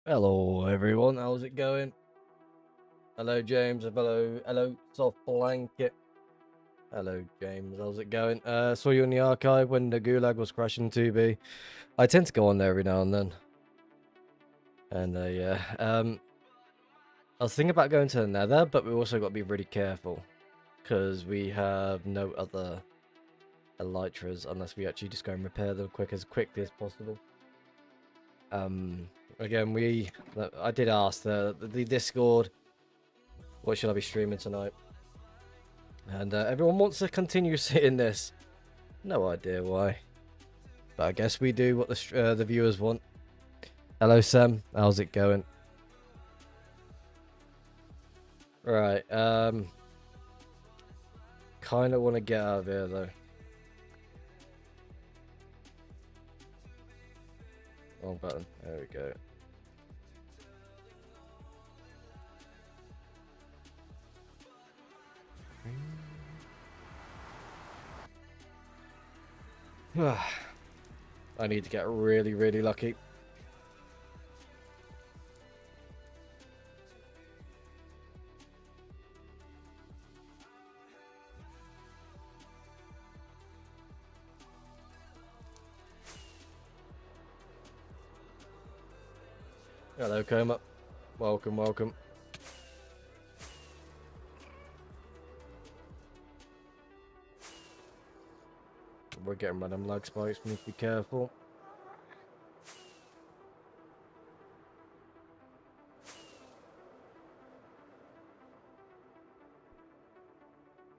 Hello everyone, how's it going? Hello James, hello Soft Blanket. Hello James, how's it going? Saw you in the archive when the Gulag was crashing 2B. I tend to go on there every now and then. And yeah, I was thinking about going to the Nether, but we also got to be really careful because we have no other elytras unless we actually just go and repair them quickly as possible. Again, I did ask the Discord, what should I be streaming tonight? And everyone wants to continue seeing this. No idea why. But I guess we do what the viewers want. Hello, Sam. How's it going? Right. Kind of want to get out of here, though. Wrong button. There we go. I need to get really, really lucky. Hello, Coma. Welcome, welcome. We're getting random lag spikes. We need to be careful.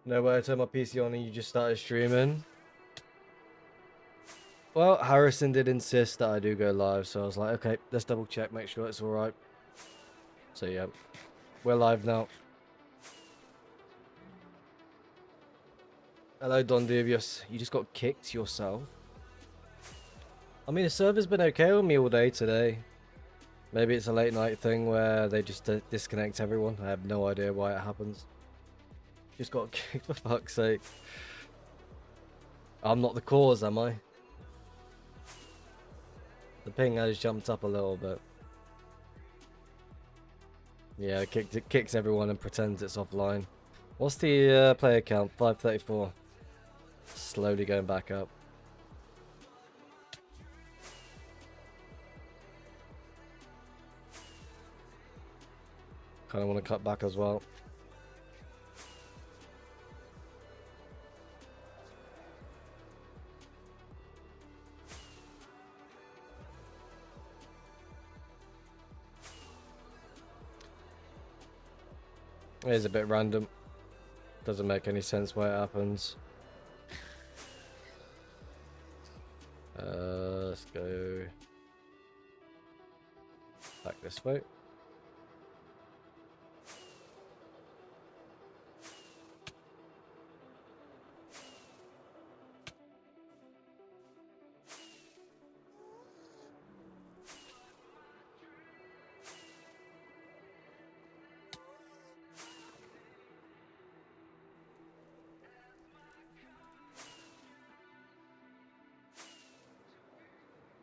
No way I turned my PC on and you just started streaming. Well, Harrison did insist that I do go live, so I was like, okay, let's double check, make sure it's alright. So yeah, we're live now. Hello, Don Dubious. You just got kicked yourself? I mean, the server's been okay with me all day today. Maybe it's a late night thing where they just disconnect everyone. I have no idea why it happens. Just got kicked, for fuck's sake. I'm not the cause, am I? The ping has jumped up a little bit. Yeah, it kicks everyone and pretends it's offline. What's the player count? 534. Slowly going back up. Kind of want to cut back as well. It is a bit random. Doesn't make any sense why it happens. Let's go back this way.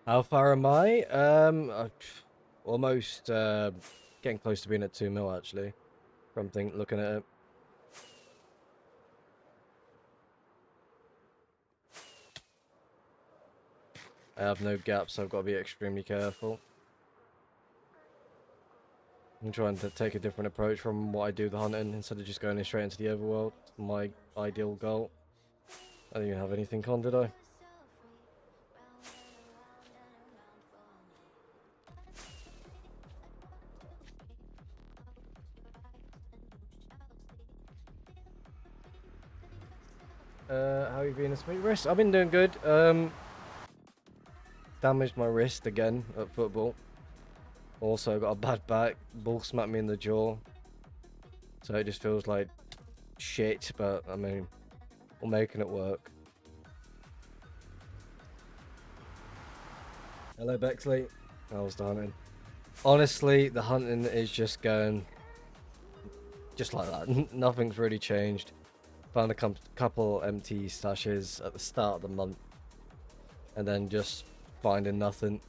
How far am I? Almost getting close to being at 2 mil actually. From looking at it. I have no gaps, so I've got to be extremely careful. I'm trying to take a different approach from what I do the hunting instead of just going straight into the overworld. My ideal goal. I didn't even have anything on, did I? How you been this week? Wrist? I've been doing good. Damaged my wrist again at football. Also got a bad back. Ball smacked me in the jaw. So it just feels like shit, but I mean, we're making it work. Hello Bexley. How's the hunting? Honestly, the hunting is just going just like that. Nothing's really changed. Found a couple empty stashes at the start of the month. And then just finding nothing.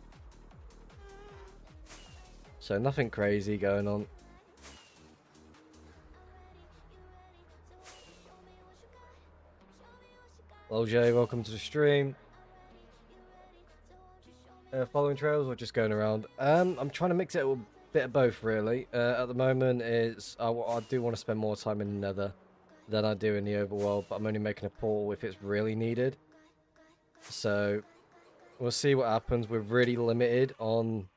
So nothing crazy going on. Hello Jay, welcome to the stream. Following trails or just going around? I'm trying to mix it with a bit of both really. At the moment it's I do want to spend more time in the Nether than I do in the overworld, but I'm only making a portal if it's really needed. So we'll see what happens. We're really limited on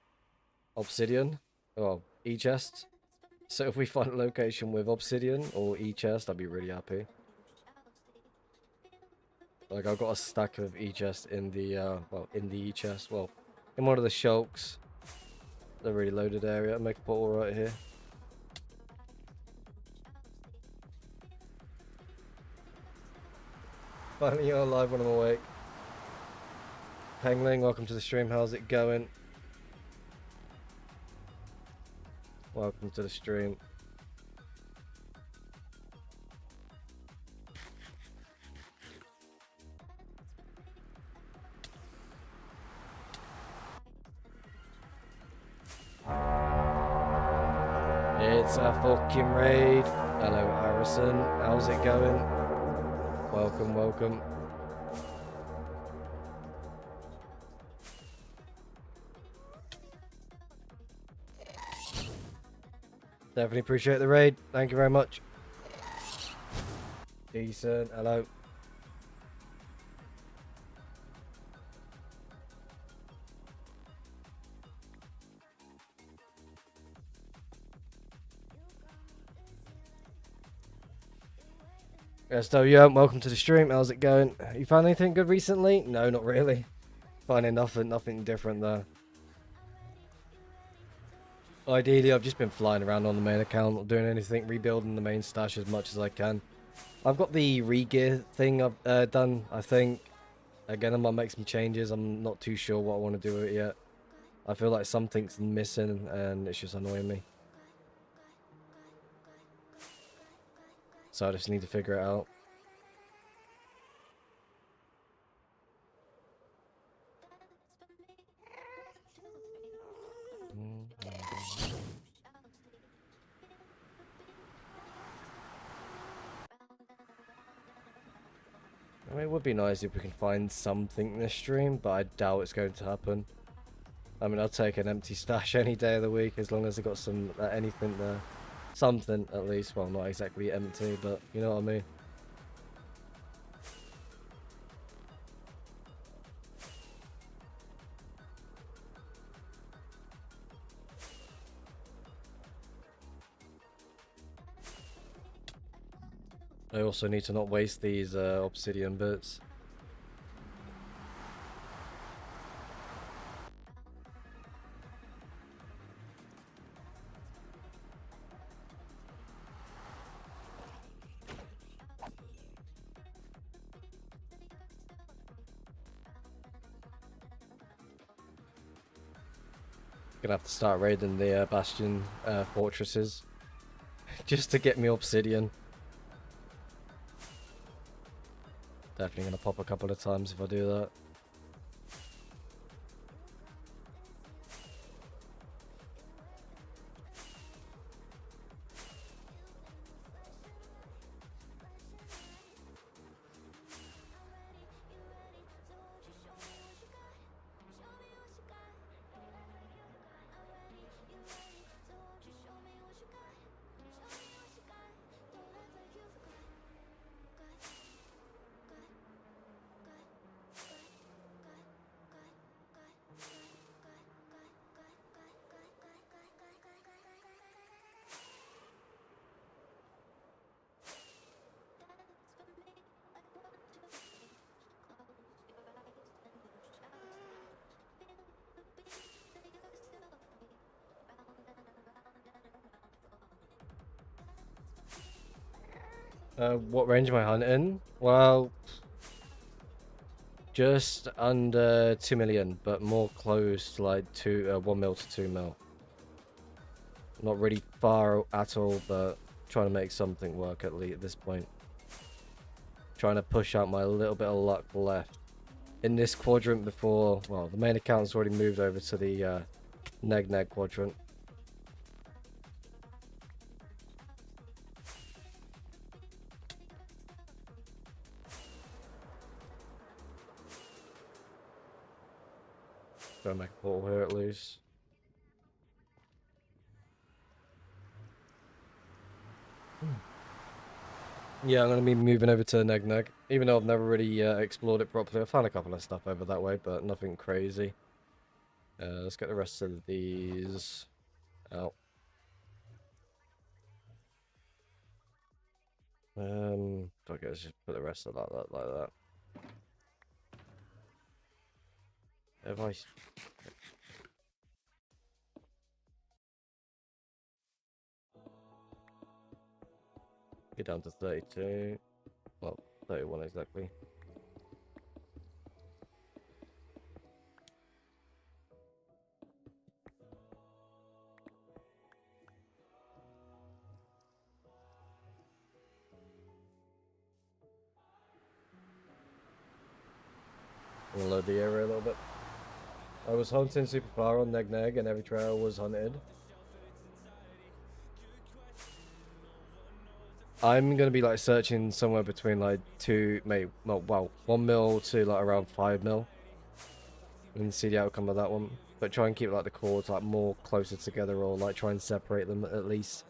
obsidian, or e-chest. So if we find a location with obsidian or e-chest, I'd be really happy. Like I've got a stack of e-chest in the in the e-chest, in one of the shulks. The really loaded area. I'll make a portal right here. Finally you're alive when I'm awake. Pengling, welcome to the stream. How's it going? Welcome to the stream. It's a fucking raid. Hello Harrison, how's it going? Welcome, welcome. Definitely appreciate the raid. Thank you very much. Decent. Hello. SW, welcome to the stream. How's it going? You found anything good recently? No, not really. Finding nothing different there. Ideally, I've just been flying around on the main account, not doing anything, rebuilding the main stash as much as I can. I've got the re-gear thing I've done, I think. Again, I might make some changes. I'm not too sure what I want to do with it yet. I feel like something's missing and it's just annoying me. So I just need to figure it out. I mean, it would be nice if we can find something in this stream, but I doubt it's going to happen. I mean, I'll take an empty stash any day of the week as long as I've got some anything there. Something, at least. Well, not exactly empty, but you know what I mean. I also need to not waste these obsidian bits. Gonna have to start raiding the bastion fortresses just to get me obsidian. Definitely gonna pop a couple of times if I do that. What range am I hunting? Well, just under 2 million, but more close to like 1 mil to 2 mil. Not really far at all, but trying to make something work at least at this point. Trying to push out my little bit of luck left. In this quadrant before, well, the main account's already moved over to the Neg quadrant. Trying to make a portal here at least. Yeah, I'm going to be moving over to Neg, even though I've never really explored it properly. I found a couple of stuff over that way, but nothing crazy. Let's get the rest of these out. Okay, let's just put the rest of that like that. If I... Get down to 32. Well, 31 exactly. I'm gonna load the area a little bit. I was hunting super far on Neg and every trail was hunted. I'm gonna be like searching somewhere between like 1 mil to like around 5 mil. And see the outcome of that one. But try and keep like the chords like more closer together, or like try and separate them at least.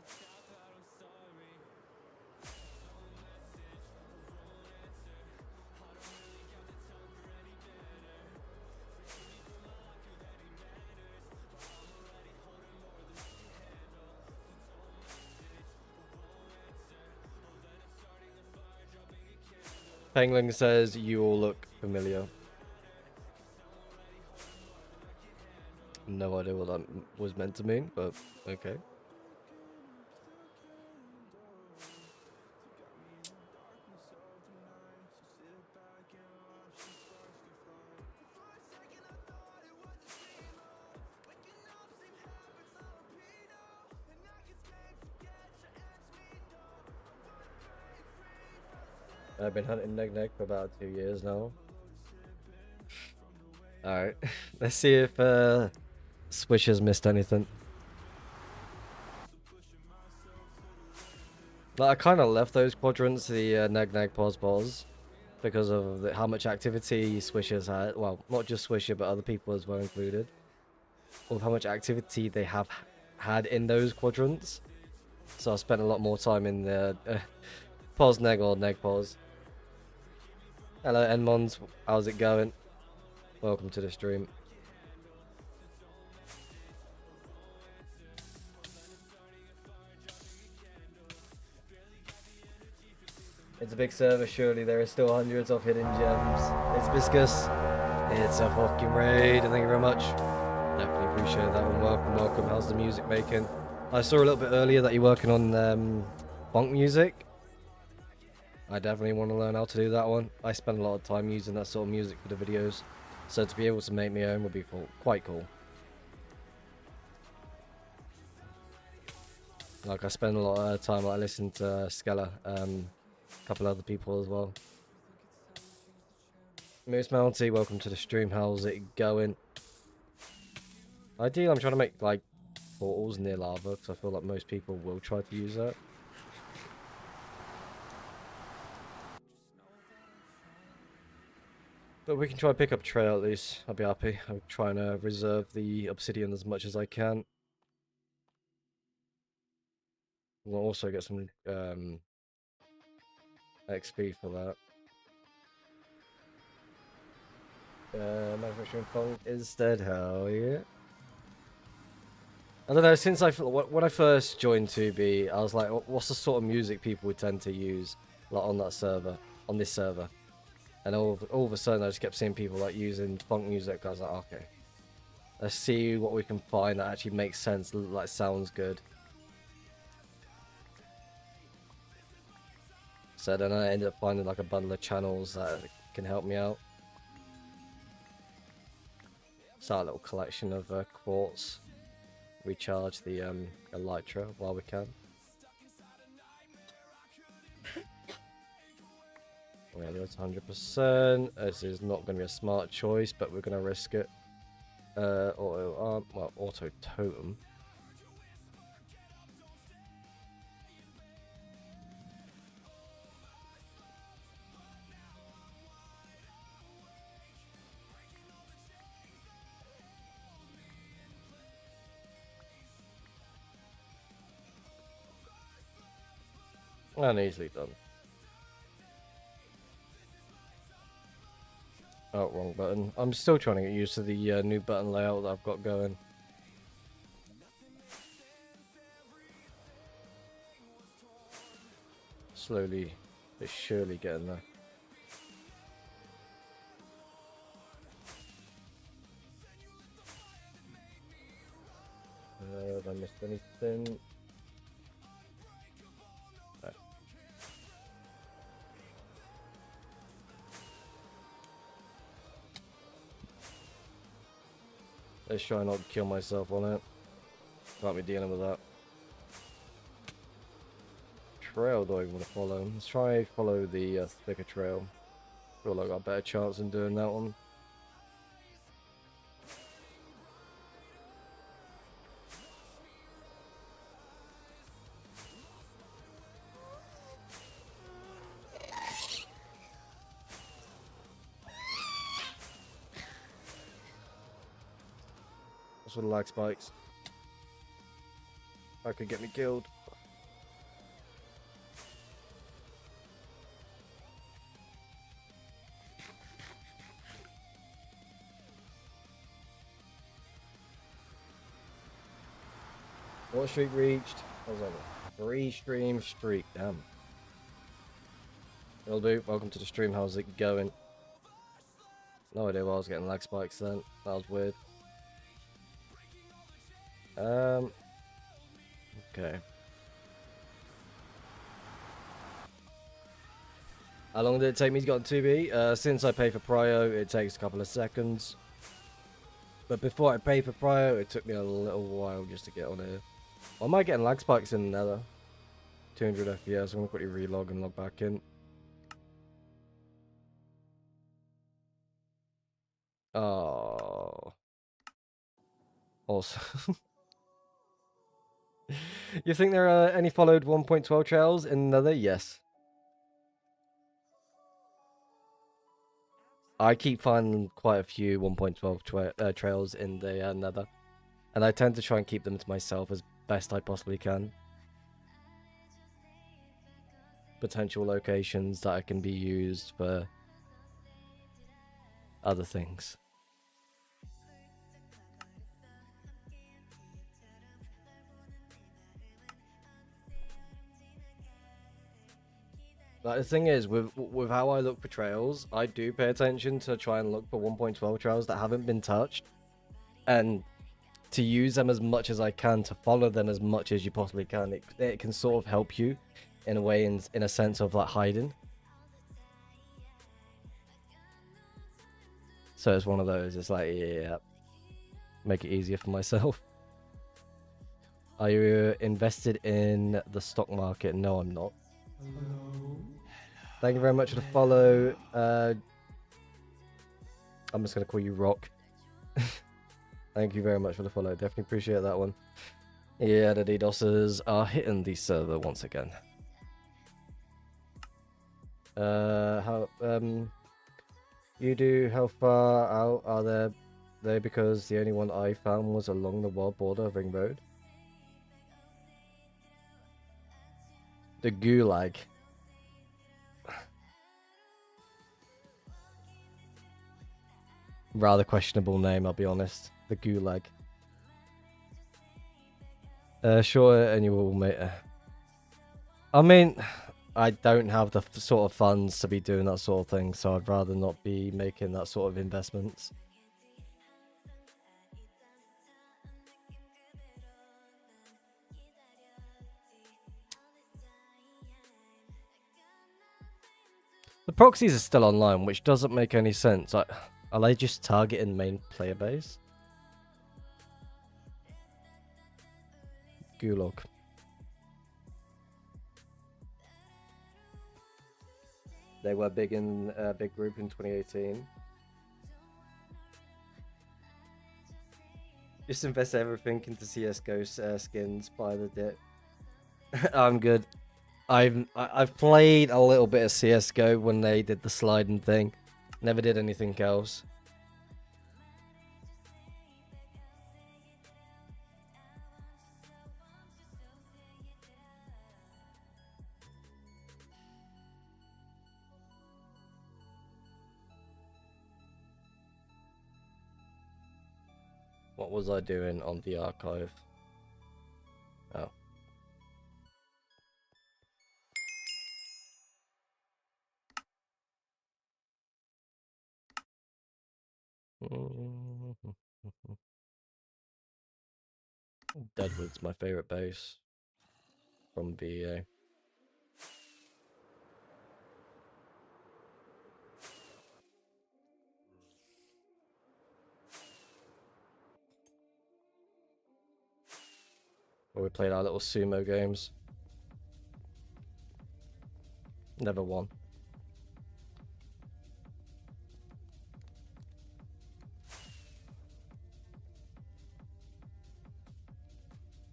Pengling says you all look familiar. No idea what that was meant to mean, but okay. I've been hunting Neg for about 2 years now. Alright, let's see if Swish has missed anything. Like, I kind of left those quadrants, the Neg pause, because of how much activity Swish has had. Well, not just Swisher, but other people as well included. Of how much activity they have had in those quadrants. So I spent a lot more time in the pause Neg or Neg pause. Hello Enmons, how's it going? Welcome to the stream. It's a big server, surely there are still hundreds of hidden gems. It's Viscous. It's a fucking raid, thank you very much. Definitely appreciate that one. Welcome. How's the music making? I saw a little bit earlier that you're working on funk music. I definitely want to learn how to do that one. I spend a lot of time using that sort of music for the videos. So to be able to make my own would be quite cool. Like I spend a lot of time, I listen to Skella, a couple other people as well. Moose Mounty, welcome to the stream. How's it going? Ideally, I'm trying to make like portals near lava because I feel like most people will try to use that. But we can try and pick up a trail at least. I'll be happy. I'm trying to reserve the obsidian as much as I can. We'll also get some XP for that. Manufacturing funk is dead. Hell yeah. I don't know, since when I first joined 2B, I was like, what's the sort of music people would tend to use like on that server, on this server? And all of a sudden I just kept seeing people like using funk music. I was like, okay, let's see what we can find that actually makes sense, like sounds good. So then I ended up finding like a bundle of channels that can help me out. Start a little collection of quartz. Recharge the elytra while we can. Yeah, that's 100%. This is not going to be a smart choice, but we're going to risk it. Auto totem. And easily done. Oh, wrong button. I'm still trying to get used to the new button layout that I've got going. Slowly but surely getting there. Have I missed anything? No. Let's try not to kill myself on it. Can't be dealing with that. Trail do I want to follow? Let's try follow the thicker trail. Feel like I got a better chance in doing that one. That's what the lag spikes. That could get me killed. What streak reached? I was on a 3-stream streak. Damn. Will do. Welcome to the stream. How's it going? No idea why I was getting lag spikes then. That was weird. Okay. How long did it take me to get on 2B? Since I pay for Prio, it takes a couple of seconds. But before I pay for Prio, it took me a little while just to get on here. I might get lag spikes in Nether. 200 FPS. I'm gonna quickly relog and log back in. Oh. Awesome. You think there are any followed 1.12 trails in Nether? Yes. I keep finding quite a few 1.12 trails in the Nether. And I tend to try and keep them to myself as best I possibly can. Potential locations that can be used for other things. Like, the thing is, with how I look for trails, I do pay attention to try and look for 1.12 trails that haven't been touched. And to use them as much as I can, to follow them as much as you possibly can. It can sort of help you in a way, in a sense of like hiding. So it's one of those, it's like, yeah, make it easier for myself. Are you invested in the stock market? No, I'm not. Hello. Thank you very much for the follow. I'm just going to call you Rock. Thank you very much for the follow. Definitely appreciate that one. Yeah, the DDoSers are hitting the server once again. How far out are they? Because the only one I found was along the wild border of Ring Road. The Gulag. Rather questionable name, I'll be honest. The Gulag. Sure, and you will, mate. I mean, I don't have the sort of funds to be doing that sort of thing, so I'd rather not be making that sort of investments. The proxies are still online, which doesn't make any sense. Like, are they just targeting main player base? Gulag. They were big in big group in 2018. Just invest everything into CS:GO skins. Buy the dip. I'm good. I've played a little bit of CS:GO when they did the sliding thing. Never did anything else. What was I doing on the archive? Oh. Deadwood's my favorite base from VA. Where we played our little sumo games. Never won.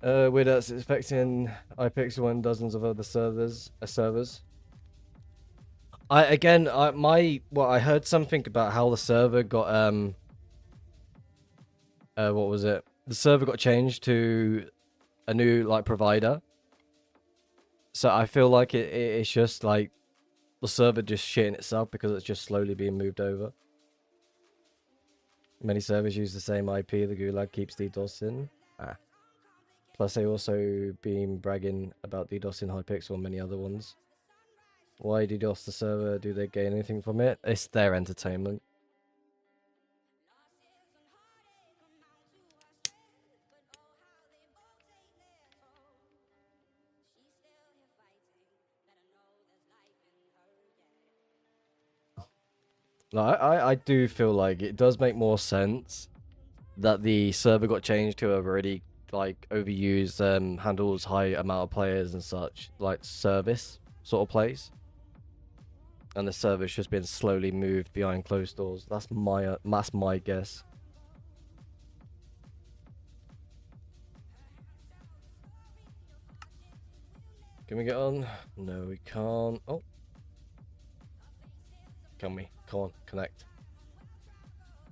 Weird it's affecting iPixel and dozens of other servers. I heard something about how the server got what was it? The server got changed to a new like provider. So I feel like it's just like the server just shitting itself because it's just slowly being moved over. Many servers use the same IP the Gulag keeps DDoSing. Plus they also been bragging about DDoSing Hypixel and many other ones. Why DDoS the server? Do they gain anything from it? It's their entertainment. I do feel like it does make more sense that the server got changed to a already like overused handles high amount of players and such, like service sort of place, and the server's just been slowly moved behind closed doors. That's my guess. Can we get on? No, we can't. Oh, can we? Come on, connect.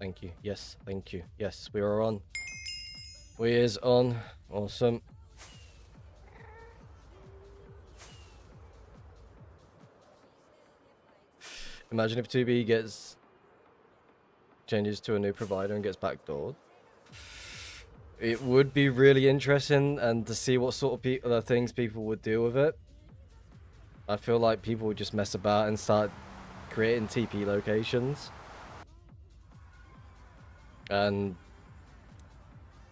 Thank you. Yes, thank you. Yes, we are on. We is on. Awesome. Imagine if 2B gets changes to a new provider and gets backdoored. It would be really interesting and to see what sort of things people would do with it. I feel like people would just mess about and start creating TP locations. And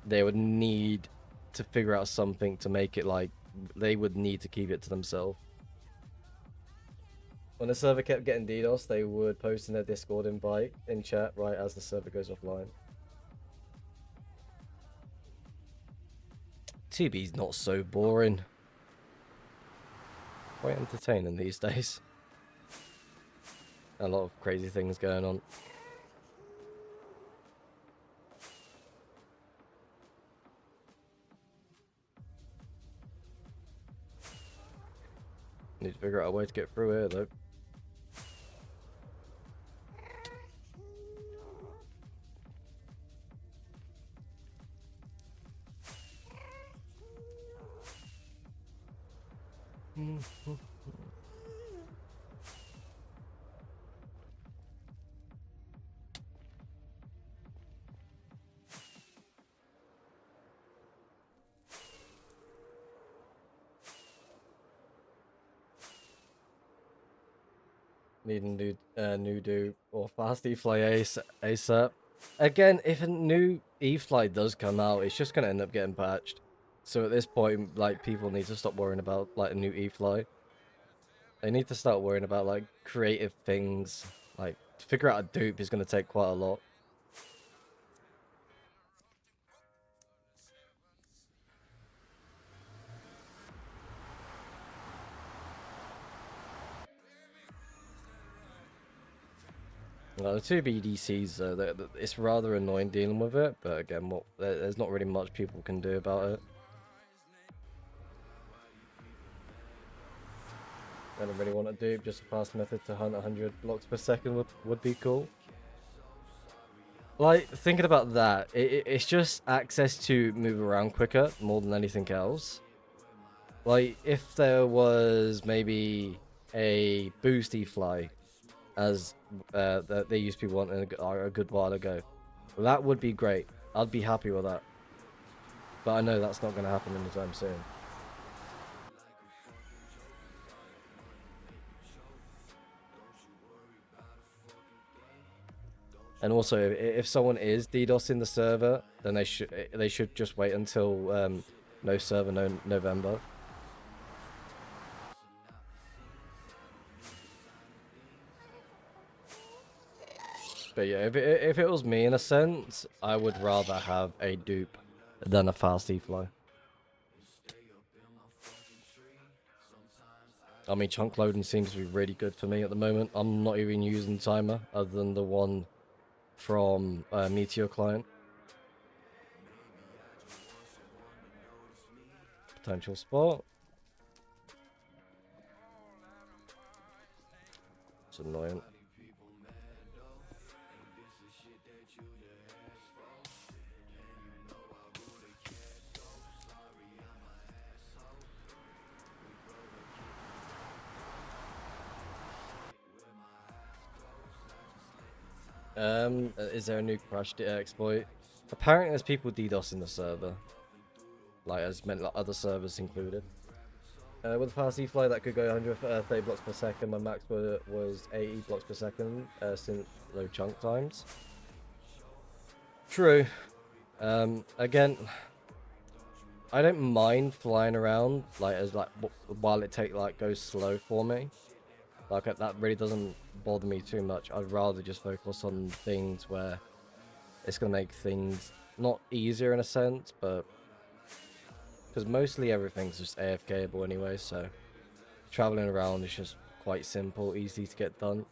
they would need to figure out something to make it like they would need to keep it to themselves. When the server kept getting DDoS, they would post in their Discord invite in chat right as the server goes offline. 2B's not so boring. Quite entertaining these days. A lot of crazy things going on. Need to figure out a way to get through here though. Need a new do or fast E-Fly ASAP. Again, if a new E-Fly does come out, it's just gonna end up getting patched. So at this point, like, people need to stop worrying about like a new E-Fly. They need to start worrying about like creative things. Like to figure out a dupe is going to take quite a lot. The two BDCs, it's rather annoying dealing with it, but again, there's not really much people can do about it. I don't really want to dupe, just a fast method to hunt 100 blocks per second would be cool. Like, thinking about that, it's just access to move around quicker more than anything else. Like, if there was maybe a boosty fly, as that they used to be wanting a good while ago, that would be great. I'd be happy with that. But I know that's not going to happen anytime soon. And also, if someone is DDoSing the server, then they should just wait until no server, no November. But yeah, if it was me in a sense, I would rather have a dupe than a fast E-fly. I mean, chunk loading seems to be really good for me at the moment. I'm not even using timer other than the one from Meteor client. Potential spot. It's annoying. Is there a new crash exploit? Apparently there's people DDoSing the server. Like, as meant like other servers included. With a fast E-fly that could go 130 blocks per second, my max was 80 blocks per second since low chunk times. True. Again, I don't mind flying around while it goes slow for me. Like that really doesn't bother me too much. I'd rather just focus on things where it's gonna make things not easier in a sense, but because mostly everything's just AFKable anyway, so traveling around is just quite simple, easy to get done.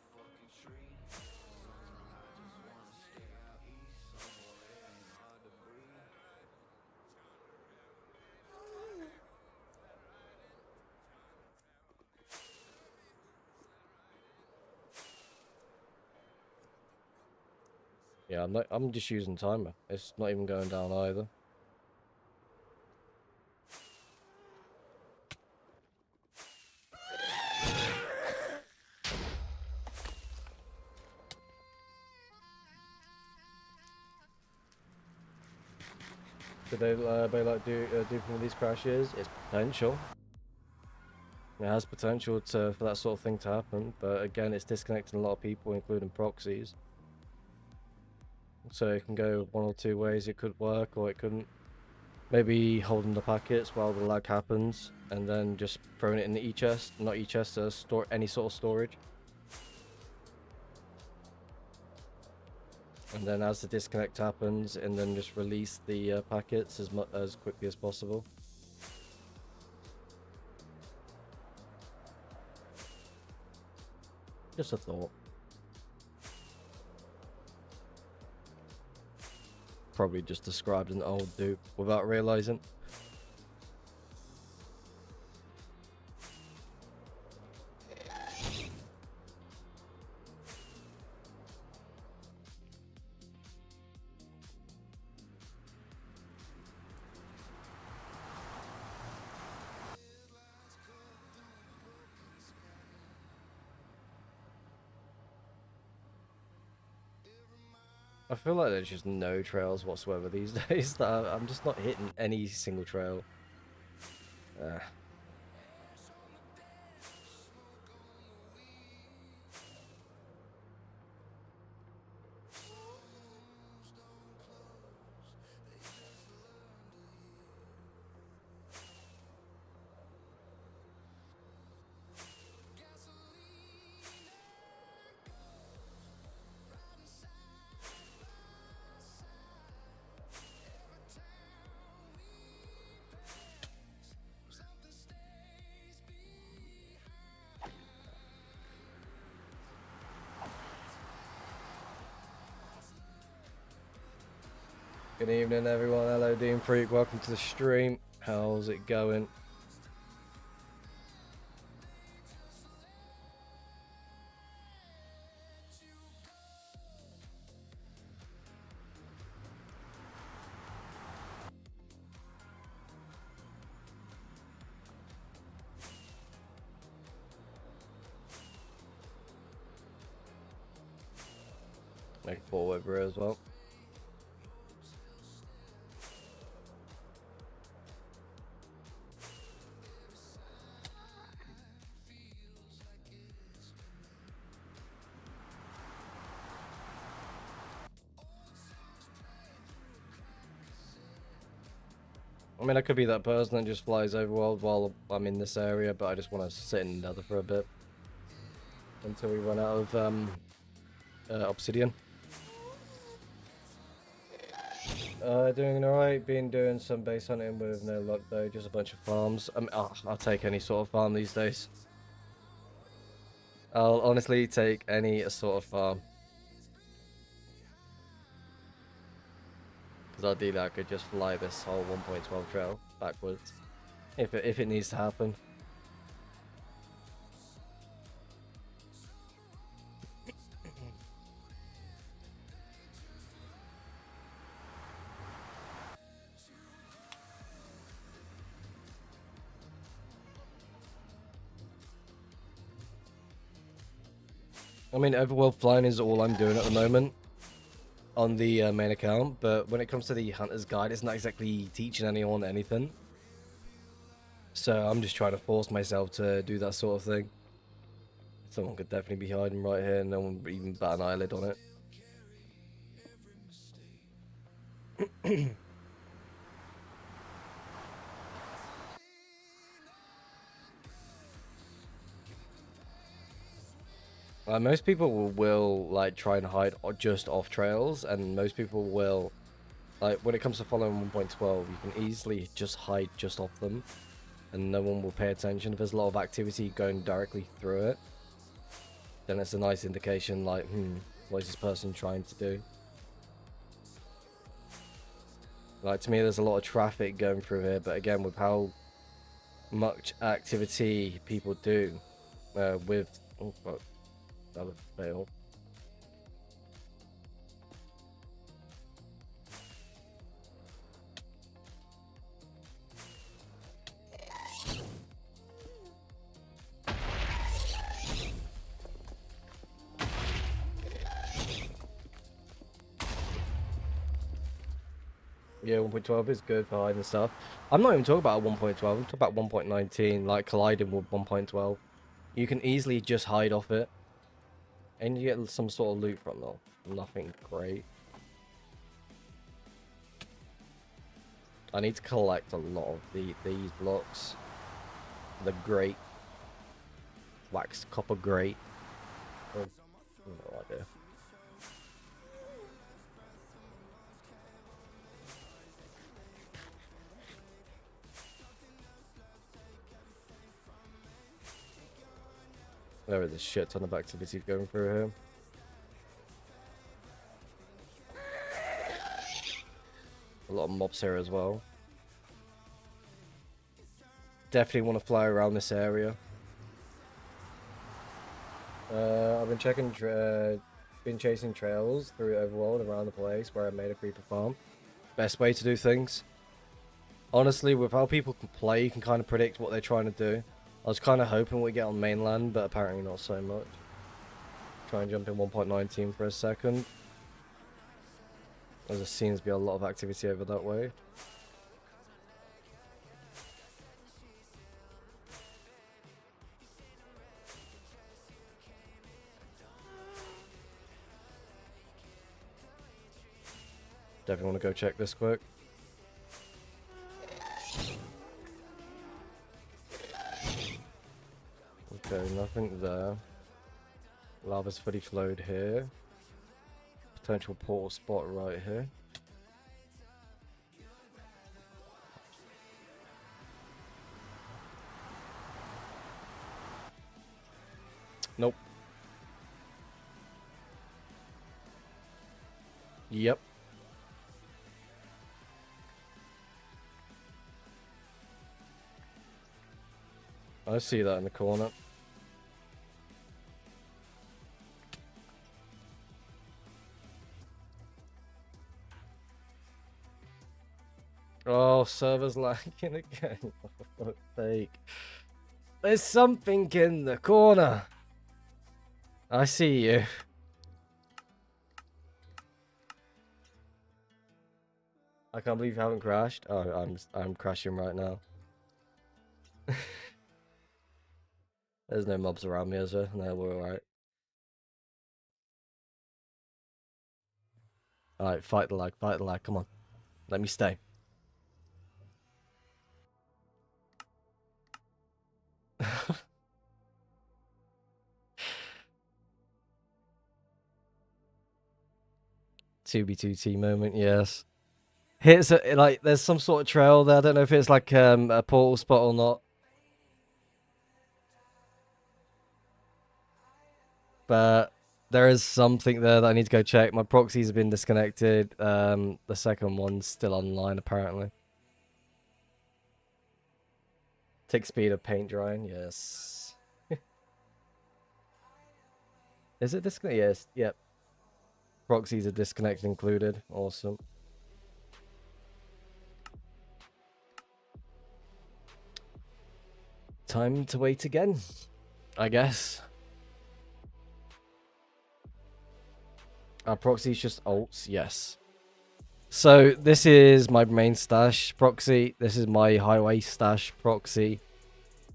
Yeah, I'm just using timer. It's not even going down either. Could they like do from these crashes? It's potential. It has potential for that sort of thing to happen, but again, it's disconnecting a lot of people, including proxies. So it can go one or two ways. It could work, or it couldn't. Maybe holding the packets while the lag happens, and then just throwing it in the e-chest, not e-chest, store any sort of storage. And then as the disconnect happens, and then just release the packets as quickly as possible. Just a thought. Probably just described an old dupe without realizing. I feel like there's just no trails whatsoever these days. That I'm just not hitting any single trail. Good evening, everyone. Hello, Dean Freak. Welcome to the stream. How's it going? Make a forward bro as well. I mean, I could be that person that just flies overworld while I'm in this area, but I just want to sit in Nether for a bit until we run out of obsidian. Doing alright. Been doing some base hunting with no luck though, just a bunch of farms. I'll take any sort of farm these days. I'll honestly take any sort of farm. Because ideally I could just fly this whole 1.12 trail backwards. If it needs to happen. I mean, overworld flying is all I'm doing at the moment on the main account, but when it comes to the Hunter's Guide, it's not exactly teaching anyone anything. So I'm just trying to force myself to do that sort of thing. Someone could definitely be hiding right here, and no one would even bat an eyelid on it. Most people will like try and hide just off trails, and most people will, like, when it comes to following 1.12, you can easily just hide just off them, and no one will pay attention. If there's a lot of activity going directly through it, then it's a nice indication, like, what is this person trying to do? Like, to me, there's a lot of traffic going through here, but again, with how much activity people do, with... Oh, fuck. That would fail. Yeah, 1.12 is good for hiding stuff. I'm not even talking about 1.12, I'm talking about 1.19, like colliding with 1.12. You can easily just hide off it. And you get some sort of loot from them. Nothing great. I need to collect a lot of these blocks. The grate. Waxed copper grate. Oh, no idea. There is a shit ton of activity going through here. A lot of mobs here as well. Definitely want to fly around this area. I've been been chasing trails through Overworld around the place where I made a creeper farm. Best way to do things. Honestly, with how people can play, you can kind of predict what they're trying to do. I was kind of hoping we'd get on mainland, but apparently not so much. Try and jump in 1.19 for a second. There seems to be a lot of activity over that way. Definitely want to go check this quick. Okay, nothing there. Lava's fully flowed here. Potential portal spot right here. Nope. Yep. I see that in the corner. Oh, server's lagging again. For fuck's sake. There's something in the corner. I see you. I can't believe you haven't crashed. Oh, I'm crashing right now. There's no mobs around me, is there? No, we're alright. Alright, fight the lag, come on. Let me stay. "2B2T moment, yes. Here's like there's some sort of trail there. I don't know if it's like a portal spot or not. But there is something there that I need to go check. My proxies have been disconnected. The second one's still online apparently. Tick speed of paint drying, yes. Is it disconnected? Yes, yep. Proxies are disconnected included. Awesome. Time to wait again, I guess. Our proxies just alts, yes. So this is my main stash proxy. This is my highway stash proxy.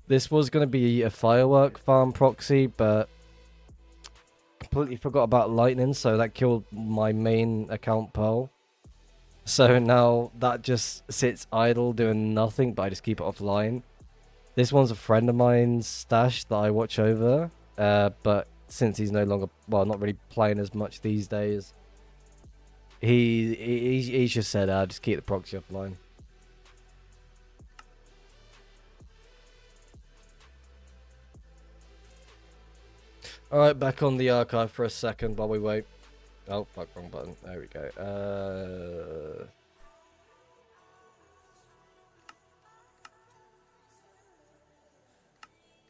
This was going to be a firework farm proxy, but completely forgot about lightning, so that killed my main account Pearl. So now that just sits idle doing nothing, but I just keep it offline. This one's a friend of mine's stash that I watch over, but since he's no longer, well, not really playing as much these days, he just said, just keep the proxy offline. Alright, back on the archive for a second while we wait. Oh, fuck, wrong button. There we go.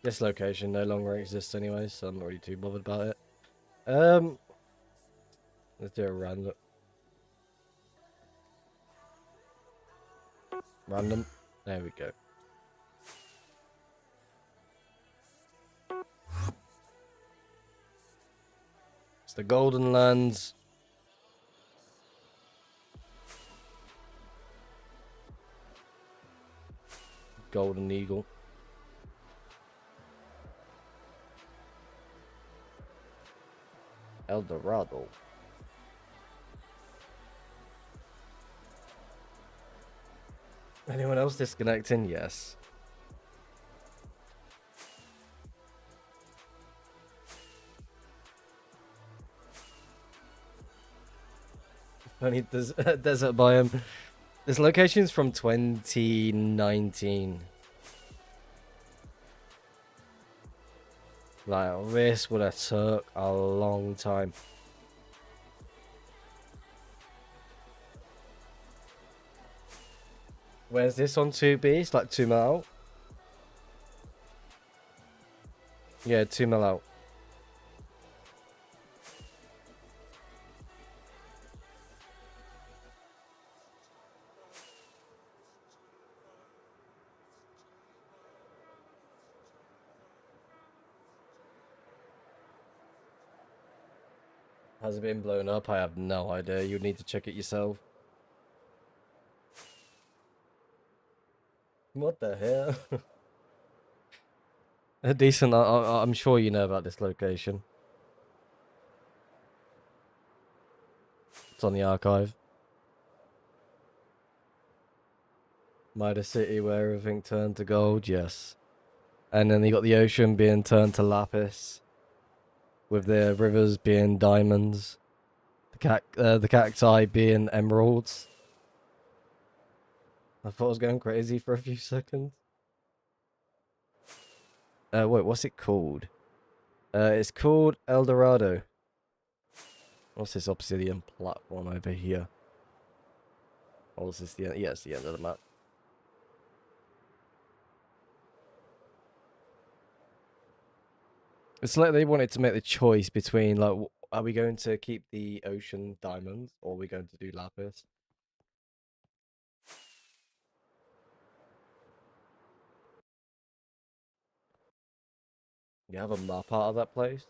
This location no longer exists anyway, so I'm not really too bothered about it. Let's do a random. Random. There we go. It's the Golden Lands. Golden Eagle. El Dorado. Anyone else disconnecting? Yes. Funny desert biome. This location's from 2019. Like, this would have took a long time. Where's this on 2B? It's like 2 mil out. Yeah, 2 mil out. Has it been blown up? I have no idea. You'd need to check it yourself. What the hell? Decent. I'm sure you know about this location. It's on the archive. Midas City, where everything turned to gold. Yes. And then you got the ocean being turned to lapis, with the rivers being diamonds, the cacti being emeralds. I thought I was going crazy for a few seconds. Wait, what's it called? It's called El Dorado. What's this obsidian platform over here? Or is this the end? Yeah, it's the end of the map. It's like they wanted to make the choice between like, are we going to keep the ocean diamonds or are we going to do lapis? You have a map out of that place.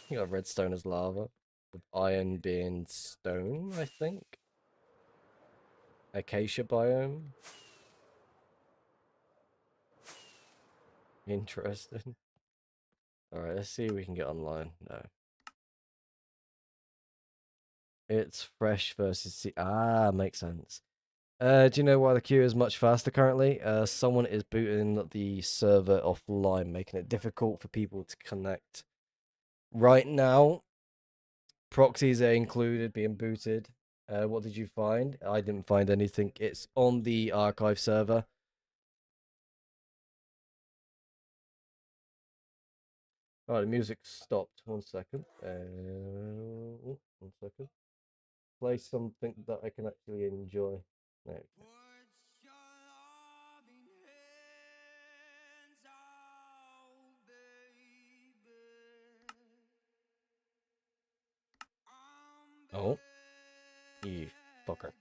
You got redstone as lava, with iron being stone, I think. Acacia biome. Interesting. All right, let's see if we can get online. No. It's fresh versus makes sense. Do you know why the queue is much faster currently? Someone is booting the server offline, making it difficult for people to connect. Right now, proxies are included, being booted. What did you find? I didn't find anything. It's on the archive server. Alright, the music stopped. 1 second. 1 second. Play something that I can actually enjoy. There. Oh. You fucker.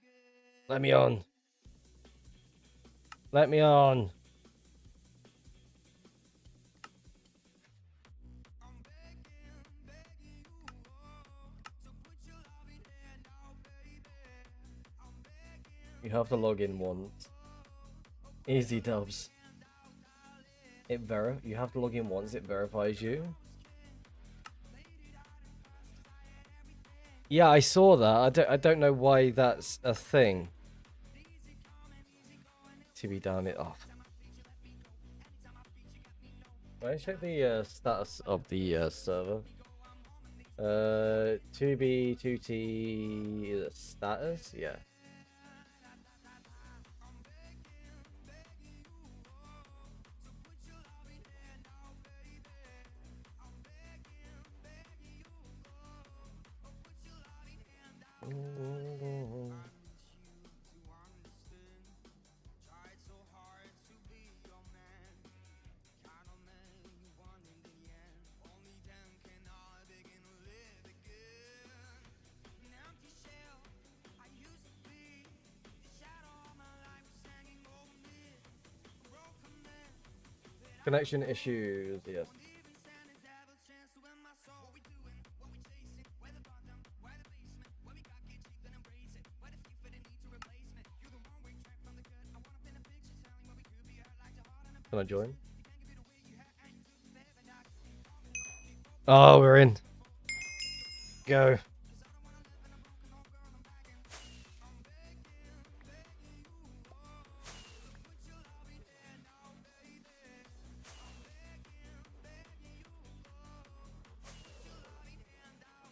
Let me on. Let me on. You have to log in once. Easy dubs. You have to log in once, it verifies you. Yeah, I saw that. I don't know why that's a thing. To be down it off. Can I check the status of the server? 2B 2T status? Yeah. Connection issues, yes. Can I join? Oh, we're in. Go.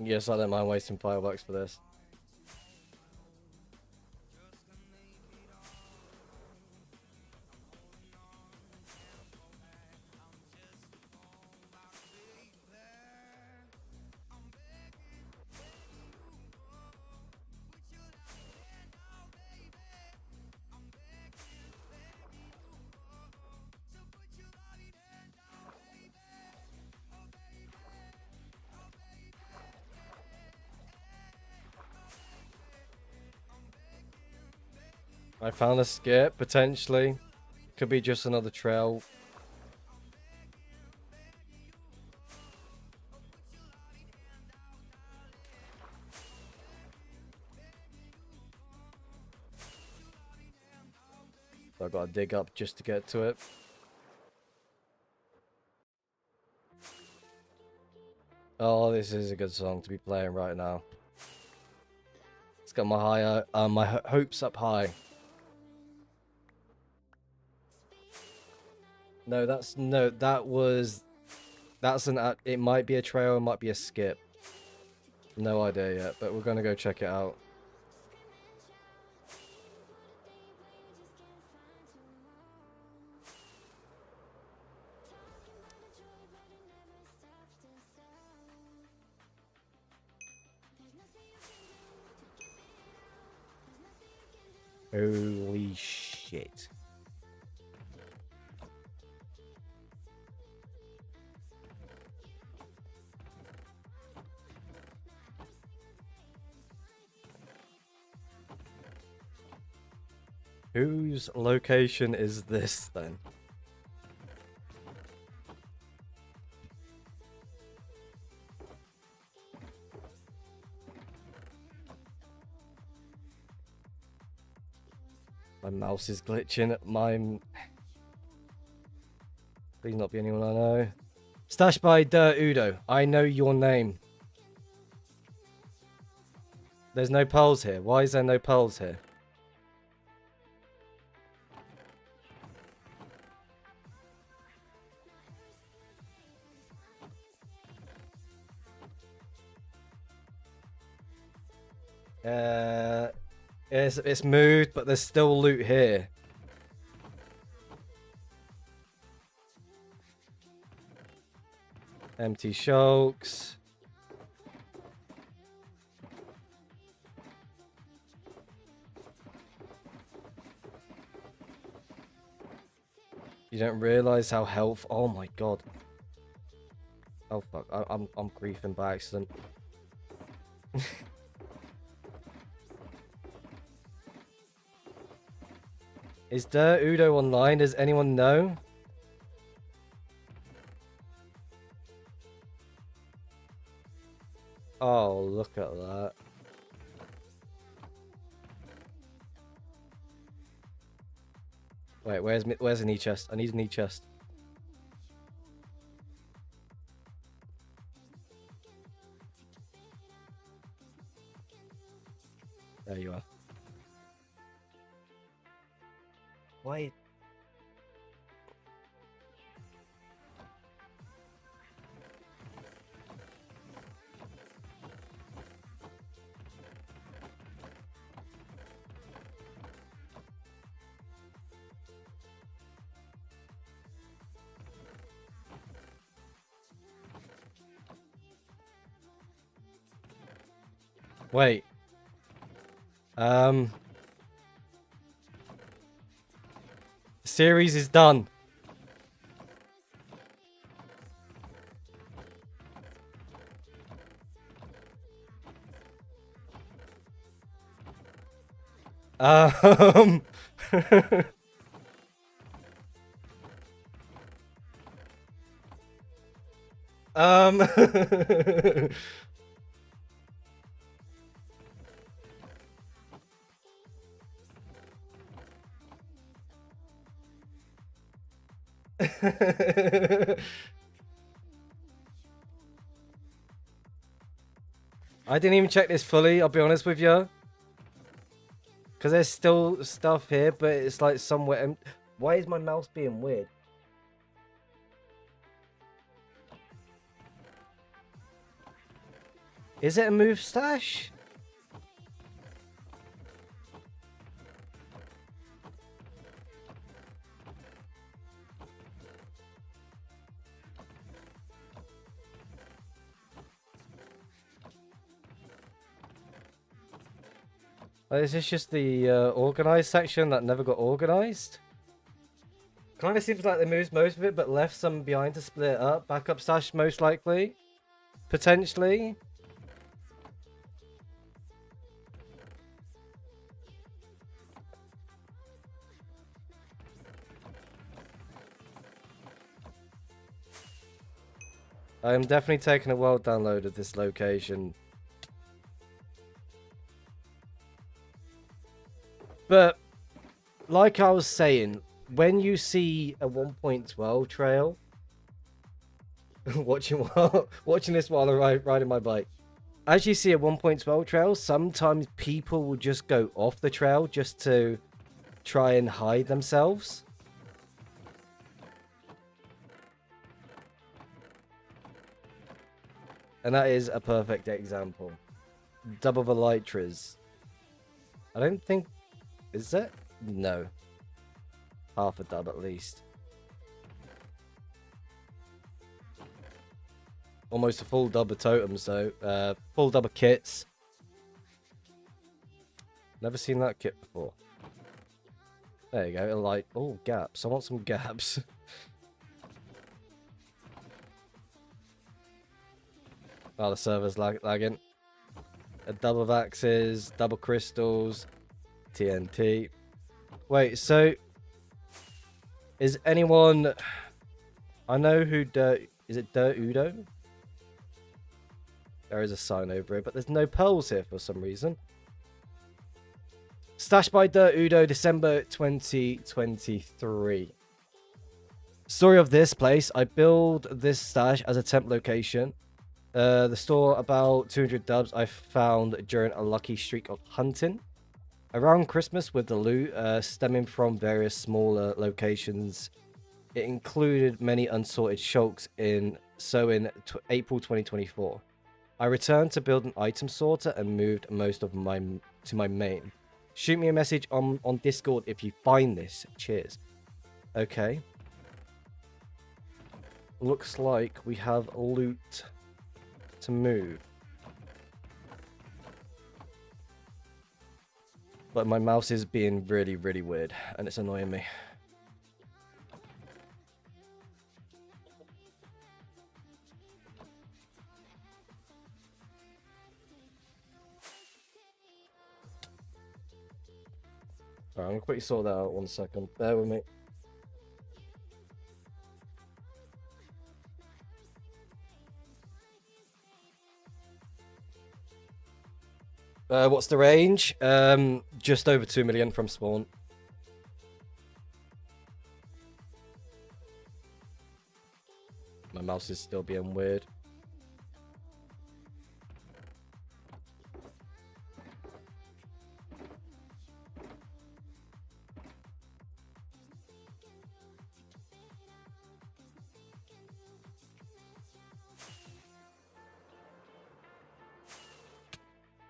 Yes, I don't mind wasting $5 for this. I found a skip, potentially. Could be just another trail. So I've got to dig up just to get to it. Oh, this is a good song to be playing right now. It's got my hopes up high. No, that's it might be a trail, it might be a skip. No idea yet, but we're gonna go check it out. Holy shit. Whose location is this then? My mouse is glitching. Please not be anyone I know. Stashed by Dirt Udo. I know your name. There's no pearls here. Why is there no pearls here? It's moved, but there's still loot here. Empty shulks. You don't realize how health. Oh my god. Oh fuck! I'm griefing by accident. Is Dirt Udo online? Does anyone know? Oh, look at that. Wait, where's an e-chest? I need an e-chest. There you are. Wait. Wait. The series is done. Um I didn't even check this fully, I'll be honest with you. Because there's still stuff here, but it's like somewhere. Why is my mouse being weird? Is it a move stash? Is this just the organized section that never got organized? Kind of seems like they moved most of it, but left some behind to split it up. Backup stash, most likely. Potentially. I am definitely taking a world download of this location. But, like I was saying, when you see a 1.12 trail, watching this while I'm riding my bike, as you see a 1.12 trail, sometimes people will just go off the trail just to try and hide themselves. And that is a perfect example. Double the Elytras. I don't think... Is that? No. Half a dub at least. Almost a full dub of totems though. Full dub of kits. Never seen that kit before. There you go. Like, oh, gaps. I want some gaps. Oh, the server's lagging. A double of axes, double crystals, TNT. Wait, so is anyone? I know who Dirt. Is it Dirt Udo? There is a sign over it, but there's no pearls here for some reason. Stashed by Dirt Udo, December 2023. Story of this place. I build this stash as a temp location. The store about 200 dubs I found during a lucky streak of hunting. Around Christmas with the loot stemming from various smaller locations. It included many unsorted shulks in April 2024. I returned to build an item sorter and moved most of to my main. Shoot me a message on Discord if you find this. Cheers. Okay. Looks like we have loot to move. But my mouse is being really, really weird and it's annoying me. Alright, I'm gonna quickly sort that out 1 second. Bear with me. What's the range? Just over 2 million from spawn. My mouse is still being weird.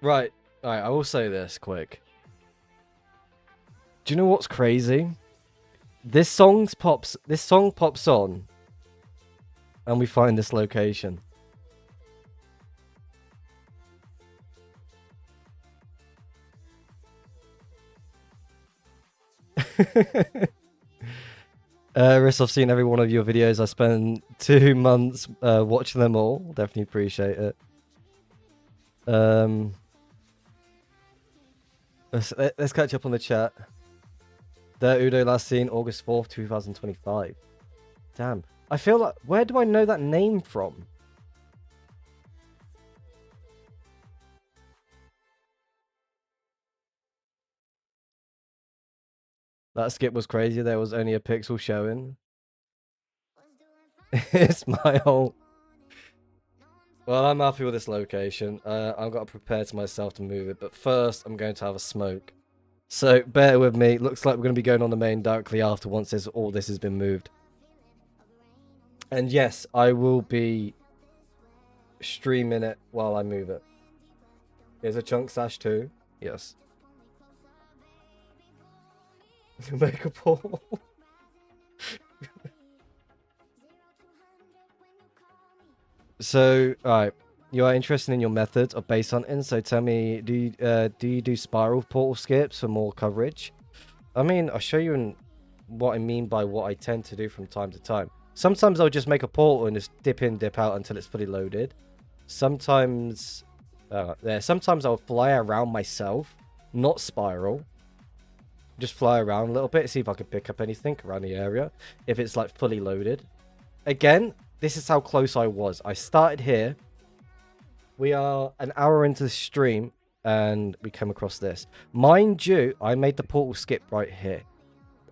Right. Alright, I will say this quick. Do you know what's crazy? This song pops on and we find this location. Riss, I've seen every one of your videos. I spent 2 months watching them all. Definitely appreciate it. Let's catch up on the chat. Dirt Udo last seen August 4th, 2025. Damn. I feel like... Where do I know that name from? That skip was crazy. There was only a pixel showing. It's my whole... Well, I'm happy with this location. I've got to prepare to myself to move it. But first, I'm going to have a smoke. So, bear with me. Looks like we're going to be going on the main directly after once all this has been moved. And yes, I will be streaming it while I move it. Here's a chunk stash too. Yes. Make a poll. So, alright. You are interested in your methods of base hunting, so tell me, do you do spiral portal skips for more coverage? I mean, I'll show you what I mean by what I tend to do from time to time. Sometimes I'll just make a portal and just dip in, dip out until it's fully loaded. Sometimes, sometimes I'll fly around myself, not spiral. Just fly around a little bit, see if I can pick up anything around the area, if it's like fully loaded. Again, this is how close I was. I started here. We are an hour into the stream and we came across this. Mind you, I made the portal skip right here.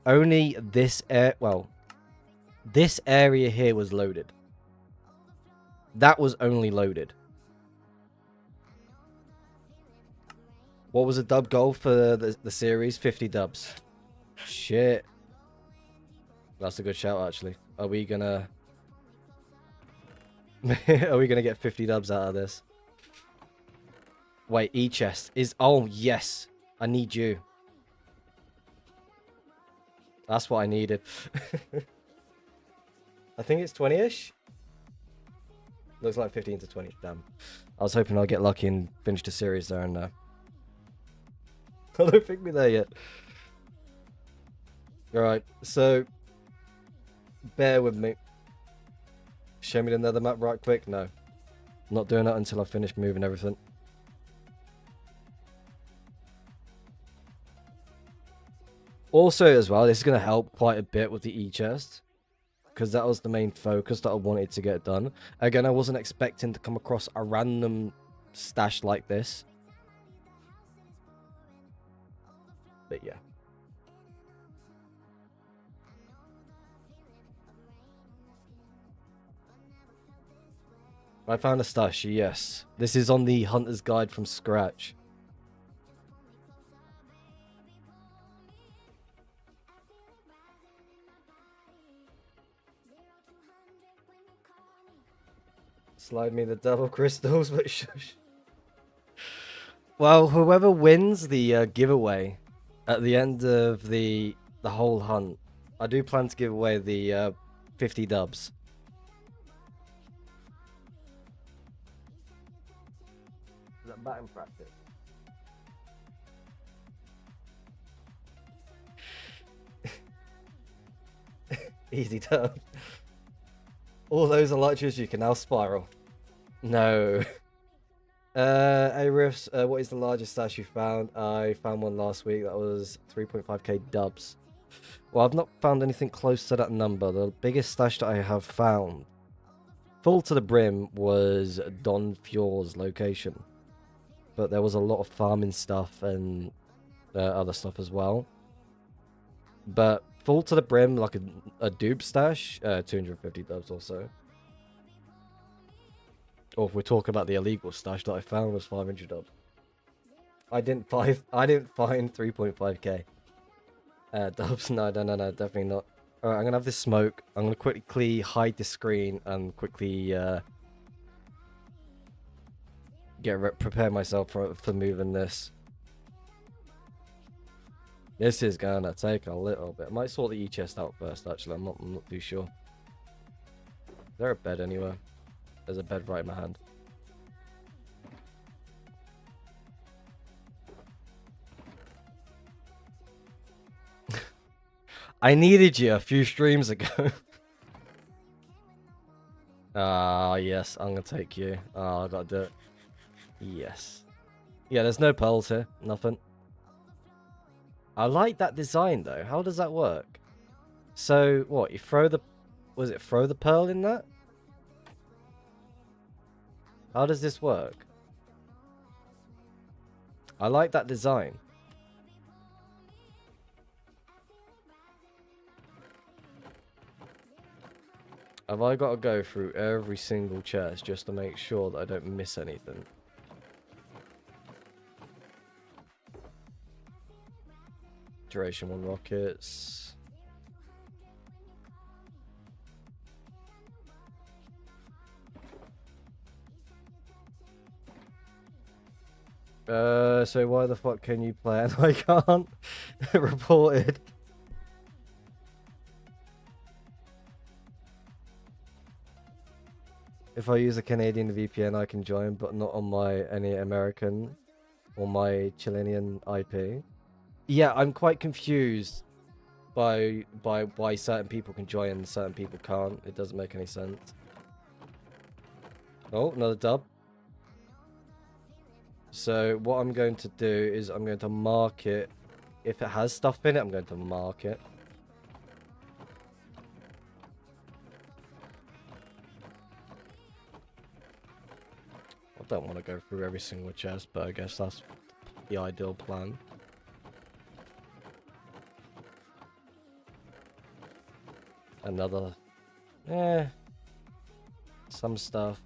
Only this this area here was loaded. That was only loaded. What was the dub goal for the series? 50 dubs. Shit. That's a good shout, actually. Are we gonna... Are we gonna get 50 dubs out of this? Wait, E-chest is... Oh, yes. I need you. That's what I needed. I think it's 20-ish. Looks like 15 to 20. Damn. I was hoping I'll get lucky and finish the series there and there. I don't think we're there yet. Alright, so... Bear with me. Show me the nether map right quick. No. I'm not doing that until I finish moving everything. Also, as well, this is going to help quite a bit with the e-chest, because that was the main focus that I wanted to get done. Again, I wasn't expecting to come across a random stash like this. But yeah. I found a stash, yes. This is on the Hunter's Guide from scratch. Slide me the devil crystals, but shush. Well, whoever wins the giveaway at the end of the whole hunt, I do plan to give away the 50 dubs. Is that batting practice? Easy dub. All those elytras you can now spiral. No. Arifs, what is the largest stash you found? I found one last week that was 3.5k dubs. Well, I've not found anything close to that number. The biggest stash that I have found, full to the brim, was Don Fjord's location. But there was a lot of farming stuff and other stuff as well. But full to the brim, like a dupe stash, 250 dubs or so. Or if we're talking about the illegal stash that I found, was 500 dubs. I didn't find 3.5k dubs. No, definitely not. All right, I'm gonna have this smoke. I'm gonna quickly hide the screen and quickly prepare myself for moving this. This is gonna take a little bit. I might sort the e-chest out first. Actually, I'm not too sure. Is there a bed anywhere? There's a bed right in my hand. I needed you a few streams ago. Ah, yes, I'm gonna take you. Oh, I gotta do it. Yes. Yeah, there's no pearls here. Nothing. I like that design, though. How does that work? So, what? You throw the... Was it throw the pearl in that? How does this work? I like that design. Have I got to go through every single chest just to make sure that I don't miss anything? Duration 1 rockets. So why the fuck can you play and I can't? Reported. If I use a Canadian VPN, I can join, but not on my any American or my Chilean IP. Yeah, I'm quite confused by why certain people can join and certain people can't. It doesn't make any sense. Oh, another dub. So what I'm going to do is I'm going to mark it. If it has stuff in it, I'm going to mark it. I don't want to go through every single chest, but I guess that's the ideal plan. Another... some stuff.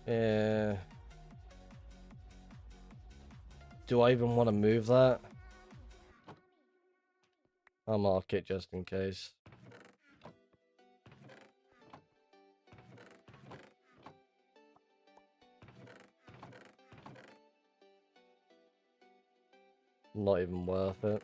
Yeah. Do I even want to move that? I'll mark it just in case. Not even worth it.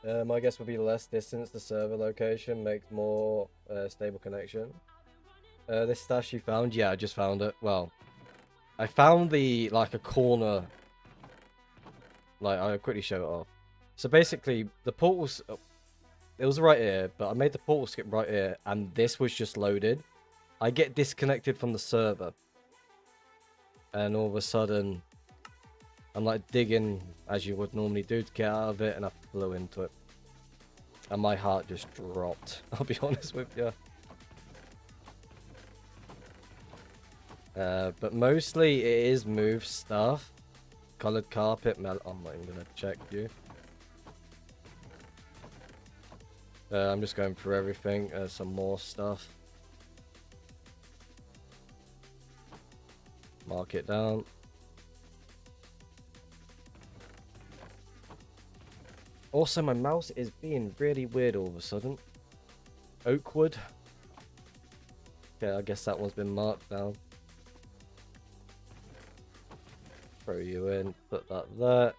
My guess would be less distance to server location makes more stable connection. This stash you found? Yeah, I just found it. Well, I found the, like, a corner. Like, I'll quickly show it off. So basically, the portals, it was right here, but I made the portal skip right here, and this was just loaded. I get disconnected from the server. And all of a sudden, I'm like digging, as you would normally do, to get out of it, and I flew into it. And my heart just dropped, I'll be honest with you. But mostly it is move stuff. Colored carpet, I'm not even gonna check you. I'm just going through everything. Some more stuff. Mark it down. Also, my mouse is being really weird all of a sudden. Oakwood. Okay, I guess that one's been marked down. Throw you in, put that there.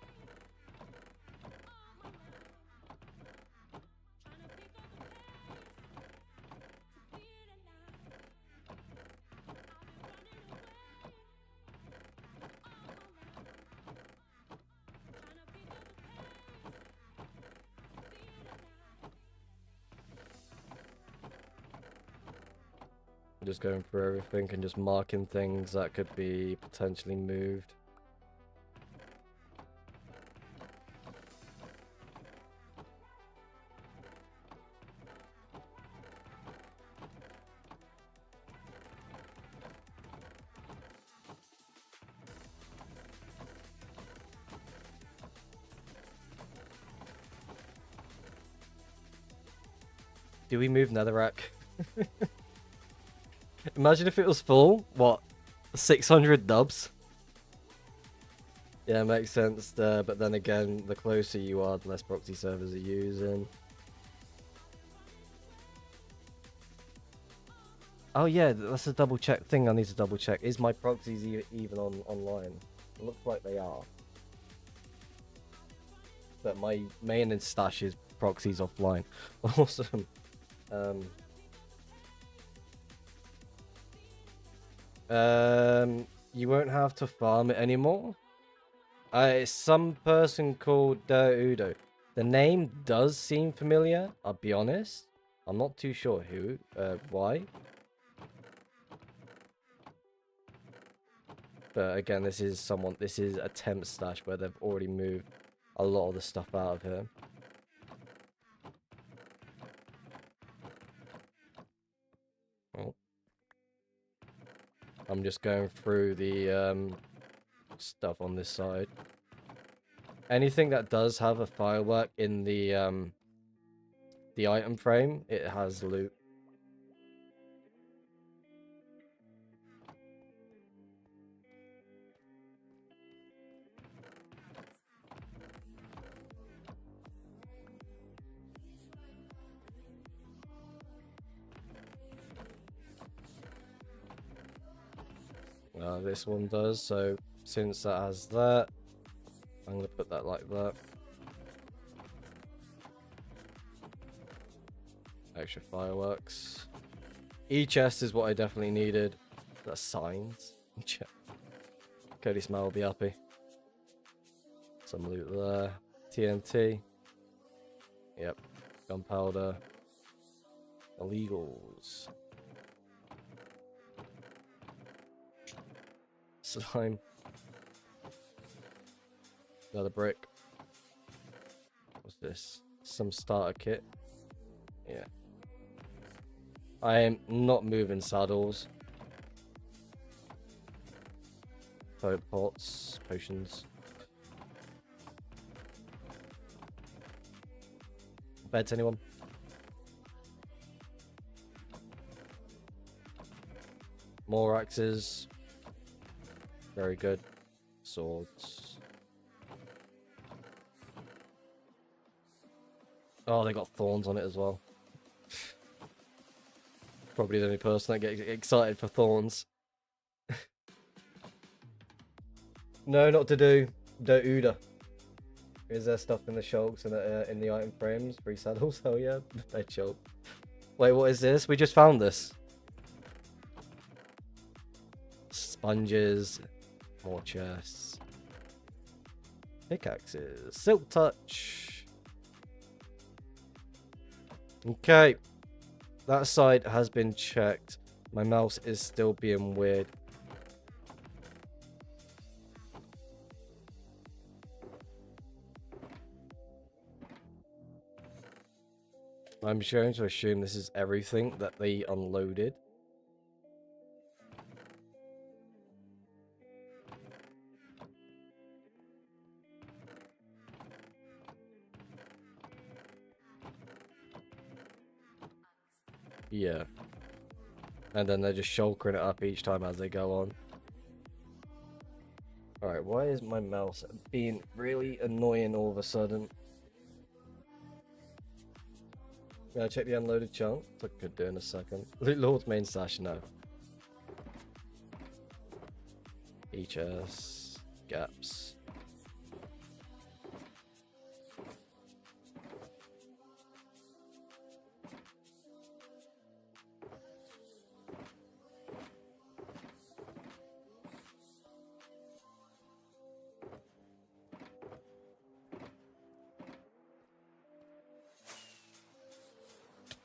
Just going through everything and just marking things that could be potentially moved. Do we move Netherrack? Imagine if it was full. What? 600 dubs? Yeah, makes sense. But then again, the closer you are, the less proxy servers are using. Oh yeah, that's a double check thing I need to double check. Is my proxies even online? It looks like they are. But my main and stash is proxies offline. Awesome. You won't have to farm it anymore. It's some person called Udo. The name does seem familiar, I'll be honest. I'm not too sure why. But again, this is a temp stash where they've already moved a lot of the stuff out of here. Oh. I'm just going through the stuff on this side. Anything that does have a firework in the item frame, it has loot. This one does, so since that has that, I'm going to put that like that. Extra fireworks. E-chest is what I definitely needed. That's signs. Cody Smile will be happy. Some loot there. TNT. Yep. Gunpowder. Illegals. Slime. Another brick. What's this? Some starter kit. Yeah. I am not moving saddles. Boat pots, potions. Beds, anyone? More axes. Very good. Swords. Oh, they got thorns on it as well. Probably the only person that gets excited for thorns. No, not to do. Uda. Is there stuff in the shulks and in the item frames? Free saddles? Oh yeah, they shulk. Wait, what is this? We just found this. Sponges, more chests, pickaxes, silk touch. Okay, that side has been checked. My mouse is still being weird. I'm going to assume this is everything that they unloaded. Yeah. And then they're just shulkering it up each time as they go on. Alright, why is my mouse being really annoying all of a sudden? Gonna check the unloaded chunk. I could do in a second. Loot Lord's main stash, no. HS. Gaps.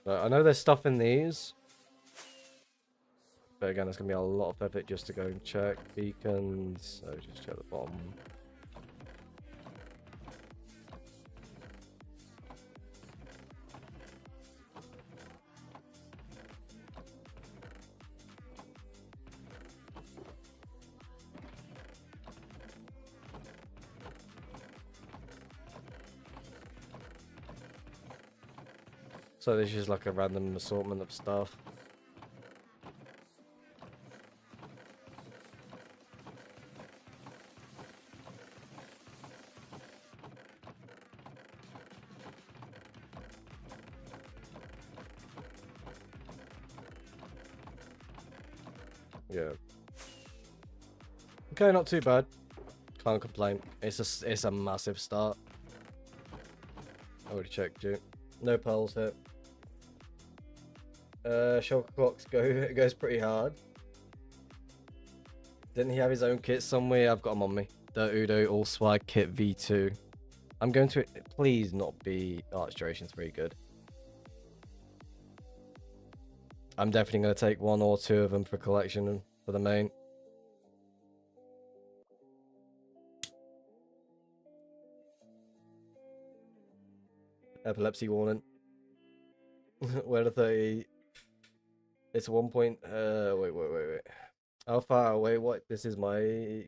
I know there's stuff in these. But again, it's going to be a lot of effort just to go and check. Beacons. So just check the bottom. So this is like a random assortment of stuff. Yeah. Okay, not too bad. Can't complain. It's a massive start. I already checked you. No pearls here. Shulker Clocks goes pretty hard. Didn't he have his own kit somewhere? I've got him on me. The Udo All Swag Kit V2. I'm going to please not be Arch Duration's very good. I'm definitely going to take one or two of them for collection and for the main. Epilepsy warning. Where the 30? It's 1 point. Wait. How far away? What? This is my.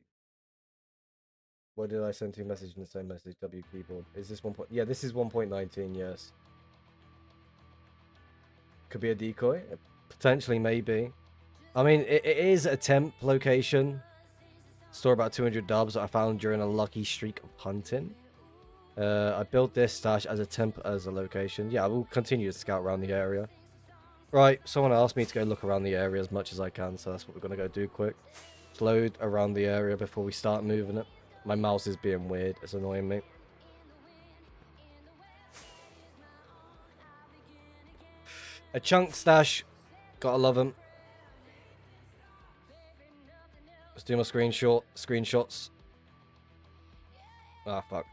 What did I send to message in the same message? W keyboard. Is this 1 point? Yeah, this is 1.19. Yes. Could be a decoy. Potentially, maybe. I mean, it is a temp location. Store about 200 dubs that I found during a lucky streak of hunting. I built this stash as a temp as a location. Yeah, I will continue to scout around the area. Right, someone asked me to go look around the area as much as I can, so that's what we're going to go do quick. Just load around the area before we start moving it. My mouse is being weird, it's annoying me. A chunk stash, gotta love him. Let's do my screenshots. Ah, fuck.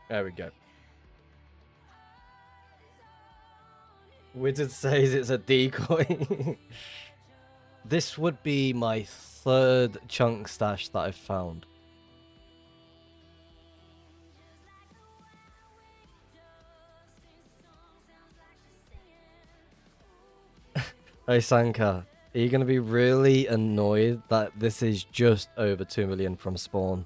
There we go. Wizard says it's a decoy. This would be my third chunk stash that I've found. Hey Sanka, are you going to be really annoyed that this is just over 2 million from spawn?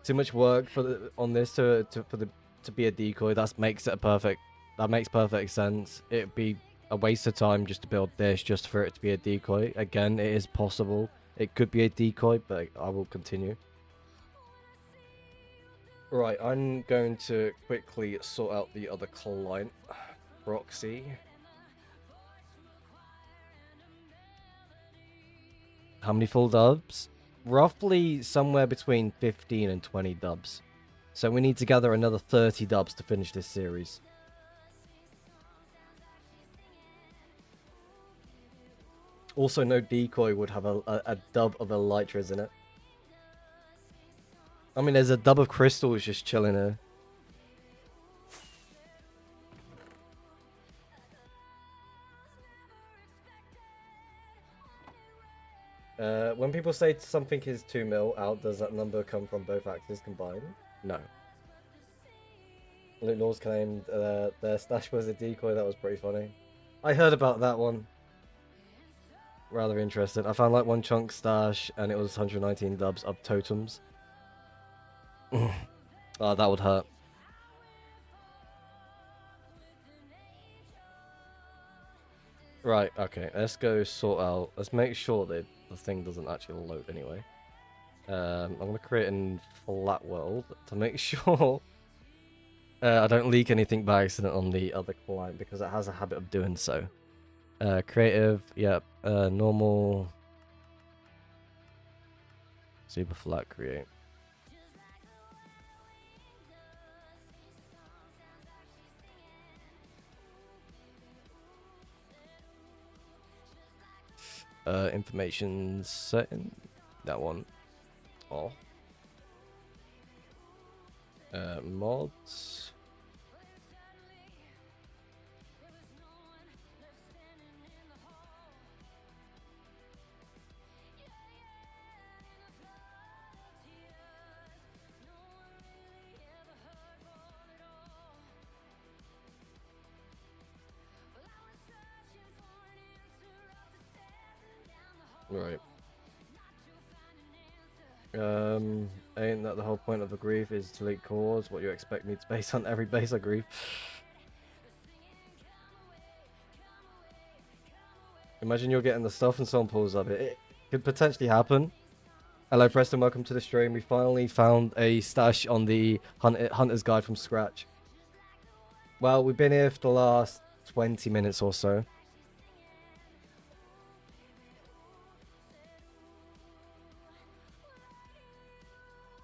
Too much work for the on this for the to be a decoy. That makes perfect sense. It'd be a waste of time just to build this just for it to be a decoy. Again, it is possible. It could be a decoy, but I will continue. Right, I'm going to quickly sort out the other client. Proxy. How many full dubs? Roughly somewhere between 15 and 20 dubs. So we need to gather another 30 dubs to finish this series. Also, no decoy would have a dub of Elytras in it. I mean, there's a dub of crystals just chilling here. When people say something is 2 mil out, does that number come from both axes combined? No. Loot Laws claimed their stash was a decoy. That was pretty funny. I heard about that one. Rather interesting. I found like one chunk stash and it was 119 dubs of totems. Oh, that would hurt. Right, okay. Let's go sort out. Let's make sure that the thing doesn't actually load anyway. I'm going to create a flat world to make sure I don't leak anything by accident on the other client because it has a habit of doing so. Creative, yep. Normal. Super flat create. Information setting. That one. Oh. Mods. Right. Ain't that the whole point of a grief is to leak cause? What you expect me to base on every base I grief? Imagine you're getting the stuff and someone pulls up. It could potentially happen. Hello Preston, welcome to the stream. We finally found a stash on the Hunter's Guide from scratch. Well, we've been here for the last 20 minutes or so.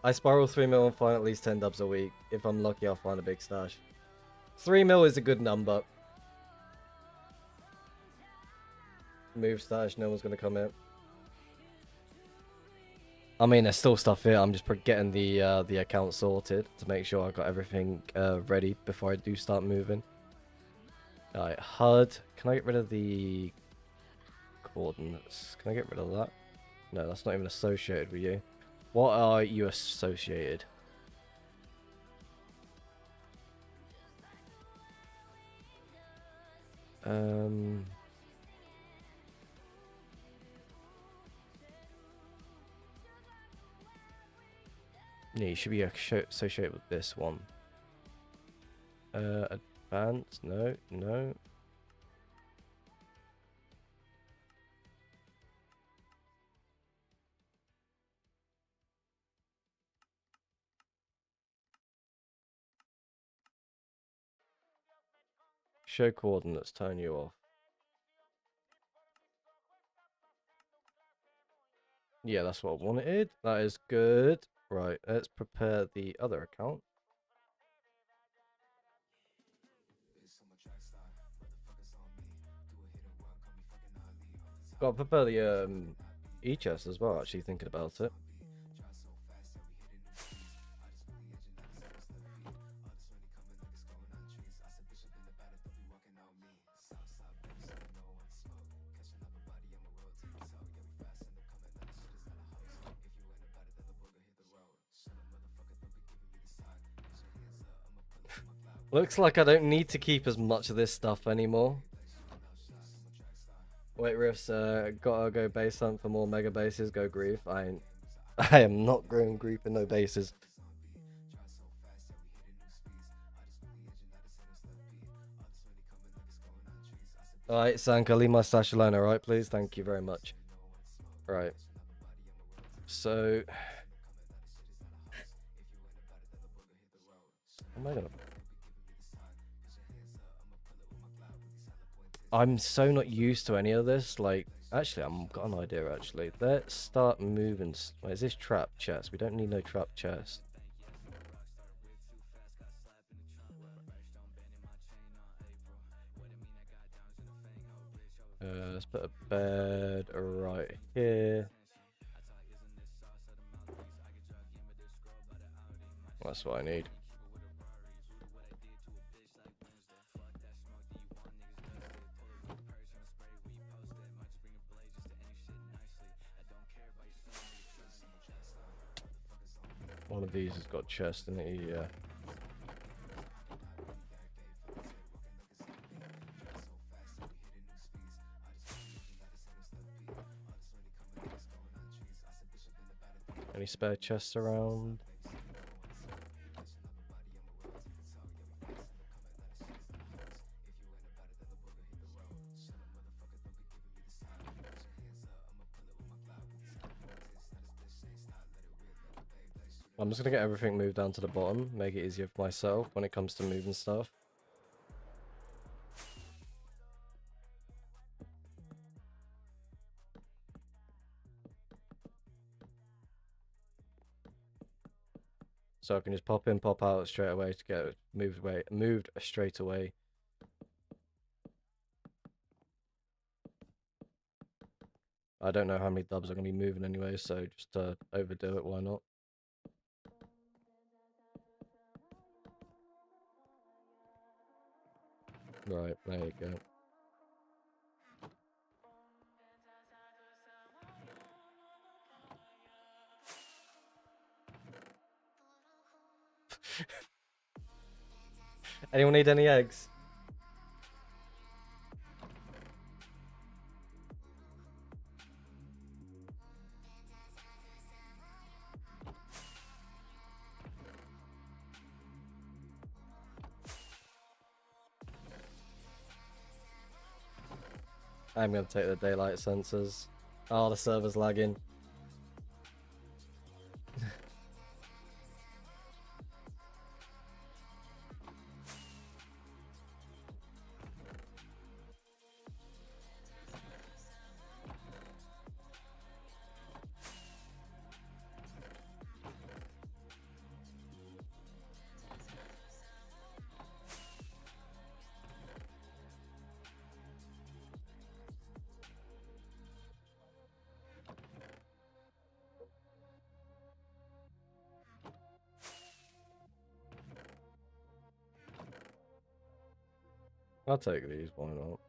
I spiral 3 mil and find at least 10 dubs a week. If I'm lucky, I'll find a big stash. 3 mil is a good number. Move stash, no one's going to come in. I mean, there's still stuff here. I'm just getting the account sorted to make sure I got everything ready before I do start moving. Alright, HUD. Can I get rid of the coordinates? Can I get rid of that? No, that's not even associated with you. What are you associated? Yeah, you should be associated with this one. Advanced? No, no. Show coordinates, turn you off. Yeah, that's what I wanted. That is good. Right, let's prepare the other account. Got to prepare the e-chest as well, actually, thinking about it. Looks like I don't need to keep as much of this stuff anymore. Wait, Riffs, gotta go base hunt for more mega bases, go grief. I am not going grief in no bases. Alright, Sanka, leave my stash alone, alright, please? Thank you very much. Right. So... Am I gonna... I'm so not used to any of this, like... Actually, I've got an idea, actually. Let's start moving... Wait, is this trap chest? We don't need no trap chest. Let's put a bed right here. That's what I need. One of these has got chest in it, yeah. Any spare chests around? I'm just gonna get everything moved down to the bottom, make it easier for myself when it comes to moving stuff. So I can just pop in, pop out straight away to get moved straight away. I don't know how many dubs are gonna be moving anyway, so just to overdo it, why not? Right, there you go. Anyone need any eggs? I'm gonna take the daylight sensors. Oh, the server's lagging. I'll take these, why not?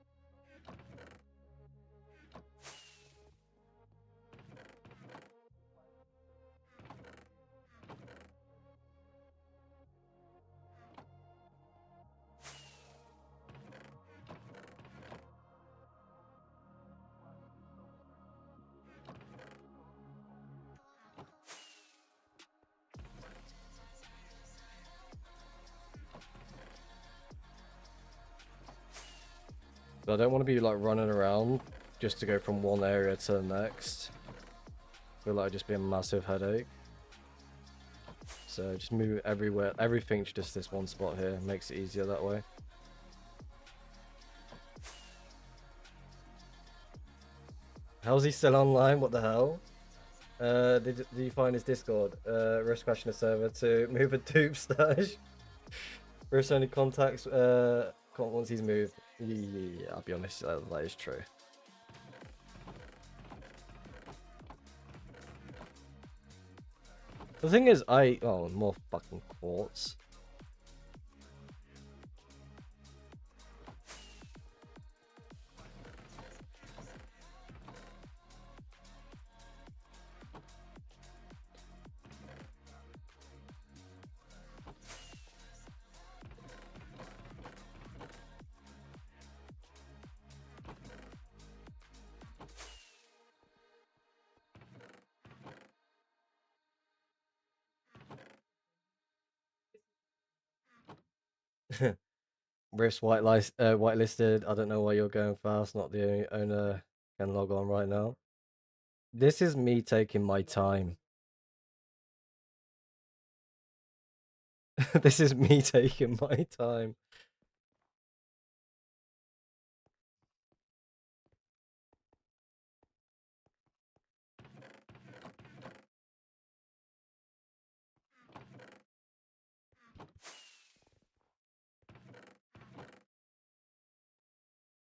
I don't want to be like running around just to go from one area to the next. I feel like it'd just be a massive headache. So just move everywhere, everything to just this one spot here. Makes it easier that way. How's he still online? What the hell? Did you find his Discord? Risk crashing the server to move a dupe stash. Risk only contacts once he's moved. Yeah, I'll be honest, that is true. The thing is, oh, more fucking quartz. Rift's whitelisted. I don't know why you're going fast. Not the owner can log on right now. This is me taking my time. This is me taking my time.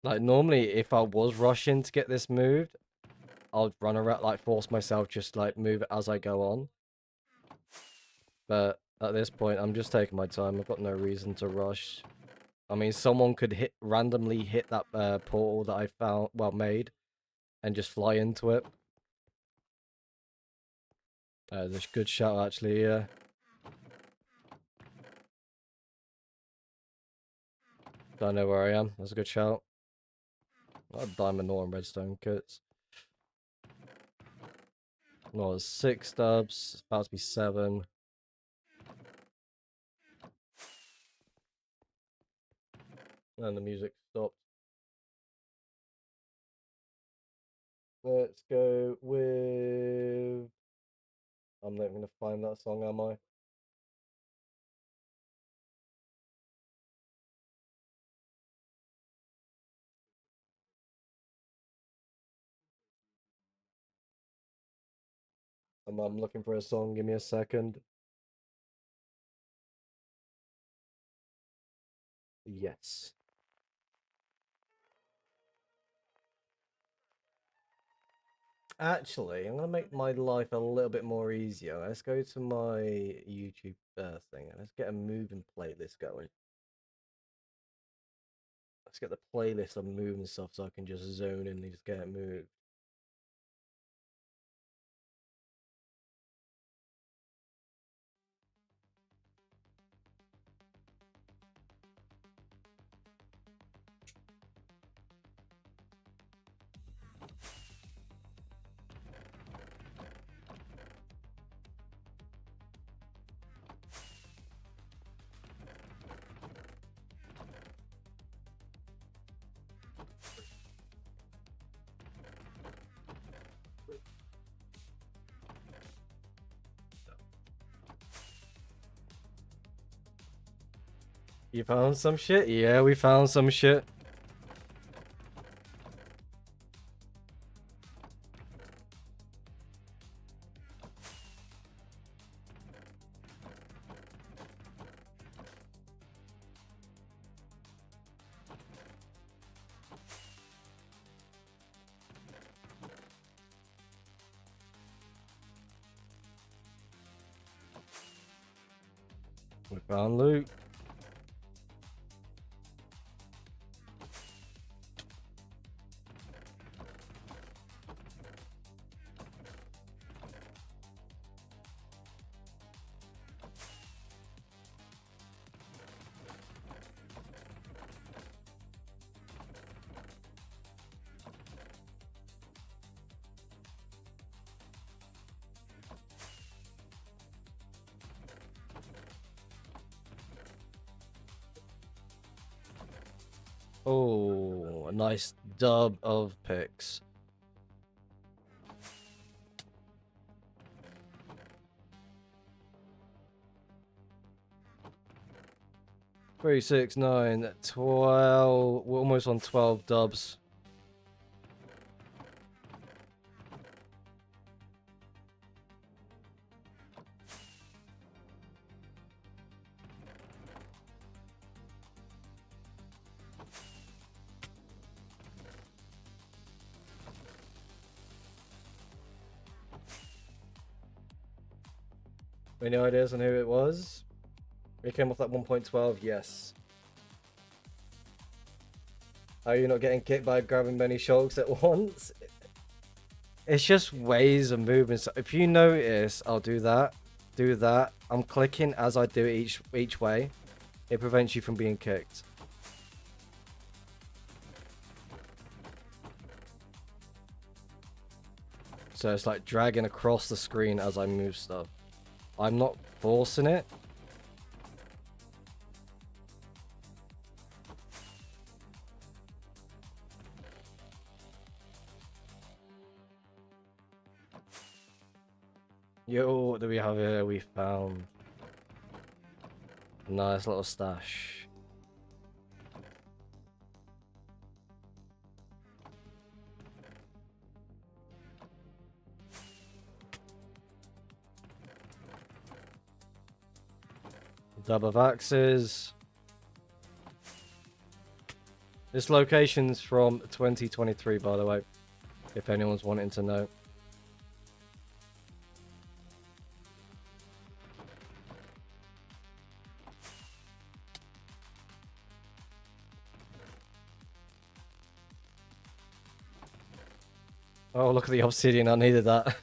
Like, normally, if I was rushing to get this moved, I'll run around, like, force myself, just, like, move it as I go on. But at this point, I'm just taking my time. I've got no reason to rush. I mean, someone could randomly hit that portal that I found, well, made, and just fly into it. That's a good shout, actually, yeah. Don't know where I am. That's a good shout. I have diamond ore and redstone kits. No, it's 6 dubs. It's about to be 7. And the music stopped. Let's go with... I'm not going to find that song, am I? I'm looking for a song. Give me a second. Yes. Actually, I'm going to make my life a little bit more easier. Let's go to my YouTube thing and let's get a moving playlist going. Let's get the playlist of moving stuff so I can just zone in and just get it moved. You found some shit? Yeah, we found some shit. We found loot. Oh, a nice dub of picks. Three, 6, 9, 12. We're almost on 12 dubs. Any ideas on who it was? It came off that 1.12, yes. Are you not getting kicked by grabbing many shulks at once? It's just ways of moving. So if you notice, I'll do that. Do that. I'm clicking as I do it each way. It prevents you from being kicked. So it's like dragging across the screen as I move stuff. I'm not forcing it. Yo, what do we have here? We found a nice little stash. Dub of axes. This location's from 2023, by the way, if anyone's wanting to know. Oh, look at the obsidian. I needed that.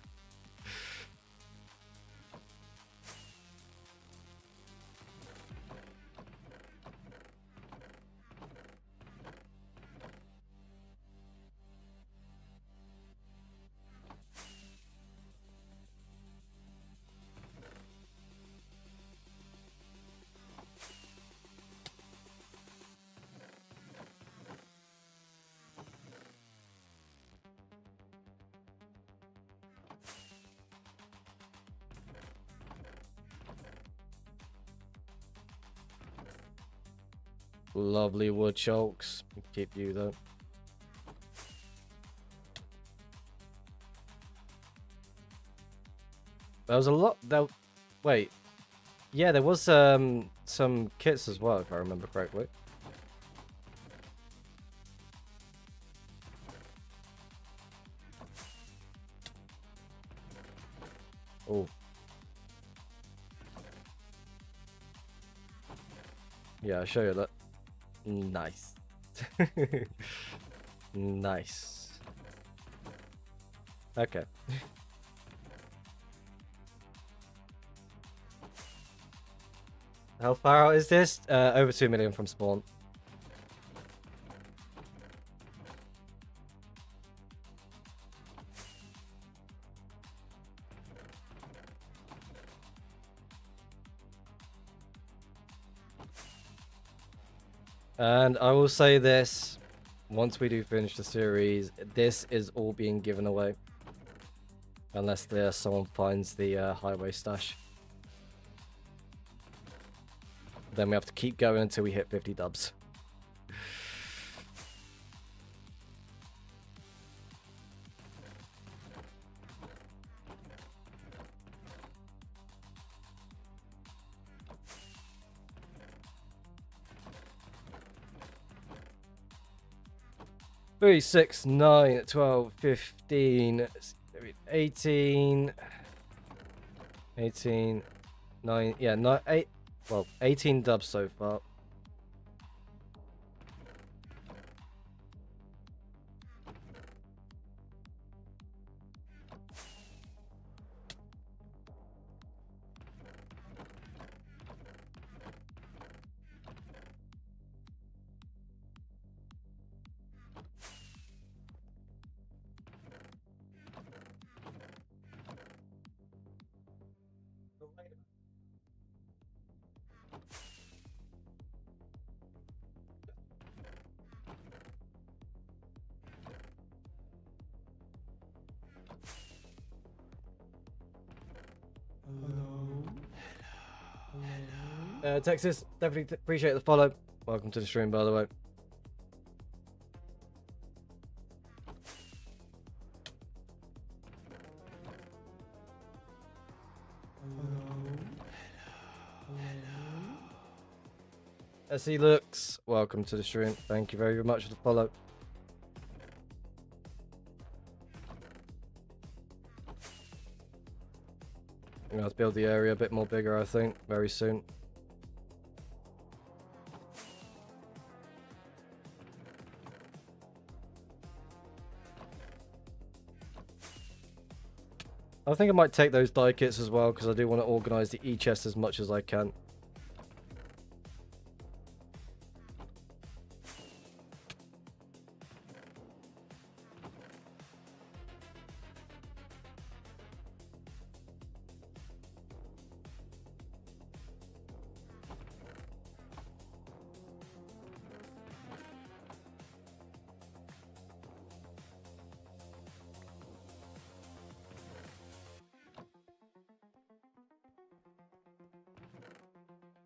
Lovely wood chokes. Keep you though. There was a lot. Wait. Yeah, there was some kits as well, if I remember correctly. Oh. Yeah, I'll show you that. Nice. Nice. Okay. How far out is this? Over 2 million from spawn. And I will say this, once we do finish the series, this is all being given away. Unless someone finds the highway stash. Then we have to keep going until we hit 50 dubs. 3, 6, 9, 12, 15, 18, 9, yeah, 9, 8, well, 18 dubs so far. Texas, definitely appreciate the follow. Welcome to the stream, by the way. SE Looks, welcome to the stream. Thank you very much for the follow. I'm going to build the area a bit more bigger, I think, very soon. I think I might take those die kits as well, because I do want to organise the e-chest as much as I can.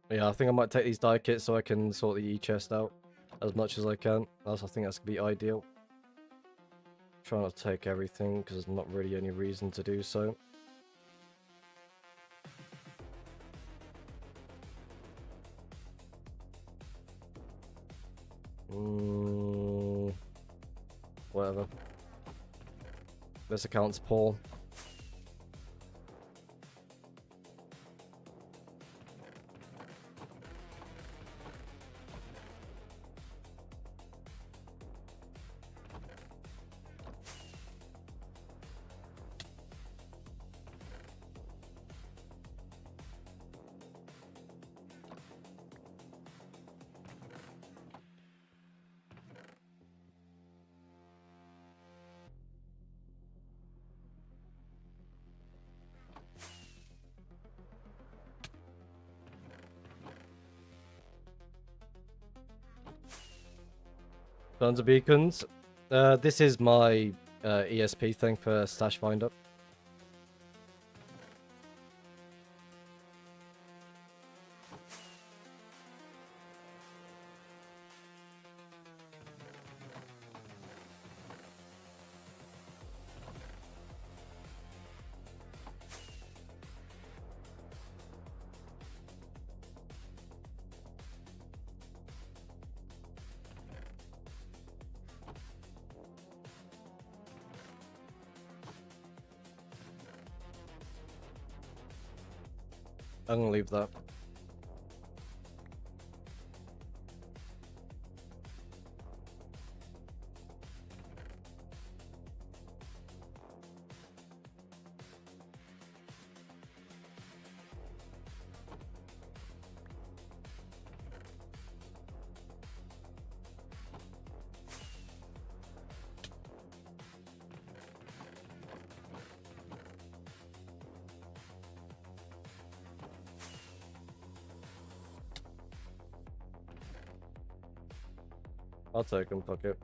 Yeah, I think I might take these die kits so I can sort the E-chest out as much as I can. I think that's gonna be ideal. Try not to take everything because there's not really any reason to do so. Whatever. This account's poor. Tons of beacons. This is my ESP thing for Stash Finder. I'm gonna leave that. I'll take him, fuck it.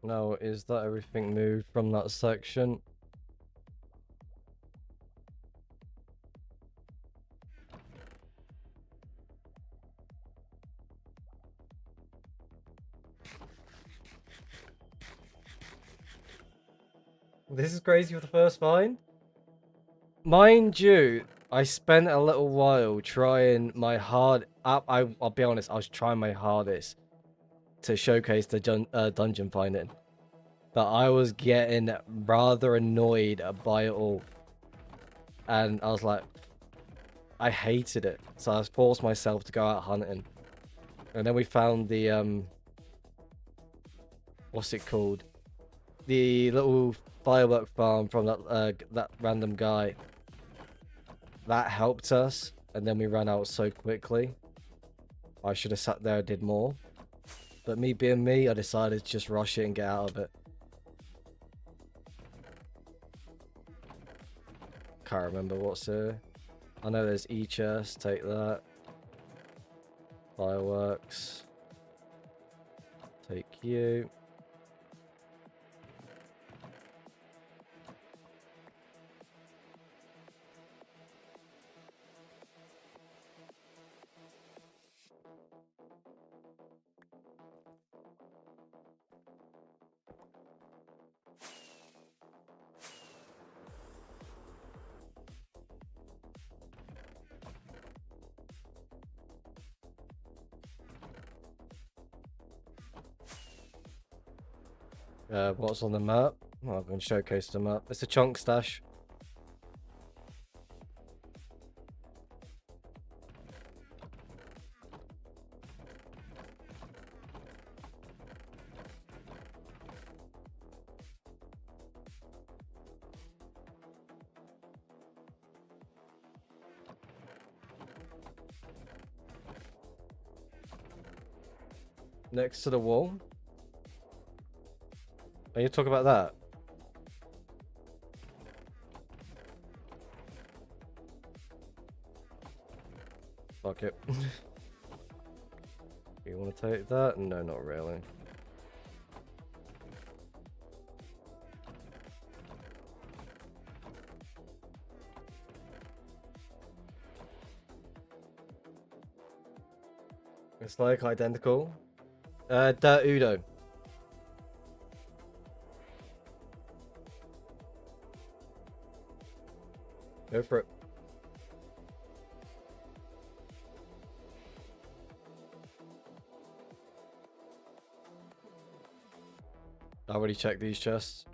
Now, is that everything moved from that section? This is crazy for the first find. Mind you, I spent a little while trying my hard... I'll be honest, I was trying my hardest to showcase the dungeon finding. But I was getting rather annoyed by it all. And I was like, I hated it. So I forced myself to go out hunting. And then we found the, what's it called? The little firework farm from that random guy. That helped us. And then we ran out so quickly. I should have sat there and did more. But me being me, I decided to just rush it and get out of it. Can't remember what's here. I know there's E-chest, take that. Fireworks. Take you. What's on the map? Well, I'm going to showcase the map. It's a chunk stash. Next to the wall. Are you talking about that? Fuck it. You want to take that? No, not really. It's like identical. Dirt Udo. Go for it. I already checked these chests.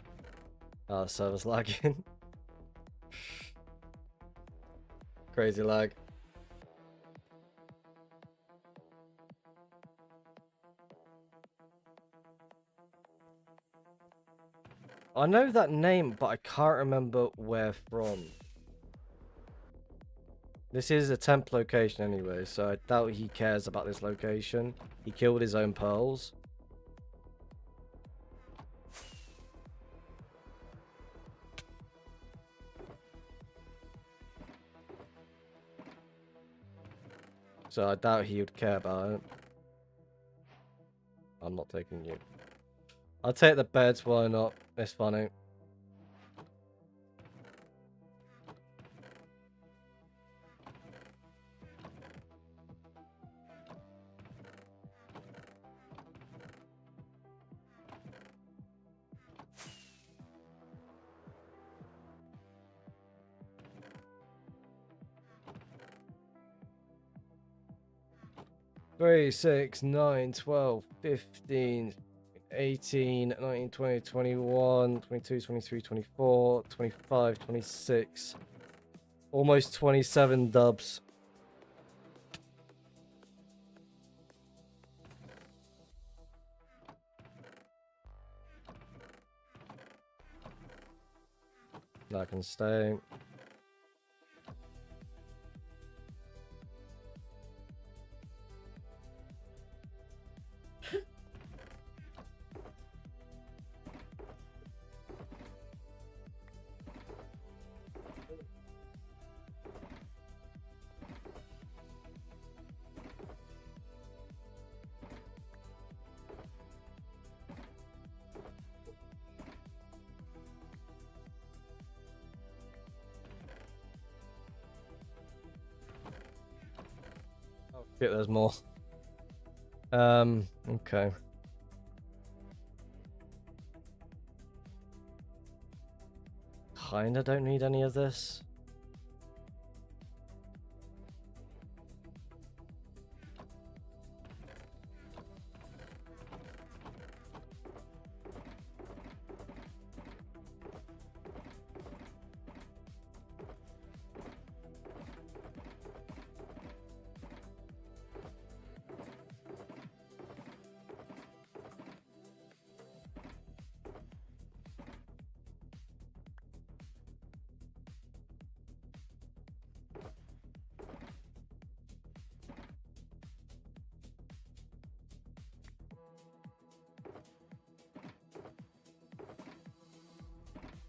Ah, server's lagging. Crazy lag. I know that name, but I can't remember where from. This is a temp location anyway, so I doubt he cares about this location. He killed his own pearls. So I doubt he would care about it. I'm not taking you. I'll take the beds, why not? It's funny. Three, 6, 9, 12, 15, 18, 19, 20, 21, 22, 23, 24, 25, 26. Almost 27 dubs. I can stay. Oh shit, there's more. Okay. Kinda don't need any of this.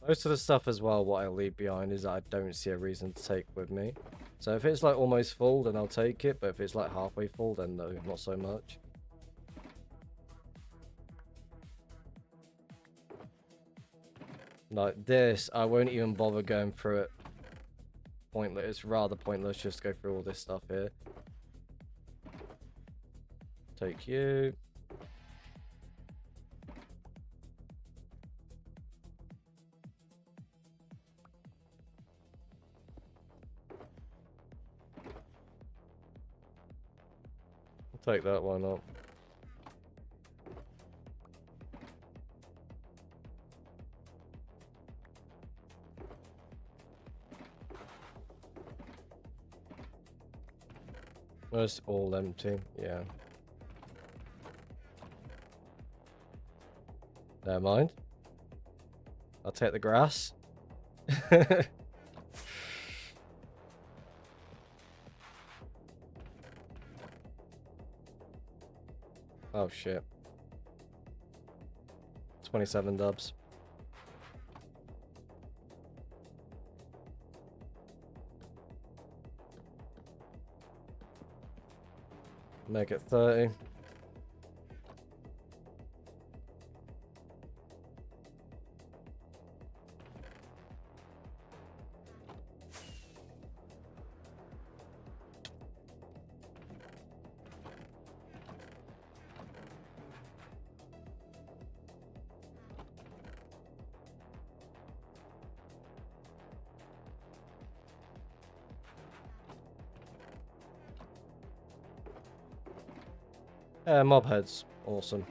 Most of the stuff as well, what I leave behind is I don't see a reason to take with me. So if it's like almost full, then I'll take it. But if it's like halfway full, then no, not so much. Like this, I won't even bother going through it. Pointless. It's rather pointless just to go through all this stuff here. Take you. Take that one up. It's all empty, yeah. Never mind. I'll take the grass. Oh shit. 27 dubs. Make it 30. Mob heads. Awesome.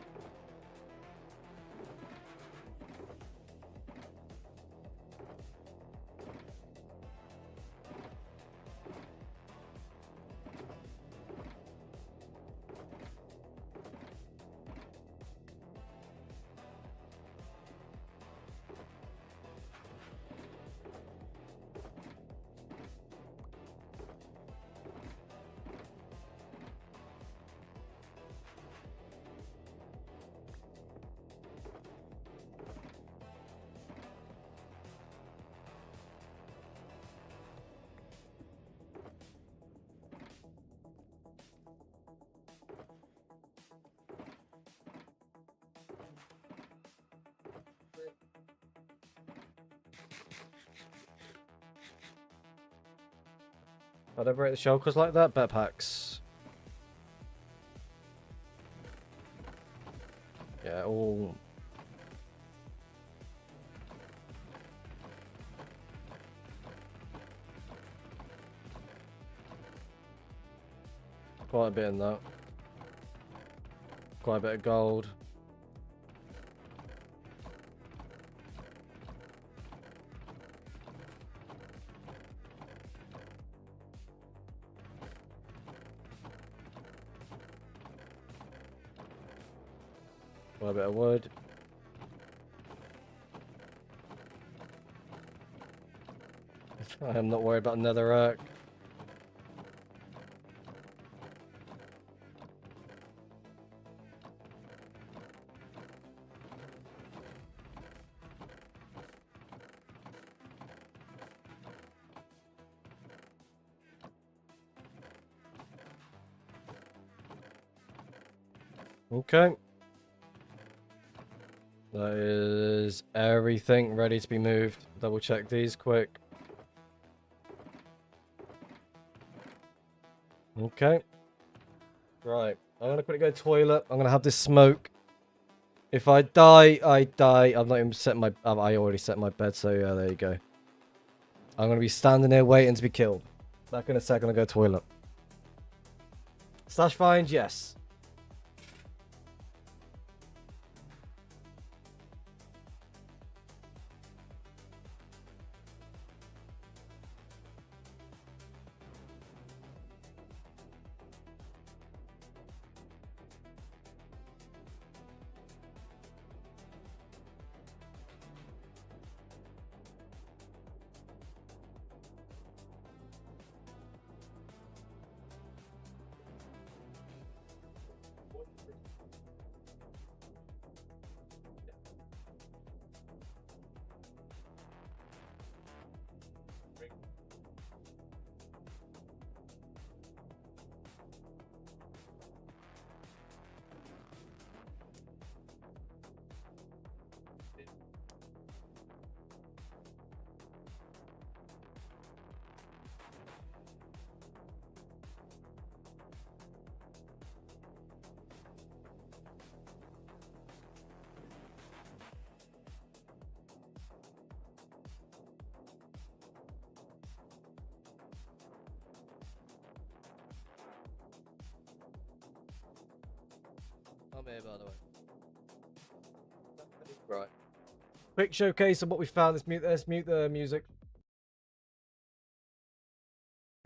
I'd ever rate the shulkers like that? Bet packs. Yeah, all... Quite a bit in that. Quite a bit of gold. Quite a bit of wood. I am not worried about netherrack. Okay. That is everything ready to be moved. Double check these quick. Okay. Right. I'm gonna quickly go toilet. I'm gonna have this smoke. If I die, I die. I've not even set my... I already set my bed, so yeah, there you go. I'm gonna be standing there waiting to be killed. Back in a sec, I'm gonna go toilet. Stash find, yes. I'm here, by the way. Right. Quick showcase of what we found. Let's mute the music.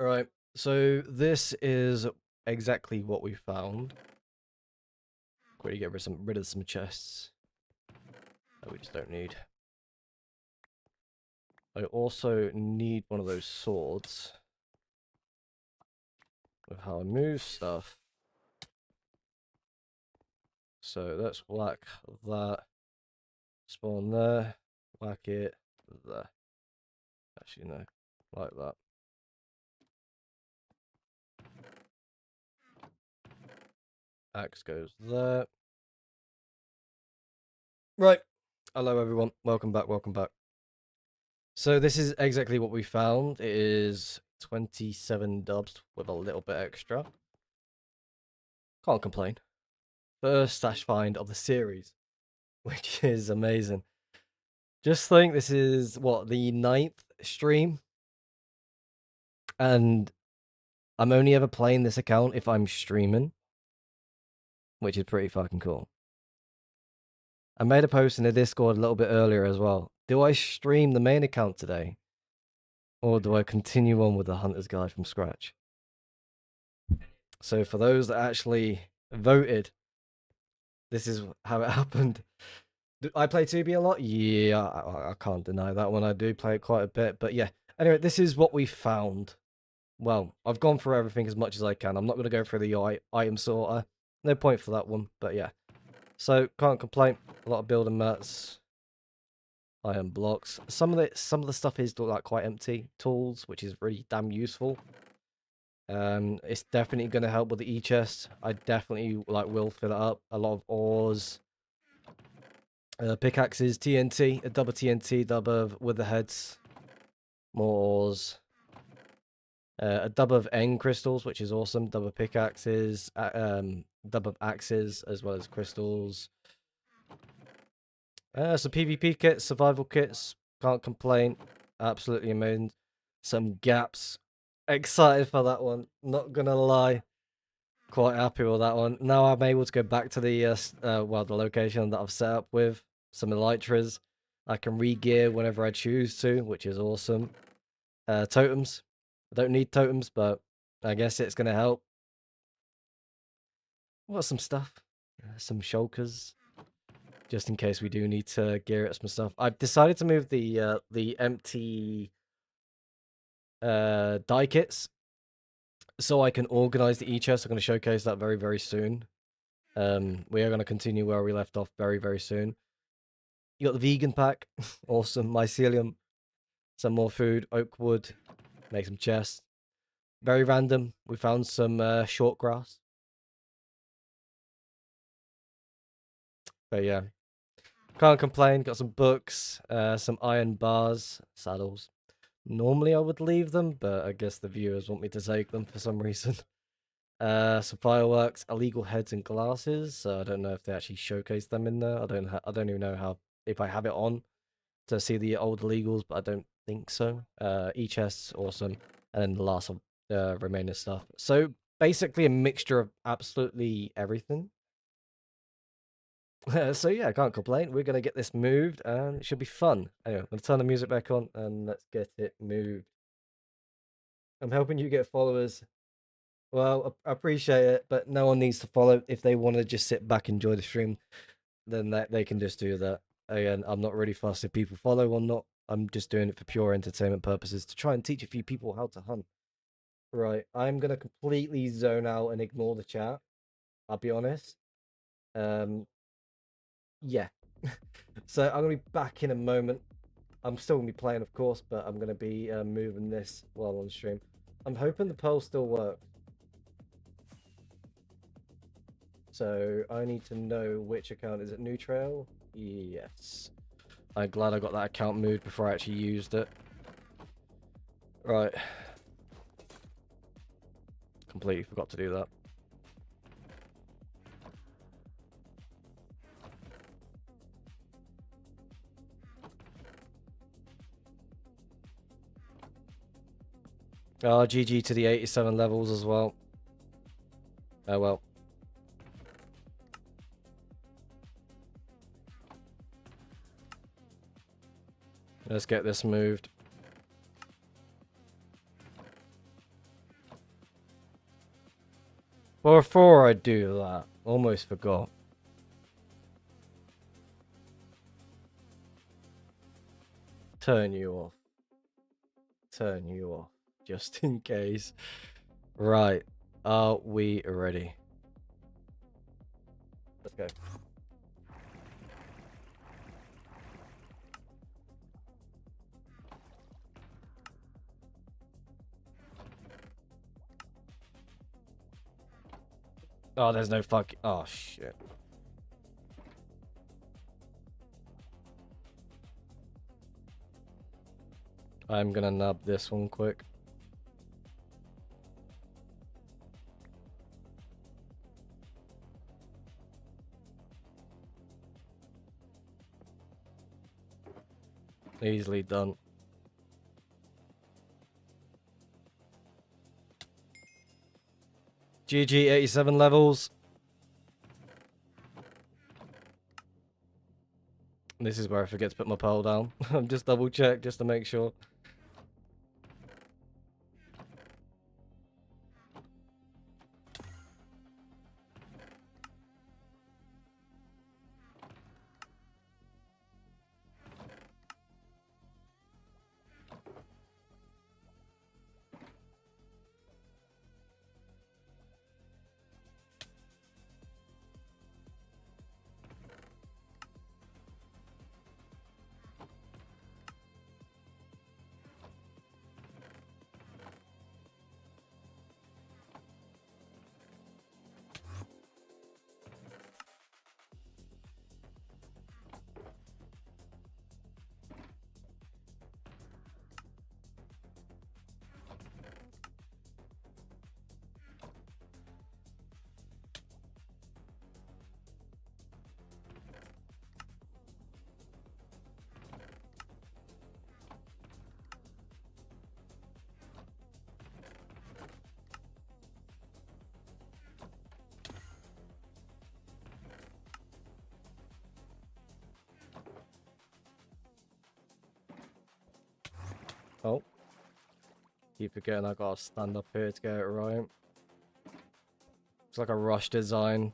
Alright, so this is exactly what we found. Quickly get rid of some chests that we just don't need. I also need one of those swords with how I move stuff. So let's whack that. Spawn there. Whack it there. Actually, no. Like that. Axe goes there. Right. Hello, everyone. Welcome back. Welcome back. So this is exactly what we found. It is 27 dubs with a little bit extra. Can't complain. First stash find of the series, which is amazing. Just think this is, what, the 9th stream? And I'm only ever playing this account if I'm streaming. which is pretty fucking cool. I made a post in the Discord a little bit earlier as well. Do I stream the main account today? Or do I continue on with the Hunter's Guide from scratch? So for those that actually voted, this is how it happened. Do I play 2B a lot? Yeah, I can't deny that one. I do play it quite a bit. But yeah, anyway, this is what we found. Well, I've gone through everything as much as I can. I'm not going to go through the item sorter. No point for that one, but yeah. So, can't complain. A lot of building mats. Iron blocks. Some of the stuff is like quite empty. Tools, which is really damn useful. It's definitely going to help with the e-chest. I definitely will fill it up. A lot of ores. Pickaxes, TNT, a double TNT, double with the heads. More ores. A dub of end crystals, which is awesome. Dub of pickaxes, dub of axes, as well as crystals. Some PvP kits, survival kits. Can't complain. Absolutely amazing. Some gaps. Excited for that one. Not gonna lie. Quite happy with that one. Now I'm able to go back to the the location that I've set up with some elytras. I can re-gear whenever I choose to, which is awesome. Totems. I don't need totems, but I guess it's gonna help. Got some stuff. Some shulkers. Just in case we do need to gear it some stuff. I've decided to move the empty die kits so I can organize the e-chest. I'm going to showcase that very, very soon. We are going to continue where we left off very, very soon. You got the vegan pack. Awesome. Mycelium. Some more food. Oak wood. Make some chests. Very random. We found some short grass. But yeah. Can't complain. Got some books. Some iron bars. Saddles. Normally I would leave them, but I guess the viewers want me to take them for some reason. Some fireworks, illegal heads and glasses. So I don't know if they actually showcase them in there. I don't even know how if I have it on to see the old illegals, but I don't think so. E-chests, awesome, and then the last of the remaining stuff. So basically a mixture of absolutely everything. So yeah, I can't complain. We're gonna get this moved, and it should be fun. Anyway, I'm gonna turn the music back on, and let's get it moved. I'm helping you get followers. Well, I appreciate it, but no one needs to follow. If they want to just sit back and enjoy the stream, then they can just do that. Again, I'm not really fussed if people follow or not. I'm just doing it for pure entertainment purposes to try and teach a few people how to hunt. Right, I'm gonna completely zone out and ignore the chat. I'll be honest. Yeah. So I'm gonna be back in a moment. I'm still gonna be playing, of course, but I'm gonna be moving this while on stream. I'm hoping the poll still works. So I need to know which account. Is it New Trail? Yes. I'm glad I got that account moved before I actually used it. Right. Completely forgot to do that. Oh, GG to the 87 levels as well. Oh well. Let's get this moved. Before I do that, almost forgot. Turn you off. Turn you off. Just in case. Right. Are we ready? Let's go. Oh, there's no fuck. Oh, shit. I'm gonna nub this one quick. Easily done. GG 87 levels. this is where I forget to put my pole down. Just double check, just to make sure. Oh. Keep forgetting I gotta stand up here to get it right. It's like a rush design.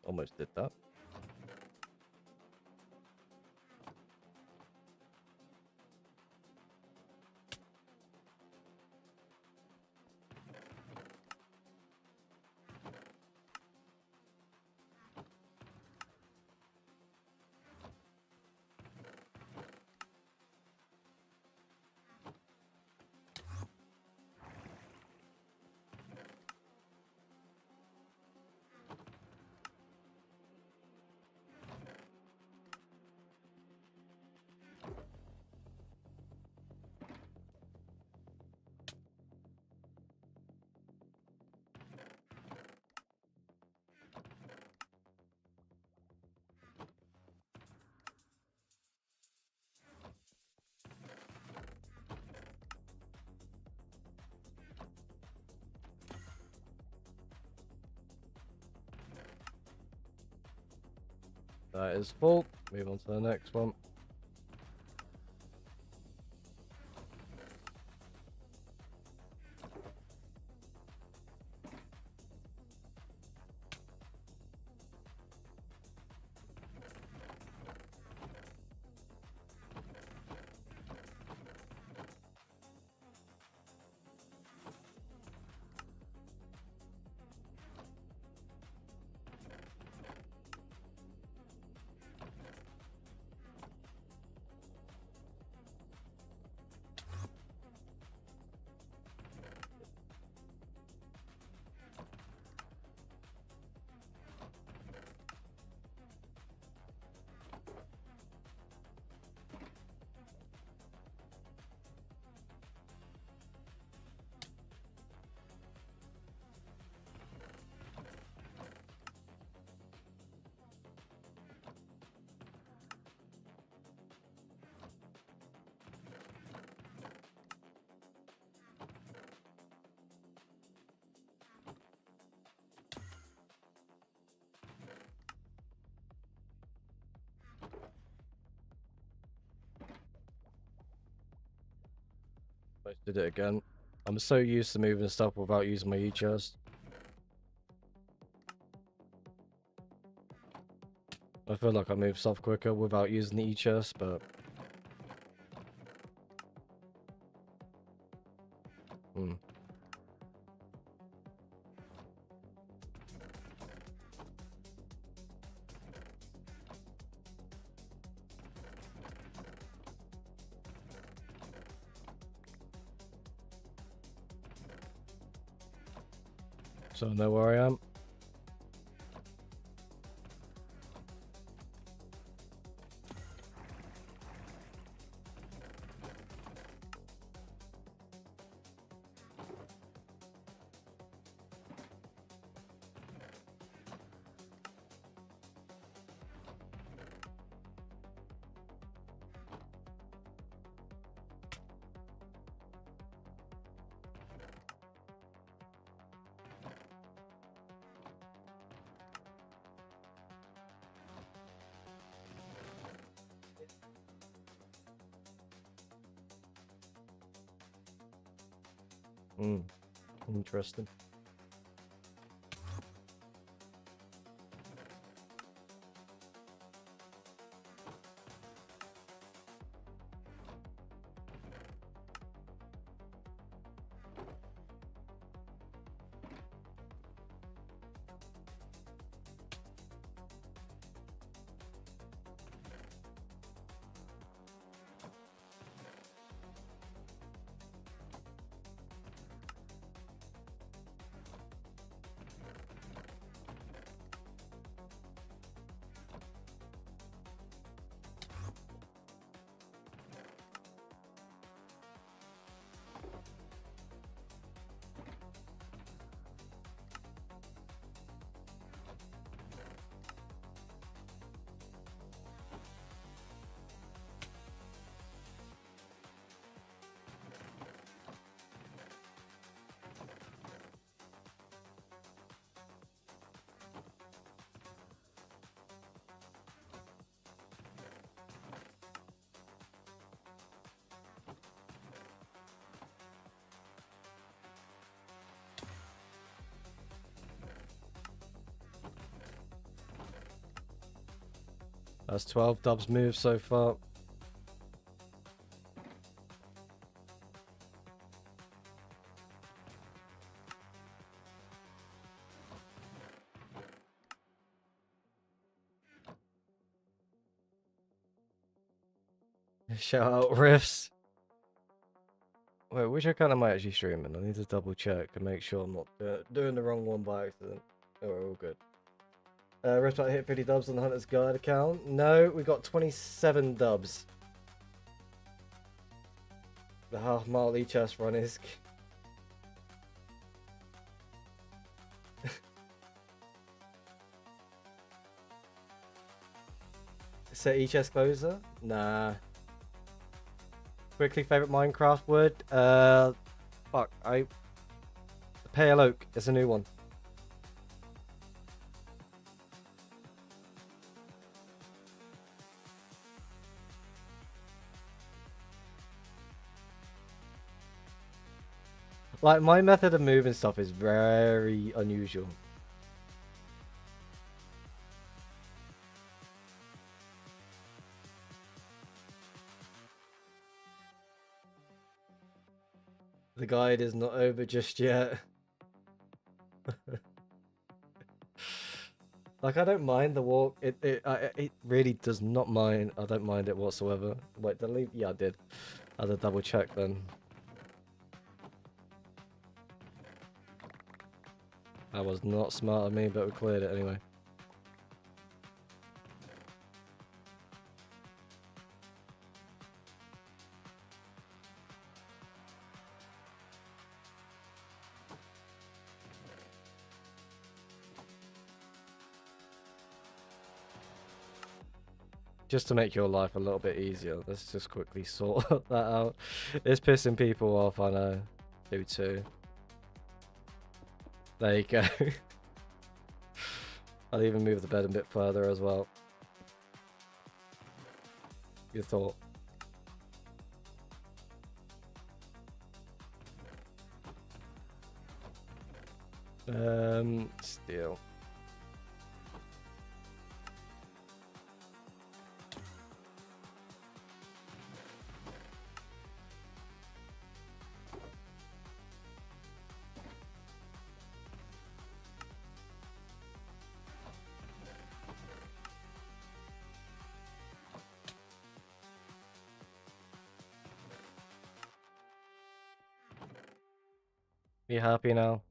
Almost did that. That is full. Move on to the next one. Almost did it again. I'm so used to moving stuff without using my E-chest. I feel like I move stuff quicker without using the E-chest, but... So I know where I am. Interesting. That's 12 dubs moved so far. Shout out Riffs. Wait, which account am I actually streaming? I need to double check and make sure I'm not doing the wrong one by accident. Oh, we're all good. Rift hit 50 dubs on the Hunter's Guide account. No, we got 27 dubs. The half-mile chest run is... Set chest closer? Nah. Quickly, favorite Minecraft word? Fuck, Pale Oak is a new one. Like, my method of moving stuff is very unusual. The guide is not over just yet. Like, I don't mind the walk. It really does not mind. I don't mind it whatsoever. Wait, delete? Yeah, I did. I had to double check then. That was not smart of me, but we cleared it anyway. Just to make your life a little bit easier, let's just quickly sort that out. It's pissing people off, I know. Do too. There you go. I'll even move the bed a bit further as well. Good thought. Steel. You happy now?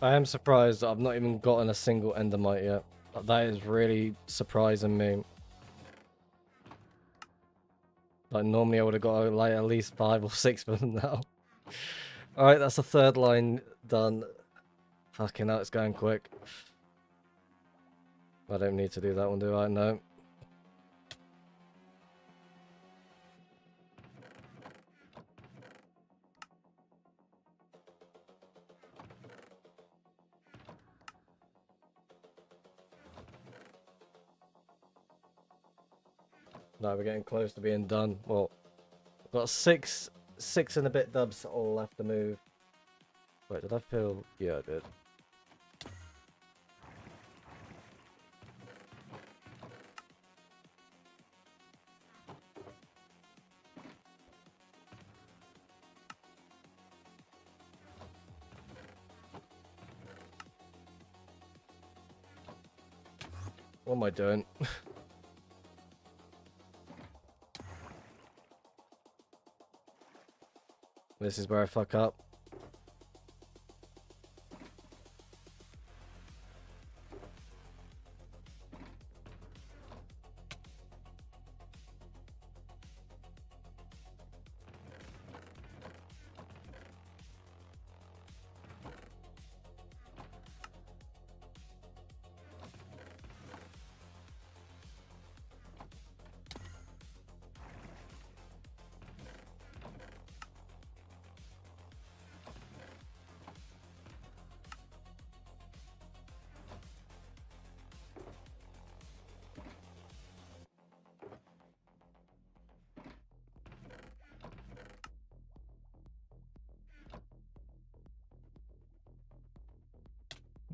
I am surprised that I've not even gotten a single Endermite yet. That is really surprising me. Like, normally I would have got like at least 5 or 6 of them now. Alright, that's the third line done. Fucking hell, it's going quick. I don't need to do that one, do I? No. No, we're getting close to being done. Well, I've got six and a bit dubs all left to move. Wait, did I feel? Yeah, I did. What am I doing? This is where I fuck up.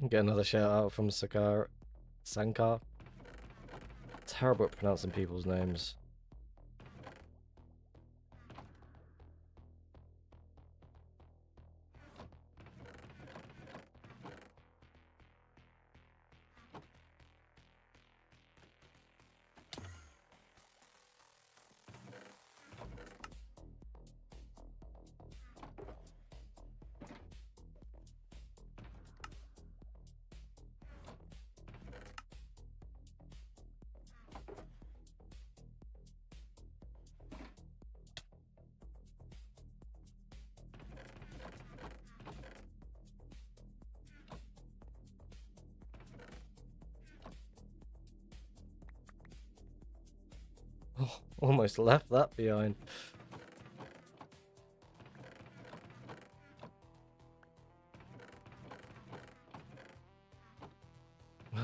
Get another shout out from Sankar. Terrible at pronouncing people's names. Oh, almost left that behind.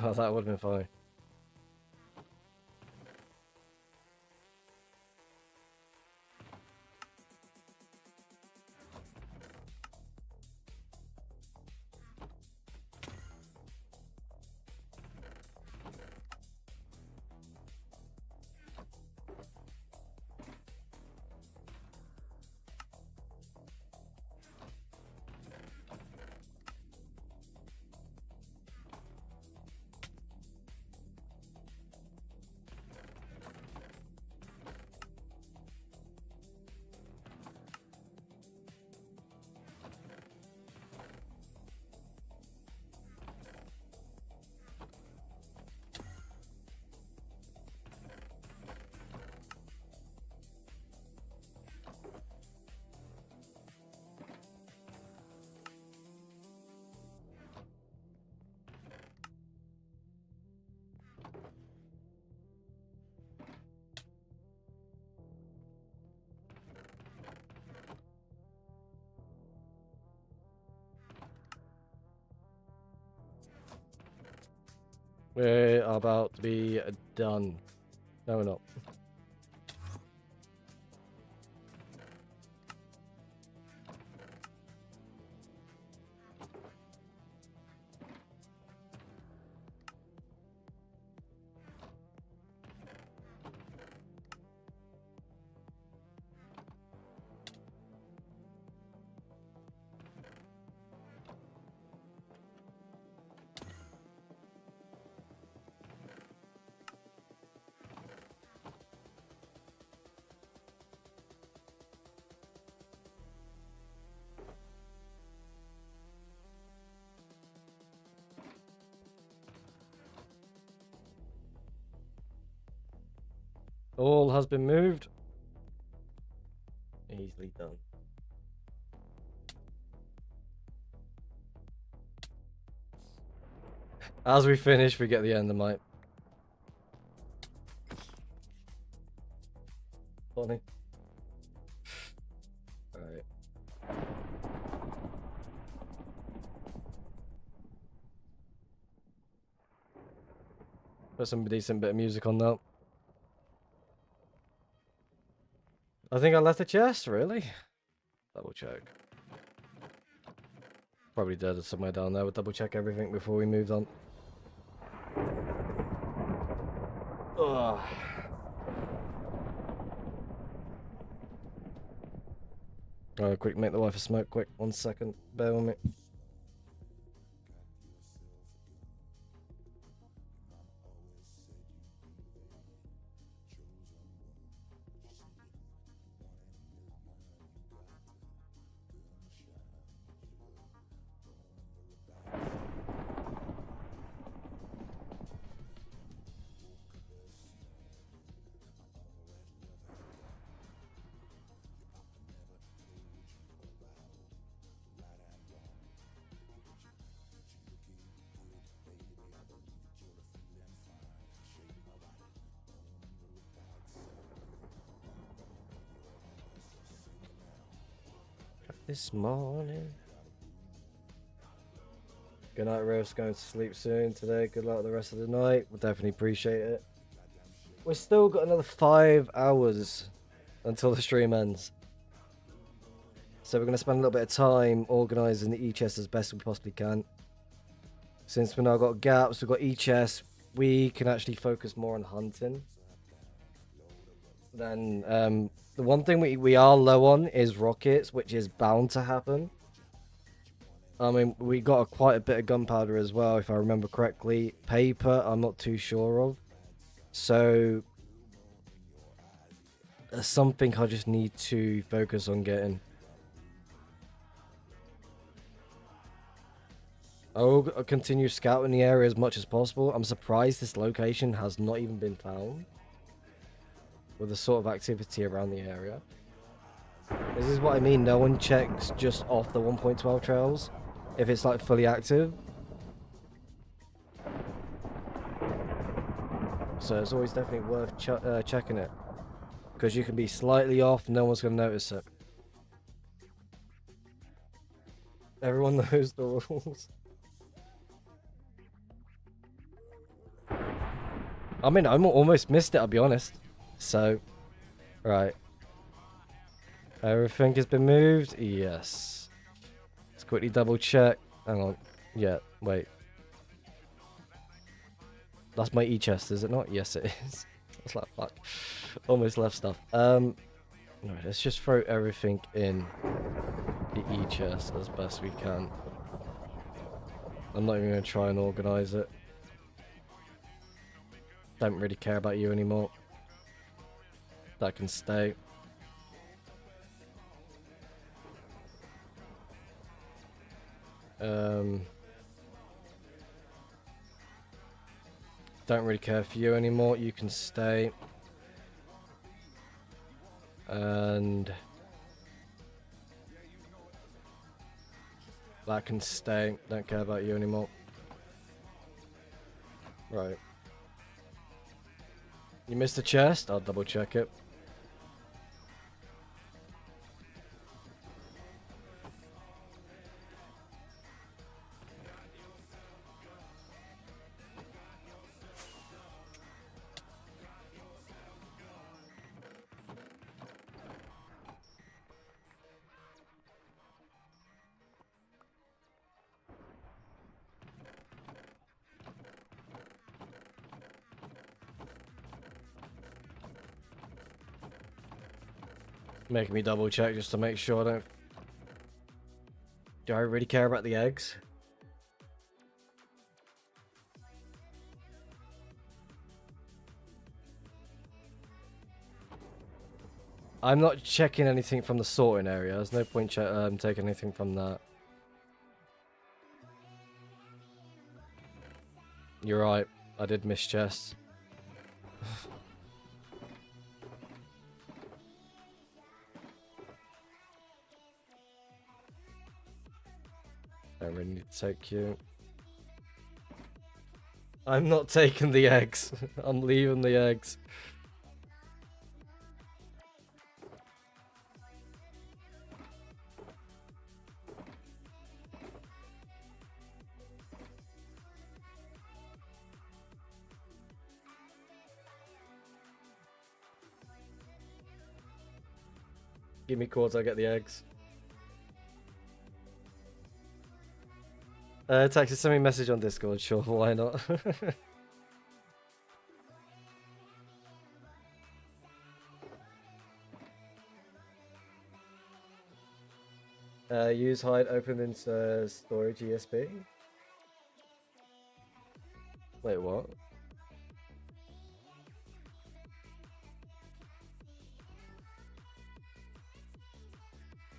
Oh, that would have been funny. We're about to be done. No, we're not. All has been moved. Easily done. As we finish, we get the Endermite. Funny. Alright. Put some decent bit of music on that. I think I left the chest, really? Double check. Probably dead somewhere down there. We'll double check everything before we moved on. Ugh. Quick, make the wife a smoke, quick. 1 second. Bear with me. This morning. Good night, Rose. Going to sleep soon today. Good luck the rest of the night. We'll definitely appreciate it. We've still got another 5 hours until the stream ends. So we're going to spend a little bit of time organising the e-chest as best we possibly can. Since we've now got gaps, we've got e-chest, we can actually focus more on hunting. Then the one thing we are low on is rockets, which is bound to happen. I mean, we got quite a bit of gunpowder as well, if I remember correctly. Paper, I'm not too sure of. So, there's something I just need to focus on getting. I'll continue scouting the area as much as possible. I'm surprised this location has not even been found, with the sort of activity around the area. This is what I mean, no one checks just off the 1.12 trails if it's like fully active. So it's always definitely worth checking it, because you can be slightly off, no one's going to notice it. Everyone knows the rules. I mean, I almost missed it, I'll be honest. So, right. Everything has been moved? Yes. Let's quickly double check. Hang on. Yeah, wait. That's my e-chest, is it not? Yes, it is. I was like, fuck. Almost left stuff. Right, let's just throw everything in the e-chest as best we can. I'm not even going to try and organise it. Don't really care about you anymore. That can stay. Don't really care for you anymore. You can stay. And that can stay. Don't care about you anymore. Right. You missed a chest? I'll double check it. Making me double check just to make sure I don't... Do I really care about the eggs? I'm not checking anything from the sorting area. There's no point taking anything from that. You're right. I did miss chests. don't really need to take you. I'm not taking the eggs. I'm leaving the eggs. Give me cords, I get the eggs. Texas, send me a message on Discord. Sure, why not? Use hide open into storage ESP. Wait, what?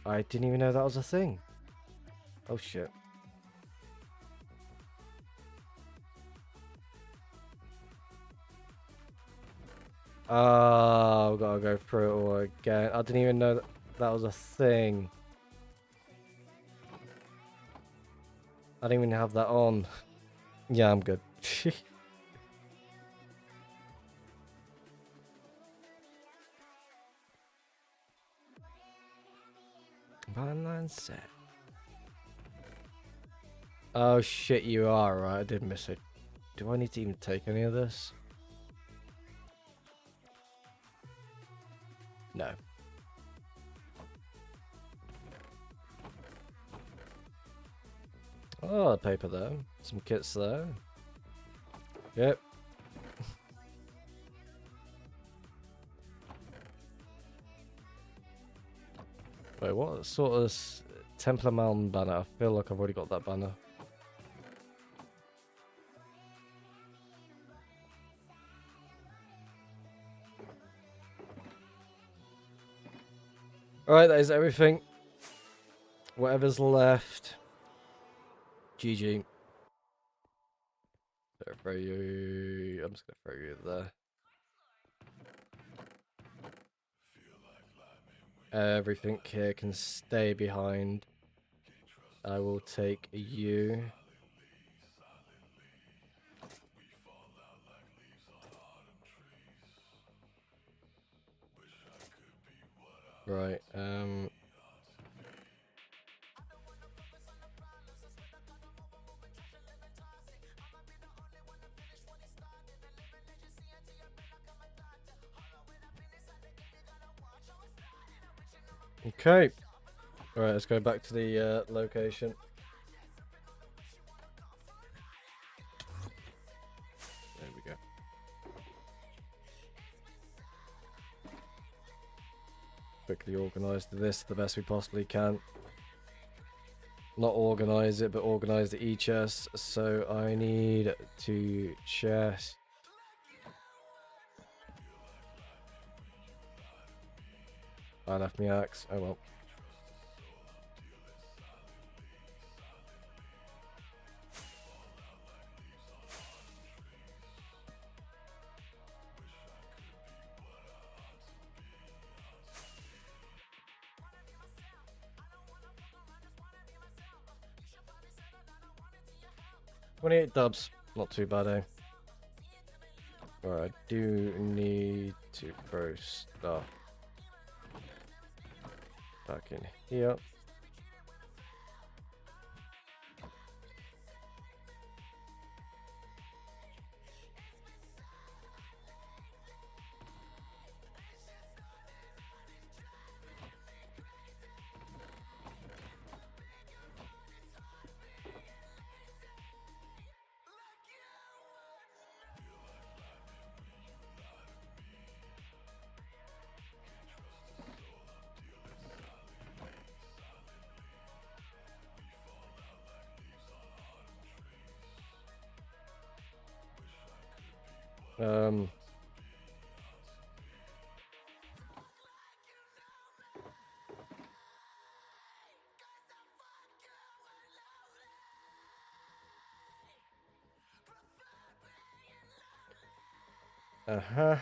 I didn't even know that was a thing. Oh shit. Oh, I've got to go through it all again. I didn't even know that was a thing. I didn't even have that on. Yeah, I'm good. Valentine's set. Oh shit, you are right. I did miss it. Do I need to even take any of this? No. Oh, paper there. Some kits there. Yep. Wait, what sort of Templar Mountain banner? I feel like I've already got that banner. Alright, that is everything. Whatever's left. GG. So throw you. I'm just gonna throw you there. Everything here can stay behind. I will take you. Right, okay. Alright, let's go back to the location. There we go. Quickly organise this the best we possibly can. Not organise it, but organise the e-chest. So I need to chest. I left me axe. Oh well. $28 dubs. Not too bad, eh? Right, I do need to throw stuff back in here. Uh-huh.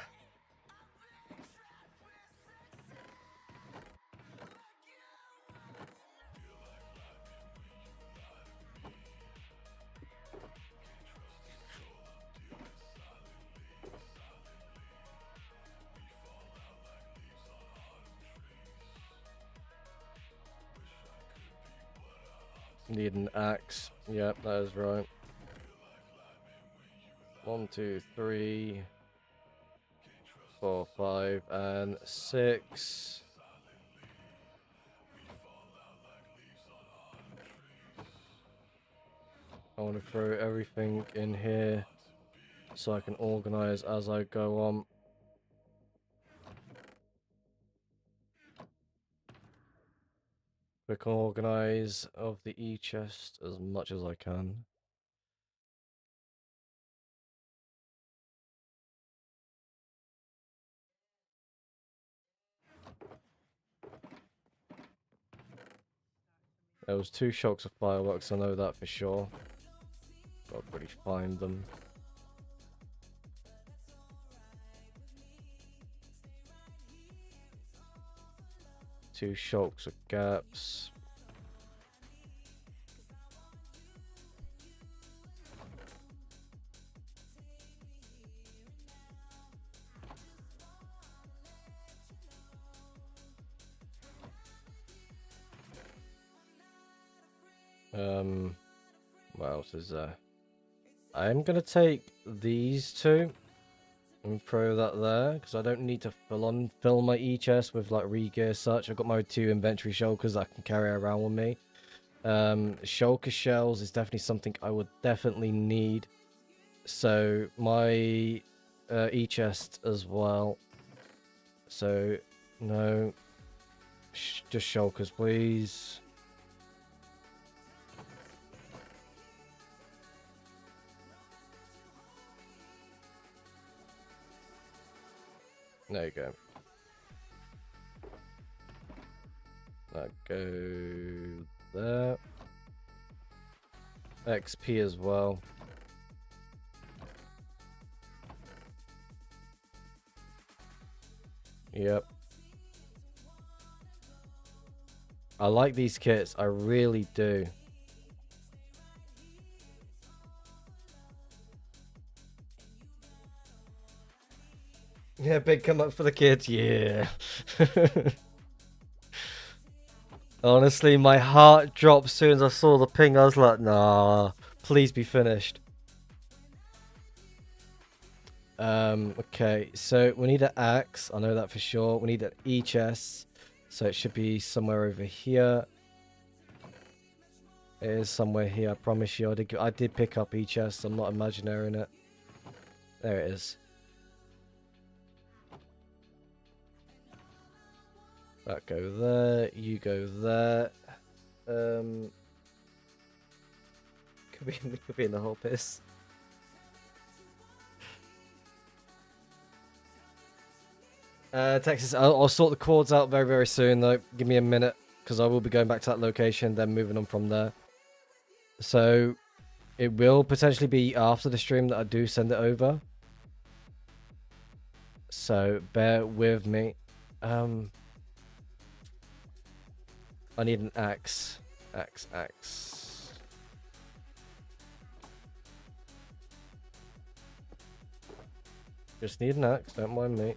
Need an axe. Yep, that is right. 1, 2, 3, 4, 5, and 6. I want to throw everything in here so I can organize as I go on. Quick organize of the e-chest as much as I can. There was 2 shocks of fireworks, I know that for sure. Gotta really find them. Two shocks of gaps. What else is there? I'm gonna take these 2 and throw that there because I don't need to fill my e-chest with like re-gear such. I've got my 2 inventory shulkers I can carry around with me. Shulker shells is definitely something I would definitely need. So my e-chest as well. So no, just shulkers, please. There you go. That go there. XP as well. Yep. I like these kits. I really do. Yeah, big come up for the kids. Yeah. Honestly, my heart dropped as soon as I saw the ping. I was like, nah, please be finished. Okay, so we need an axe. I know that for sure. We need an e-chest. So it should be somewhere over here. It is somewhere here, I promise you. I did pick up e-chest. I'm not imagining it. There it is. That go there. You go there. Could be in the whole piss. Texas, I'll sort the cords out very, very soon, though. Give me a minute, because I will be going back to that location, then moving on from there. So, it will potentially be after the stream that I do send it over. So, bear with me. I need an axe. Axe. Just need an axe, don't mind me.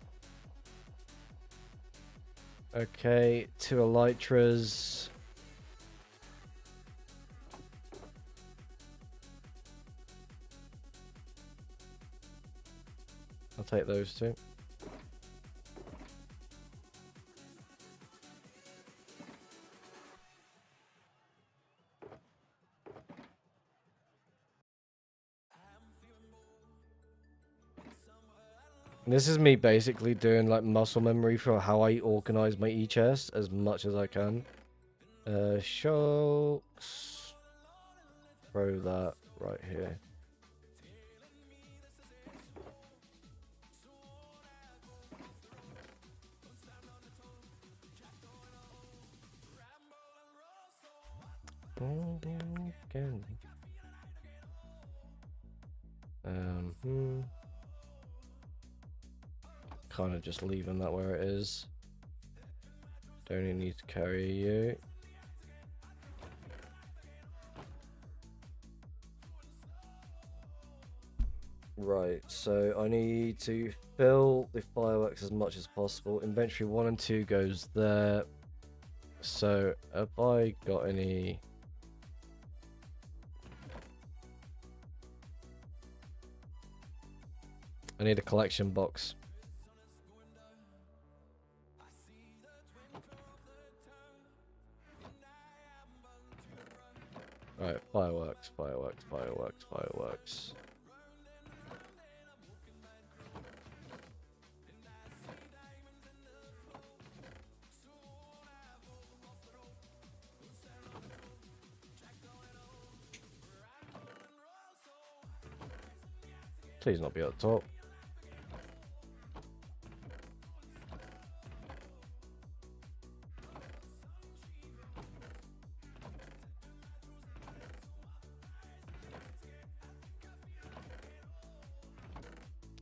Okay, 2 elytras. I'll take those 2. This is me basically doing like muscle memory for how I organize my e-chest as much as I can. Shulks. Throw that right here. Kind of just leaving that where it is. Don't even need to carry you. Right, so I need to fill the fireworks as much as possible. Inventory 1 and 2 goes there. So have I got any I need a collection box. Right, fireworks, fireworks, fireworks, fireworks. Please not be at the top.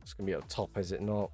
It's gonna be at the top, is it not?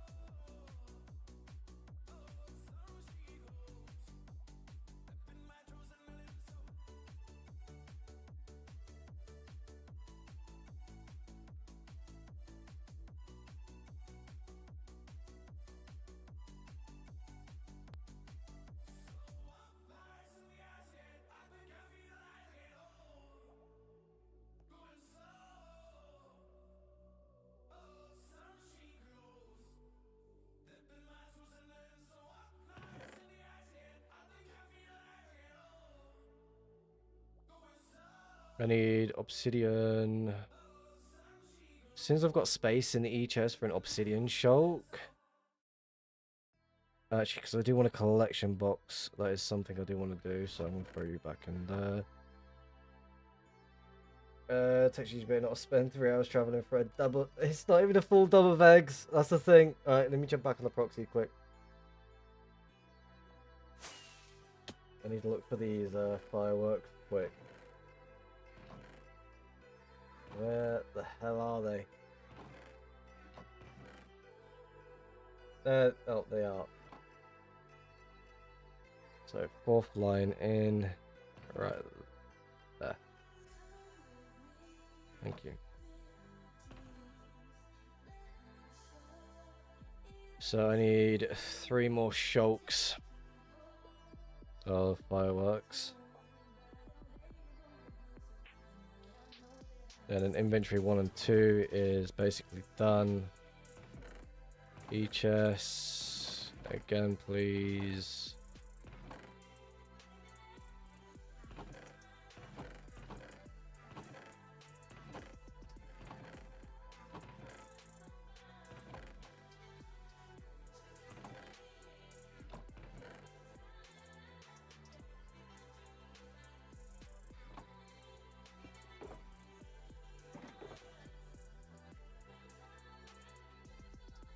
I need obsidian. Since I've got space in the E-chest for an obsidian shulk. Actually, because I do want a collection box. That is something I do want to do, so I'm going to throw you back in there. Texture, you better not spend 3 hours traveling for a double. It's not even a full double of eggs. That's the thing. Alright, let me jump back on the proxy quick. I need to look for these fireworks quick. Where the hell are they? Oh, they are. So, 4th line in. Right there. Thank you. So I need 3 more shulks of fireworks. And then inventory 1 and 2 is basically done. E-chest again, please.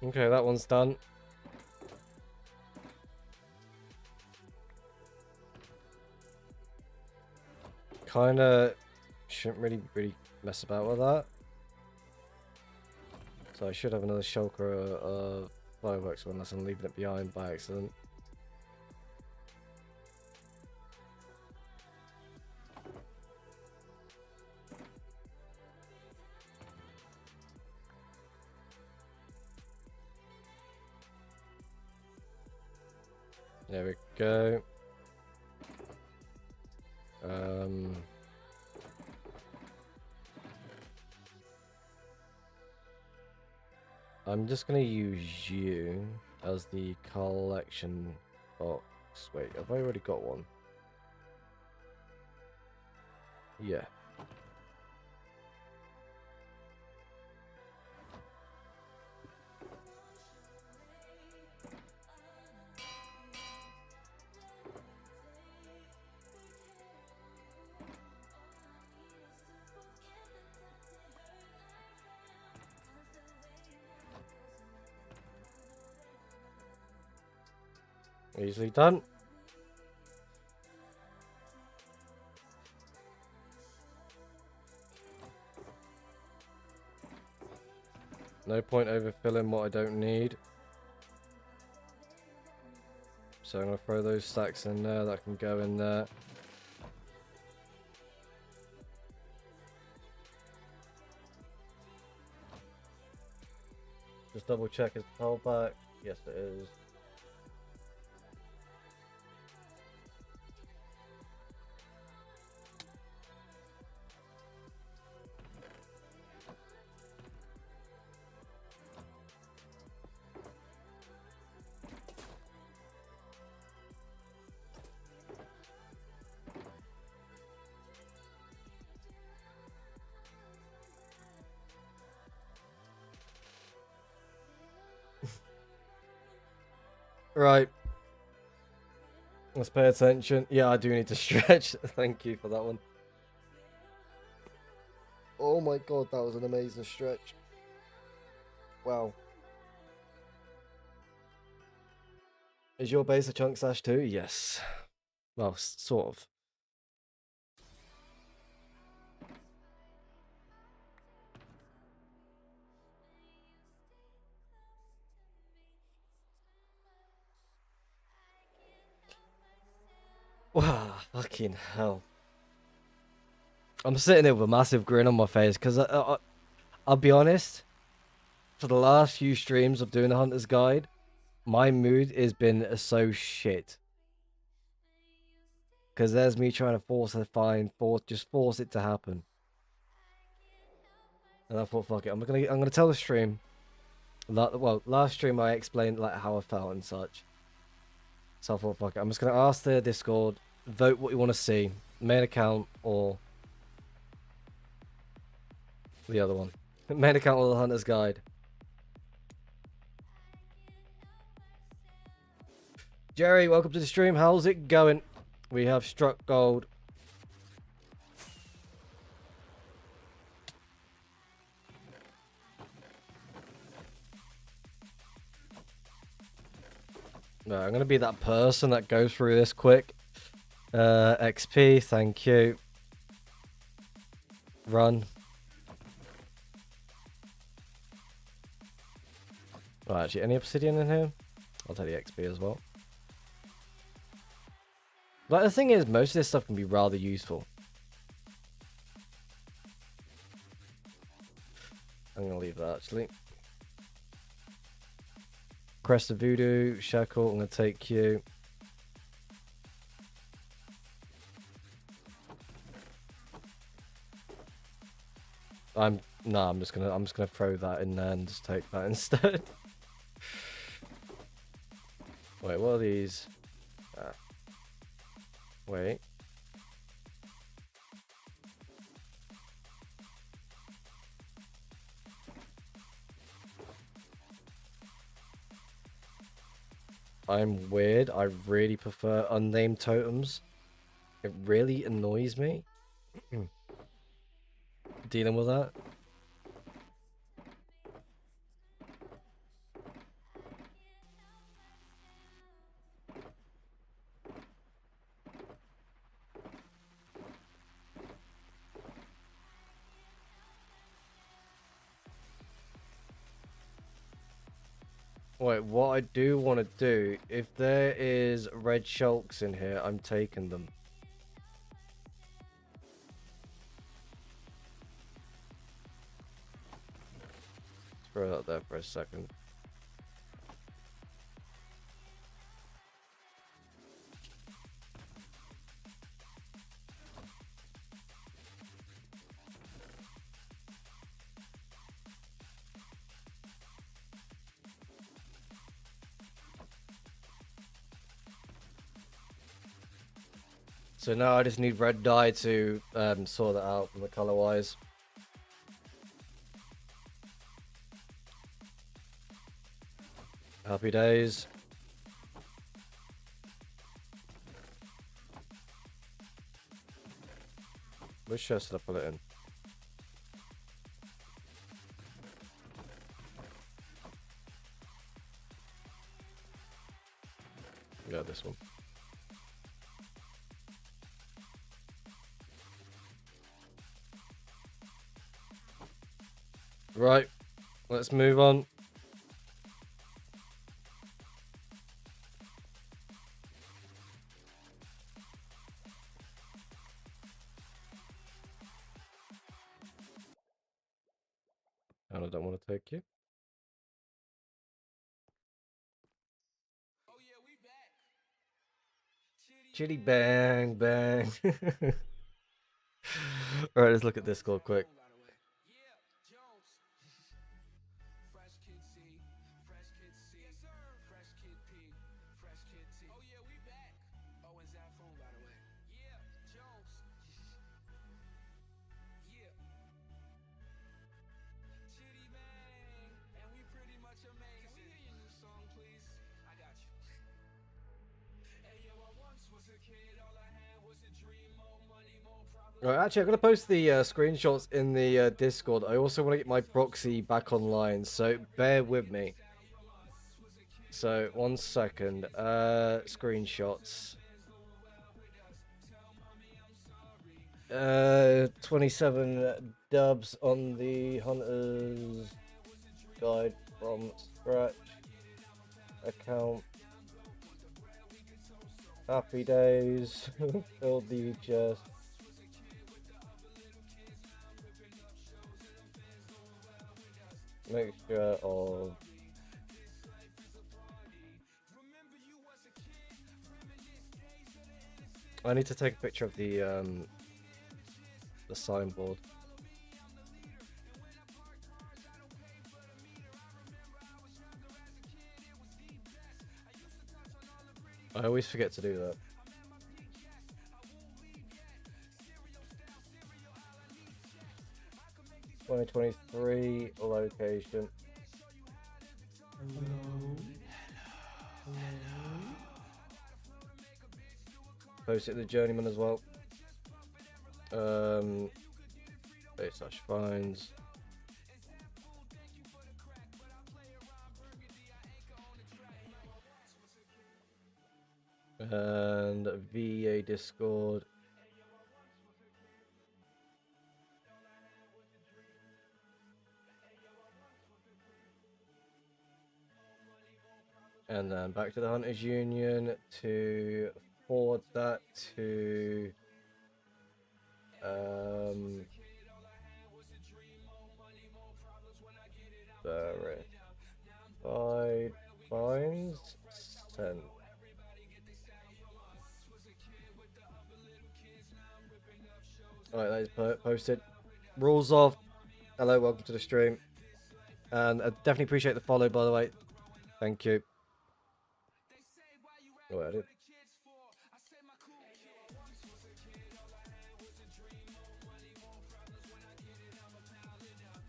Okay, that one's done. Kinda shouldn't really mess about with that. So I should have another shulker of fireworks unless I'm leaving it behind by accident. There we go. I'm just gonna use you as the collection box. Wait, have I already got one? Yeah. Easily done. No point overfilling what I don't need. So I'm going to throw those stacks in there. That can go in there. Just double check his pole back. Yes, it is. Right. Let's pay attention. Yeah, I do need to stretch. Thank you for that one. Oh my god, that was an amazing stretch. Wow. Is your base a chunk slash too? Yes. Well, sort of. Wow, fucking hell. I'm sitting there with a massive grin on my face because I'll be honest, for the last few streams of doing the Hunter's Guide, my mood has been so shit. Because there's me trying to just force it to happen. And I thought, fuck it, I'm gonna tell the stream. Well, last stream I explained like how I felt and such. So I thought, fuck it, I'm just gonna ask the Discord, vote what you want to see, main account or the other one, main account or the Hunter's Guide. Jerry, welcome to the stream. How's it going? We have struck gold. No, I'm gonna be that person that goes through this quick. XP, thank you. Run. Oh, actually, any obsidian in here? I'll take the XP as well. Like, the thing is, most of this stuff can be rather useful. I'm gonna leave that, actually. Crest of Voodoo, Shackle, I'm gonna take you. I'm just gonna throw that in there and just take that instead. Wait, what are these? Wait. I'm weird. I really prefer unnamed totems. It really annoys me. Dealing with that. Wait, what I do want to do, if there is red shulks in here, I'm taking them. Let's throw that there for a second. So now I just need red dye to sort that out from the color wise. Happy days. Which chest did I put it in? Yeah, this one. Right, let's move on. And I don't want to take you. Chitty bang bang. Alright, let's look at Discord quick. Right, actually, I'm gonna post the screenshots in the Discord. I also want to get my proxy back online, so bear with me. So 1 second. Screenshots. 27 dubs on the Hunter's Guide from Scratch account. Happy days. Build the chest. Mixture of I need to take a picture of the signboard. I always forget to do that. (2023) location. Post it to the Journeyman as well. /finds. And VA Discord. And then back to the Hunters Union to forward that to verified finds sent. Alright, that is posted. Rules of. Hello, welcome to the stream. And I definitely appreciate the follow, by the way. Thank you. Oh, I did.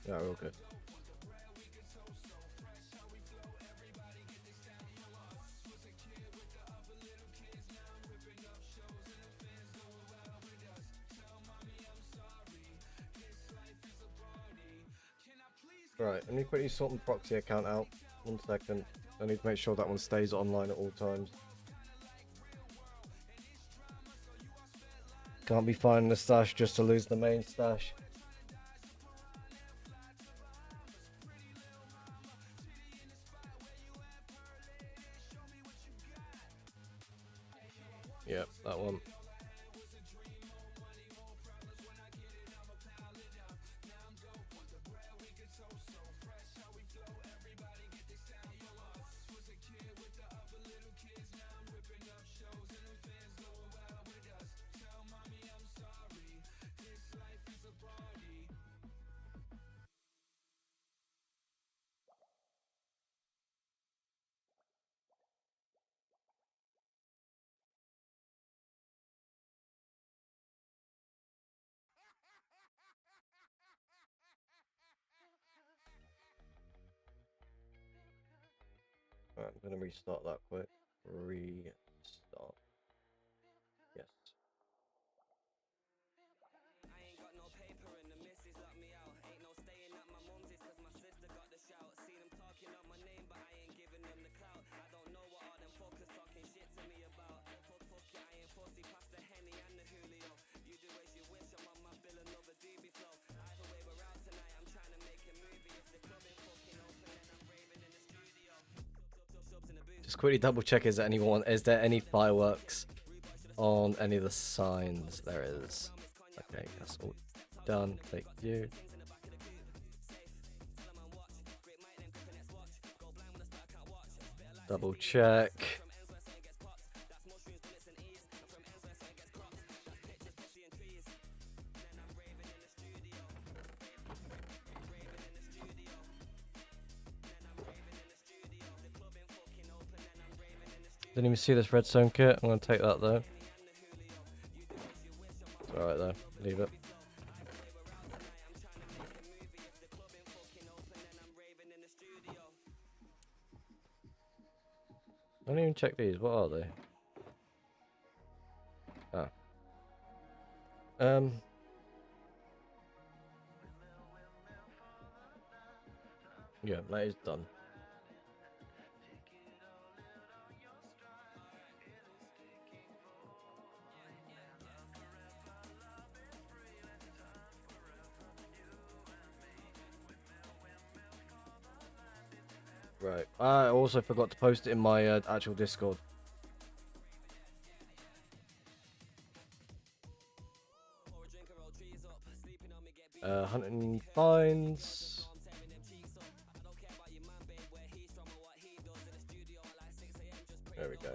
Yeah, we're all good. Right, I need to quickly sort my proxy account out. 1 second. I need to make sure that one stays online at all times. Can't be finding the stash just to lose the main stash. Yep, that one. Right, I'm gonna restart that quick. Restart. Yes. Just quickly double check, is there any fireworks on any of the signs? There is. Okay, that's all done. Thank you. Double check. Didn't even see this redstone kit. I'm gonna take that though. It's alright though. Leave it. I don't even check these. What are they? Yeah, that is done. Right. I also forgot to post it in my actual Discord. Hunting finds. There we go.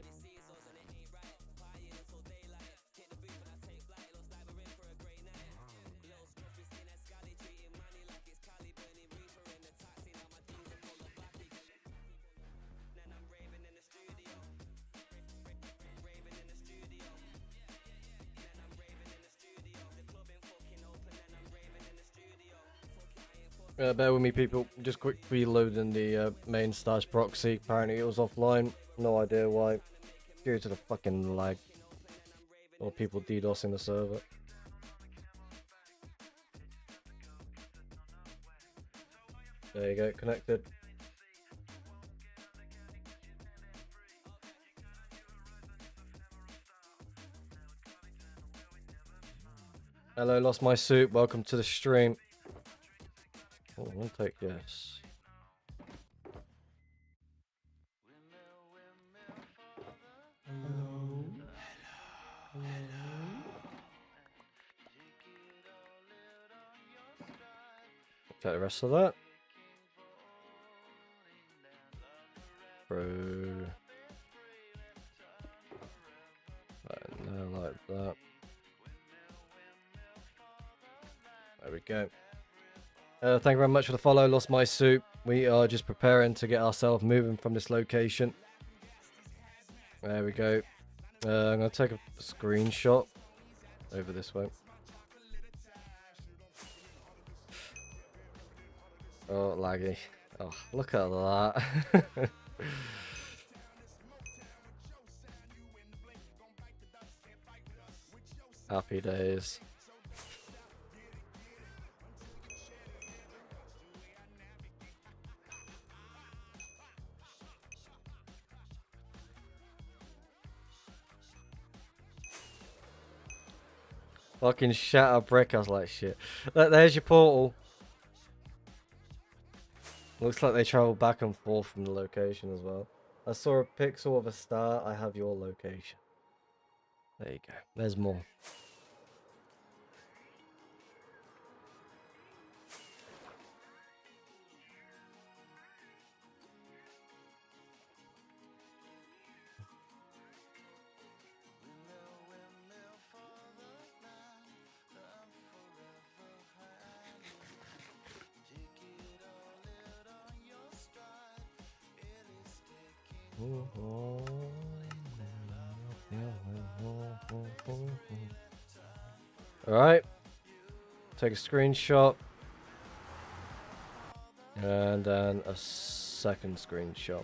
Bear with me, people. Just quickly loading the main stash proxy. Apparently it was offline. No idea why. Due to the fucking lag. Or people DDoSing the server. There you go, connected. Hello, lost my suit. Welcome to the stream. Oh, I'll take this. Take the rest of that. Bro. No, like that. There we go. Thank you very much for the follow. Lost my suit. We are just preparing to get ourselves moving from this location. There we go. I'm going to take a screenshot over this way. Oh, laggy. Oh, look at that. Happy days. Fucking shatter brick, I was like, shit. There's your portal. Looks like they travel back and forth from the location as well. I saw a pixel of a star. I have your location. There you go. There's more. Alright. Take a screenshot. And then a second screenshot.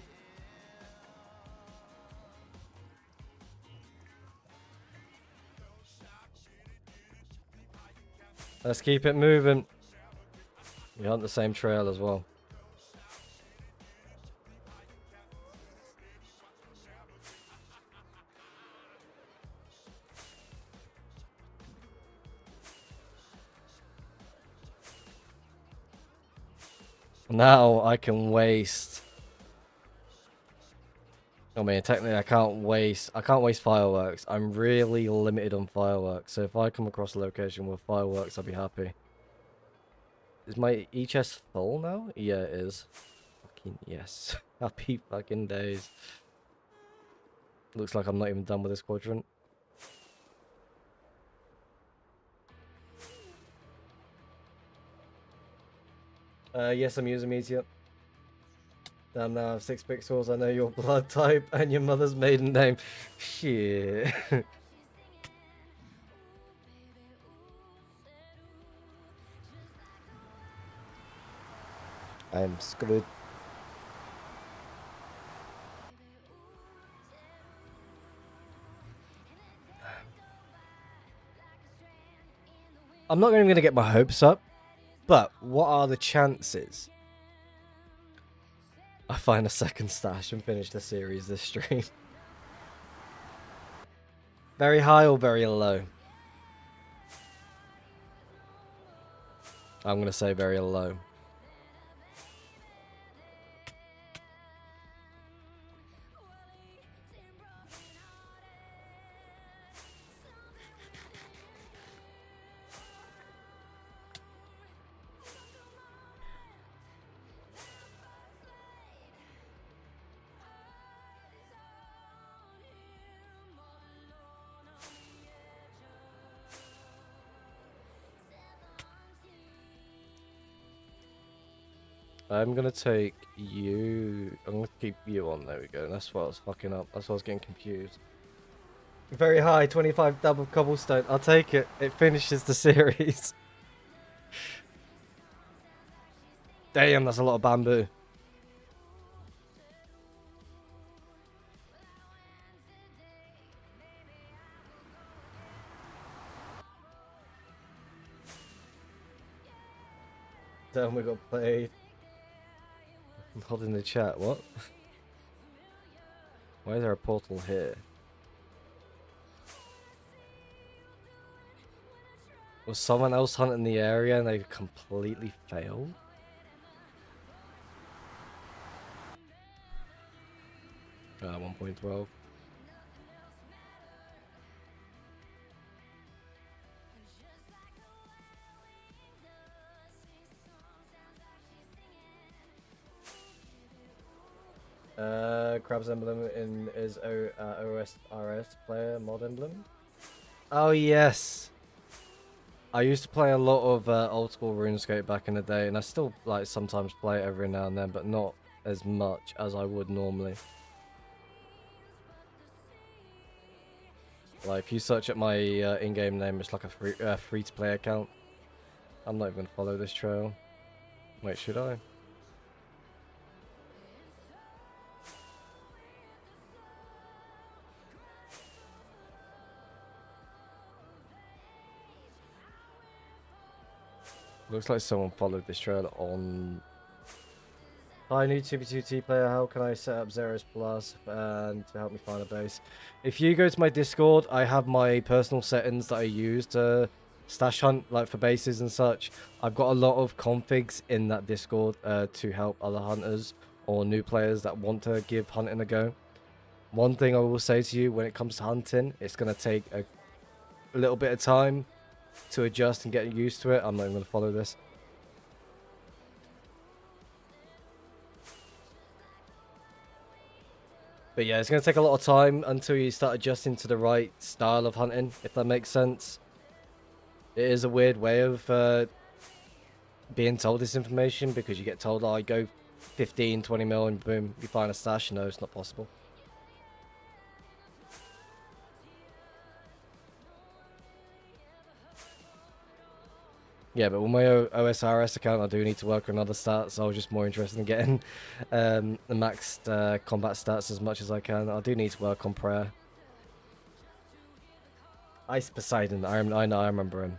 Let's keep it moving. We hunt the same trail as well. Now I can waste. I mean, technically I can't waste fireworks. I'm really limited on fireworks. So if I come across a location with fireworks, I'll be happy. Is my chest full now? Yeah, it is. Fucking yes. Happy fucking days. Looks like I'm not even done with this quadrant. Yes, I'm using Meteor. Damn, now I have 6 pixels. I know your blood type and your mother's maiden name. Shit. I'm screwed. I'm not even going to get my hopes up, but what are the chances I find a second stash and finish the series this stream? Very high or very low? I'm going to say very low. I'm gonna take you. I'm gonna keep you on. There we go. That's what I was fucking up. That's why I was getting confused. Very high, 25 double cobblestone. I'll take it. It finishes the series. Damn, that's a lot of bamboo. Damn, we got played. Not in the chat. What? Why is there a portal here? Was someone else hunting the area and they completely failed? Ah, 1.12. Crab's emblem is OSRS player mod emblem. Oh yes. I used to play a lot of old school RuneScape back in the day, and I still like sometimes play it every now and then, but not as much as I would normally. Like if you search at my in-game name, it's like a free-to-play account. I'm not even gonna follow this trail. Wait, should I? Looks like someone followed this trail on. Hi, new 2v2T player. How can I set up Zeros Plus and to help me find a base? If you go to my Discord, I have my personal settings that I use to stash hunt, like for bases and such. I've got a lot of configs in that Discord to help other hunters or new players that want to give hunting a go. One thing I will say to you when it comes to hunting, it's going to take a little bit of time to adjust and get used to it. I'm not even going to follow this. But yeah, it's going to take a lot of time until you start adjusting to the right style of hunting, if that makes sense. It is a weird way of being told this information, because you get told, oh, go 15, 20 mil and boom, you find a stash. No, it's not possible. Yeah, but with my OSRS account, I do need to work on other stats. I was just more interested in getting the maxed combat stats as much as I can. I do need to work on prayer. Ice Poseidon, I know, I remember him.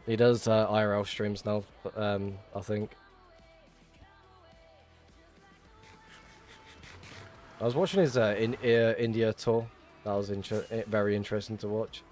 He does IRL streams now, I think. I was watching his India tour. That was very interesting to watch.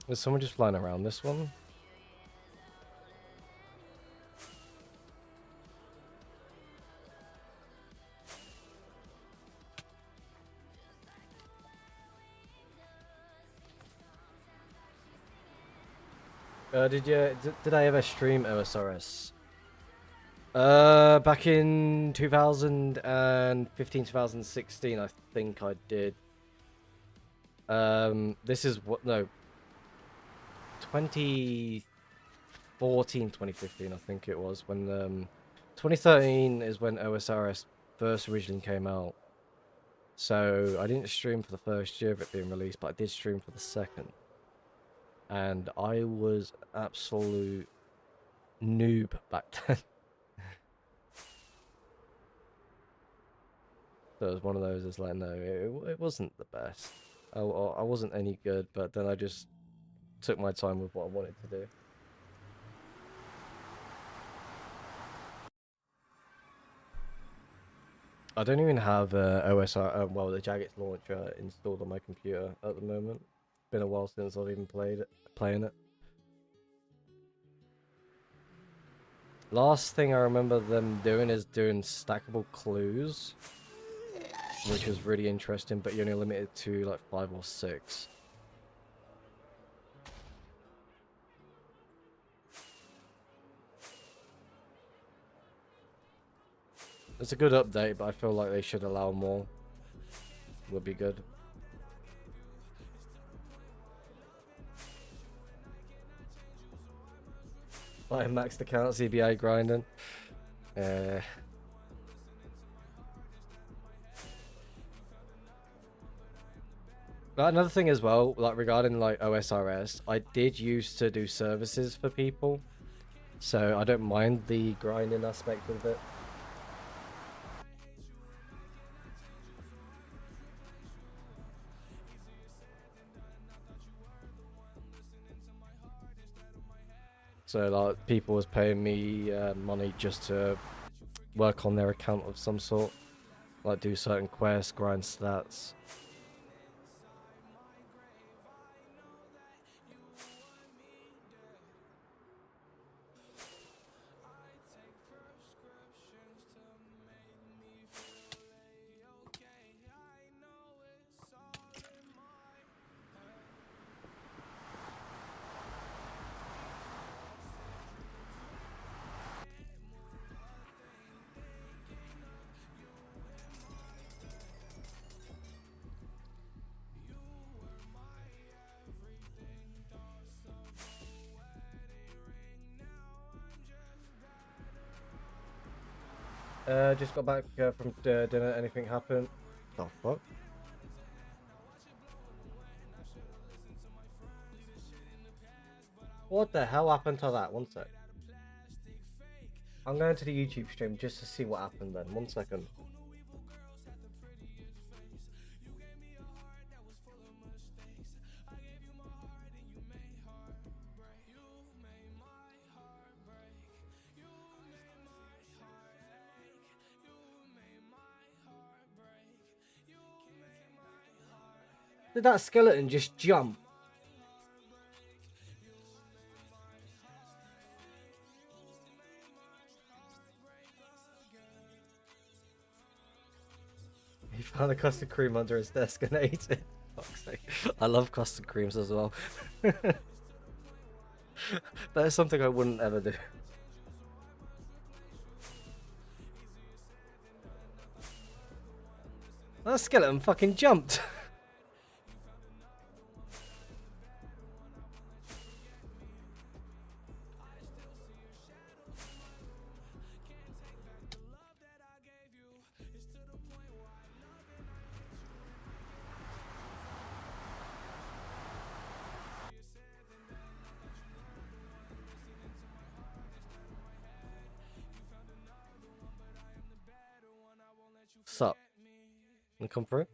Is someone just flying around this one? Did I ever stream OSRS? Back in 2015, 2016, I think I did. This is what, no, 2014, 2015, I think it was, when, 2013 is when OSRS first originally came out. So I didn't stream for the first year of it being released, but I did stream for the second. And I was absolute noob back then. So it was one of those, it's like, no, it wasn't the best. I wasn't any good, but then I just took my time with what I wanted to do. I don't even have OSR, well, the Jagex launcher installed on my computer at the moment. Been a while since I've even playing it. Last thing I remember them doing is doing stackable clues, which was really interesting, but you're only limited to like 5 or 6. It's a good update, but I feel like they should allow more. Would be good. Like maxed account CBA grinding. But another thing as well, like regarding like OSRS, I did used to do services for people, so I don't mind the grinding aspect of it. So like people was paying me money just to work on their account of some sort, like do certain quests, grind stats. Just got back from dinner. Anything happened? The fuck? What the hell happened to that? One sec. I'm going to the YouTube stream just to see what happened then. 1 second. Did that skeleton just jump? He found a custard cream under his desk and ate it. Fuck's sake. I love custard creams as well. That is something I wouldn't ever do. That skeleton fucking jumped. Sup? And come through?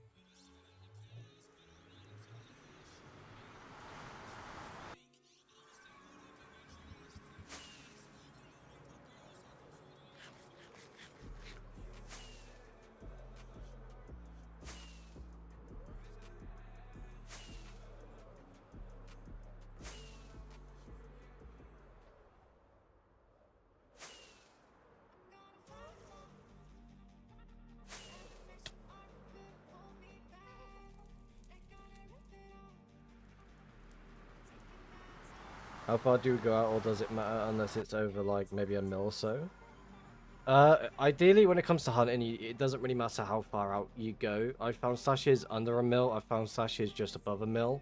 How far do we go out, or does it matter unless it's over like maybe a mil or so? Ideally, when it comes to hunting, it doesn't really matter how far out you go. I found stashes under a mil. I found stashes just above a mil.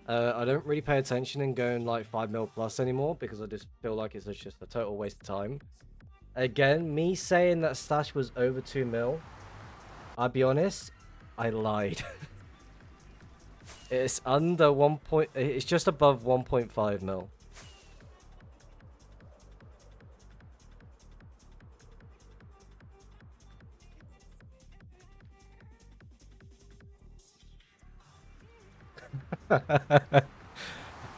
I don't really pay attention in going like 5 mil plus anymore because I just feel like it's just a total waste of time. Again, me saying that stash was over 2 mil, I'll be honest, I lied. It's under 1 point. It's just above 1.5 mil.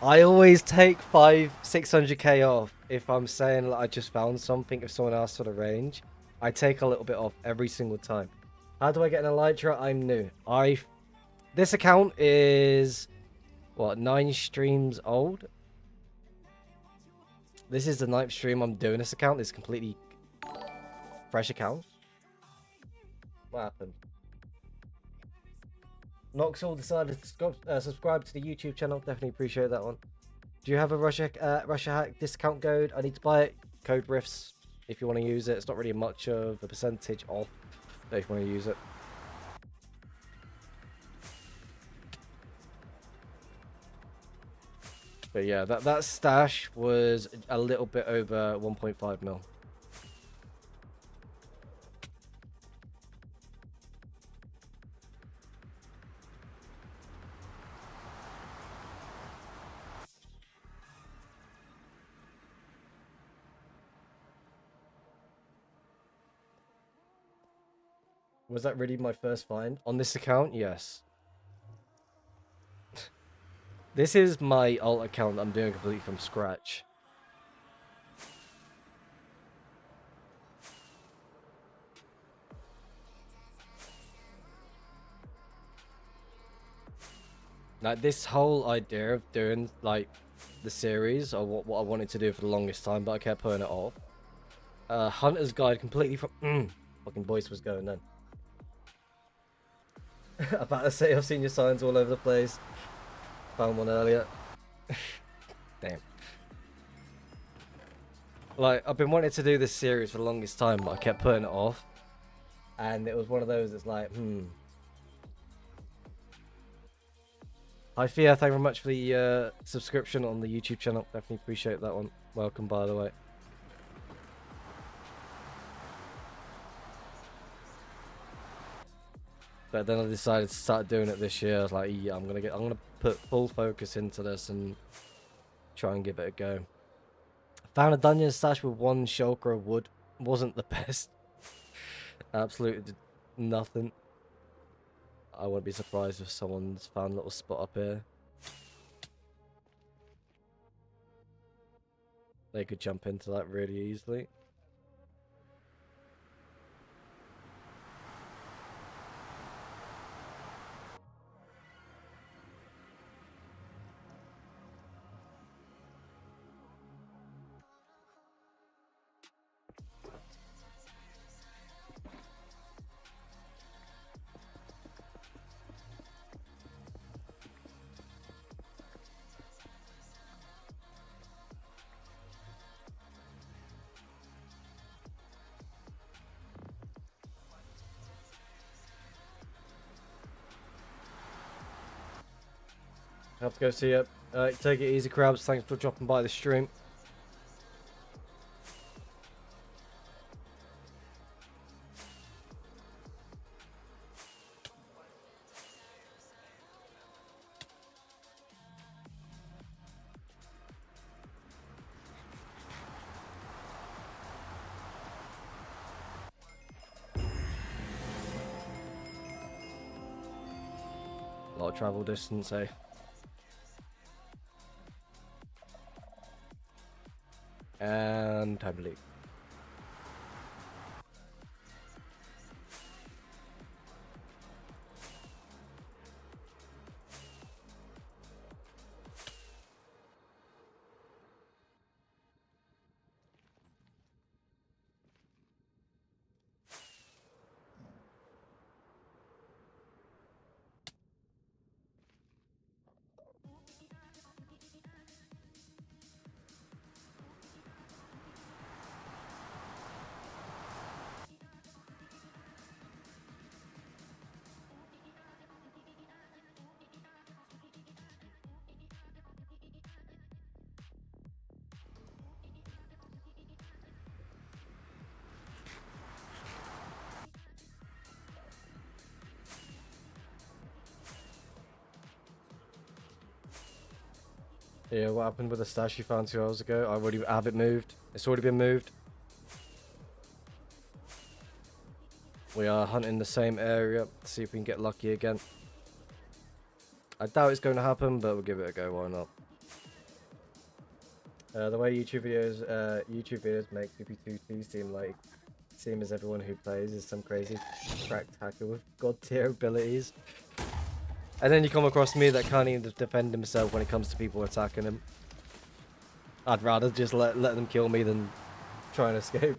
I always take 600k off if I'm saying like I just found something. If someone asks for the range, I take a little bit off every single time. How do I get an elytra? I'm new. This account is what, 9 streams old. This is the 9th stream I'm doing this account. This completely fresh account. What happened? Noxall decided to subscribe to the YouTube channel. Definitely appreciate that one. Do you have a Russia hack discount code? I need to buy it. Code Riffs if you want to use it. It's not really much of a percentage off if you want to use it. But yeah, that stash was a little bit over 1.5 mil. Was that really my first find? On this account, yes. This is my alt account I'm doing completely from scratch. Like, this whole idea of doing, like, the series, or what I wanted to do for the longest time, but I kept putting it off. Hunter's Guide completely from... fucking voice was going then. About to say I've seen your signs all over the place. Found one earlier. Damn. Like, I've been wanting to do this series for the longest time, but I kept putting it off. And it was one of those that's like, Hi, Fia. Thank you very much for the subscription on the YouTube channel. Definitely appreciate that one. Welcome, by the way. But then I decided to start doing it this year. I was like, yeah, I'm gonna put full focus into this and try and give it a go. Found a dungeon stash with 1 shulker of wood. Wasn't the best. Absolutely did nothing. I wouldn't be surprised if someone's found a little spot up here. They could jump into that really easily. Have to go see it. Take it easy, crabs. Thanks for dropping by the stream. A lot of travel distance, eh? And time to leave. Yeah, what happened with the stash you found 2 hours ago? I already have it moved. It's already been moved. We are hunting the same area to see if we can get lucky again. I doubt it's going to happen, but we'll give it a go. Why not? The way YouTube videos make PP22 seem as everyone who plays is some crazy cracked hacker with god tier abilities. And then you come across me that can't even defend himself when it comes to people attacking him. I'd rather just let them kill me than try and escape.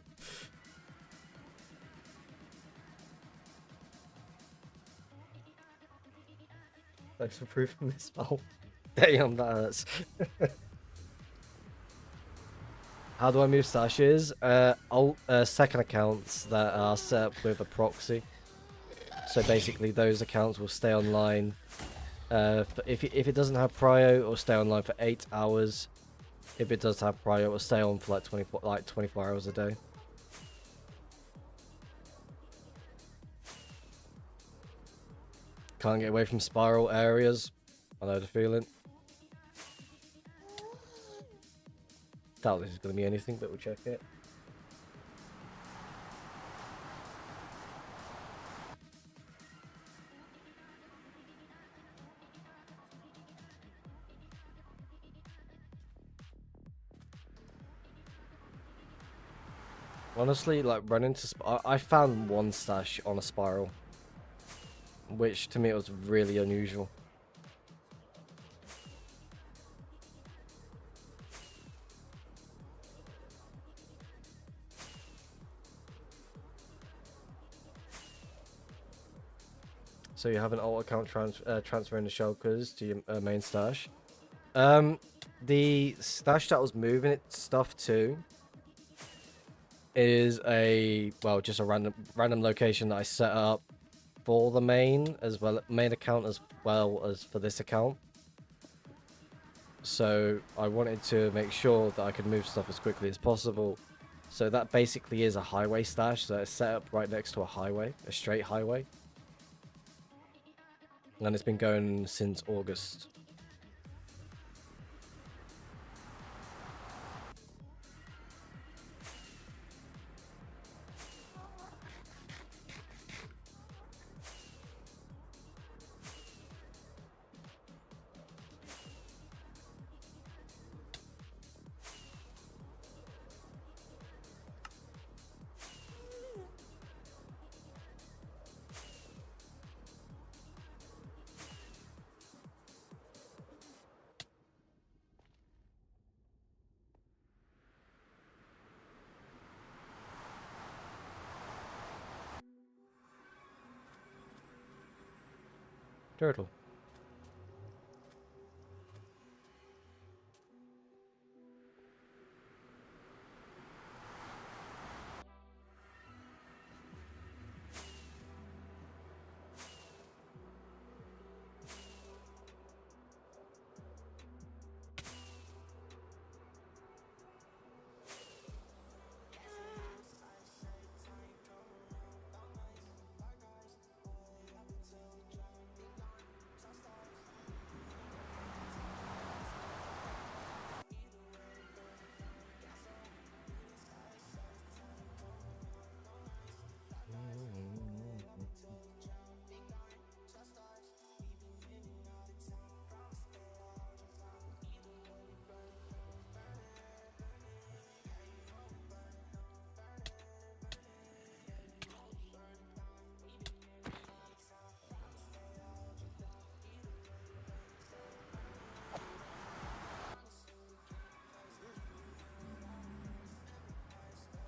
Thanks for proving this foul. Damn, that hurts. How do I move stashes? Second accounts that are set up with a proxy. So basically, those accounts will stay online. If it doesn't have prio, it will stay online for 8 hours. If it does have prio, it will stay on for like 24 hours a day. Can't get away from spiral areas. I know the feeling. Doubt this is going to be anything, but we'll check it. Honestly, like running to I found one stash on a spiral, which to me was really unusual. So you have an alt account transferring the shulkers to your main stash. The stash that was moving its stuff to is just a random location that I set up for the main account as well as for this account. So I wanted to make sure that I could move stuff as quickly as possible. So that basically is a highway stash. So it's set up right next to a highway, a straight highway. And it's been going since August. Turtle.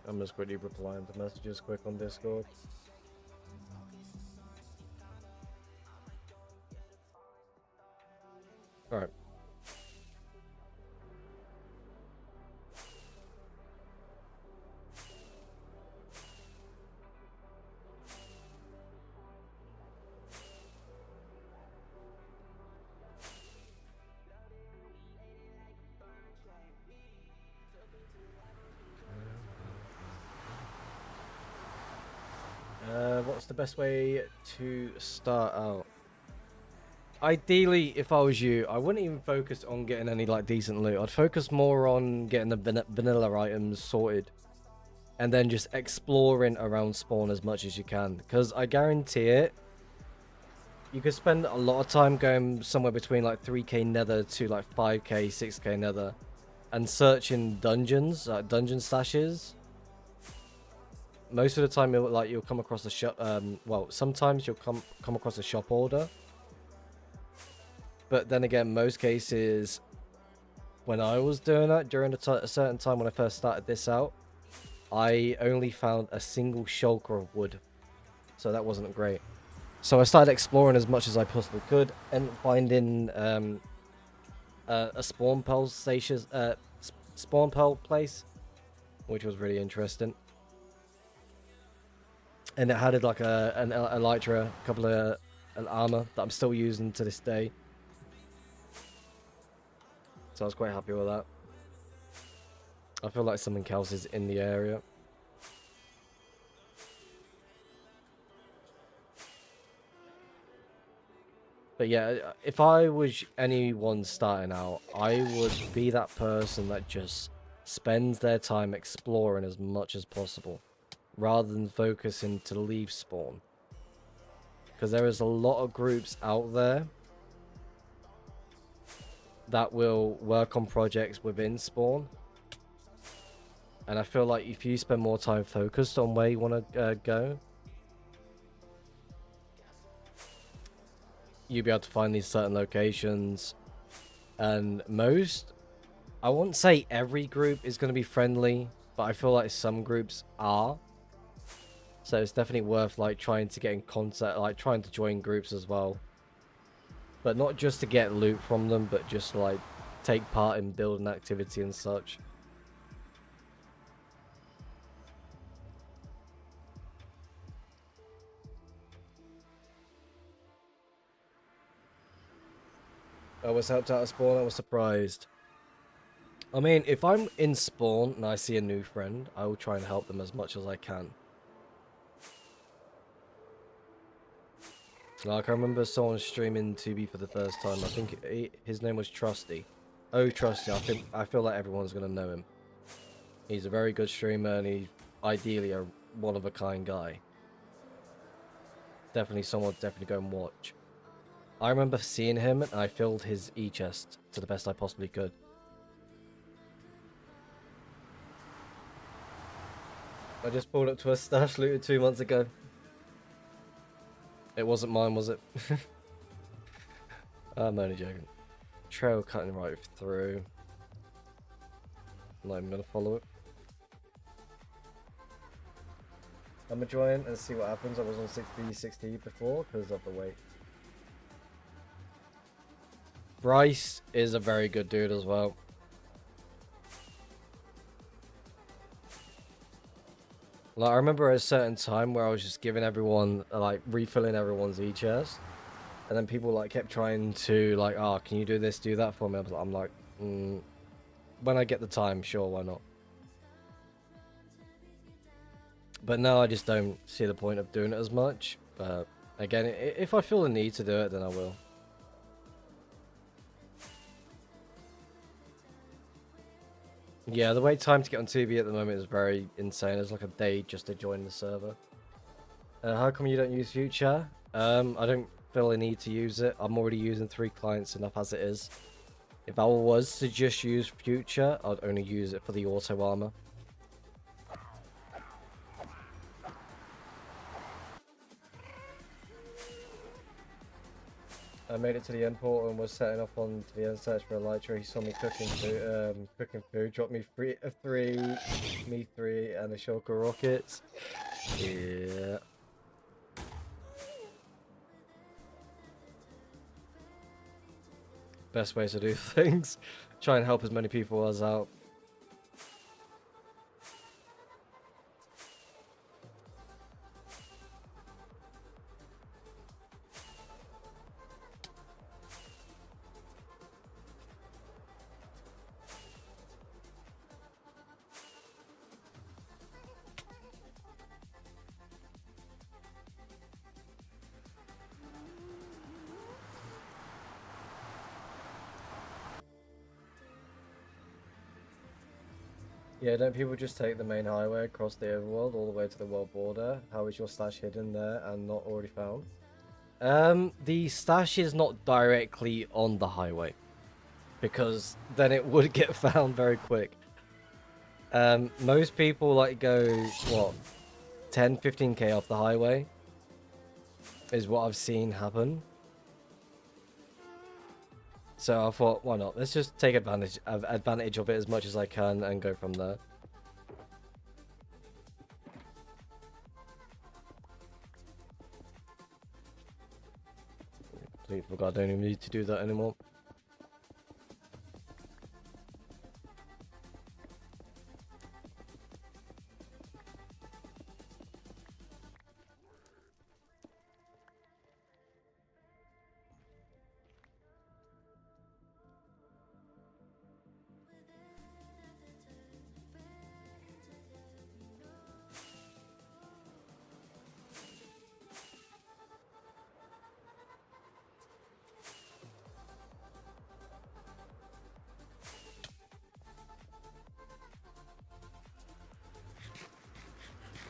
I'm just quickly replying to messages quick on Discord. Alright. What's the best way to start out? ideally, if I was you, I wouldn't even focus on getting any like decent loot. I'd focus more on getting the vanilla items sorted, and then just exploring around spawn as much as you can. Because I guarantee it, you could spend a lot of time going somewhere between like 3k nether to like 5k, 6k nether, and searching dungeons, dungeon stashes. Most of the time, you'll come across a shop. Well, sometimes you'll come across a shop order. But then again, most cases, when I was doing that during a certain time when I first started this out, I only found a single shulker of wood, so that wasn't great. So I started exploring as much as I possibly could, and finding a spawn pearl station, spawn pearl place, which was really interesting. And it had like an elytra, a couple of an armor that I'm still using to this day. So I was quite happy with that. I feel like something else is in the area. But yeah, if I was anyone starting out, I would be that person that just spends their time exploring as much as possible, rather than focusing to leave spawn. Because there is a lot of groups out there that will work on projects within spawn. And I feel like if you spend more time focused on where you want to go, you'll be able to find these certain locations. And most, I won't say every group is going to be friendly, but I feel like some groups are. So it's definitely worth like trying to get in contact, like trying to join groups as well. But not just to get loot from them, but just like take part in building activity and such. I was helped out of spawn, I was surprised. I mean, if I'm in spawn and I see a new friend, I will try and help them as much as I can. Like, I remember someone streaming 2B for the first time. I think his name was Trusty. Oh, Trusty. I feel like everyone's going to know him. He's a very good streamer, and he's ideally a one-of-a-kind guy. Definitely someone to definitely go and watch. I remember seeing him, and I filled his e-chest to the best I possibly could. I just pulled up to a stash looted 2 months ago. It wasn't mine, was it? I'm only joking. Trail cutting right through. I'm not even gonna follow it. I'm gonna join and see what happens. I was on 60 before because of the weight. Bryce is a very good dude as well. Like, I remember at a certain time where I was just giving everyone, like, refilling everyone's e-chest. And then people, like, kept trying to, like, oh, can you do this, do that for me? I'm like, when I get the time, sure, why not? But no, I just don't see the point of doing it as much. But, again, if I feel the need to do it, then I will. Yeah, the wait time to get on 2B at the moment is very insane. It's like a day just to join the server. How come you don't use Future? I don't feel a need to use it. I'm already using 3 clients enough as it is. If I was to just use Future, I'd only use it for the auto armor. I made it to the end portal and was setting off on to the end search for Elytra. He saw me cooking food, dropped me three, and a shulker rockets. Yeah. Best way to do things. Try and help as many people as out. Yeah, don't people just take the main highway across the overworld all the way to the world border? How is your stash hidden there and not already found? The stash is not directly on the highway, because then it would get found very quick. Most people like go, what, 10, 15k off the highway is what I've seen happen. So I thought, why not? Let's just take advantage of it as much as I can and go from there. Completely forgot I don't even need to do that anymore.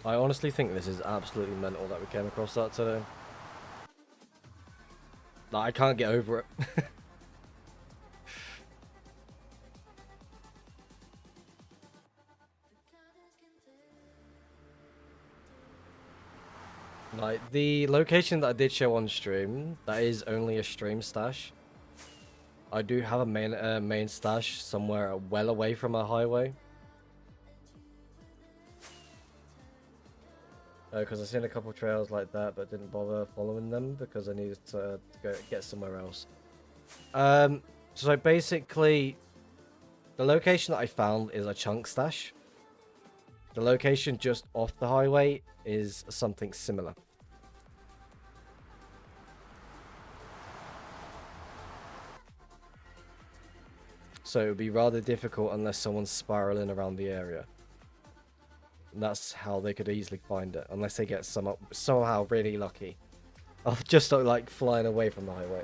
I honestly think this is absolutely mental that we came across that today. Like, I can't get over it. Like, the location that I did show on stream, that is only a stream stash. I do have a main stash somewhere well away from a highway. Because I've seen a couple trails like that, but didn't bother following them because I needed to go get somewhere else. So basically, the location that I found is a chunk stash. The location just off the highway is something similar. So it would be rather difficult unless someone's spiraling around the area. And that's how they could easily find it, unless they get somehow really lucky. Of just like flying away from the highway.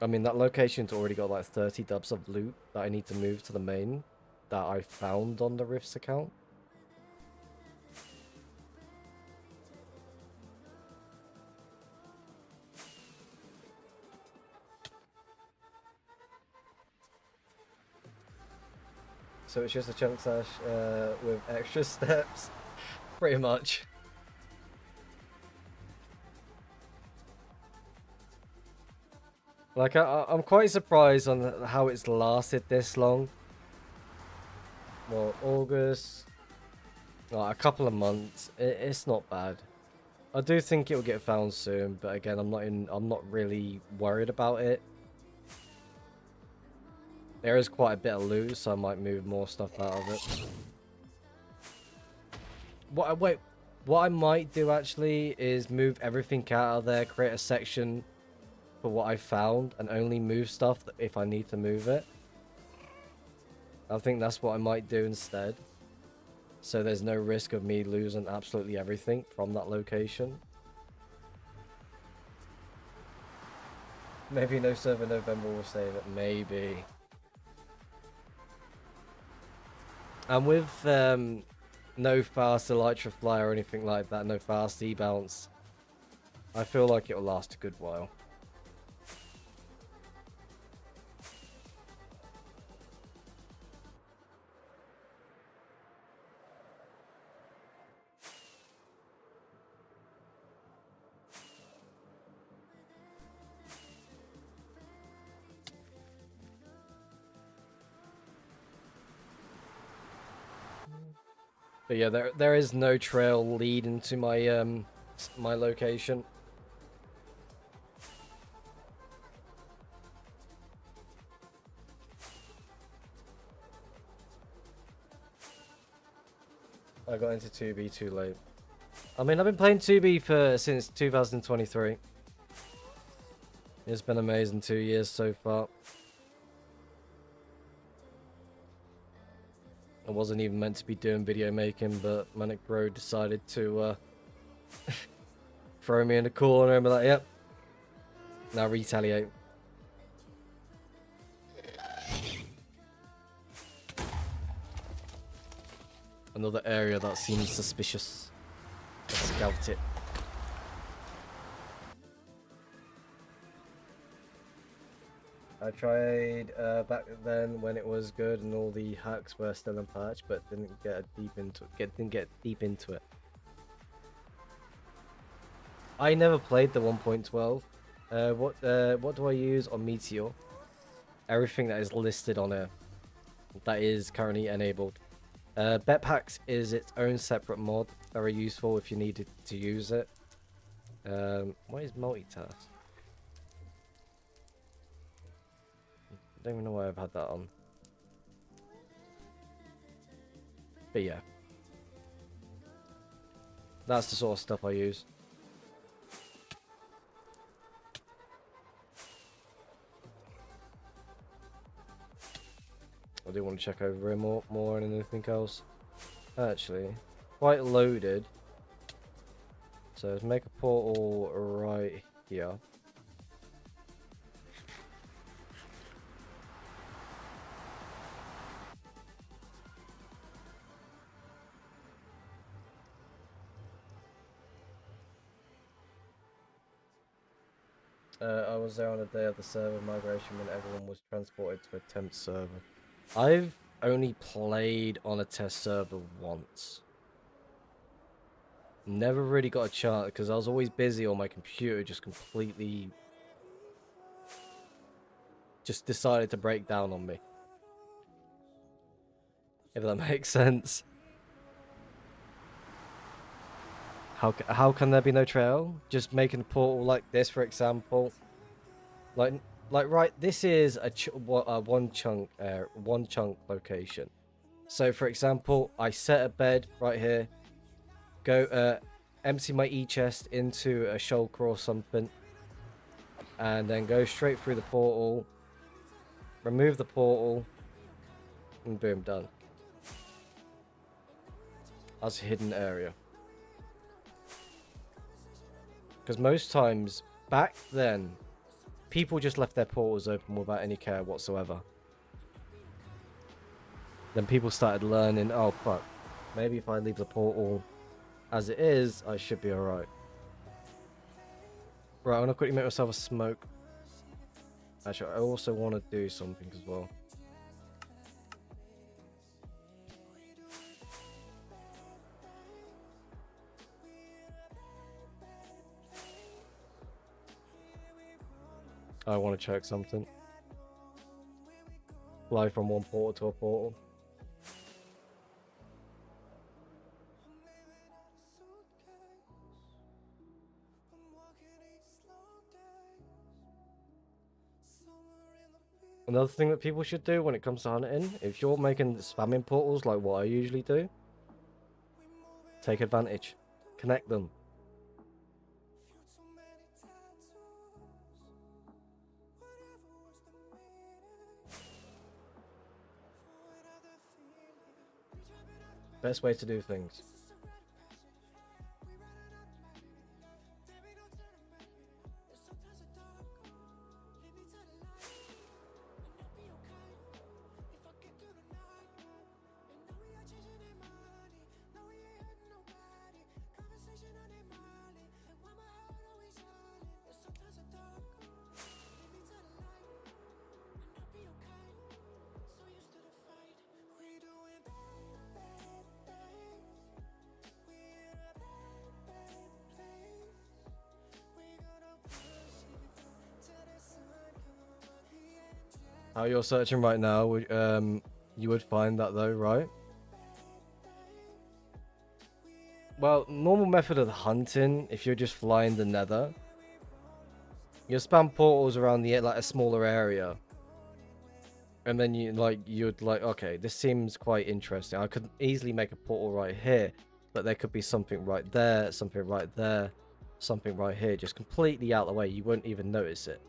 I mean, that location's already got like 30 dubs of loot that I need to move to the main that I found on the Rifts account. So it's just a chunk stash with extra steps, pretty much. Like, I'm quite surprised on how it's lasted this long. Well, August, like a couple of months. It's not bad. I do think it will get found soon, but again, I'm not really worried about it. There is quite a bit of loot, so I might move more stuff out of it. What I might do actually is move everything out of there, create a section for what I found, and only move stuff if I need to move it. I think that's what I might do instead. So there's no risk of me losing absolutely everything from that location. Maybe no server November will save it. Maybe. And with no fast Elytra Fly or anything like that, no fast E-bounce, I feel like it'll last a good while. But yeah, there is no trail leading to my my location. I got into 2B too late. I mean, I've been playing 2B since 2023. It's been amazing 2 years so far. I wasn't even meant to be doing video making, but Manic Bro decided to throw me in the corner and be like, yep, now retaliate. Another area that seems suspicious. Let's scout it. I tried back then when it was good and all the hacks were still in patch, but didn't get deep into it. I never played the 1.12. What do I use on Meteor? Everything that is listed on it that is currently enabled. Bet Packs is its own separate mod, very useful if you needed to use it. What is multitask? I don't even know why I've had that on. But yeah. That's the sort of stuff I use. I do want to check over here more than anything else. Actually, quite loaded. So let's make a portal right here. I was there on the day of the server migration when everyone was transported to a temp server. I've only played on a test server once. Never really got a chance because I was always busy on my computer, just completely decided to break down on me. If that makes sense. How can there be no trail? Just making a portal like this, for example. Like right, this is a one chunk location. So for example, I set a bed right here. Go empty my e-chest into a shulker or something, and then go straight through the portal. Remove the portal, and boom, done. That's a hidden area. Because most times back then, people just left their portals open without any care whatsoever. Then people started learning, oh fuck, maybe if I leave the portal as it is, I should be alright. Right, I'm gonna quickly make myself a smoke. Actually, I also want to do something as well. I want to check something. Fly from one portal to a portal. Another thing that people should do when it comes to hunting, if you're making spamming portals like what I usually do, take advantage. Connect them. Best way to do things. How you're searching right now, you would find that though, right? Well, normal method of hunting, if you're just flying the nether, you spam portals around the like a smaller area, and then you'd like, okay, this seems quite interesting. I could easily make a portal right here, but there could be something right there, something right there, something right here, just completely out of the way. You wouldn't even notice it.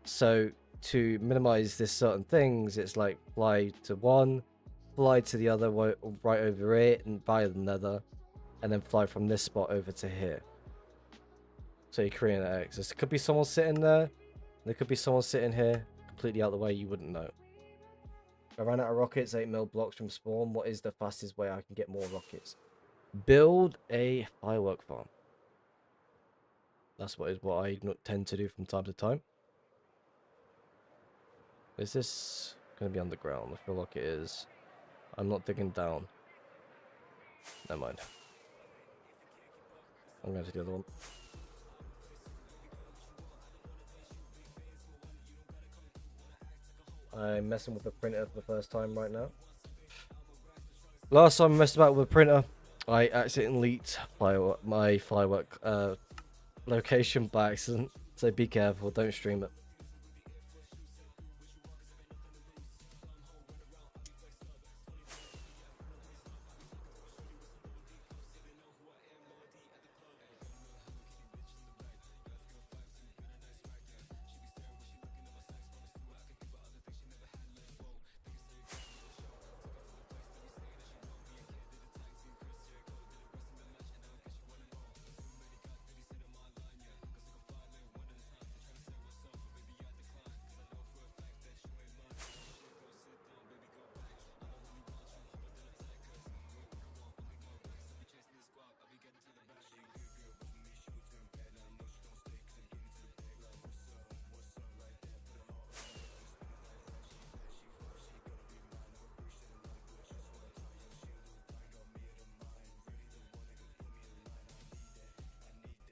So to minimize this certain things, it's like fly to one, fly to the other right over it and via the nether, and then fly from this spot over to here. So you create an X. There could be someone sitting there, there could be someone sitting here, completely out of the way, you wouldn't know. I ran out of rockets, 8 mil blocks from spawn. What is the fastest way I can get more rockets? Build a firework farm. That's what I tend to do from time to time. Is this going to be underground? I feel like it is. I'm not digging down. Never mind. I'm going to the other one. I'm messing with the printer for the first time right now. Last time I messed about with a printer, I accidentally leaked my firework location by accident. So be careful, don't stream it.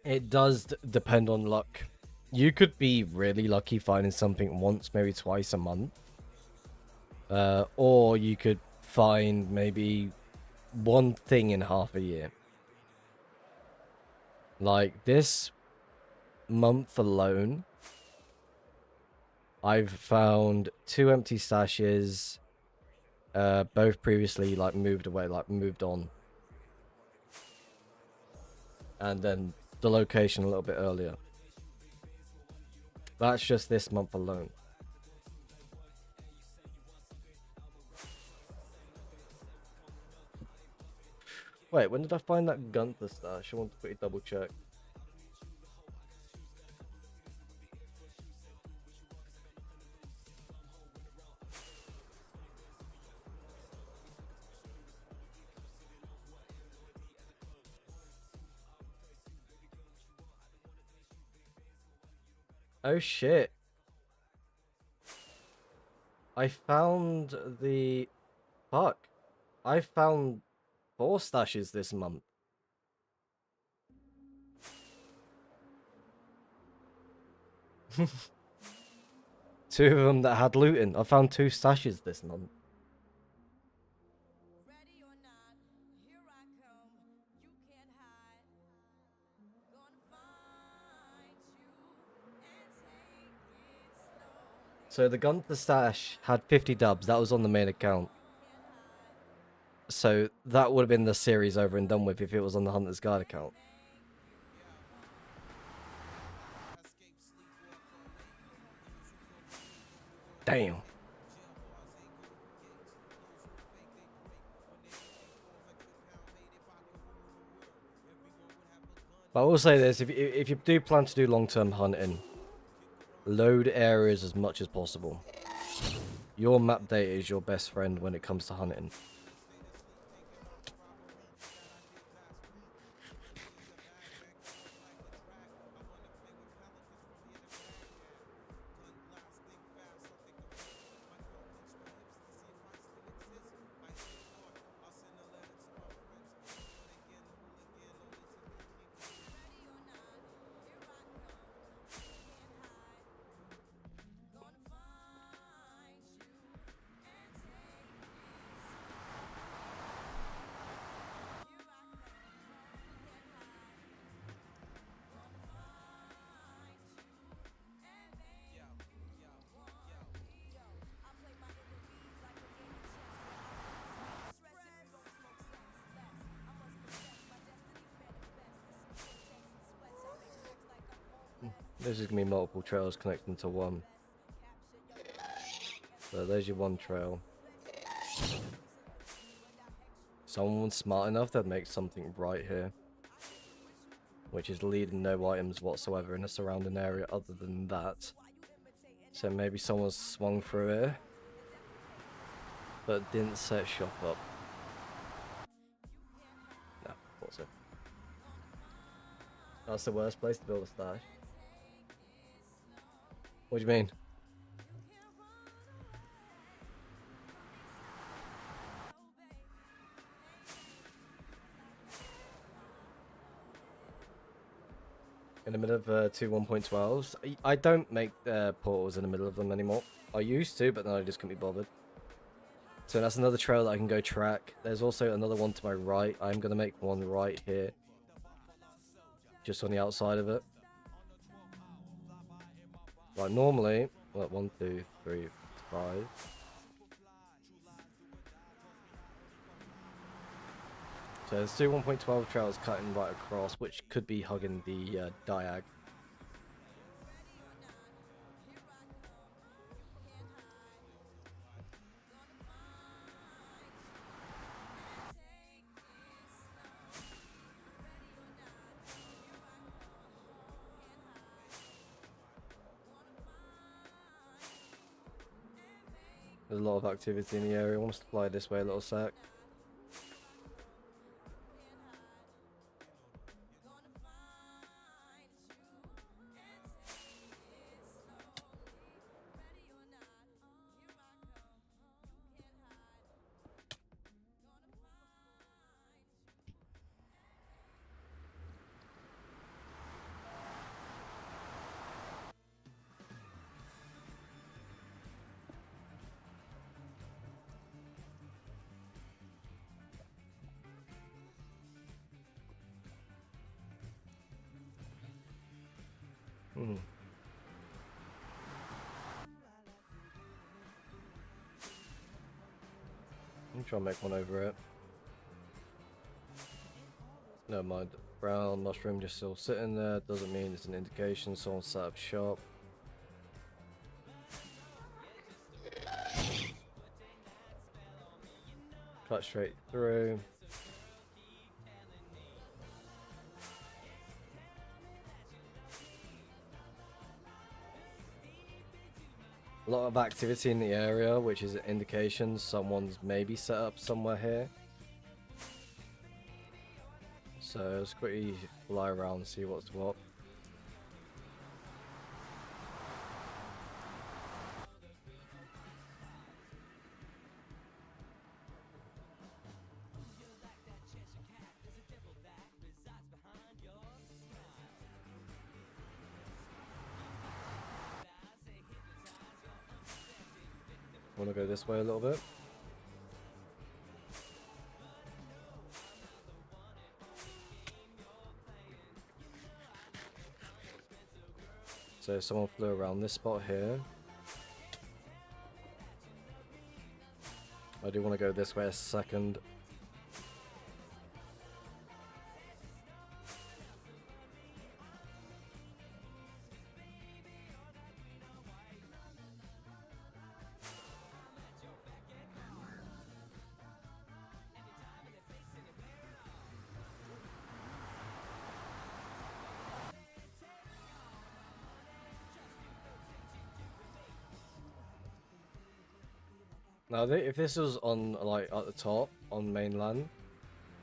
It does depend on luck. You could be really lucky finding something once, maybe twice a month. Or you could find maybe one thing in half a year. Like this month alone, I've found 2 empty stashes, both previously like moved away, like moved on. And then the location a little bit earlier. That's just this month alone. Wait, when did I find that Gunther stash? I want to quickly double check. Oh shit. I found the... Fuck. I found 4 stashes this month. Two of them that had looting. I found 2 stashes this month. So the Gunther stash had 50 dubs. That was on the main account. So that would have been the series over and done with if it was on the Hunter's Guide account. Damn. But I will say this, if you do plan to do long-term hunting, load areas as much as possible. Your map data is your best friend when it comes to hunting. There's just gonna be multiple trails connecting to one. So there's your one trail. Someone's smart enough to make something right here, which is leading no items whatsoever in the surrounding area other than that. So maybe someone's swung through here. but didn't set shop up. No, thought so. That's the worst place to build a stash. What do you mean? In the middle of two 1.12s? I don't make portals in the middle of them anymore. I used to, but then I just couldn't be bothered. So that's another trail that I can go track. There's also another one to my right. I'm going to make one right here. Just on the outside of it. Like normally, like 1, 2, 3, 5. So there's two 1.12 trails cutting right across, which could be hugging the diag. There's a lot of activity in the area. I want to fly this way a little sec. Hmm. I'm trying to make one over it. Never mind. Brown mushroom just still sitting there. Doesn't mean it's an indication someone set up shop. Cut straight through. A lot of activity in the area, which is an indication someone's maybe set up somewhere here. So let's quickly fly around and see what's what. Want to go this way a little bit. So someone flew around this spot here. I do want to go this way a second. Now, if this was on, like, at the top, on mainland,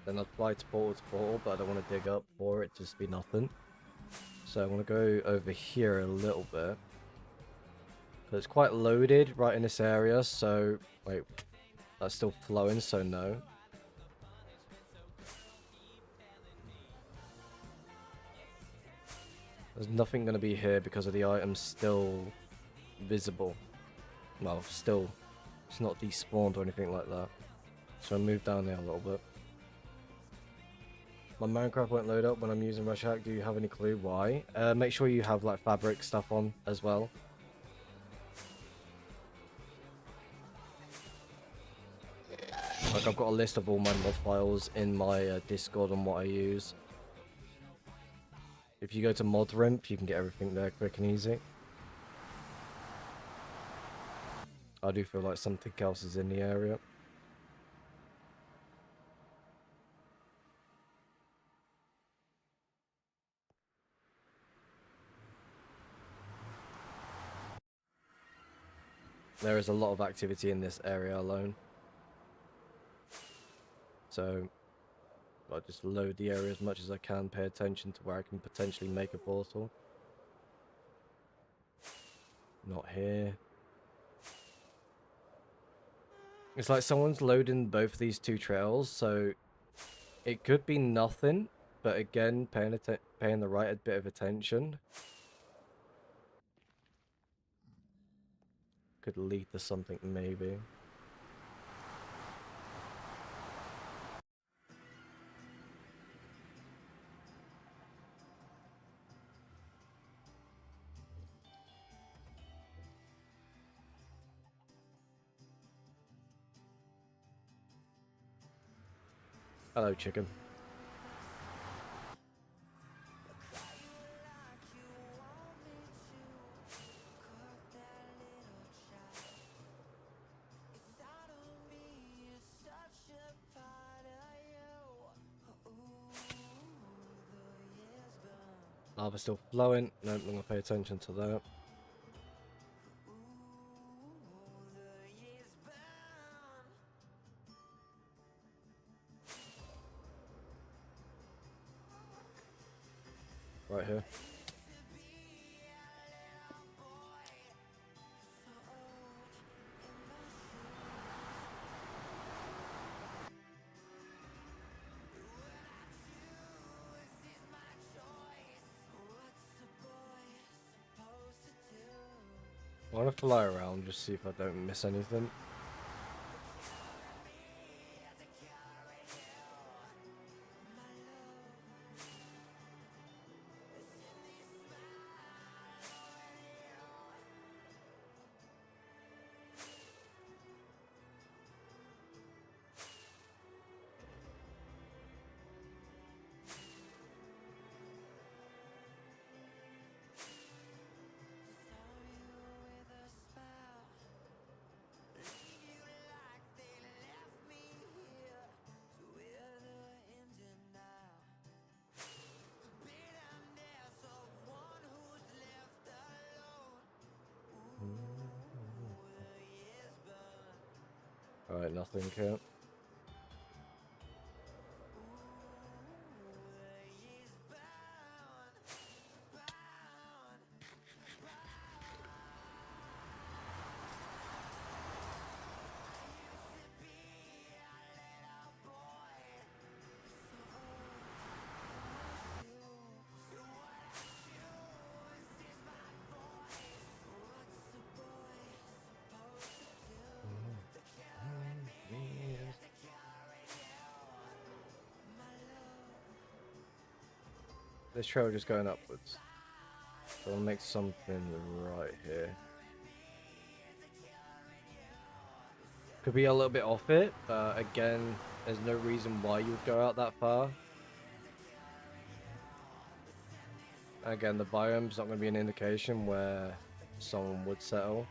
then I'd fly to portal, but I don't want to dig up for it, just be nothing. So I want to go over here a little bit. But it's quite loaded right in this area, so, wait, that's still flowing, so no. There's nothing going to be here because of the items still visible. Well, still, it's not despawned or anything like that. So I move down there a little bit. My Minecraft won't load up when I'm using Rush Hack. Do you have any clue why? Make sure you have like fabric stuff on as well. Like I've got a list of all my mod files in my Discord on what I use. If you go to ModRimp, you can get everything there quick and easy. I do feel like something else is in the area. There is a lot of activity in this area alone. so I'll just load the area as much as I can, pay attention to where I can potentially make a portal. Not here. It's like someone's loading both of these two trails, so it could be nothing, but again, paying the right bit of attention could lead to something maybe. Hello, chicken. Lava's still flowing. No, I'm gonna pay attention to that. Right here. I want to fly around, just see if I don't miss anything. Alright, nothing here. This trail just going upwards. So I'll make something right here. Could be a little bit off it, but again, there's no reason why you would go out that far. Again, the biome's not going to be an indication where someone would settle.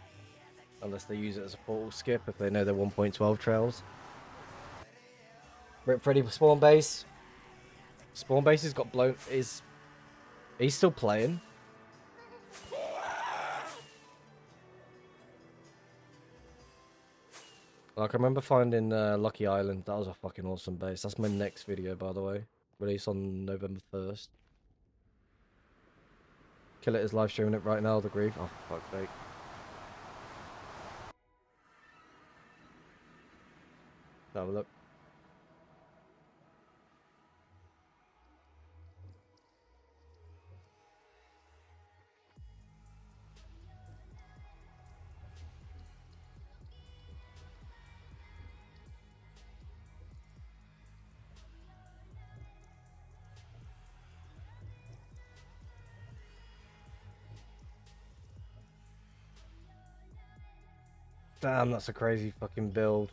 Unless they use it as a portal skip if they know they're 1.12 trails. Rip Freddy for spawn base. Spawn base has got blown. He's still playing. Like, I remember finding Lucky Island. That was a fucking awesome base. That's my next video, by the way. Released on November 1st. Kill It is live streaming it right now, the grief. Oh, fuck's sake. Have a look. Damn, that's a crazy fucking build.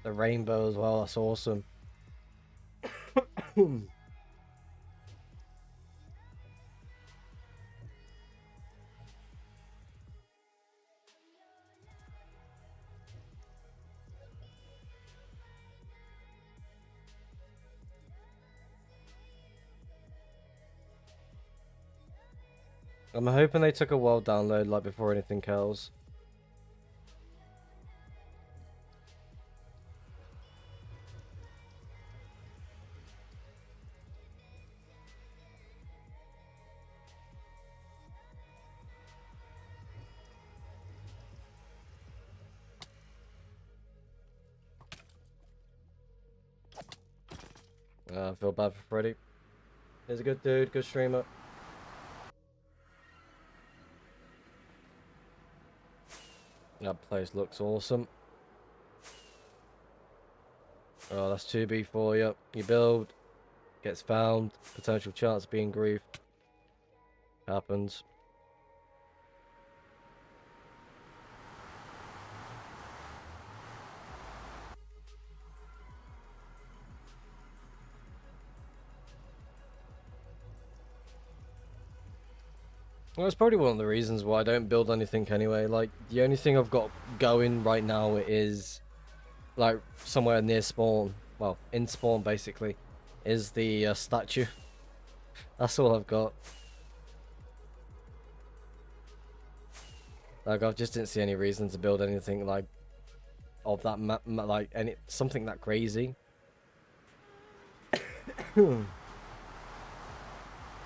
The rainbow as well, that's awesome. I'm hoping they took a world download like before anything else. I feel bad for Freddy. He's a good dude, good streamer. That place looks awesome. Oh, that's 2B for you. You build, gets found, potential chance of being griefed. Happens. Well, it's probably one of the reasons why I don't build anything anyway. Like, the only thing I've got going right now is, like, somewhere near spawn. Well, in spawn, basically, is the statue. That's all I've got. Like, I just didn't see any reason to build anything, like, of that, like, something that crazy.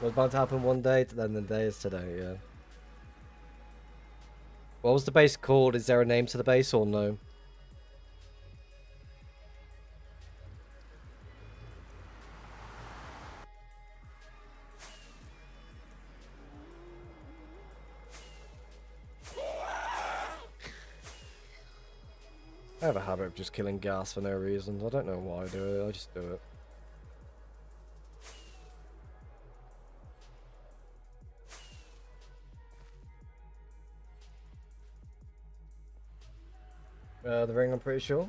Was about to happen one day, then the day is today, yeah. What was the base called? Is there a name to the base or no? I have a habit of just killing gas for no reason. I don't know why I do it, I just do it. The ring, I'm pretty sure.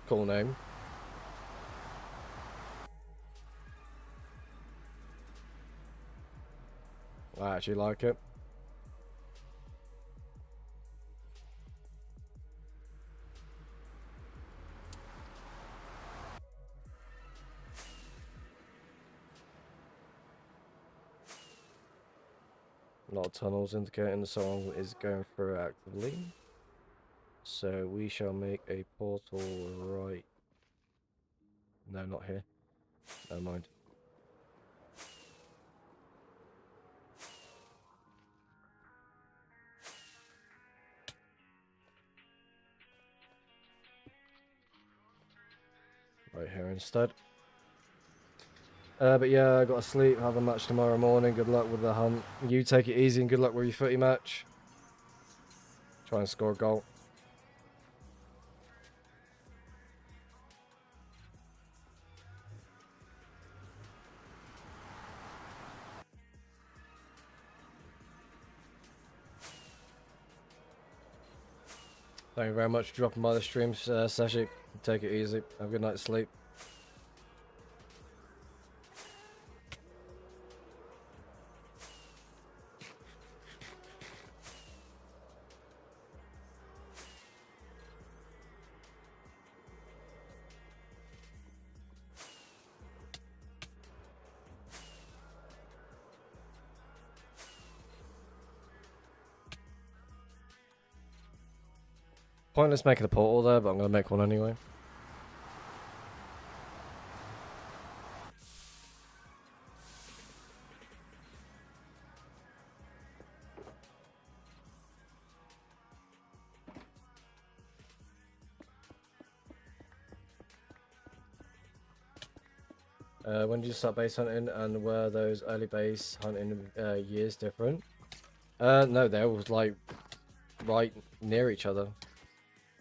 Cool name. I actually like it. A lot of tunnels indicating the song is going through actively. So we shall make a portal right. No, not here. Never mind. Right here instead. But yeah, I gotta sleep, have a match tomorrow morning. Good luck with the hunt. You take it easy and good luck with your footy match. Try and score a goal. Thank you very much for dropping by the stream, Sashi. Take it easy. Have a good night's sleep. Pointless making a portal there, but I'm gonna make one anyway. When did you start base hunting, and were those early base hunting years different? No, they were like right near each other.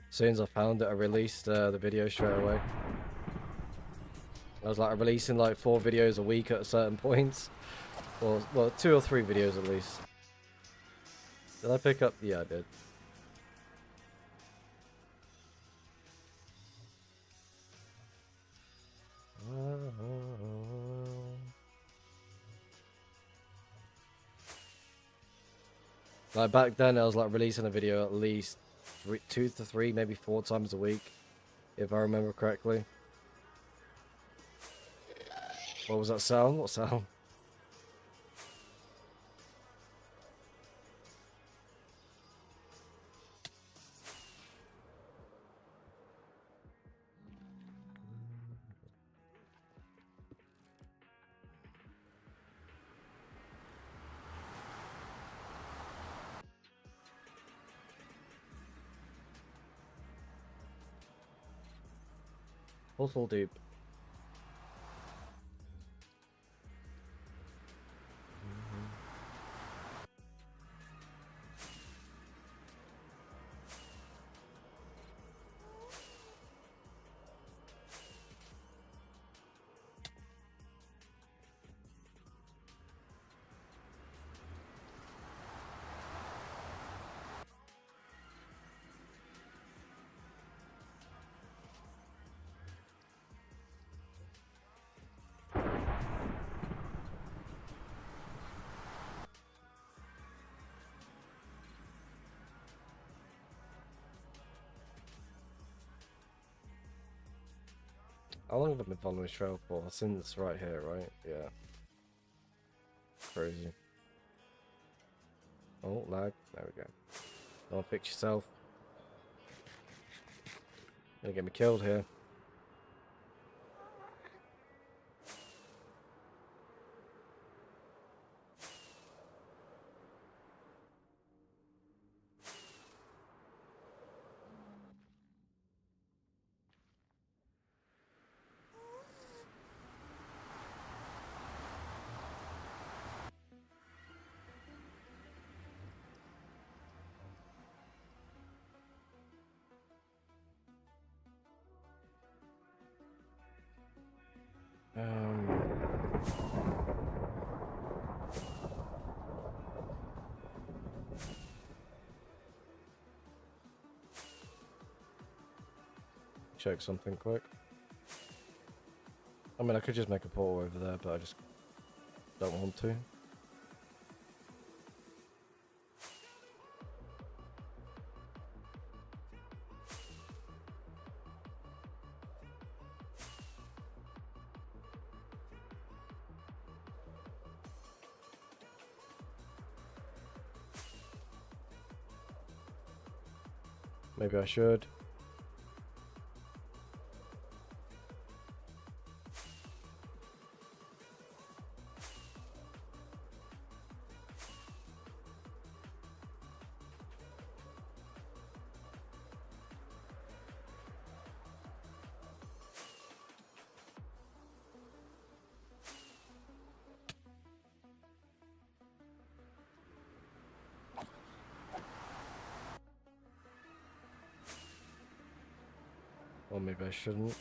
As soon as I found it, I released the video straight away. I was like releasing like 4 videos a week at certain points. Well, 2 or 3 videos at least. Did I pick up? Yeah, I did. Like back then, I was like releasing a video at least 2 to 3, maybe 4 times a week, if I remember correctly. What was that sound? What sound? Portal deep. How long have I been following this trail for? Since right here, right? Yeah. Crazy. Oh, lag. There we go. Don't fix yourself. Gonna get me killed here. Check something quick. I mean, I could just make a portal over there, but I just don't want to. Maybe I should. Or maybe I shouldn't.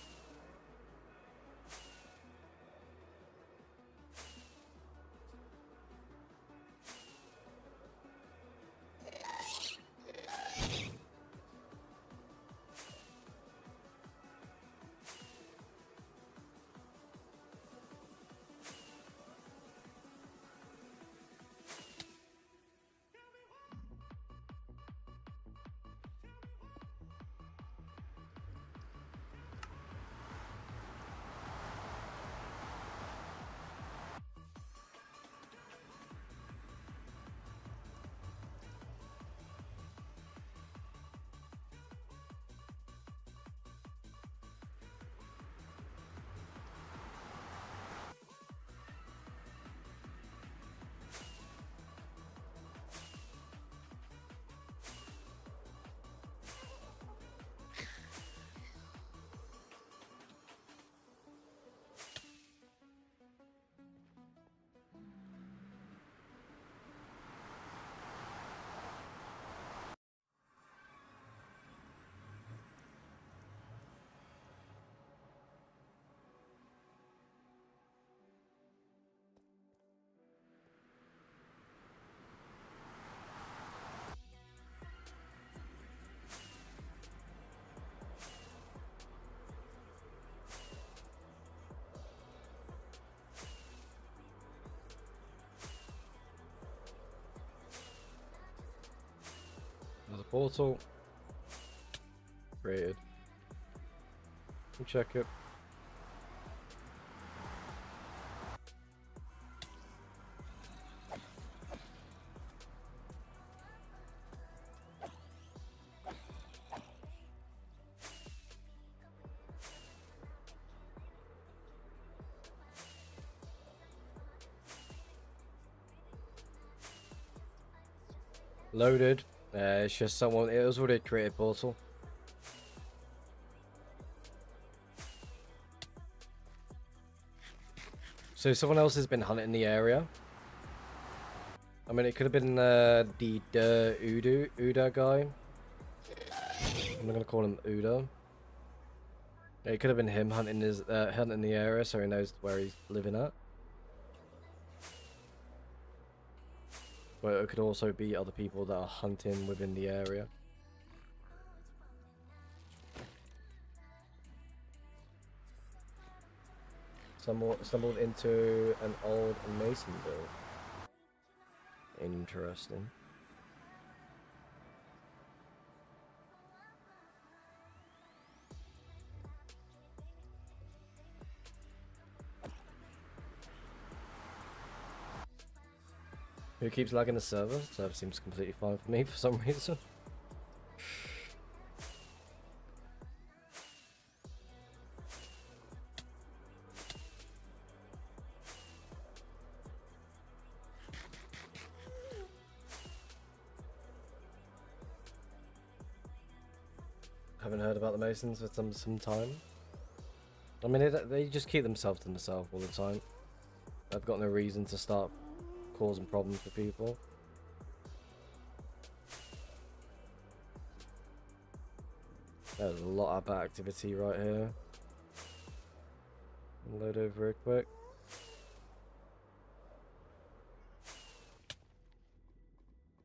Another portal. Created. Check it. Loaded. It's just someone. It was already a created portal. So someone else has been hunting the area. I mean, it could have been the Uda guy. I'm gonna call him Uda. It could have been him hunting hunting the area, so he knows where he's living at. But it could also be other people that are hunting within the area. Stumbled into an old mason build. Interesting. Who keeps lagging the server? Server seems completely fine for me for some reason. Haven't heard about the Masons for some time. I mean, they just keep themselves to themselves all the time. They've got no reason to start causing problems for people. There's a lot of bad activity right here. Load over real quick.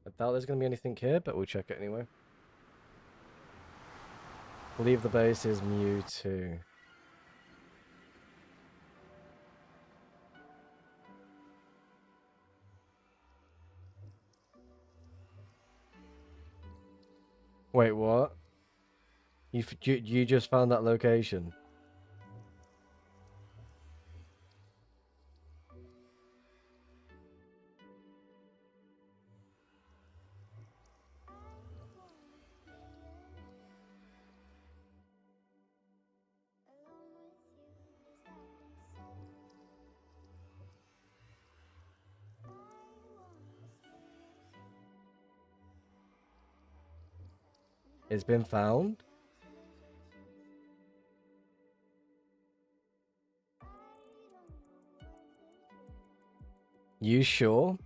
I doubt there's going to be anything here, but we'll check it anyway. Leave the base is Mewtwo. Wait, what? You just found that location? It's been found? You sure?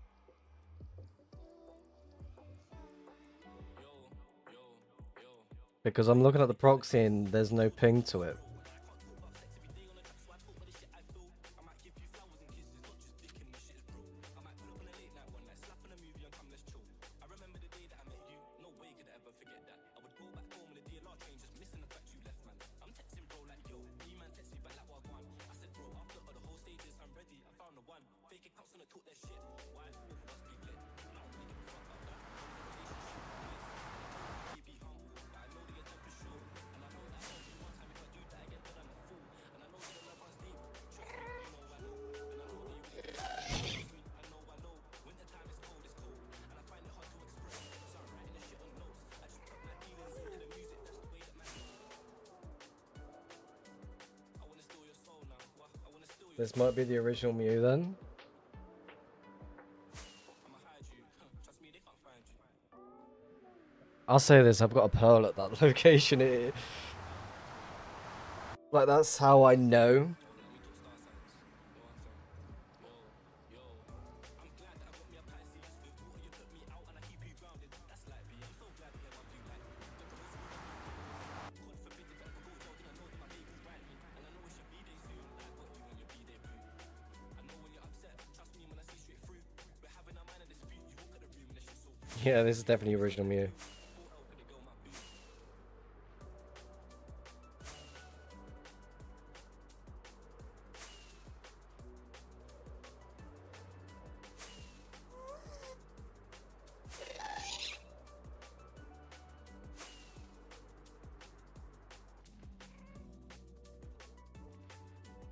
Because I'm looking at the proxy and there's no ping to it. This might be the original Mew then. I'll say this, I've got a pearl at that location. Like, that's how I know. Yeah, this is definitely original Mew.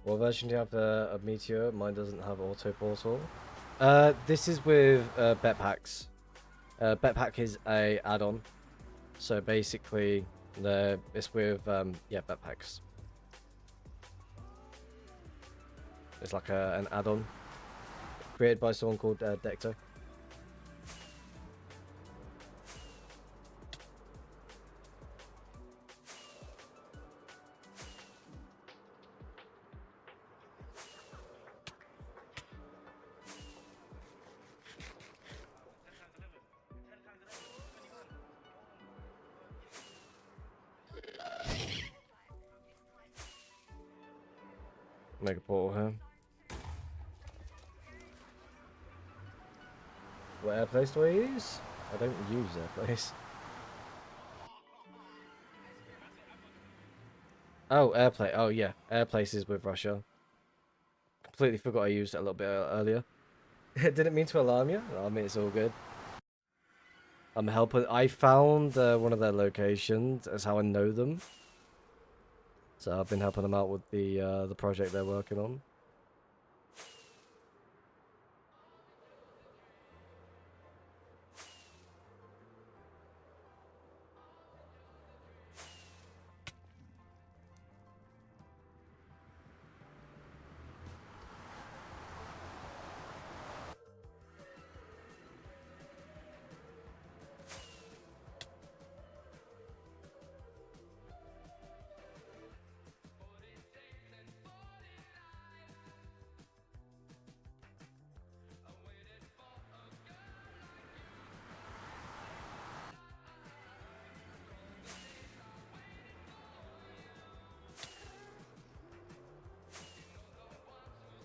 What version do you have of Meteor? Mine doesn't have auto portal. This is with Bet Packs. Bet Pack is a add-on, so basically it's with yeah, Bet Packs. It's like an add-on created by someone called Decto. Make a portal here. What airplace do I use? I don't use airplace. Oh, airplay. Oh yeah, airplace is with Russia. Completely forgot I used it a little bit earlier. Didn't mean to alarm you. I mean, it's all good. I'm helping. I found one of their locations. That's how I know them. So I've been helping them out with the project they're working on.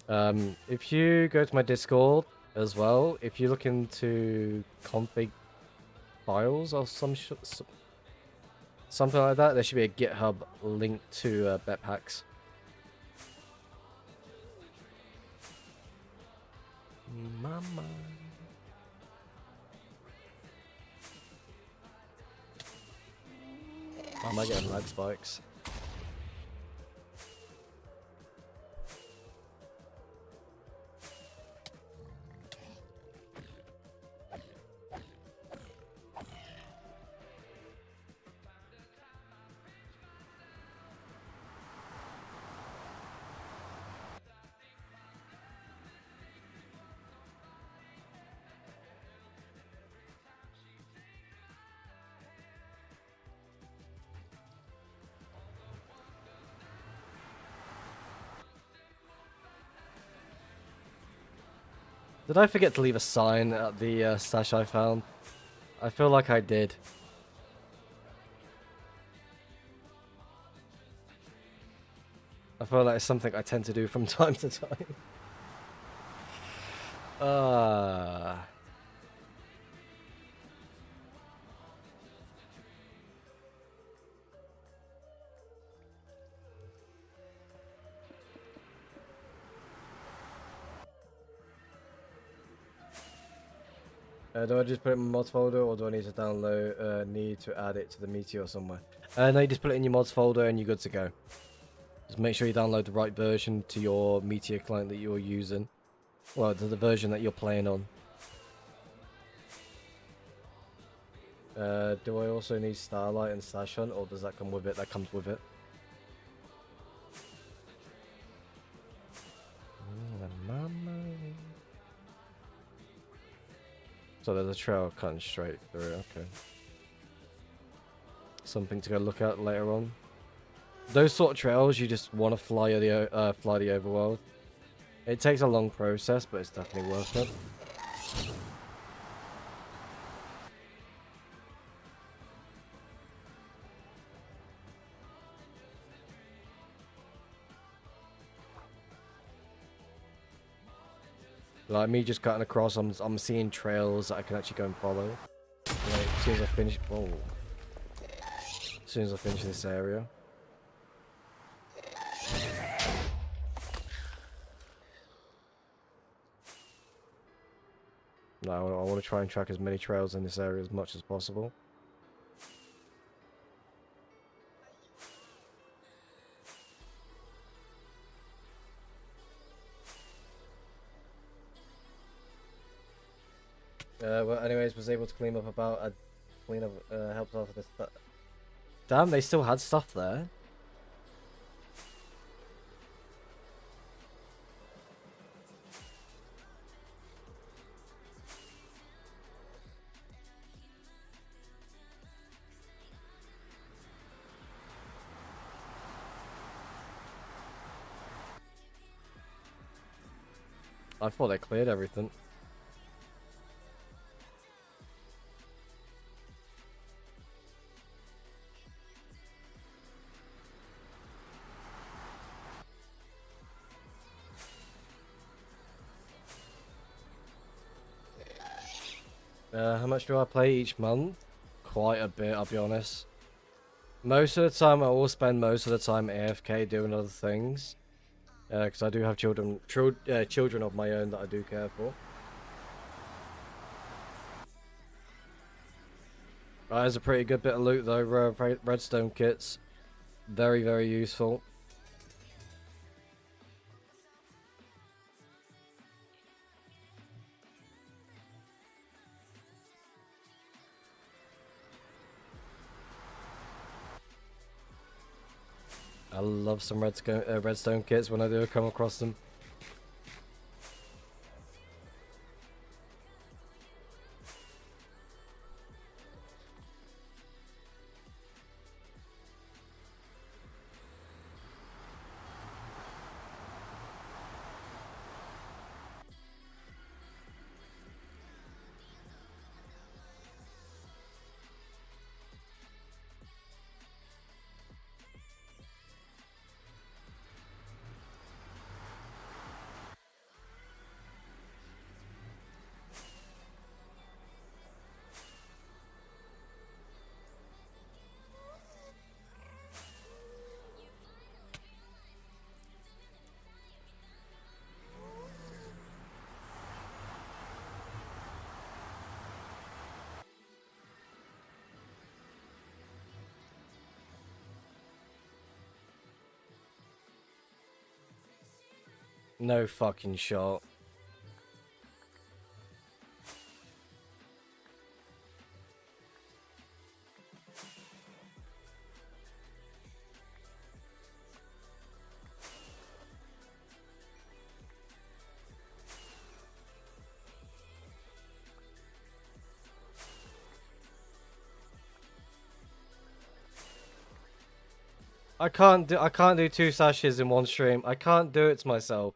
If you go to my Discord as well, if you look into config files or something like that, there should be a GitHub link to Betpacks. Mama. I might get lag spikes. Did I forget to leave a sign at the stash I found? I feel like I did. I feel like it's something I tend to do from time to time. Do I just put it in my mods folder, or do I need to download, need to add it to the Meteor somewhere? No, you just put it in your mods folder and you're good to go. Just make sure you download the right version to your Meteor client that you're using. Well, to the version that you're playing on. Do I also need Starlight and Stash Hunt, or does that come with it? That comes with it. So there's a trail cutting straight through, okay. Something to go look at later on. Those sort of trails, you just want to fly the overworld. It takes a long process, but it's definitely worth it. Like me just cutting across, I'm seeing trails that I can actually go and follow. Like, as soon as I finish, whoa. As soon as I finish this area. No, I want to try and track as many trails in this area as much as possible. Well, anyways, was able to clean up helped off with this. Damn, they still had stuff there. I thought they cleared everything. How much do I play each month? Quite a bit, I'll be honest. Most of the time, I will spend most of the time AFK doing other things. Because I do have children of my own that I do care for. There's a pretty good bit of loot though, redstone kits. Very, very useful. I love some redstone kits when I do come across them. No fucking shot. I can't do 2 sashes in one stream. I can't do it to myself.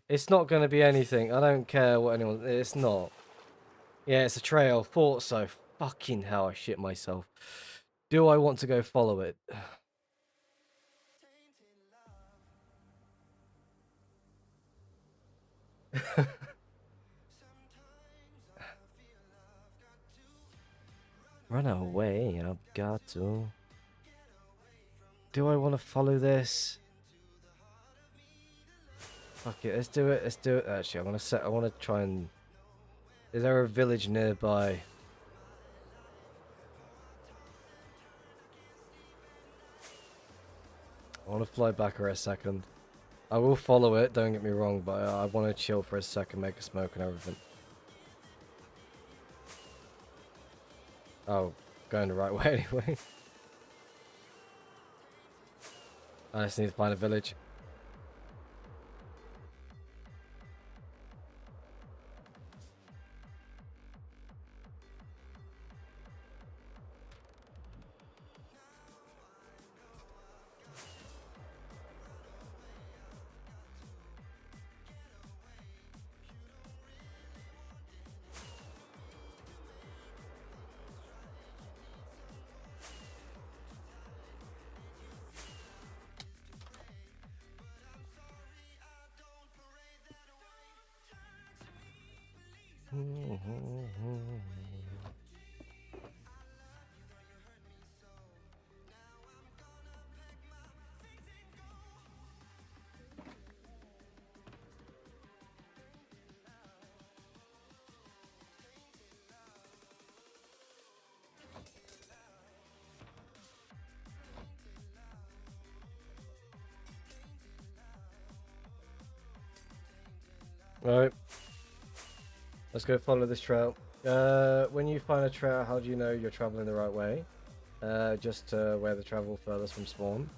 It's not going to be anything. I don't care what anyone... It's not. Yeah, it's a trail. Thought so. Fucking hell, I shit myself. Do I want to go follow it? Run away, I've got to. Do I want to follow this? Fuck it, let's do it, let's do it. Actually, I want to try and... Is there a village nearby? I want to fly back for a second. I will follow it, don't get me wrong, but I want to chill for a second, make a smoke and everything. Oh, going the right way anyway. I just need to find a village. Alright. Let's go follow this trail. When you find a trail, how do you know you're traveling the right way? Just where the travel furthest from spawn.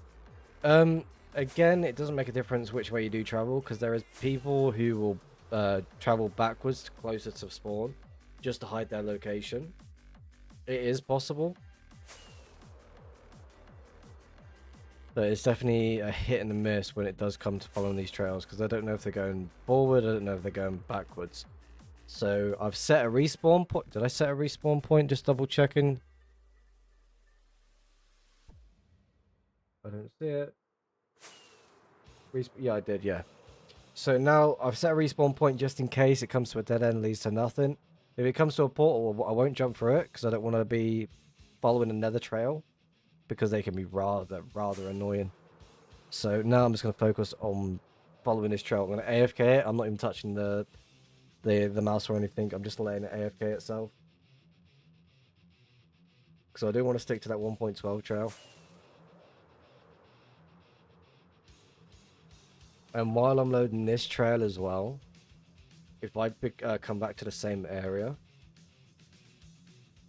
Again, it doesn't make a difference which way you do travel, because there is people who will travel backwards closer to spawn, just to hide their location. It is possible. But it's definitely a hit and a miss when it does come to following these trails, because I don't know if they're going forward, I don't know if they're going backwards. So I've set a respawn point. Did I set a respawn point? Just double checking. I don't see it. Yeah, I did, yeah. So now I've set a respawn point just in case it comes to a dead end, leads to nothing. If it comes to a portal, I won't jump through it because I don't want to be following another trail, because they can be rather annoying. So now I'm just going to focus on following this trail. I'm going to AFK it. I'm not even touching the mouse or anything. I'm just letting it AFK itself. Because I do want to stick to that 1.12 trail. And while I'm loading this trail as well, if I come back to the same area,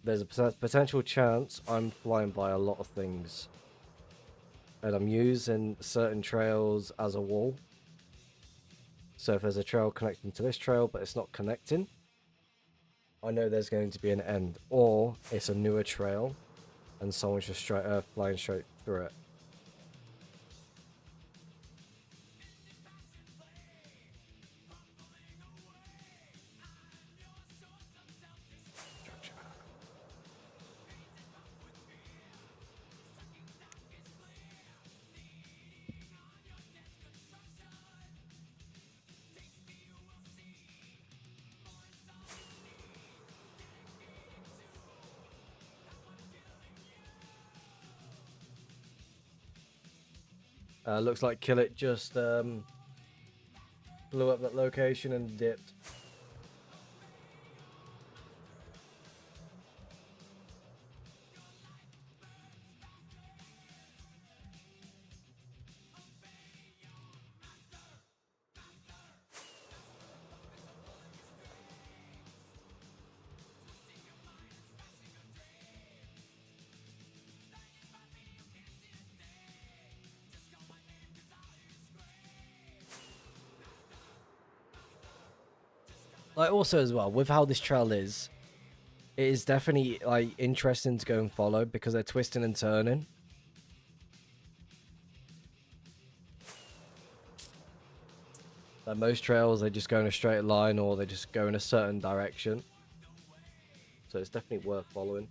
there's a potential chance I'm flying by a lot of things. And I'm using certain trails as a wall. So if there's a trail connecting to this trail, but it's not connecting, I know there's going to be an end. Or it's a newer trail, and someone's just flying straight through it. Looks like Kill It just blew up that location and dipped. Like, also as well, with how this trail is, it is definitely, like, interesting to go and follow because they're twisting and turning. Like, most trails, they just go in a straight line or they just go in a certain direction. So it's definitely worth following.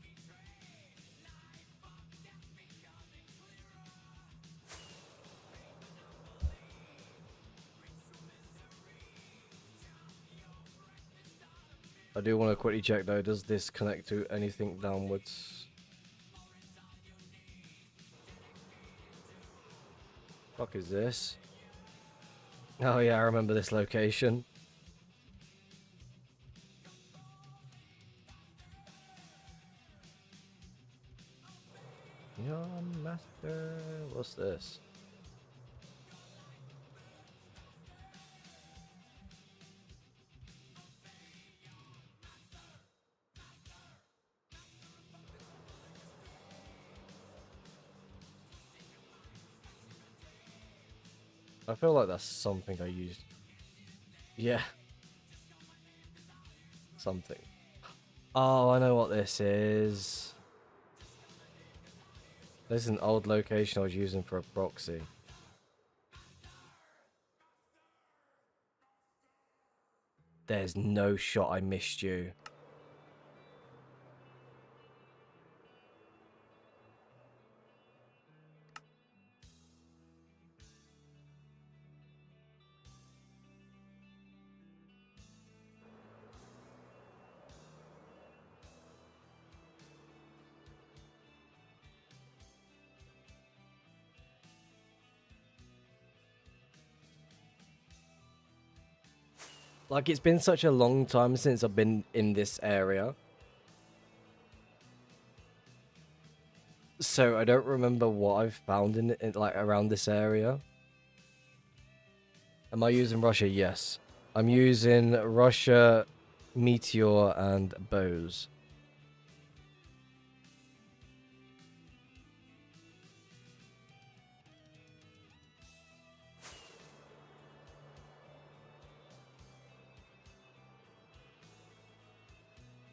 I do want to quickly check though, does this connect to anything downwards? Fuck is this? Oh yeah, I remember this location. Your master... What's this? I feel like that's something I used. Yeah. Something. Oh, I know what this is. This is an old location I was using for a proxy. There's no shot I missed you. Like, it's been such a long time since I've been in this area. So I don't remember what I've found in like around this area. Am I using Russia? Yes. I'm using Russia, Meteor, and Bows.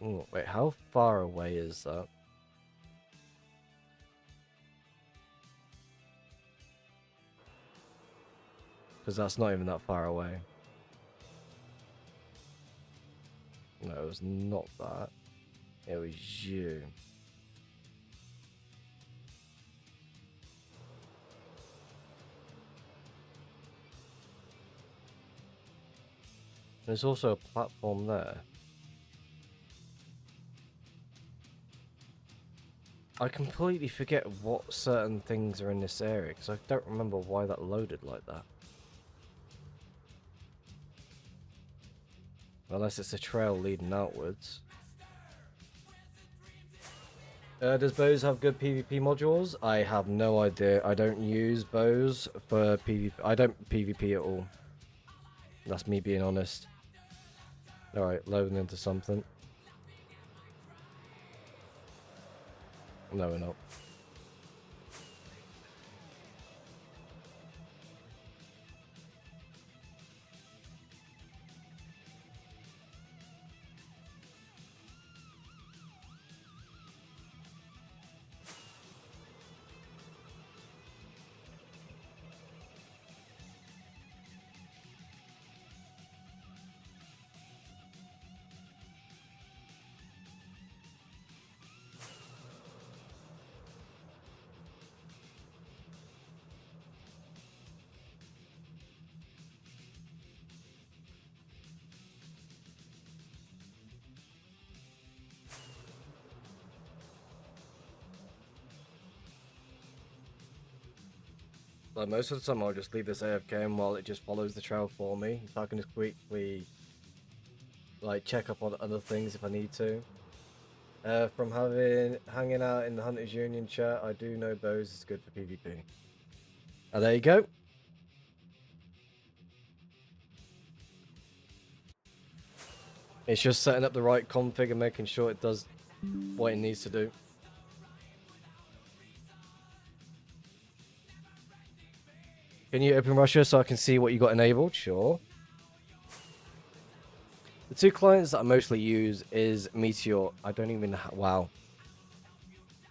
Ooh, wait, how far away is that? Because that's not even that far away. No, it was not that. It was you. There's also a platform there. I completely forget what certain things are in this area because I don't remember why that loaded like that. Unless it's a trail leading outwards. Does Bows have good PvP modules? I have no idea. I don't use Bows for PvP. I don't PvP at all. That's me being honest. Alright, loading into something. No, we're not. Like, most of the time I'll just leave this AFK and while it just follows the trail for me. So I can just quickly like check up on other things if I need to. From hanging out in the Hunters Union chat, I do know Bows is good for PvP. Oh, there you go. It's just setting up the right config and making sure it does what it needs to do. Can you open Russia so I can see what you got enabled? Sure. The two clients that I mostly use is Meteor. I don't even wow.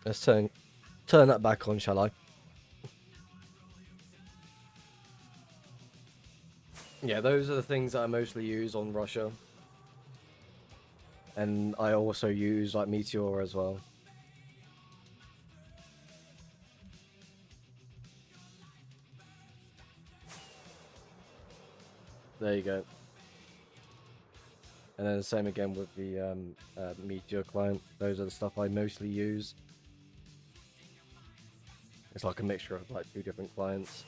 Let's turn that back on, shall I? Yeah, those are the things that I mostly use on Russia. And I also use like Meteor as well. There you go. And then the same again with the Meteor client. Those are the stuff I mostly use. It's like a mixture of like two different clients.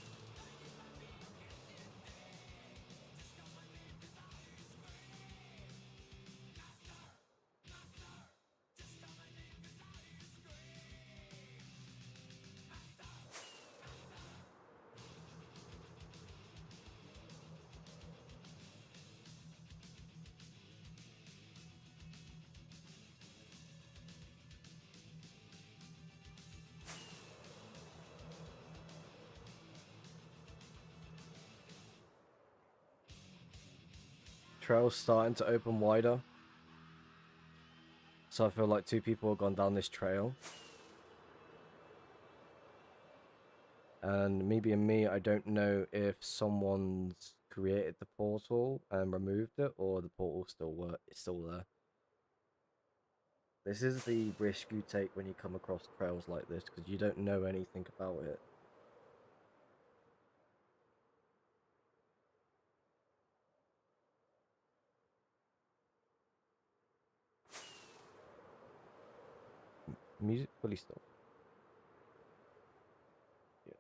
Trail's starting to open wider. So I feel like two people have gone down this trail. And me being me, I don't know if someone's created the portal and removed it, or the portal is still there. This is the risk you take when you come across trails like this, because you don't know anything about it. Music fully stopped. Yeah.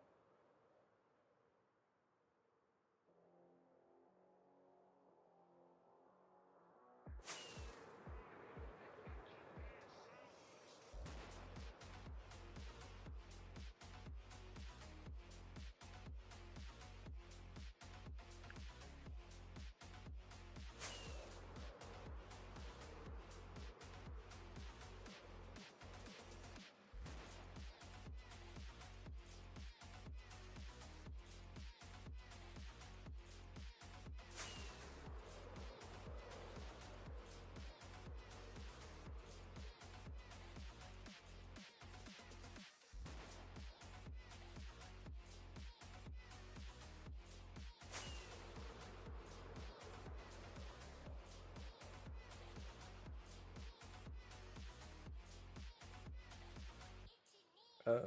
Um,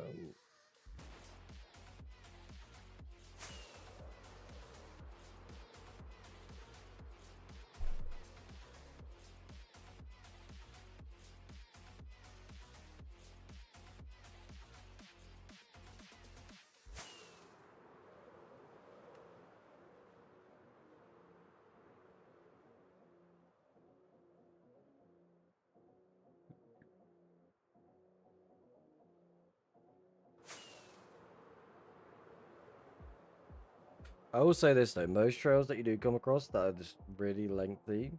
I will say this though, most trails that you do come across that are just really lengthy,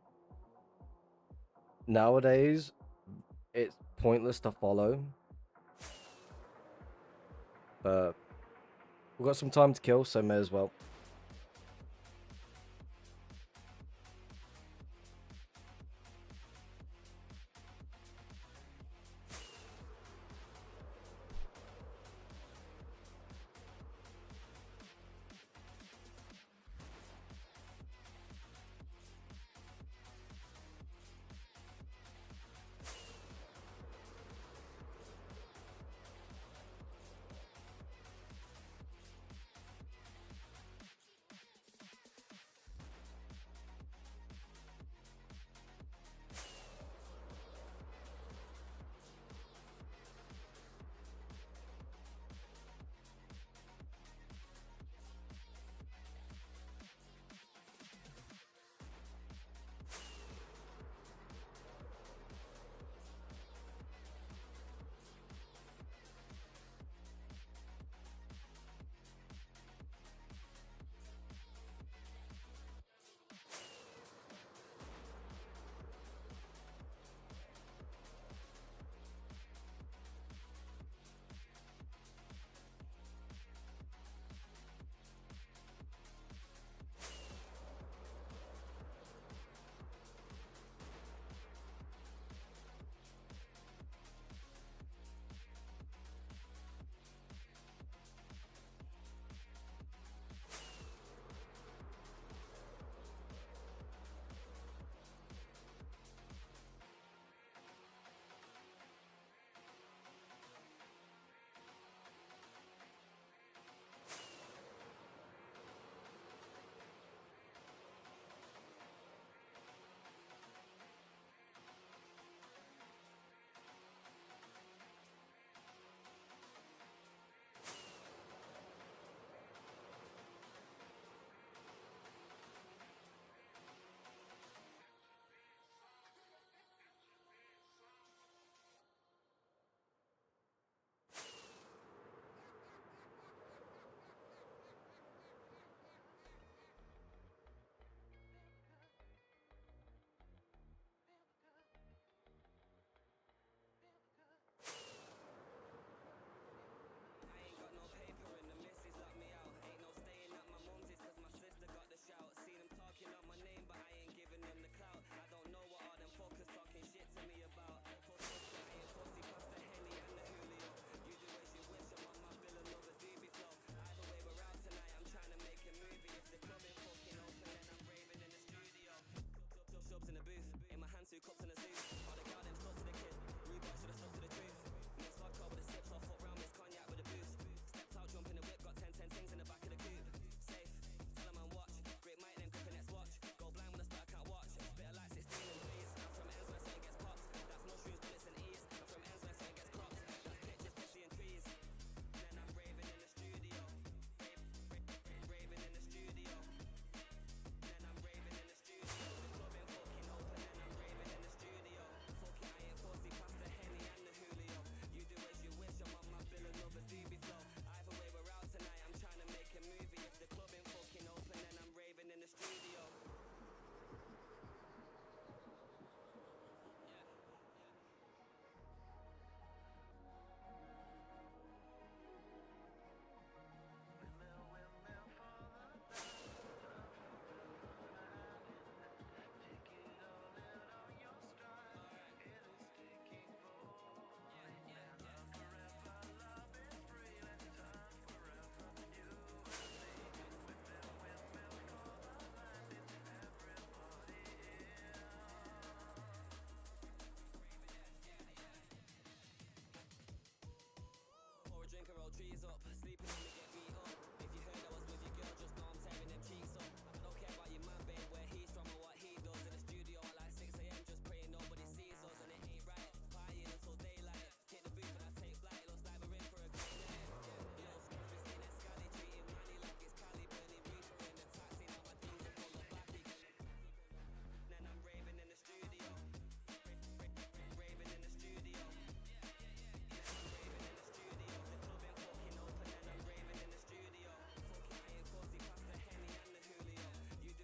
nowadays, it's pointless to follow. But we've got some time to kill, so may as well.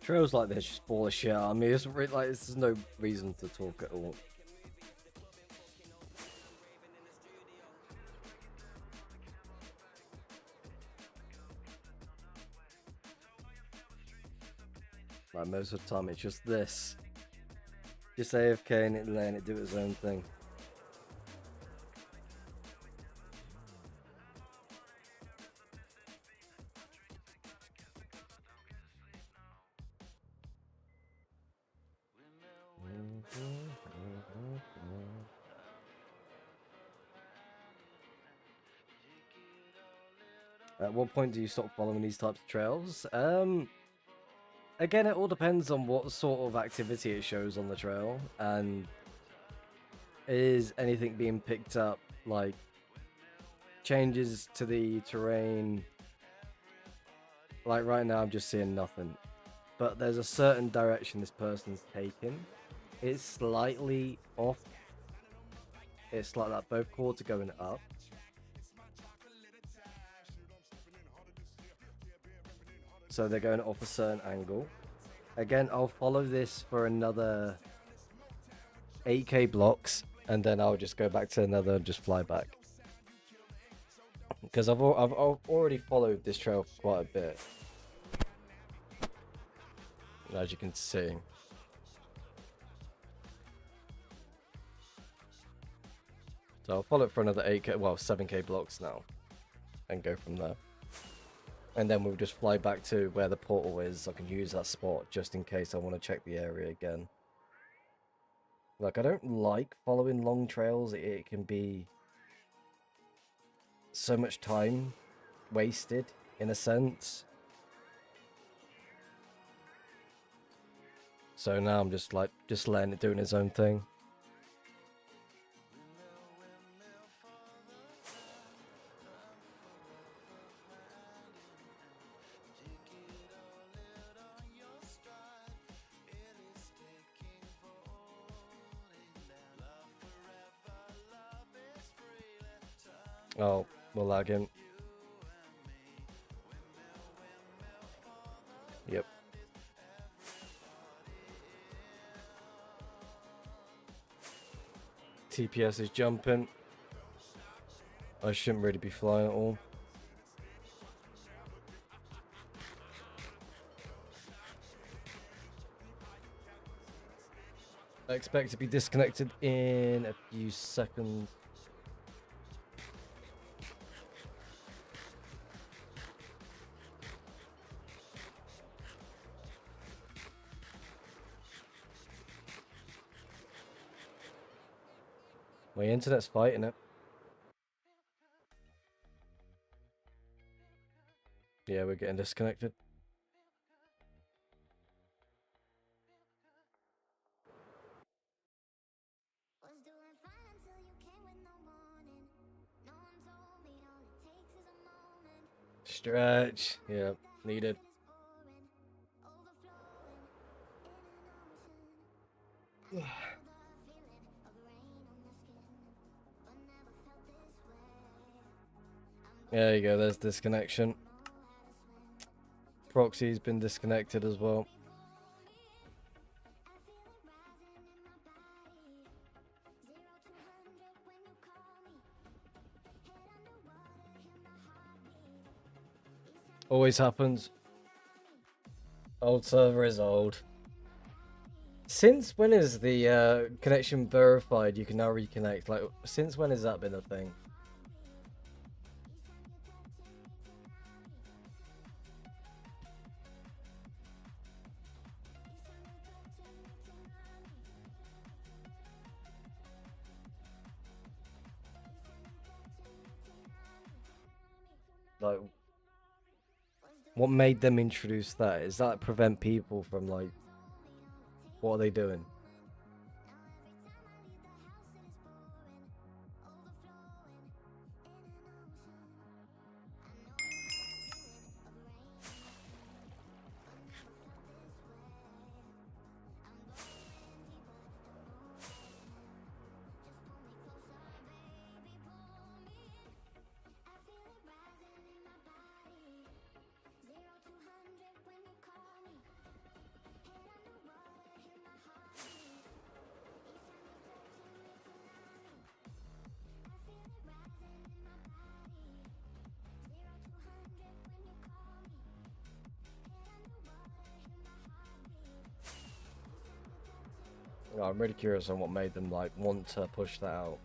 Trails like this just ball of shit. I mean, it's really, like there's no reason to talk at all. Like most of the time, it's just this. Just AFK and it letting it do its own thing. At what point do you stop following these types of trails? Again, it all depends on what sort of activity it shows on the trail, and is anything being picked up, like changes to the terrain. Like right now, I'm just seeing nothing, but there's a certain direction this person's taken. It's slightly off. It's like that both chords are going up. So they're going off a certain angle. Again, I'll follow this for another 8k blocks, and then I'll just go back to another and just fly back. Because I've already followed this trail for quite a bit, as you can see. So I'll follow it for another 8k, well 7k blocks now, and go from there. And then we'll just fly back to where the portal is. I can use that spot just in case I want to check the area again. Like, I don't like following long trails. It can be so much time wasted, in a sense. So now I'm just letting it doing its own thing. Oh, we're lagging. Yep. TPS is jumping. I shouldn't really be flying at all. I expect to be disconnected in a few seconds. My internet's fighting it. Yeah, we're getting disconnected. Stretch. Yeah, needed. There you go, there's disconnection. Proxy's been disconnected as well. Always happens. Old server is old. Since when is the connection verified? You can now reconnect. Like, since when has that been a thing? Like, what made them introduce that? Is that prevent people from, like, what are they doing? Oh, I'm really curious on what made them like want to push that out.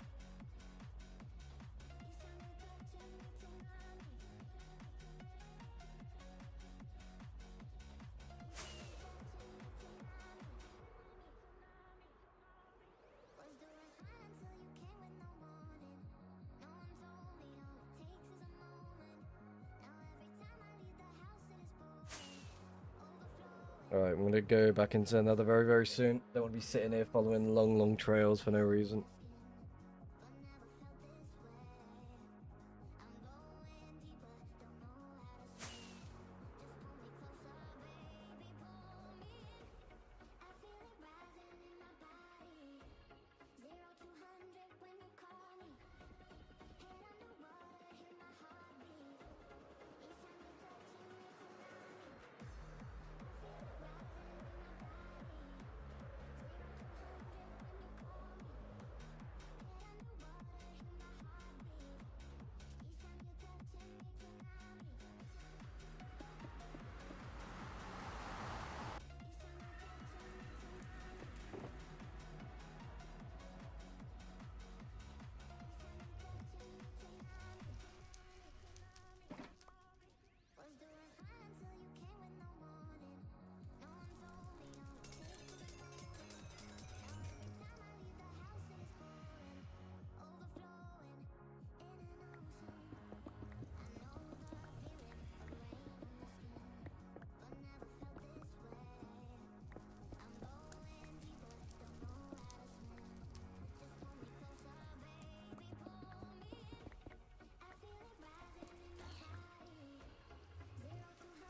Alright, I'm gonna go back into another very, very soon. Don't want to be sitting here following long, long trails for no reason.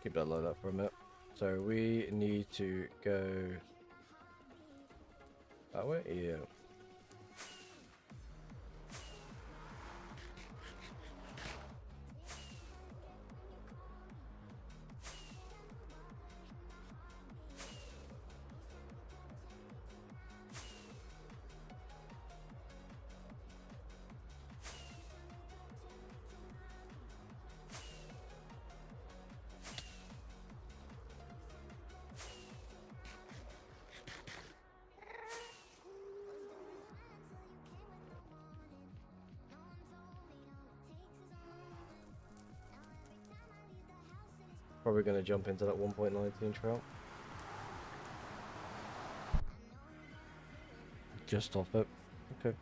Keep that load up for a minute. So we need to go that way? Yeah. Probably going to jump into that 1.19 trail. Just off it. Okay.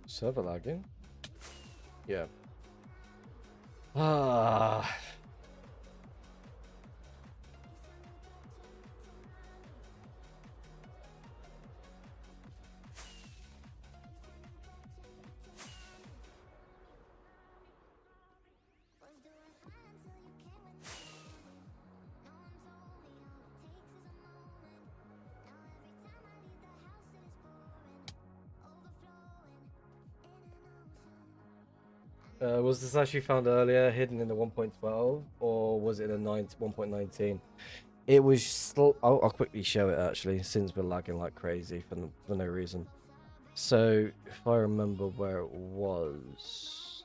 Server lagging? Yeah. Ah. Was this actually found earlier, hidden in the 1.12, or was it in the 1.19? It was still. I'll quickly show it actually, since we're lagging like crazy for no reason. So if I remember where it was,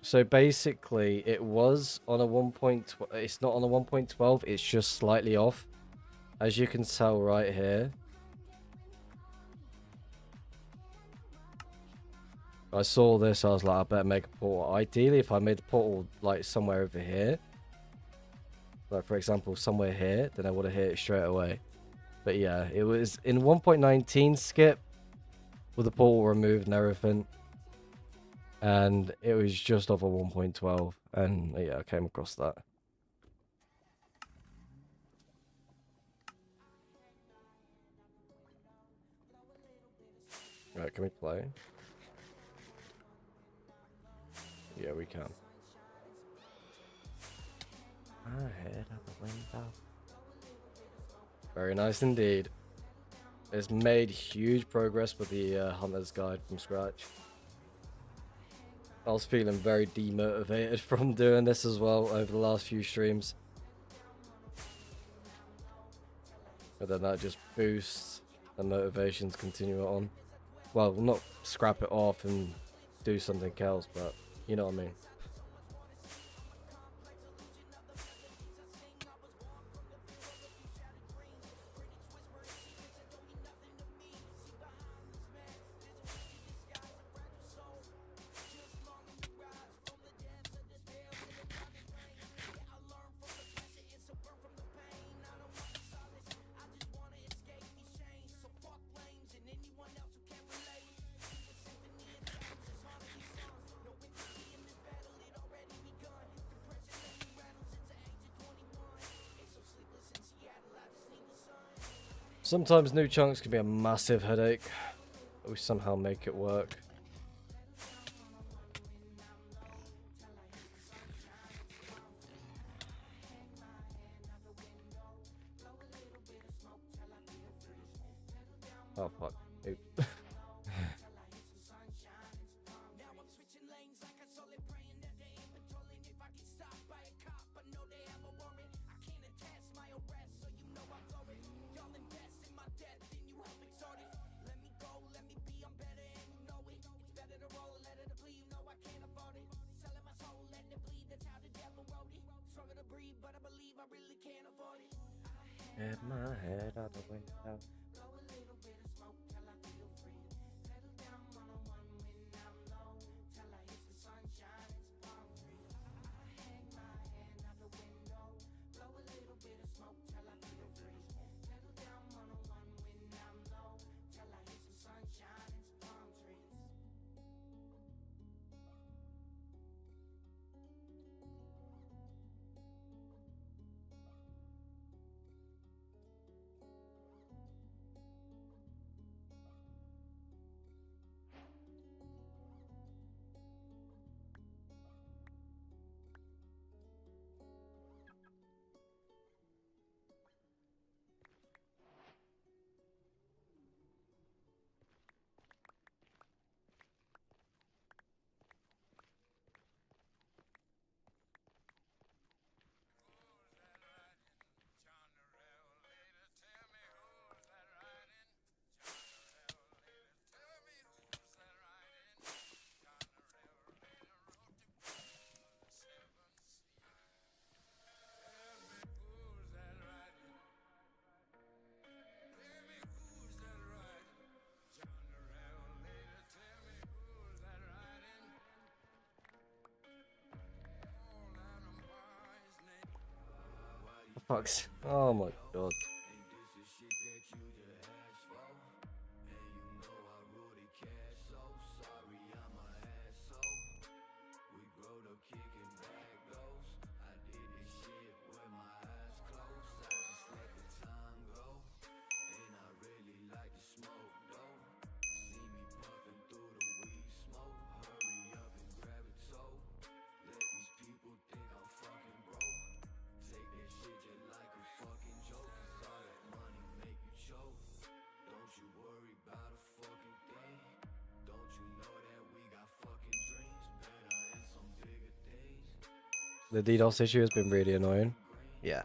So basically, it was on a 1.12. It's not on a 1.12. It's just slightly off, as you can tell right here. I saw this. I was like, I better make a portal. Ideally, if I made the portal like somewhere over here, like for example, somewhere here, then I would have hit it straight away. But yeah, it was in 1.19 skip with the portal removed and everything. And it was just off of 1.12. And yeah, I came across that. Right, can we play? Yeah, we can. Head out the window. Very nice indeed. It's made huge progress with the Hunter's Guide from scratch. I was feeling very demotivated from doing this as well over the last few streams. But then that just boosts the motivation to continue it on. Well, not scrap it off and do something else, but you know what I mean. Sometimes new chunks can be a massive headache, but we somehow make it work. Oh fuck. Oop. Get my head out the window. Fucks. Oh my god. The DDoS issue has been really annoying. Yeah.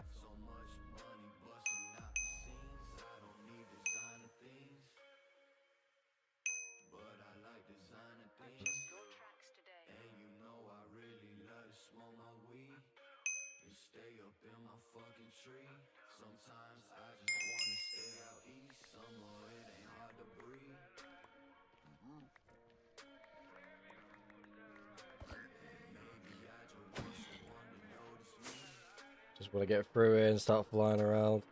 Just want to get through it and start flying around.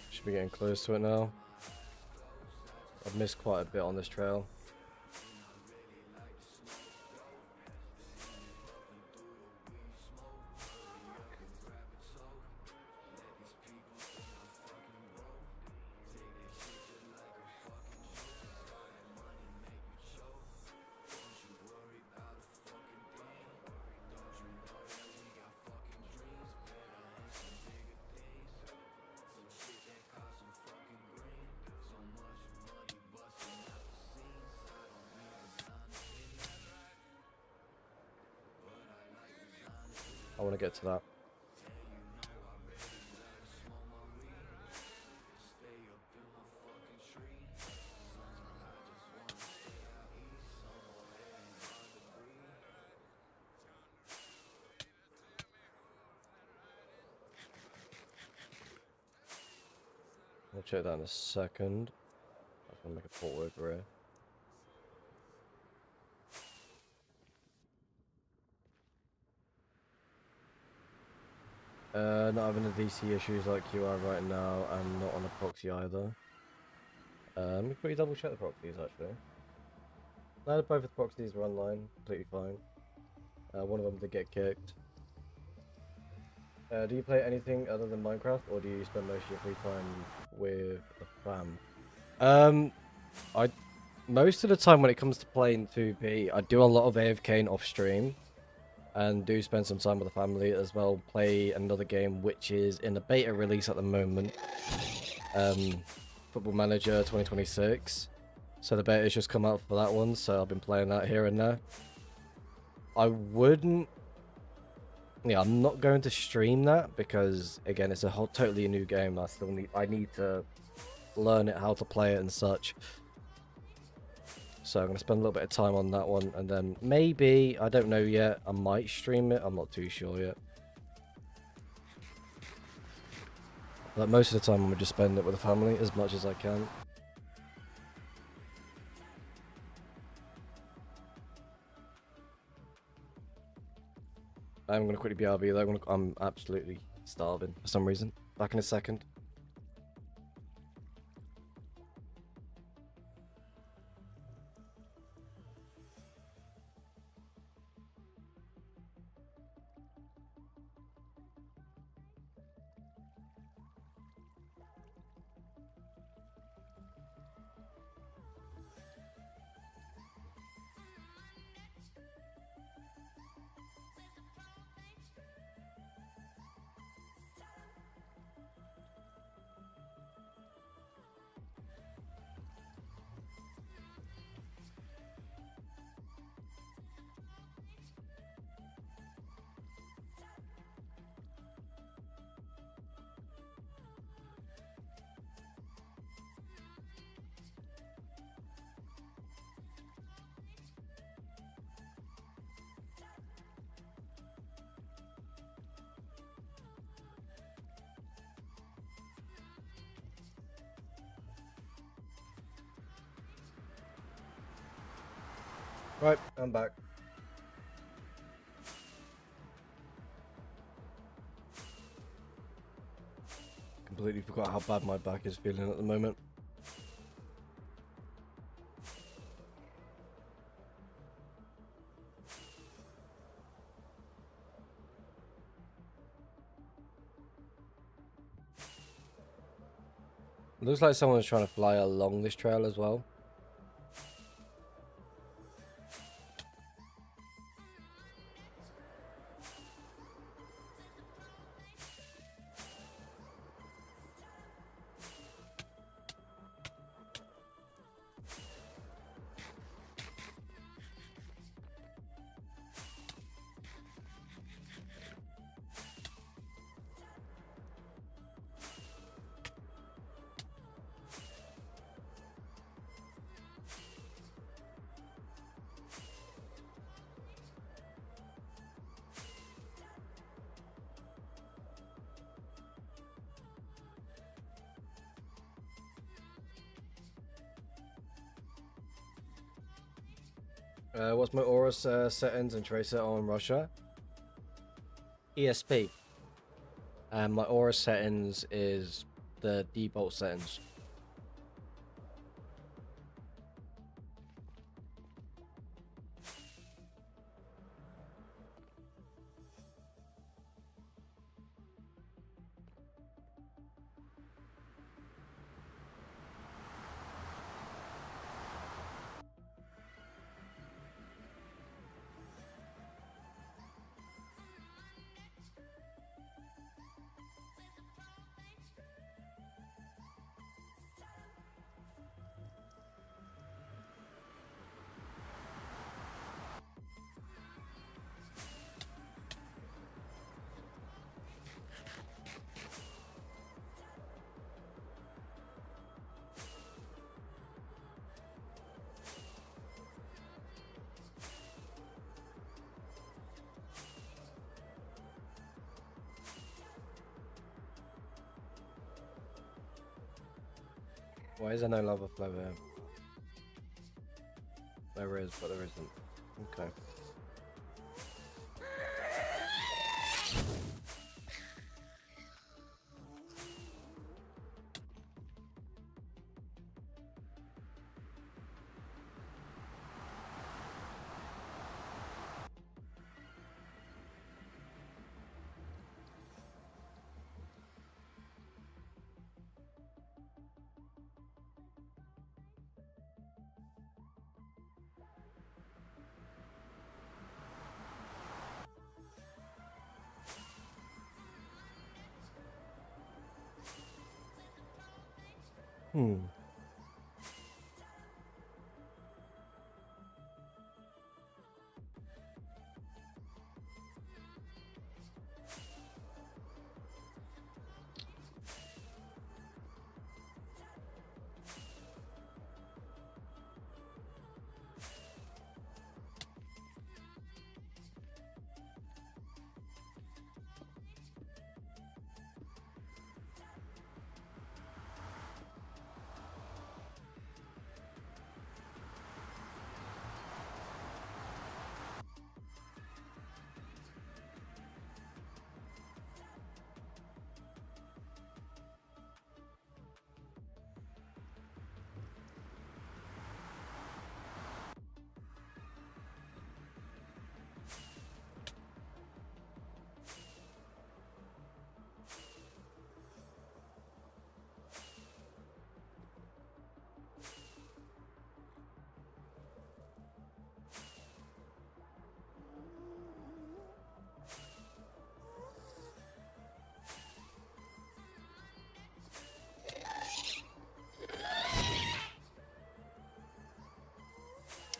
Should be getting close to it now. I've missed quite a bit on this trail. I want to get to that. I'll check that in a second. I'm gonna make a port over here. Not having the DC issues like you are right now, and not on the proxy either. Let me quickly double check the proxies actually. No, both of the proxies are online, completely fine. One of them did get kicked. Do you play anything other than Minecraft, or do you spend most of your free time with the fam? Most of the time when it comes to playing 2P, I do a lot of AFKing off stream, and do spend some time with the family as well. Play another game which is in the beta release at the moment, Football Manager 2026. So the beta's just come out for that one, so I've been playing that here and there. I'm not going to stream that because again, it's a totally new game. I need to learn it, how to play it and such. So I'm going to spend a little bit of time on that one, and then maybe, I don't know yet, I might stream it. I'm not too sure yet. But most of the time I'm going to just spend it with the family as much as I can. I'm going to quickly BRB though. I'm absolutely starving for some reason. Back in a second. Right, I'm back. Completely forgot how bad my back is feeling at the moment. It looks like someone's trying to fly along this trail as well. What's my Aura settings and tracer on Russia? ESP. And my Aura settings is the default settings. Why is there no lava flow here? There is, but there isn't. Okay. Hmm.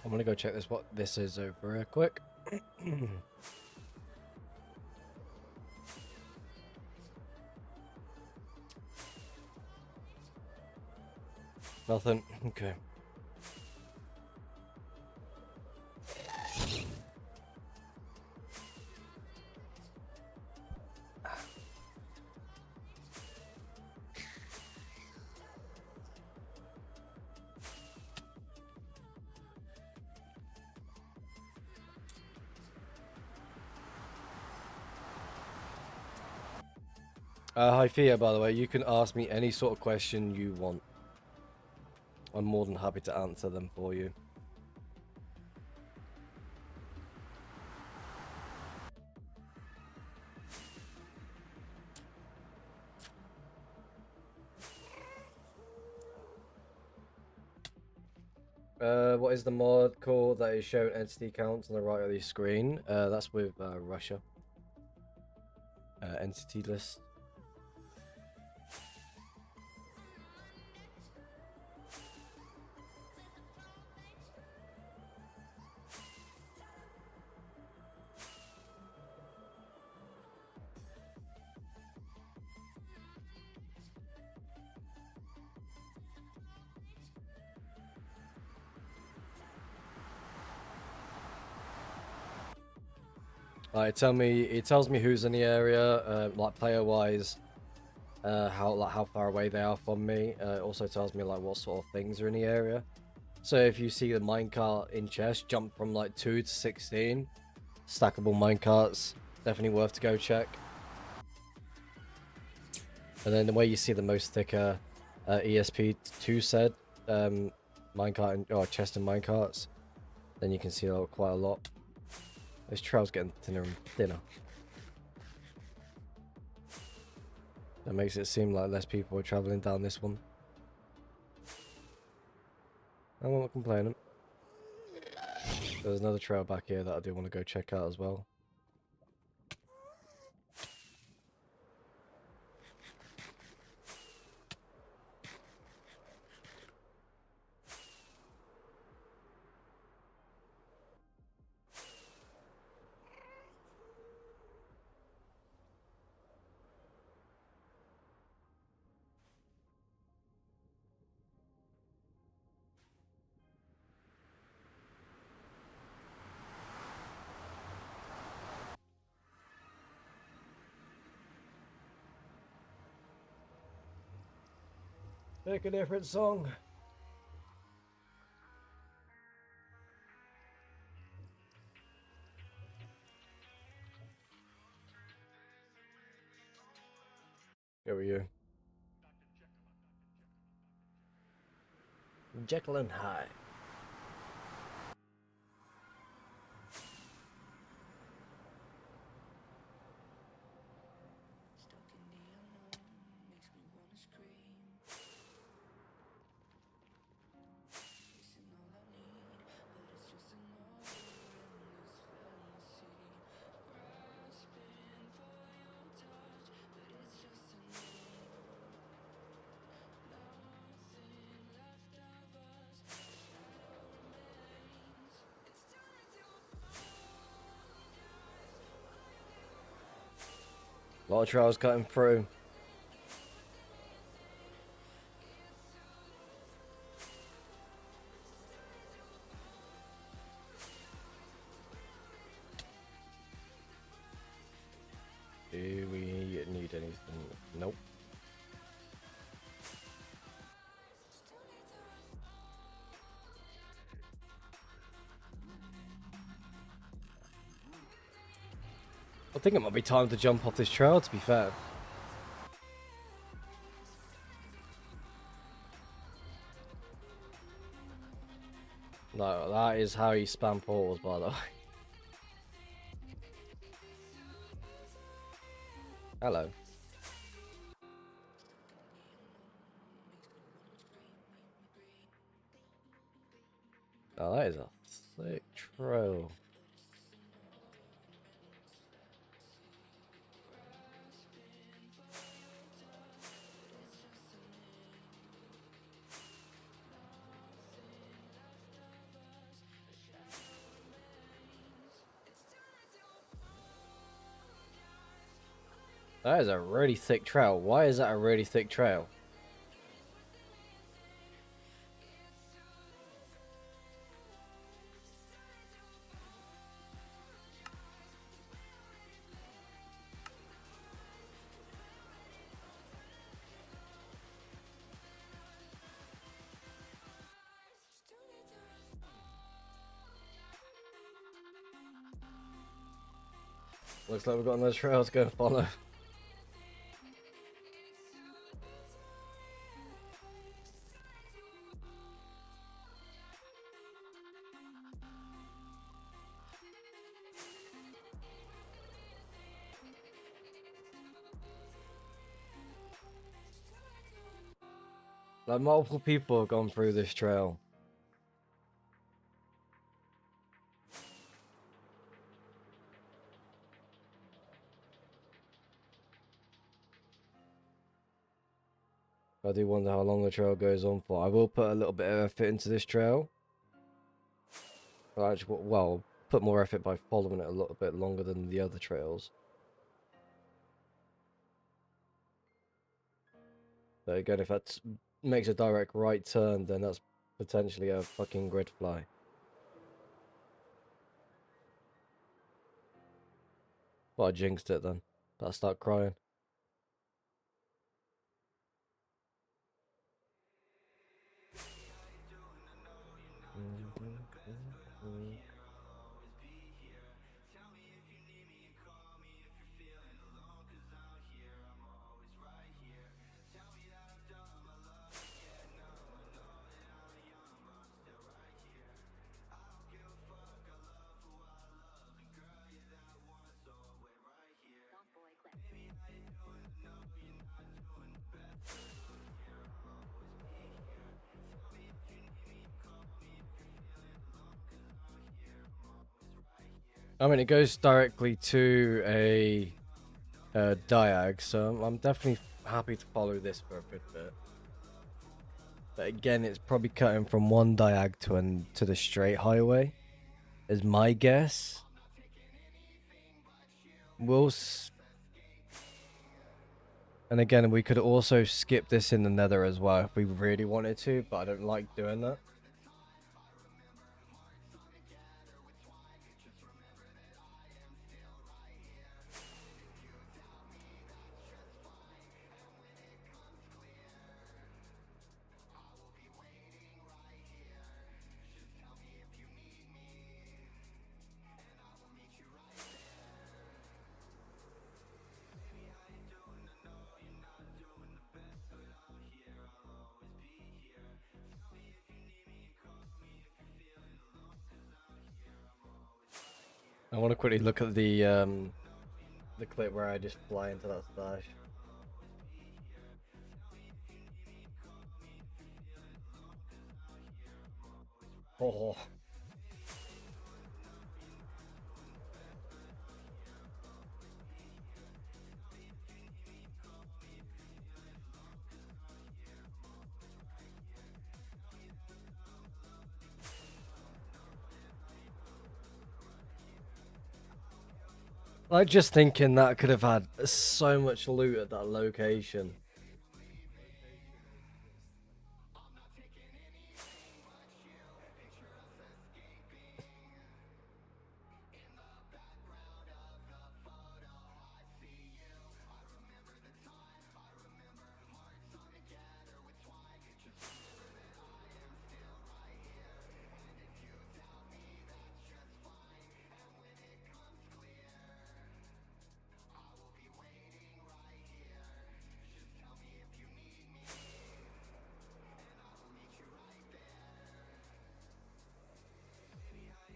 I'm gonna go check what this is over real quick. Nothing. Okay. Hi Thea, by the way, you can ask me any sort of question you want. I'm more than happy to answer them for you. What is the mod called that is showing entity counts on the right of the screen? That's with Russia. Entity list. It tells me who's in the area, like player wise, how far away they are from me. It also tells me like what sort of things are in the area. So if you see the minecart in chest jump from like 2 to 16, stackable minecarts, definitely worth to go check. And then the way you see the most thicker ESP2 said minecart or chest and minecarts, then you can see quite a lot. This trail's getting thinner and thinner. That makes it seem like less people are traveling down this one. I'm not complaining. There's another trail back here that I do want to go check out as well. Pick a different song. Here we go. Jekyll and Hyde. A lot of trails cutting through. Do we need anything? Nope. I think it might be time to jump off this trail, to be fair. No, that is how you spam portals, by the way. Hello. Oh, that is a sick trail. That is a really thick trail. Why is that a really thick trail? Looks like we've got another trail to go and follow. Like, multiple people have gone through this trail. I do wonder how long the trail goes on for. I will put a little bit of effort into this trail. Well, put more effort by following it a little bit longer than the other trails. But again, if that makes a direct right turn, then that's potentially a fucking grid fly. Well, I jinxed it then. But I start crying. I mean, it goes directly to a diag, so I'm definitely happy to follow this for a good bit. But again, it's probably cutting from one diag to the straight highway, is my guess. And again, we could also skip this in the nether as well if we really wanted to, but I don't like doing that. I want to quickly look at the clip where I just fly into that stash. Oh. Like, just thinking that could have had so much loot at that location.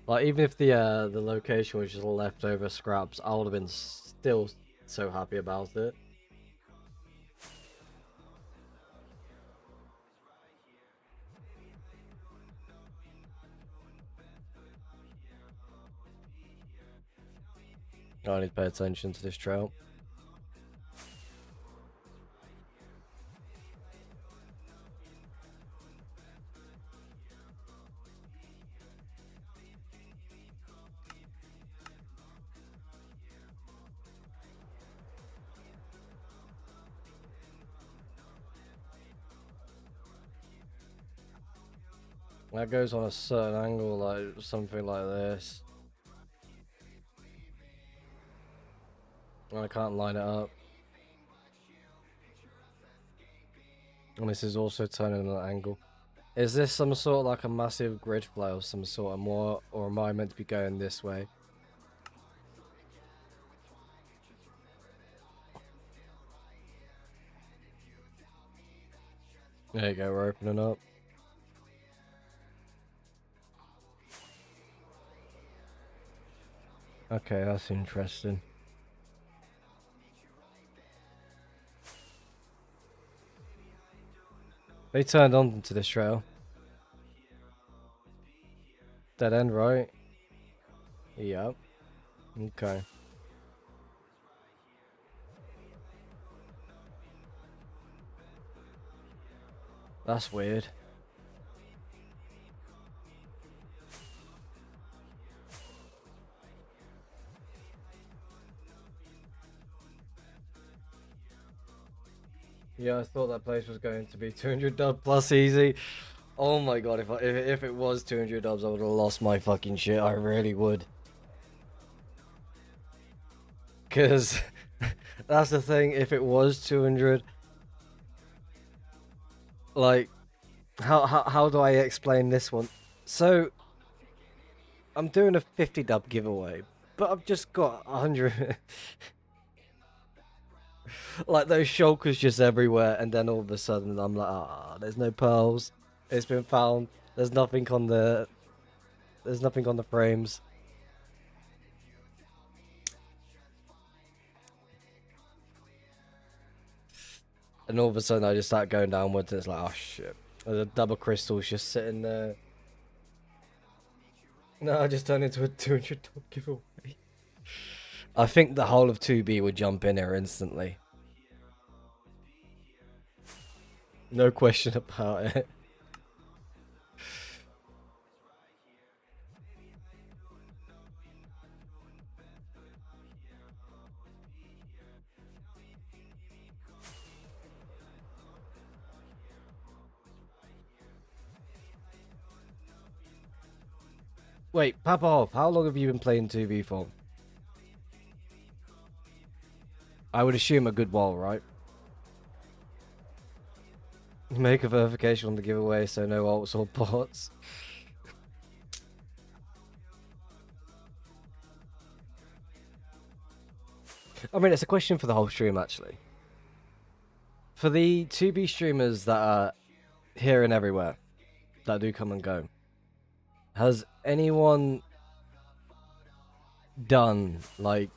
Like, even if the location was just leftover scraps, I would have been still so happy about it. I need to pay attention to this trail. That goes on a certain angle, like something like this. I can't line it up. And this is also turning an angle. Is this some sort of like a massive grid flow of some sort of more, or am I meant to be going this way? There you go, we're opening up. Okay, that's interesting. They turned on to this trail. Dead end, right? Yep. Okay. That's weird. Yeah, I thought that place was going to be 200 dub plus easy. Oh my god, if it was 200 dubs, I would have lost my fucking shit. I really would. Because that's the thing, if it was 200, like, how do I explain this one? So I'm doing a 50 dub giveaway, but I've just got 100. Like those shulkers just everywhere, and then all of a sudden I'm like, ah, there's no pearls. It's been found. There's nothing on the. There's nothing on the frames. And all of a sudden I just start going downwards, and it's like, oh shit. There's a double crystal's just sitting there. No, I just turned into a 200 dub giveaway. I think the whole of 2B would jump in here instantly. No question about it. Wait, Papov, how long have you been playing 2B for? I would assume a good while, right? Make a verification on the giveaway so no alts or bots. I mean, it's a question for the whole stream, actually. For the 2B streamers that are here and everywhere, that do come and go, has anyone done, like,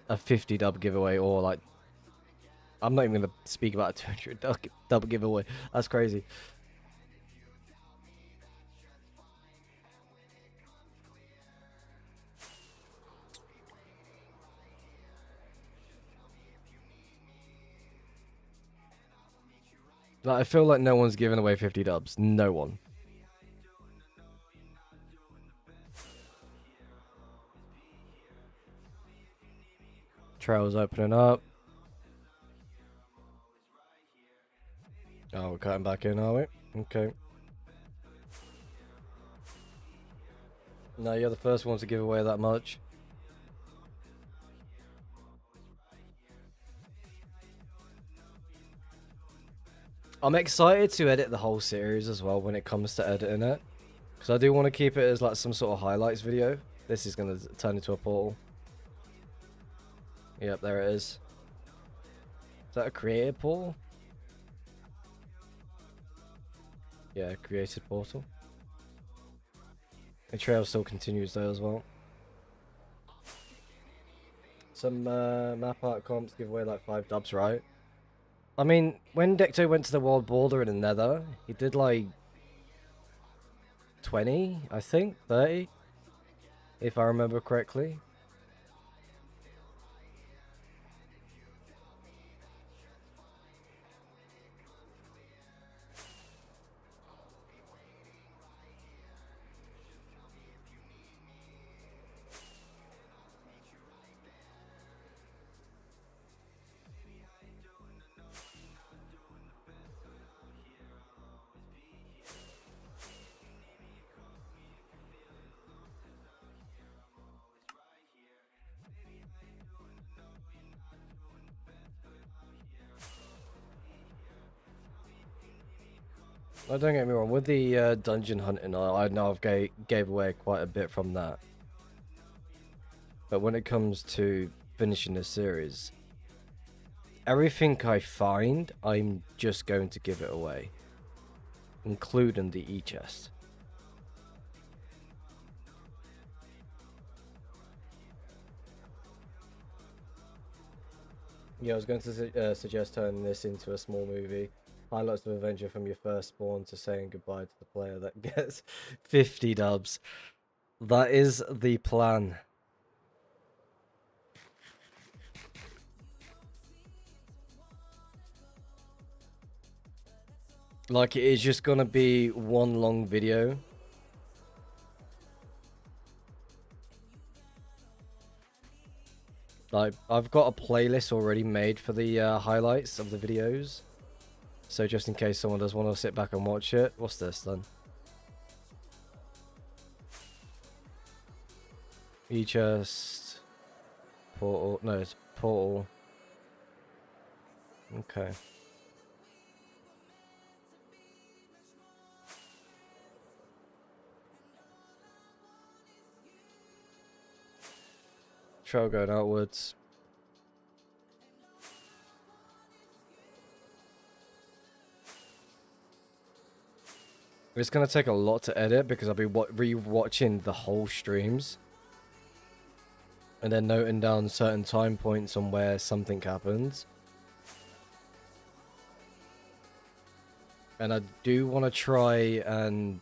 a 50 dub giveaway or, like... I'm not even going to speak about a 200 dub giveaway. That's crazy. Like, I feel like no one's giving away 50 dubs. No one. Trail's opening up. Oh, we're cutting back in, are we? Okay. No, you're the first one to give away that much. I'm excited to edit the whole series as well when it comes to editing it. Because I do want to keep it as like some sort of highlights video. This is going to turn into a portal. Yep, there it is. Is that a created portal? Yeah, created portal. The trail still continues though as well. Some map art comps give away like 5 dubs, right? I mean, when Decto went to the world border in the Nether, he did like 20, I think, 30, if I remember correctly. Oh, don't get me wrong, with the dungeon hunting, I know I've gave away quite a bit from that. But when it comes to finishing this series, everything I find, I'm just going to give it away. Including the e-chest. Yeah, I was going to suggest turning this into a small movie. Highlights of adventure from your first spawn to saying goodbye to the player that gets 50 dubs. That is the plan. Like, it is just gonna be one long video. Like, I've got a playlist already made for the highlights of the videos. So just in case someone does want to sit back and watch it. What's this then? E-chest. Portal. No, it's portal. Okay. Trail going outwards. It's gonna take a lot to edit because I'll be re-watching the whole streams. And then noting down certain time points on where something happens. And I do want to try and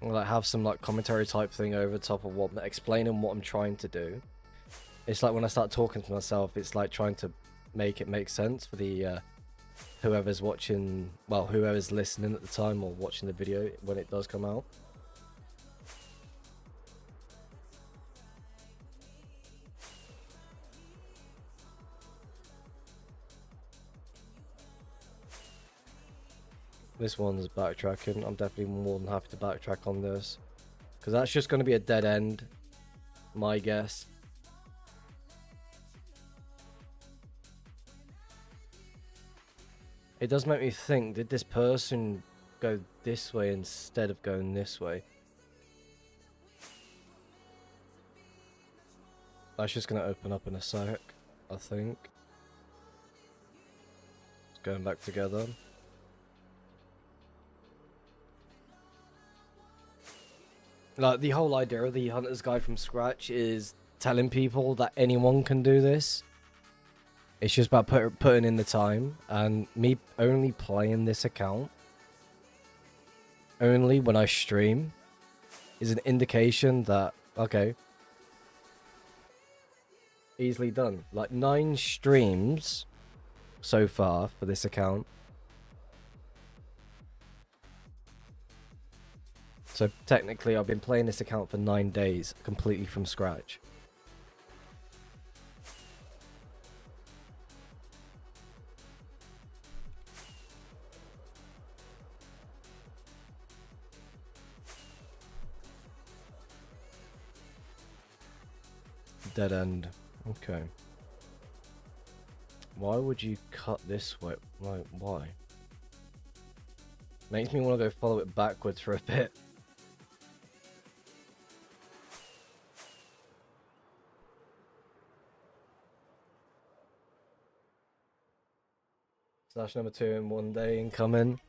like have some like commentary type thing over top of what explaining what I'm trying to do. It's like when I start talking to myself, it's like trying to make it make sense for the whoever's watching, well, whoever's listening at the time or watching the video when it does come out. This one's backtracking. I'm definitely more than happy to backtrack on this. Because that's just going to be a dead end. My guess. It does make me think, did this person go this way instead of going this way? That's just going to open up in a sec, I think. It's going back together. Like, the whole idea of the Hunter's Guide from scratch is telling people that anyone can do this. It's just about putting in the time, and me only playing this account only when I stream is an indication that, okay, easily done. Like 9 streams so far for this account. So technically I've been playing this account for 9 days completely from scratch. Dead end. Okay. Why would you cut this way? Like, why? Makes me want to go follow it backwards for a bit. Slash number 2 in 1 day incoming.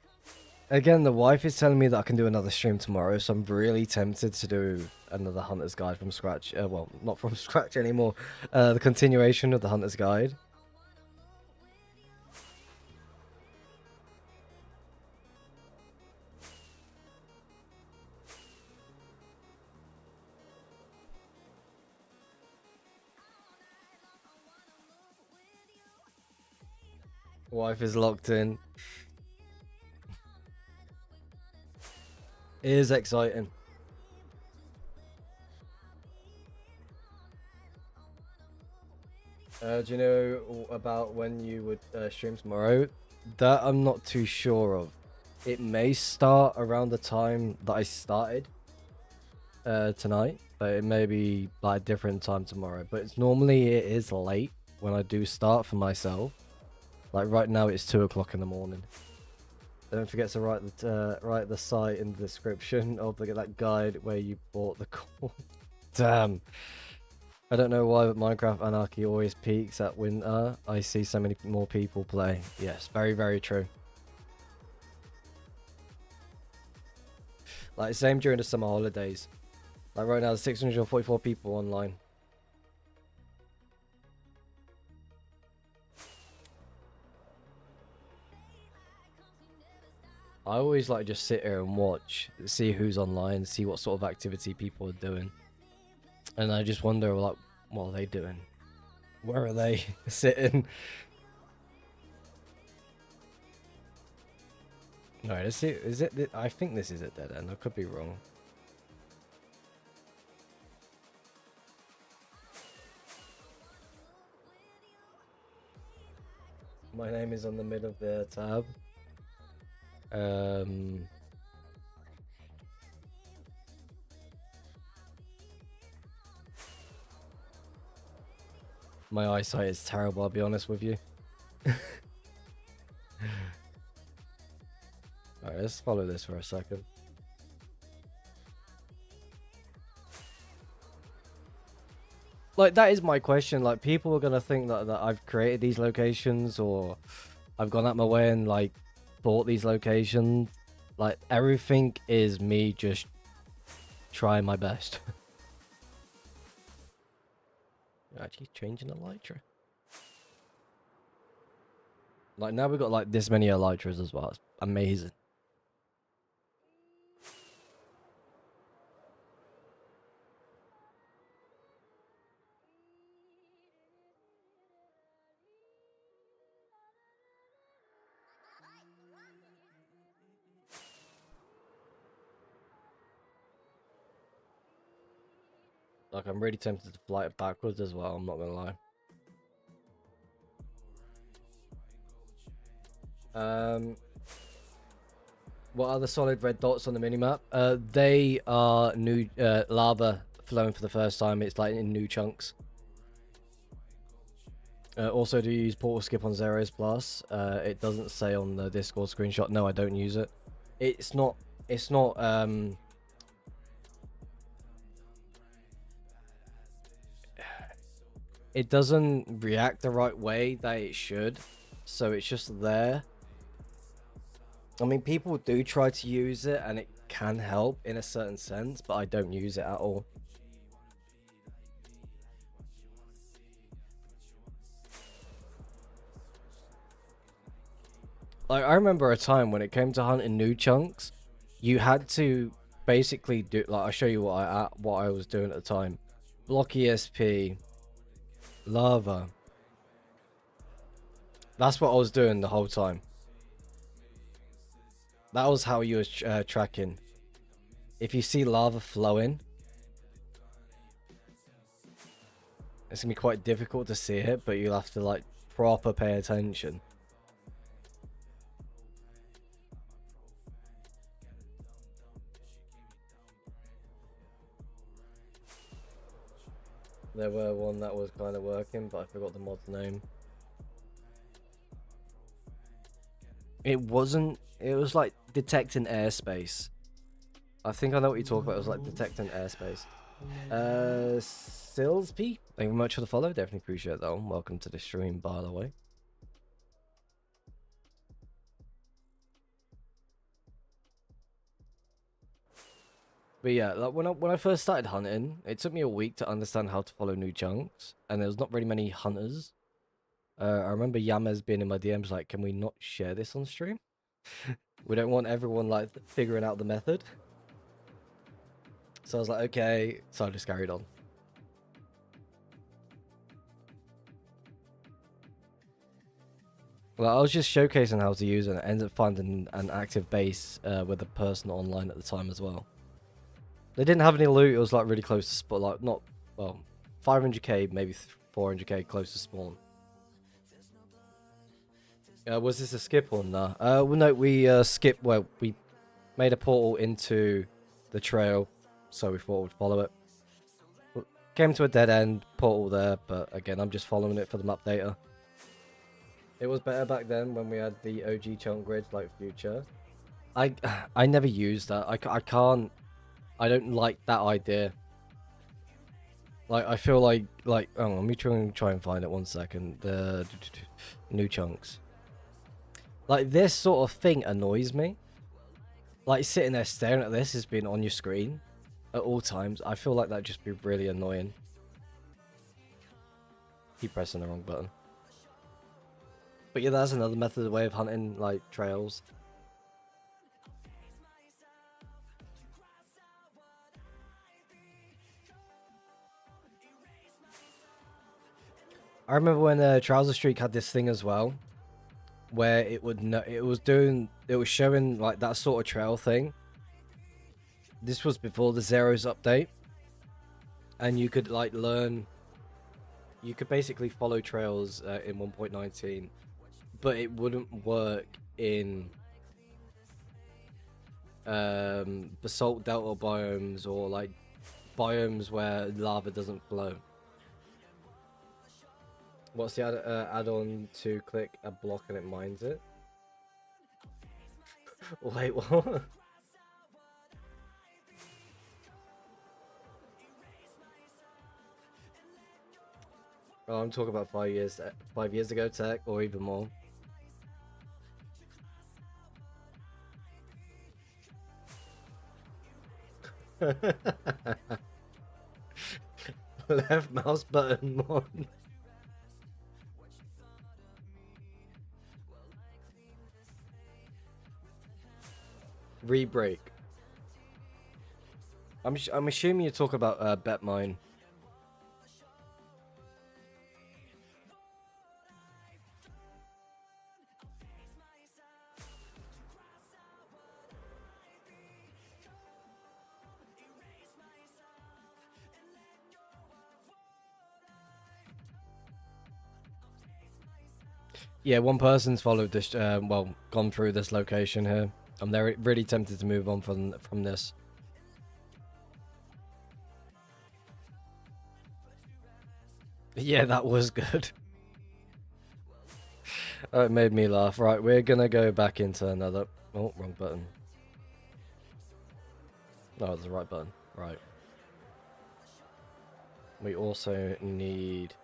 Again, the wife is telling me that I can do another stream tomorrow, so I'm really tempted to do another Hunter's Guide from scratch. Well, not from scratch anymore. The continuation of the Hunter's Guide. Wife is locked in. It is exciting. Do you know about when you would stream tomorrow? That I'm not too sure of. It may start around the time that I started tonight, but it may be like a different time tomorrow. But it's normally it is late when I do start for myself. Like right now, it's 2 o'clock in the morning. Don't forget to write the site in the description of that guide where you bought the corn. Damn. I don't know why, but Minecraft Anarchy always peaks at winter. I see so many more people play. Yes, very, very true. Like, same during the summer holidays. Like right now, there's 644 people online. I always like just sit here and watch, see who's online, see what sort of activity people are doing. And I just wonder, like, what are they doing? Where are they sitting? Alright, let's see. Is it? I think this is a dead end. I could be wrong. My name is on the mid of the tab. My eyesight is terrible, I'll be honest with you. Alright, let's follow this for a second. like that is my question. Like people are gonna think that I've created these locations or I've gone out my way and like bought these locations. Like everything is me just trying my best. Actually changing elytra. Like now we've got like this many elytras as well. It's amazing. Like I'm really tempted to fly it backwards as well, I'm not gonna lie. What are the solid red dots on the minimap? They are new lava flowing for the first time. It's like in new chunks. Also, do you use portal skip on Zeros Plus? It doesn't say on the Discord screenshot. No, I don't use it. It's not. It's not. It doesn't react the right way that it should, so it's just there. I mean, people do try to use it, and it can help in a certain sense, but I don't use it at all. Like, I remember a time when it came to hunting new chunks, you had to basically do, like, I'll show you what I was doing at the time. Block ESP, lava. That's what I was doing the whole time. That was how you was tracking. If you see lava flowing, it's gonna be quite difficult to see it, but you'll have to like proper pay attention. There were one that was kind of working, but I forgot the mod's name. It wasn't. It was like detecting airspace. I think I know what you talk about. It was like detecting airspace. Silsby, thank you very much for the follow. Definitely appreciate that one. Welcome to the stream, by the way. But yeah, like when I first started hunting, it took me a week to understand how to follow new chunks, and there was not really many hunters. I remember Yamez being in my DMs like, "Can we not share this on stream? We don't want everyone like figuring out the method." So I was like, "Okay," so I just carried on. Well, I was just showcasing how to use it, and I ended up finding an active base with a person online at the time as well. They didn't have any loot. It was like really close to spawn, like not, well, 500k, maybe 400k close to spawn. Was this a skip or not? Well, no, we skipped. Well, we made a portal into the trail, so we thought we'd follow it. Came to a dead end portal there, but again, I'm just following it for the map data. It was better back then when we had the OG chunk grids like Future. I never used that. I can't. I don't like that idea. Like I feel like oh, let me try and find it 1 second. The new chunks. Like this sort of thing annoys me. Like sitting there staring at this has been on your screen at all times. I feel like that'd just be really annoying. Keep pressing the wrong button. But yeah, that's another method, way of hunting like trails. I remember when Trouser Streak had this thing as well, where it would it was showing like that sort of trail thing. This was before the Zeros update, and you could like learn. You could basically follow trails in 1.19, but it wouldn't work in basalt delta biomes or like biomes where lava doesn't flow. What's the add-on to click a block and it mines it? Wait, what? Oh, I'm talking about 5 years ago, tech, or even more. Left mouse button one. Re-break. I'm assuming you talk about BetMine. Yeah, one person's followed this. Well, gone through this location here. They're really tempted to move on from this. Yeah, that was good. Oh, it made me laugh. Right, we're gonna go back into another. Oh, wrong button. No, it's the right button. Right. We also need.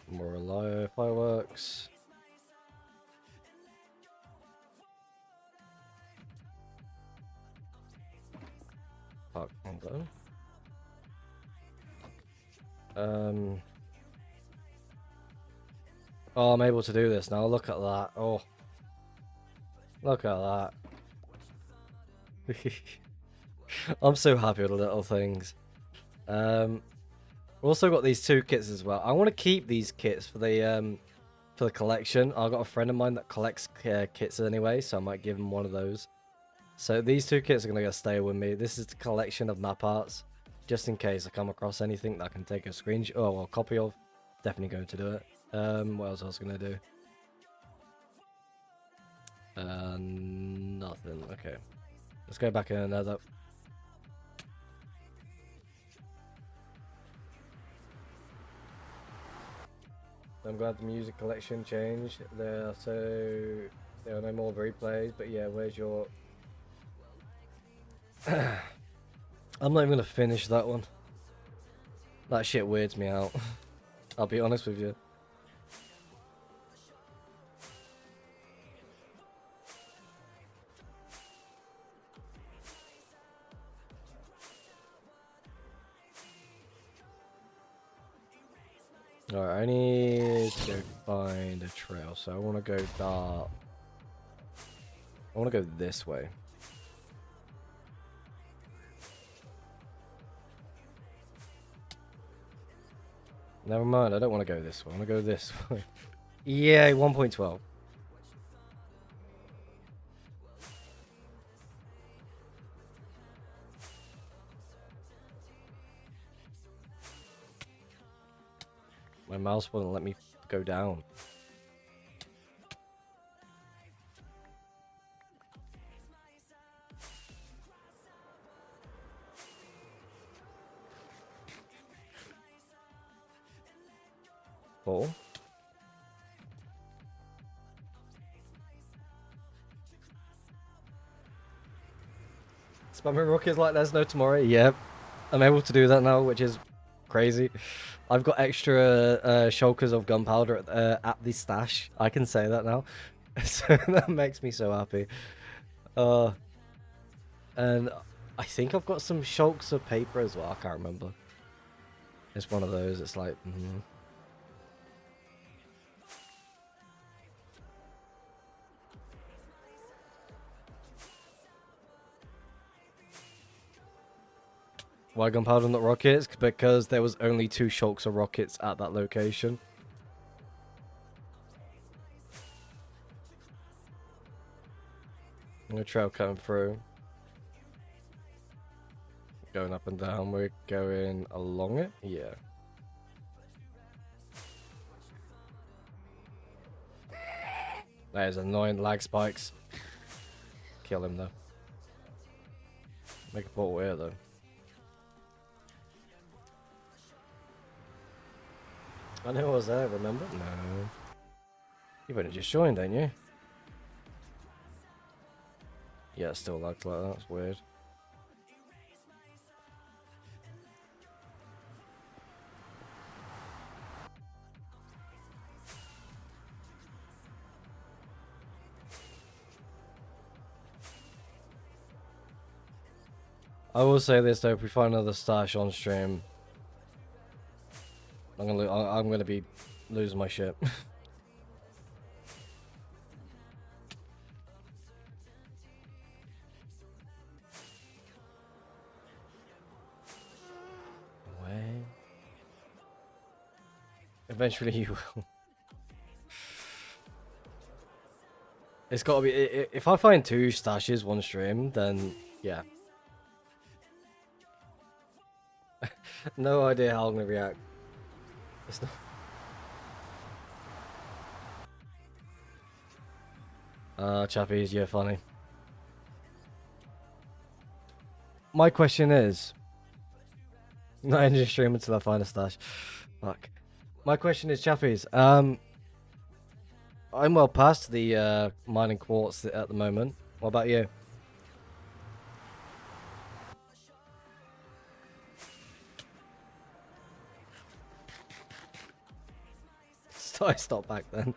More alive fireworks. Fuck, wrong button. Oh, I'm able to do this now. Look at that. Oh. Look at that. I'm so happy with the little things. Also got these 2 kits as well. I want to keep these kits for the collection. I've got a friend of mine that collects kits anyway, so I might give him one of those. So these 2 kits are going to stay with me. This is the collection of map arts, just in case I come across anything that I can take a screenshot or a copy of. Definitely going to do it. What else I was going to do? Nothing. Okay. Let's go back in another. I'm glad the music collection changed. There are no more replays, but yeah, where's your... I'm not even gonna finish that one. That shit weirds me out. I'll be honest with you. Alright, I need to go find a trail, so I want to go dark. I want to go this way. Never mind, I don't want to go this way. I want to go this way. Yeah, 1.12. My mouse wouldn't let me go down. Ball. Spamming rockets like there's no tomorrow. Yep. I'm able to do that now, which is crazy. I've got extra shulkers of gunpowder at the stash. I can say that now. So that makes me so happy. And I think I've got some shulks of paper as well. I can't remember. It's one of those. It's like... Why gunpowder not rockets? Because there was only 2 shulks of rockets at that location. No trail coming through. Going up and down. We're going along it? Yeah. That is annoying. Lag spikes. Kill him though. Make a portal here though. I know I was there, remember? No. You've only just joined, ain't you? Yeah, it still lags like that. That's weird. I will say this though: if we find another stash on stream, I'm gonna be losing my shit. Way. Eventually you will. It's got to be. If I find 2 stashes one stream, then yeah. No idea how I'm gonna react. It's not. Chappies, you're funny. My question is, not ending stream until I find a stash. Fuck. My question is, Chappies. I'm well past the mining quartz at the moment. What about you? I stopped back then.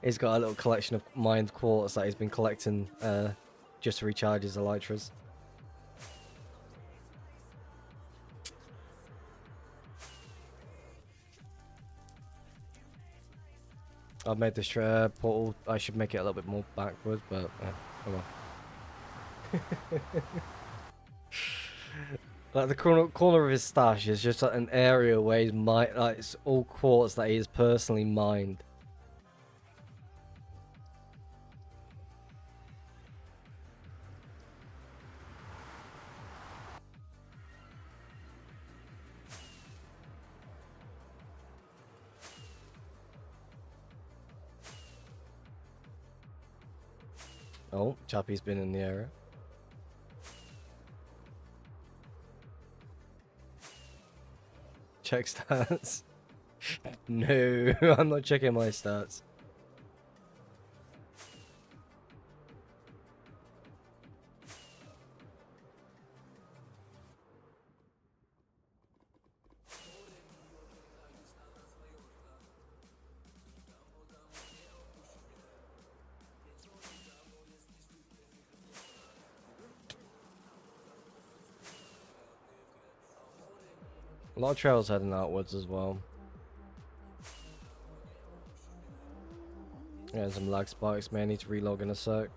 He's got a little collection of mined quartz that he's been collecting just to recharge his elytras. I've made this portal. I should make it a little bit more backward, but oh well. Like the corner of his stash is just like an area where he's like it's all quartz that he's personally mined. Oh, Chappie's been in the area. Check stats. No, I'm not checking my stats. A lot of trails heading outwards as well. Yeah, some lag spikes. May I need to relog in a sec.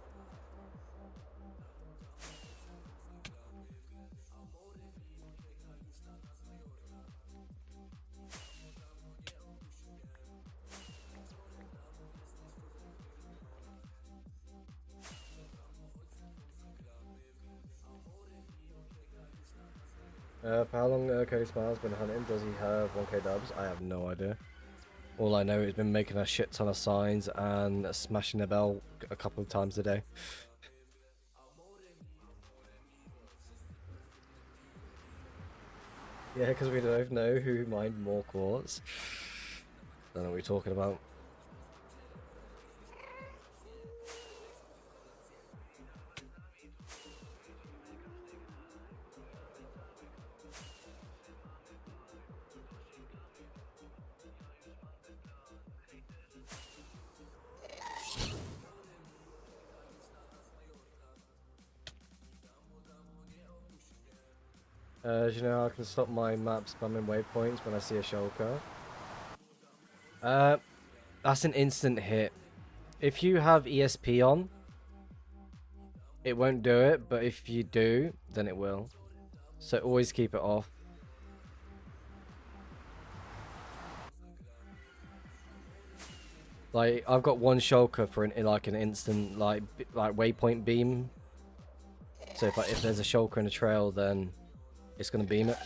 For how long Cody Smiles been hunting? Does he have 1k dubs? I have no idea. All I know is he's been making a shit ton of signs and smashing the bell a couple of times a day. Yeah, because we don't know who mined more quartz. Don't know what we're talking about. Do you know how I can stop my map spamming waypoints when I see a shulker? That's an instant hit. If you have ESP on, it won't do it, but if you do, then it will. So always keep it off. Like I've got one shulker for like an instant like waypoint beam. So if there's a shulker in a trail, then it's gonna beam it.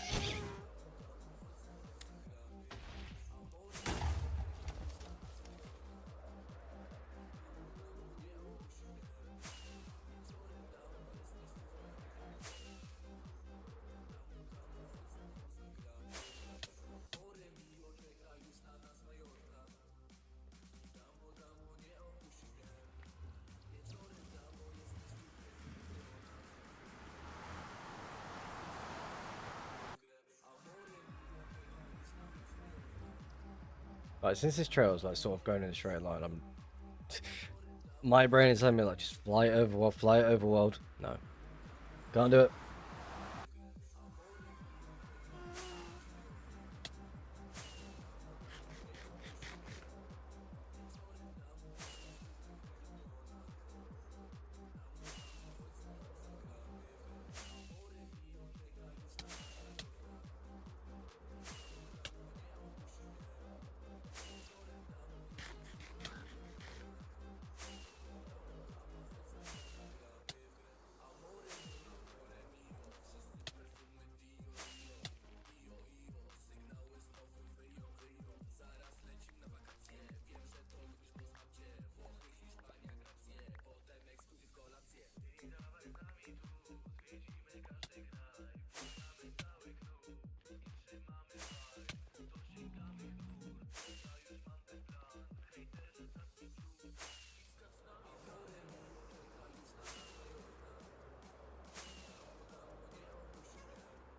Right, since this trail is like sort of going in a straight line, My brain is telling me like just fly it over world, fly it over world. No, can't do it.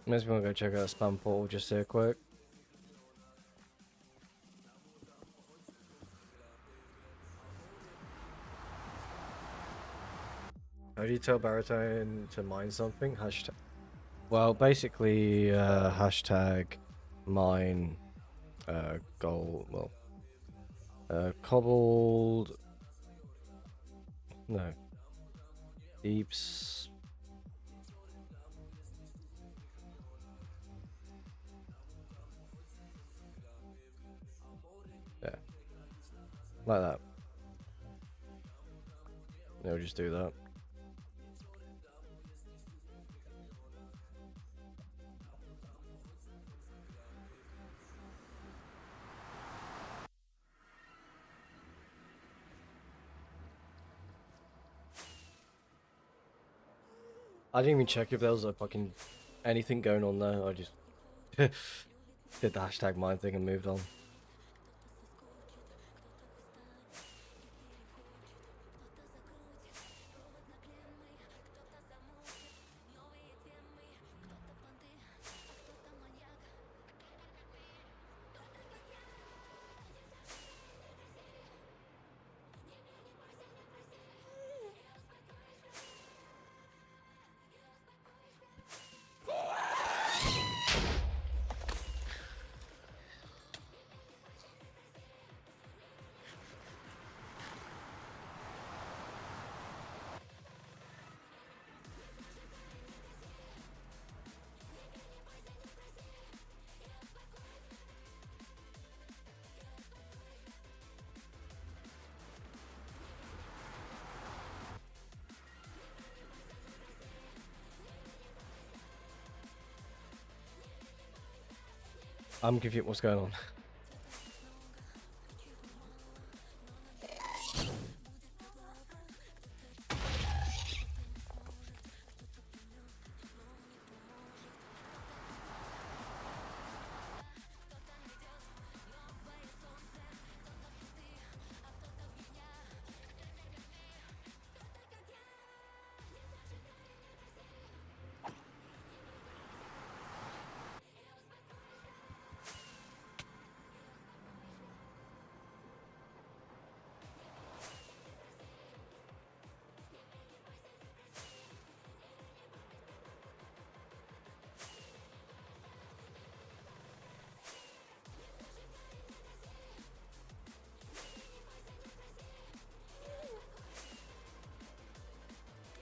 I'm just gonna go check out spam portal just here quick. How do you tell Baritone to mine something? Hashtag. Well, basically, hashtag mine gold. Well, cobbled. No. Deeps. Yeah. Like that. Yeah, we'll just do that. I didn't even check if there was a fucking anything going on there. I just did the hashtag mine thing and moved on. I'm confused. What's going on?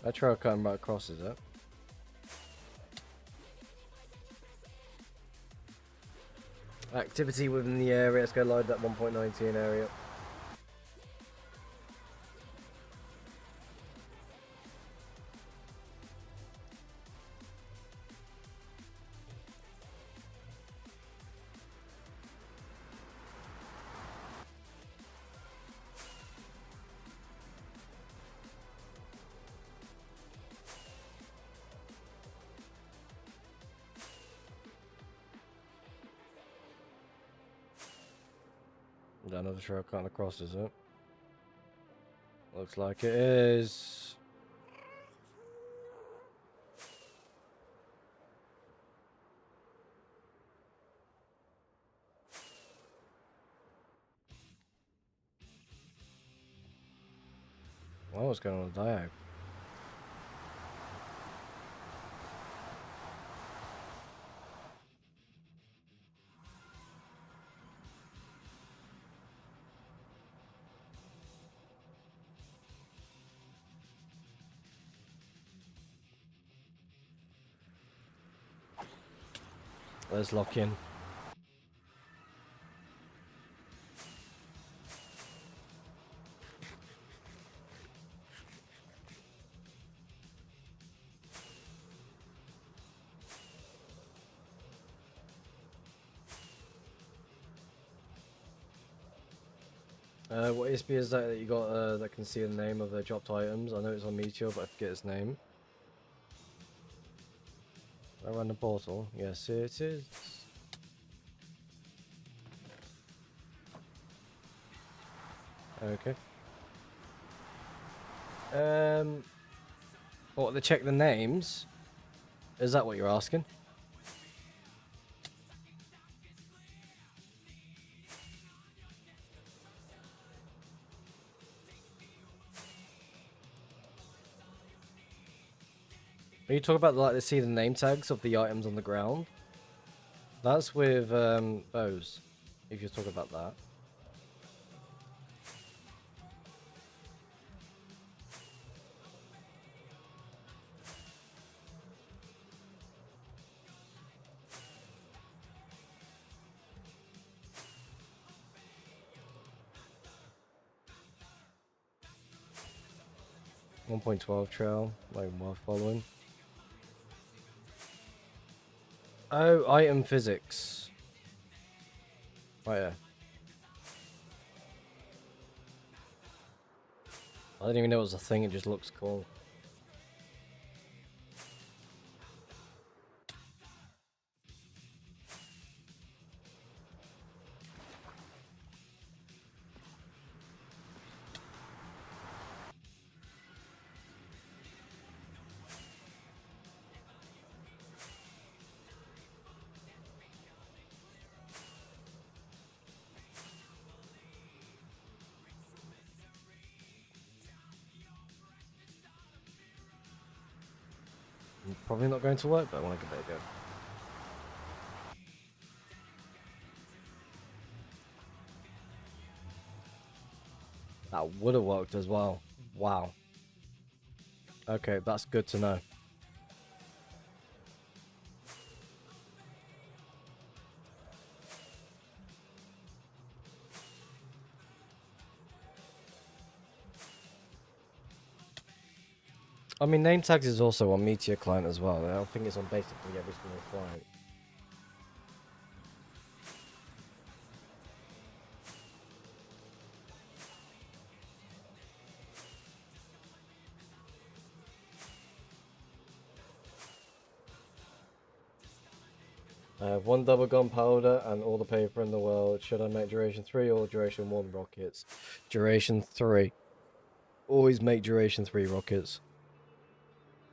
That trail cutting right across, is it? Activity within the area. Let's go load that 1.19 area. Is that another trail cutting across, is it? Looks like it is. Oh, what's going on with Diag? Let's lock in. What ISP is that you got that can see the name of the dropped items? I know it's on Meteor, but I forget its name. I run the portal. Yes, it is. Okay. What, to check the names? Is that what you're asking? Are you talking about like to see the name tags of the items on the ground? That's with bows. If you're talking about that. .12 trail, like worth following. Oh, item physics. Oh yeah. I didn't even know it was a thing, it just looks cool. Probably not going to work, but I want to give it a go. That would have worked as well. Wow. Okay, that's good to know. I mean, name tags is also on Meteor client as well. I think it's on basically every single client. I have one double gunpowder and all the paper in the world. Should I make duration 3 or duration 1 rockets? Duration 3. Always make duration 3 rockets.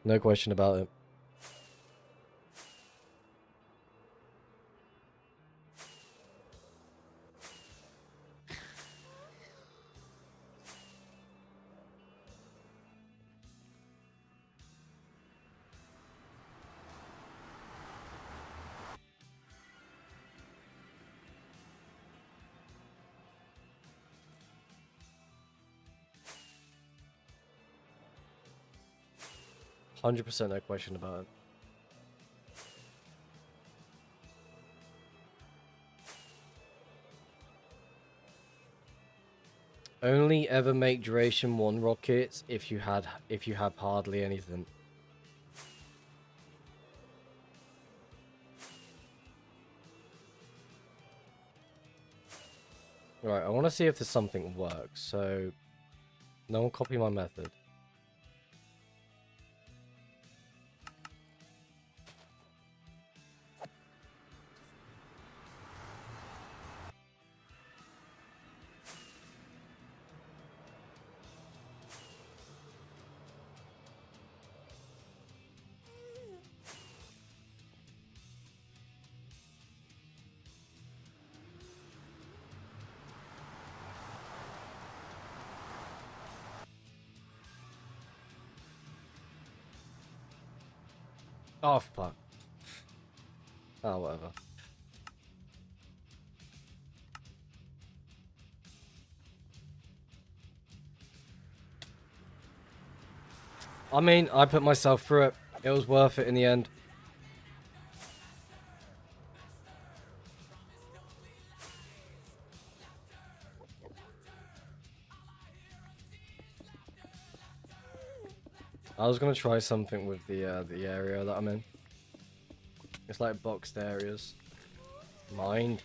No question about it. %, no question about it. Only ever make duration 1 rockets if you have hardly anything. Right, I want to see if there's something works. So, no one copy my method. Oh, fuck. Oh, whatever. I mean, I put myself through it. It was worth it in the end. I was gonna try something with the area that I'm in. It's like boxed areas. Mind.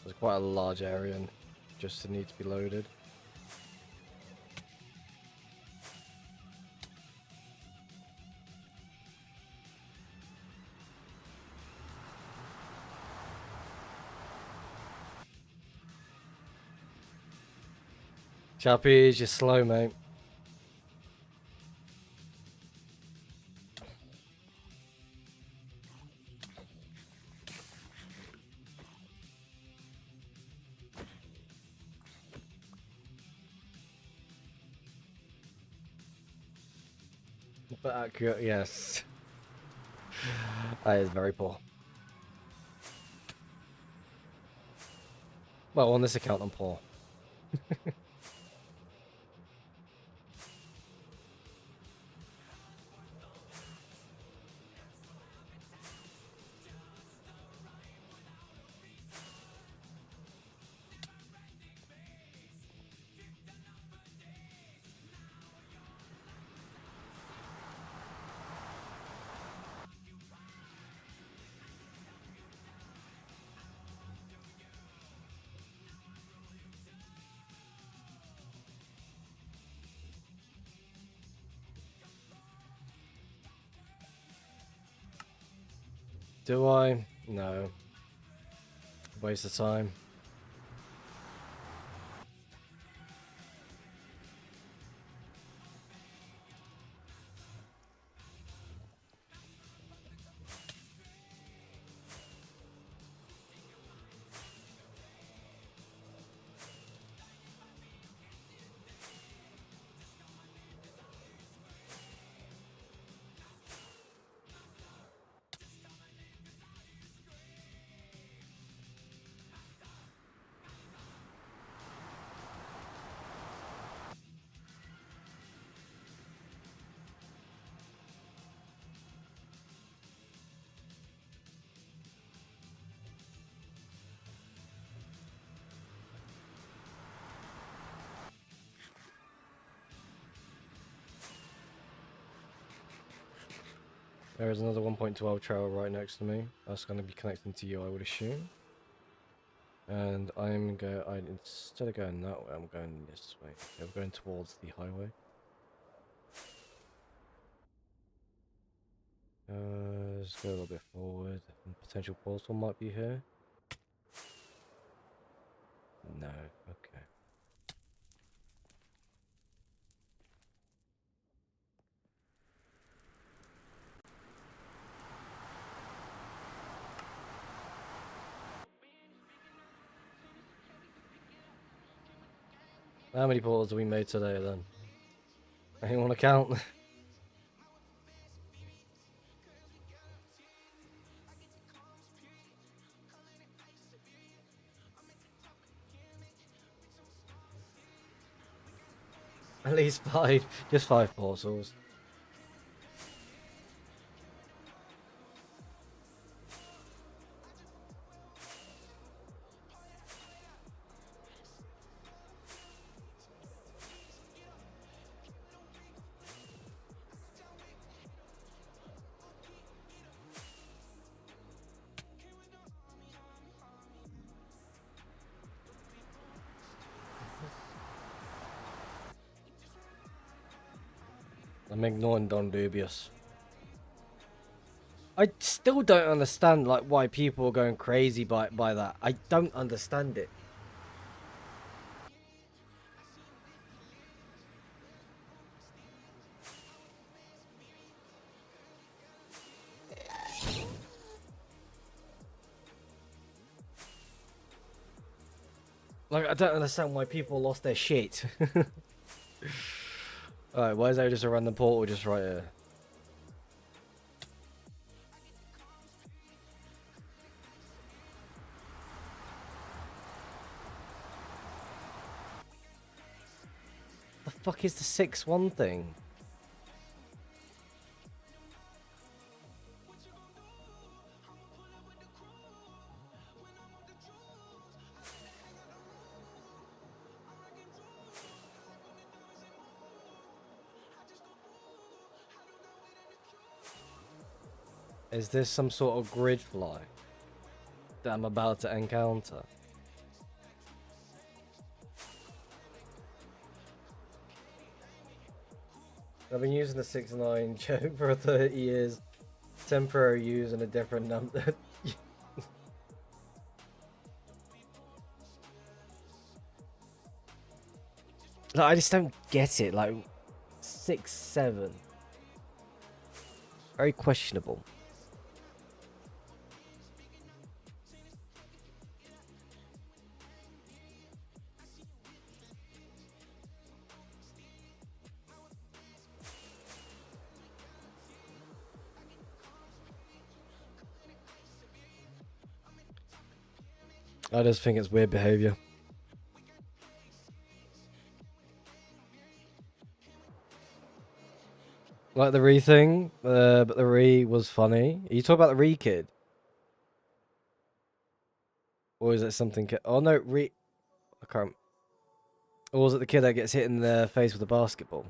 There's quite a large area and just need to be loaded. Chappies, you're slow, mate. But accurate, yes. That is very poor. Well, on this account, I'm poor. Do I? No. Waste of time. There is another 1.12 trail right next to me. That's going to be connecting to you, I would assume. And instead of going that way, I'm going this way. Yeah, we're going towards the highway. Let's go a little bit forward. Potential portal might be here. No, okay. How many portals have we made today then? Anyone want to count? At least 5. Just 5 portals. I'm ignoring Don Dubious. I still don't understand like why people are going crazy by that. I don't understand it. Like, I don't understand why people lost their shit. Alright, why is there just a random portal just right here? The fuck is the 6-1 thing? Is this some sort of grid fly that I'm about to encounter? I've been using the 6-9 joke for 30 years. Temporary use and a different number. Like, I just don't get it. Like, 6-7. Very questionable. I just think it's weird behavior. Like the Re thing, but the Re was funny. Are you talking about the Re kid? Or is it something... Oh no, Re... I can't... Or was it the kid that gets hit in the face with a basketball?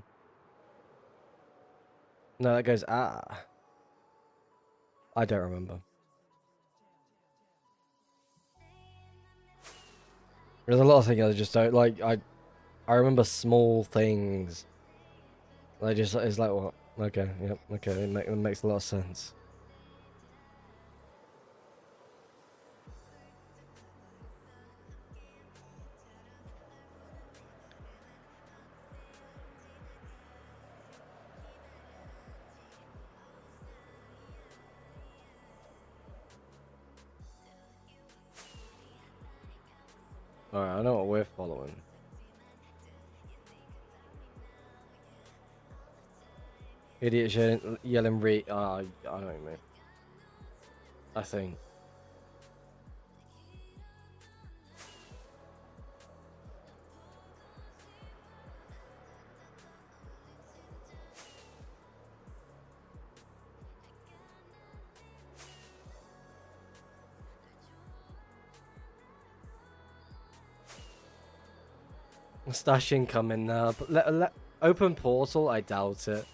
No, that goes, ah. I don't remember. There's a lot of things I just don't... Like, I remember small things. I just... It's like, what? Okay, yep, okay. It makes a lot of sense. Alright, I know what we're following. Idiot yelling Re... I know what you mean. I think. Stash incoming now, but open portal, I doubt it.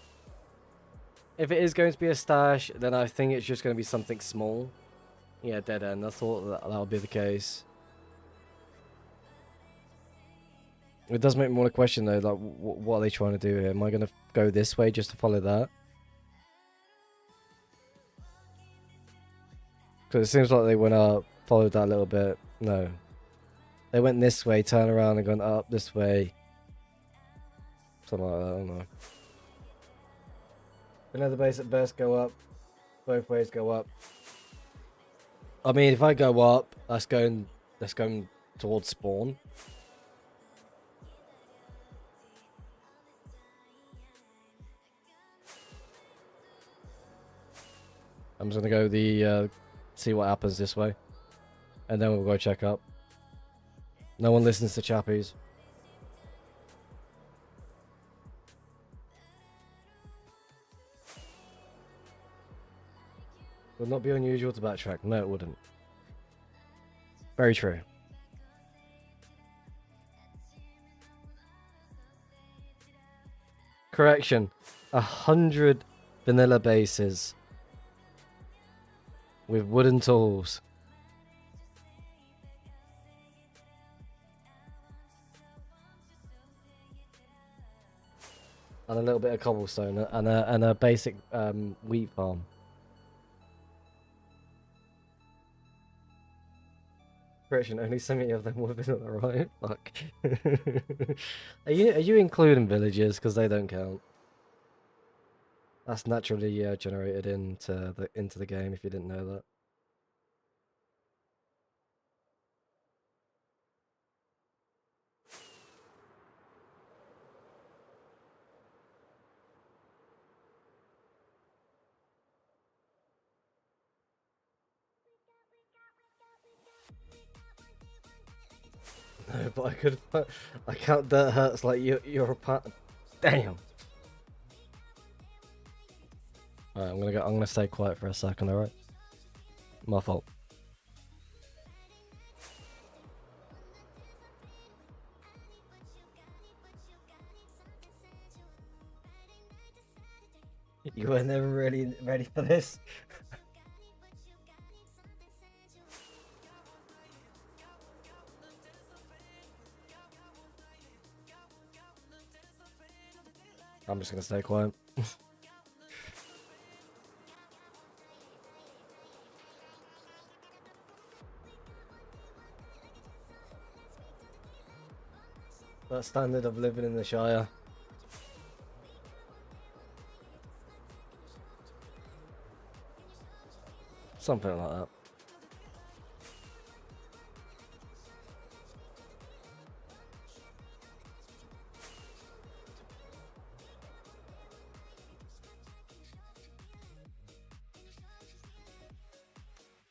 If it is going to be a stash, then I think it's just going to be something small. Yeah, dead end. I thought that would be the case. It does make me want to question though, like, what are they trying to do here? Am I going to go this way just to follow that? Because it seems like they went up, followed that a little bit. No. They went this way, turned around and gone up this way. Something like that, I don't know. Another base at best go up. Both ways go up. I mean, if I go up, that's going towards spawn. I'm just gonna go see what happens this way, and then we'll go check up. No one listens to chappies. Would not be unusual to backtrack. No, it wouldn't. Very true. Correction. 100 vanilla bases with wooden tools. And a little bit of cobblestone and a basic wheat farm. Correction, only 70 of them were vanilla, right? Fuck. Are you including villagers? Because they don't count. That's naturally generated into the game. If you didn't know that. know, but I could. I count dirt hurts like you're a part. Damn. Alright, I'm gonna stay quiet for a second. All right. My fault. You were never really ready for this. I'm just gonna stay quiet. That standard of living in the Shire. Something like that.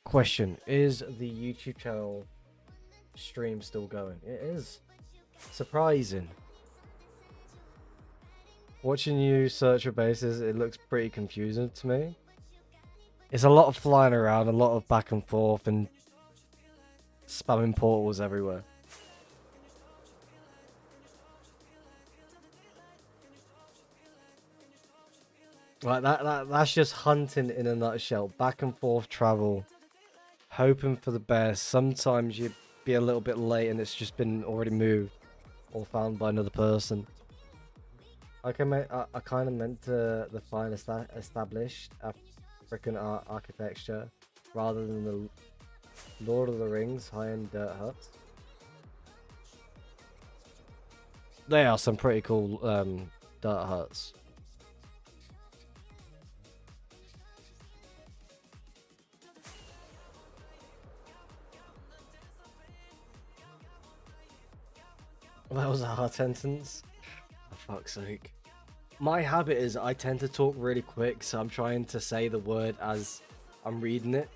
Question, is the YouTube channel stream still going? It is. Surprising. Watching you search for bases, it looks pretty confusing to me. It's a lot of flying around, a lot of back and forth, and spamming portals everywhere. Like that's just hunting in a nutshell. Back and forth travel, hoping for the best. Sometimes you'd be a little bit late and it's just been already moved or found by another person. I kind of meant to the fine established African architecture rather than the Lord of the Rings high-end dirt huts. They are some pretty cool dirt huts. That was a hard sentence. For fuck's sake. My habit is I tend to talk really quick, so I'm trying to say the word as I'm reading it.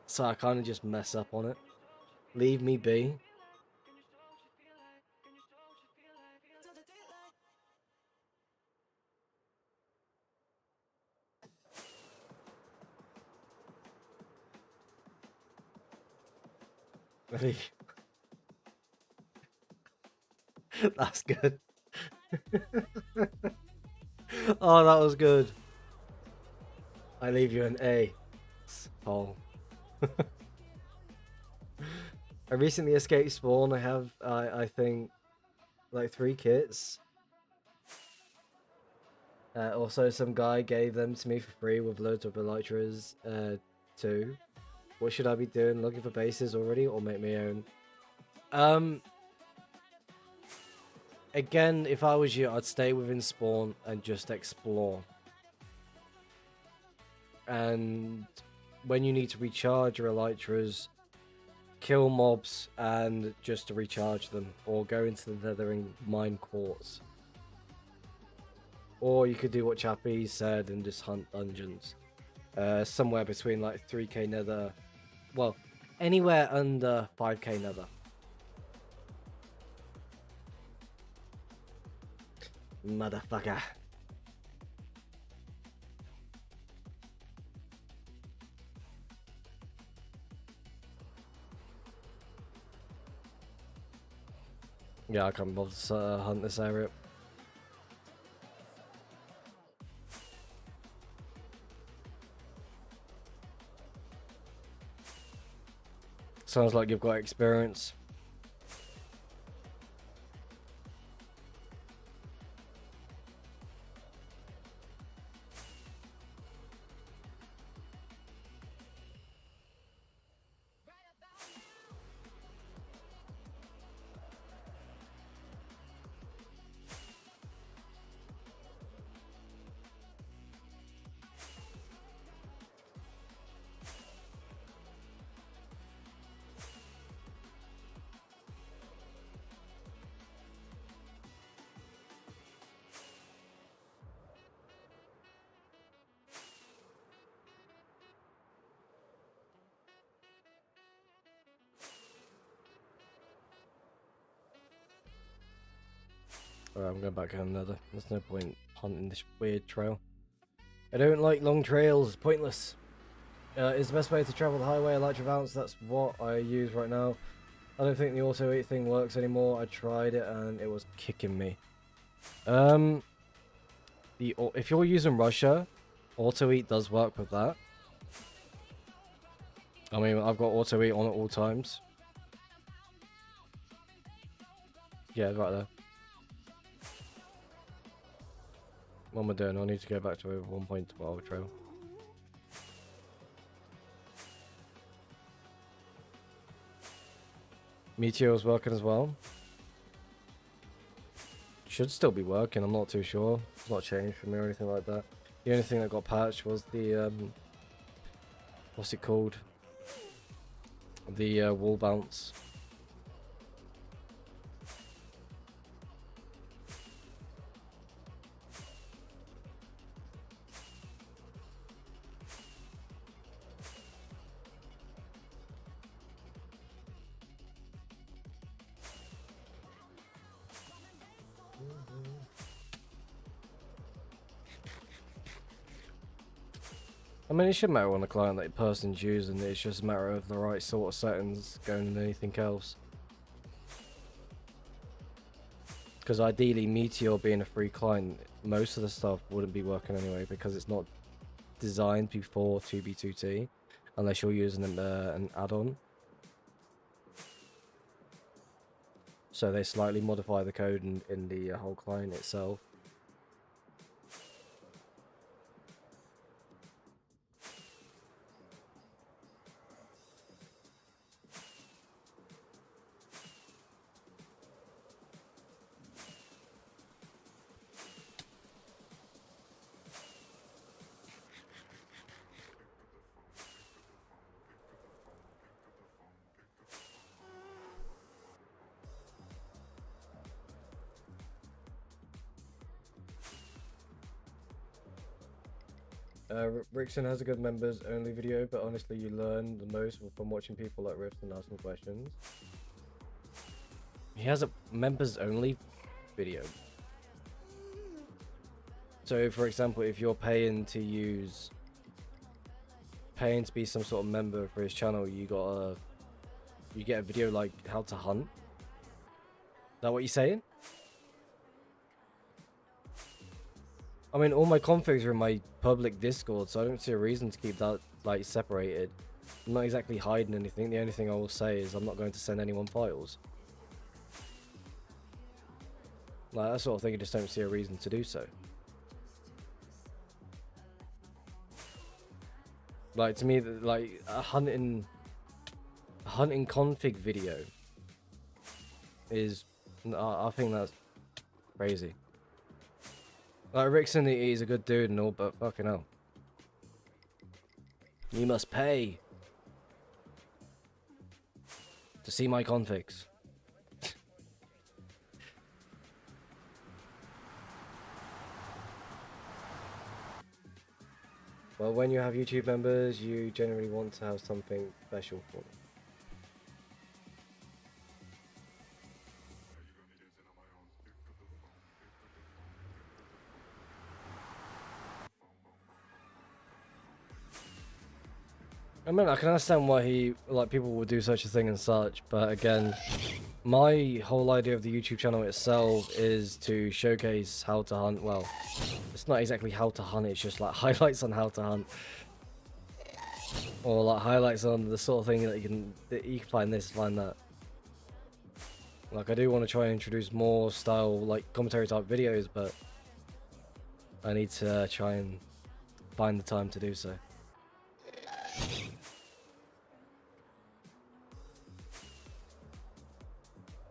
So I kind of just mess up on it. Leave me be. That's good. Oh, that was good. I leave you an A. Oh. I recently escaped spawn. I have, I think, like 3 kits. Also, some guy gave them to me for free with loads of elytras too. What should I be doing? Looking for bases already or make my own? Again, if I was you, I'd stay within spawn and just explore. And when you need to recharge your elytras, kill mobs and just to recharge them, or go into the Nethering mine quartz. Or you could do what Chappie said and just hunt dungeons. Somewhere between like 3k nether, well, anywhere under 5k nether. Motherfucker. Yeah, I can't bother to hunt this area. Sounds like you've got experience. Alright, I'm going back on another. There's no point hunting this weird trail. I don't like long trails. Pointless. Is the best way to travel the highway Electrobounce? That's what I use right now. I don't think the auto eat thing works anymore. I tried it and it was kicking me. If you're using Russia, auto eat does work with that. I mean, I've got auto eat on at all times. Yeah, right there. What am I doing? I need to go back to 1.12 trail. Meteor's working as well. Should still be working, I'm not too sure. It's not changed for me or anything like that. The only thing that got patched was the, what's it called? The wall bounce. I mean, it shouldn't matter on the client that the person's using, it's just a matter of the right sort of settings going than anything else. Because ideally, Meteor being a free client, most of the stuff wouldn't be working anyway because it's not designed before 2B2T, unless you're using an add-on. So they slightly modify the code in the whole client itself. Rickson has a good members only video, but honestly you learn the most from watching people like Rift and asking questions. He has a members only video. So for example, if you're paying to be some sort of member for his channel, you get a video like how to hunt. Is that what you're saying? I mean, all my configs are in my public Discord, so I don't see a reason to keep that, like, separated. I'm not exactly hiding anything. The only thing I will say is I'm not going to send anyone files. Like, that sort of thing, I just don't see a reason to do so. Like, to me, like, a hunting config video is... I think that's crazy. Like, Rickson, he's a good dude and all, but fucking hell. You must pay to see my configs. Well, when you have YouTube members, you generally want to have something special for them. I mean, I can understand why people would do such a thing and such, but again, my whole idea of the YouTube channel itself is to showcase how to hunt. Well, it's not exactly how to hunt, it's just like highlights on how to hunt. Or like highlights on the sort of thing that you can find this, find that. Like, I do want to try and introduce more style, like commentary type videos, but I need to try and find the time to do so.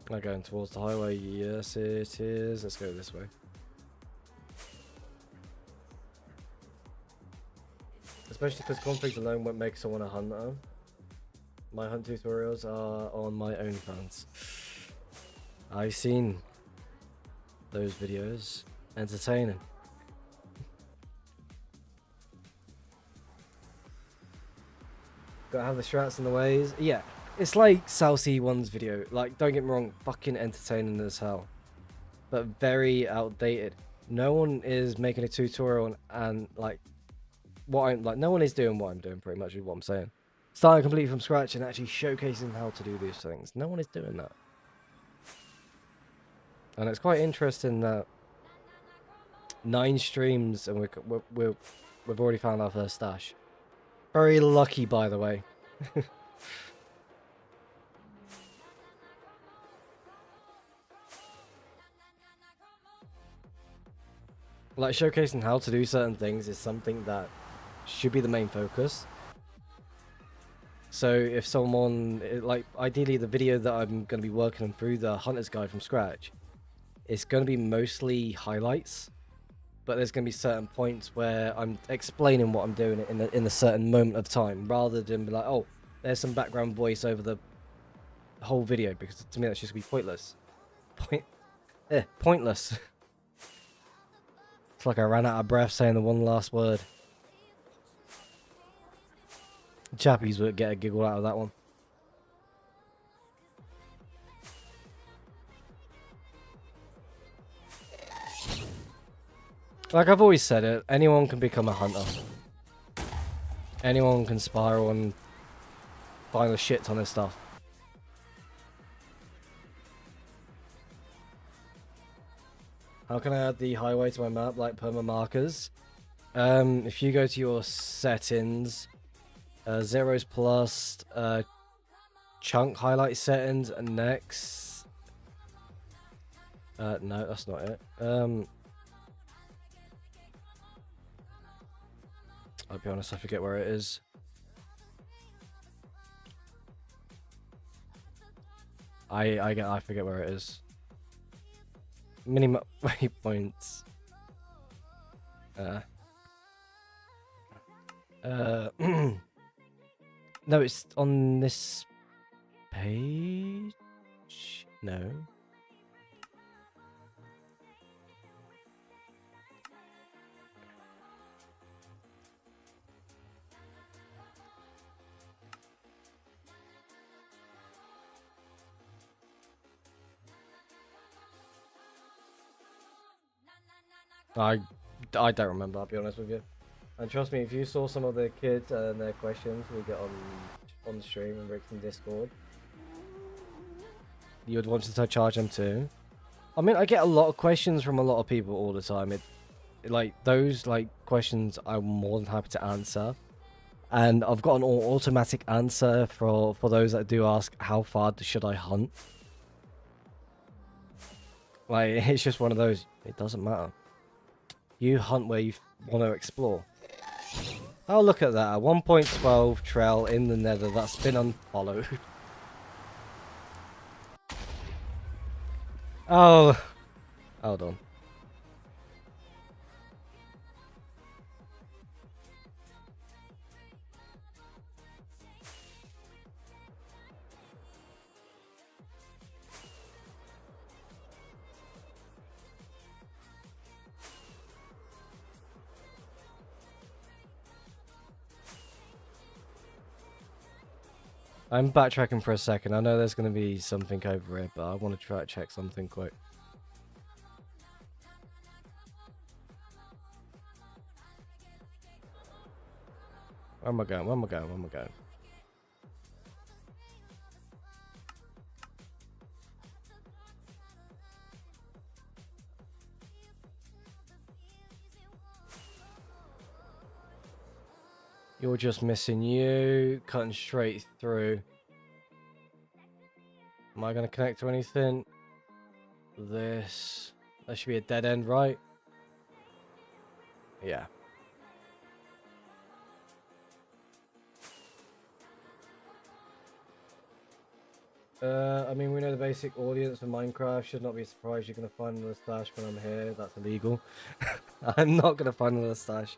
Am I going towards the highway? Yes, it is. Let's go this way. Especially because configs alone won't make someone a hunter. My hunt tutorials are on my OnlyFans. I've seen those videos. Entertaining. Gotta have the strats and the ways. Yeah. It's like South Sea One's video. Like, don't get me wrong, fucking entertaining as hell. but very outdated. No one is making a tutorial and like what I'm like. No one is doing what I'm doing. Pretty much is what I'm saying. Starting completely from scratch and actually showcasing how to do these things. No one is doing that. And it's quite interesting that 9 streams and we've already found our first stash. Very lucky, by the way. Like, showcasing how to do certain things is something that should be the main focus. So if someone, like, ideally the video that I'm going to be working on through the Hunter's Guide from scratch, it's going to be mostly highlights, but there's going to be certain points where I'm explaining what I'm doing in a certain moment of time, rather than be like, oh, there's some background voice over the whole video, because to me that's just going to be pointless. Pointless. It's like I ran out of breath saying the one last word. Chappies would get a giggle out of that one. Like I've always said it, anyone can become a hunter. Anyone can spiral and find a shit ton of stuff. How can I add the highway to my map like perma markers? If you go to your settings, zeros plus, chunk highlight settings, and next. No, that's not it. I'll be honest, I forget where it is. I forget where it is. Minimum waypoints. No, it's on this page. No. I don't remember, I'll be honest with you. And trust me, if you saw some of the kids and their questions we get on stream and Rick's in Discord, you would want to charge them too. I mean, I get a lot of questions from a lot of people all the time. Like those like questions I'm more than happy to answer. And I've got an automatic answer for those that do ask how far should I hunt. Like, it's just one of those, it doesn't matter. You hunt where you want to explore. Oh, look at that. A 1.12 trail in the nether that's been unfollowed. Oh. Hold on. I'm backtracking for a second. I know there's going to be something over here, but I want to try to check something quick. Where am I going? Where am I going? Where am I going? You're just missing you. Cutting straight through. Am I going to connect to anything? This. That should be a dead end, right? Yeah. I mean, we know the basic audience for Minecraft. Should not be surprised you're going to find another stash when I'm here. That's illegal. I'm not going to find another stash.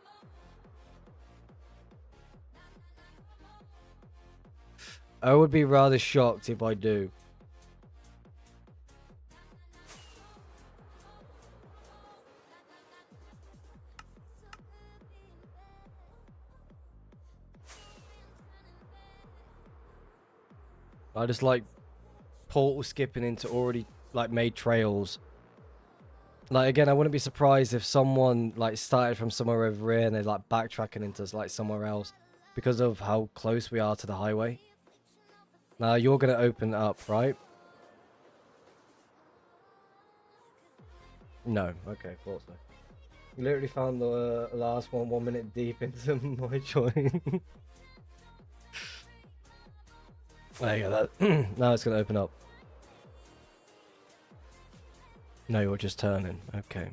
I would be rather shocked if I do. I just like portal skipping into already like made trails Like, again, I wouldn't be surprised if someone, like, started from somewhere over here and they're, like, backtracking into, like, somewhere else because of how close we are to the highway. Now, you're going to open up, right? No. Okay, thought so. You literally found the last one 1 minute deep into my joint. There you go. That. Now it's going to open up. No, you're just turning. Okay.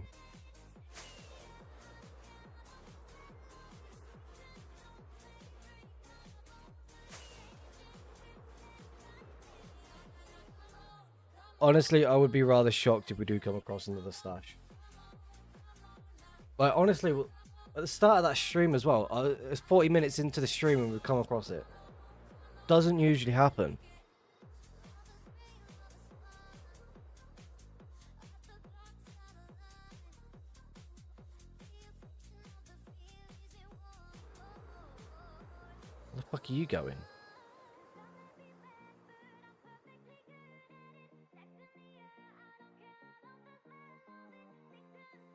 Honestly, I would be rather shocked if we do come across another stash. Like, honestly, at the start of that stream as well, it's 40 minutes into the stream and we come across it. Doesn't usually happen. Where the fuck are you going?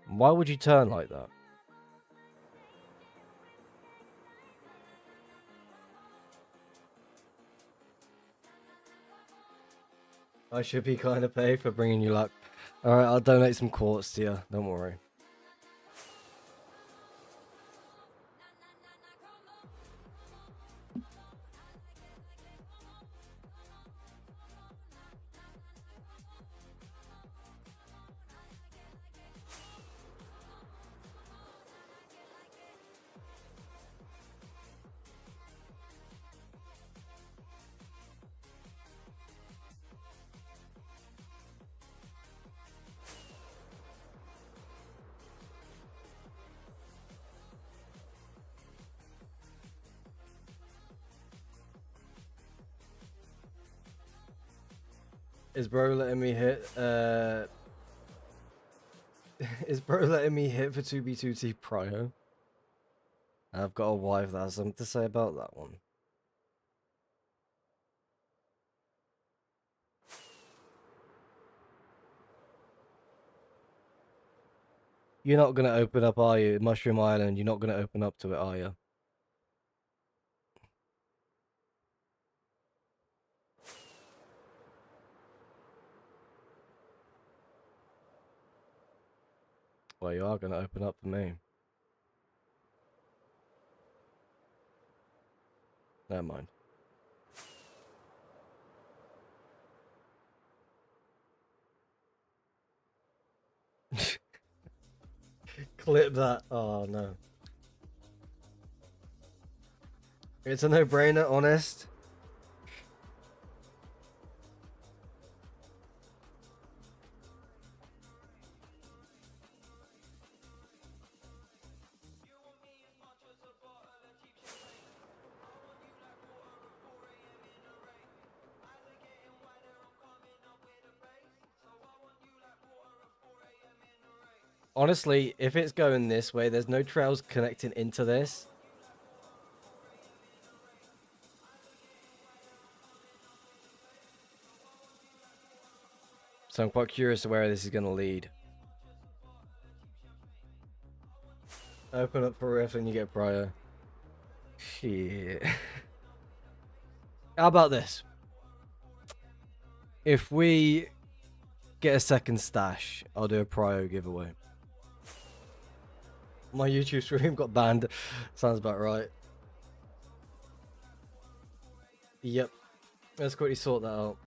Why would you turn like that? I should be kind of paid for bringing you luck. Alright, I'll donate some quartz to you. Don't worry. Is bro letting me hit, is bro letting me hit for 2B2T Prio? I've got a wife that has something to say about that one. You're not going to open up, are you? Mushroom Island, you're not going to open up to it, are you? Well, you are going to open up for me. Never mind. Clip that. Oh, no. It's a no-brainer, honest. Honestly, if it's going this way, there's no trails connecting into this. So I'm quite curious to where this is going to lead. Open up for riff and you get Prio. Shit. How about this? If we get a second stash, I'll do a Prio giveaway. My YouTube stream got banned. Sounds about right. Yep. Let's quickly sort that out.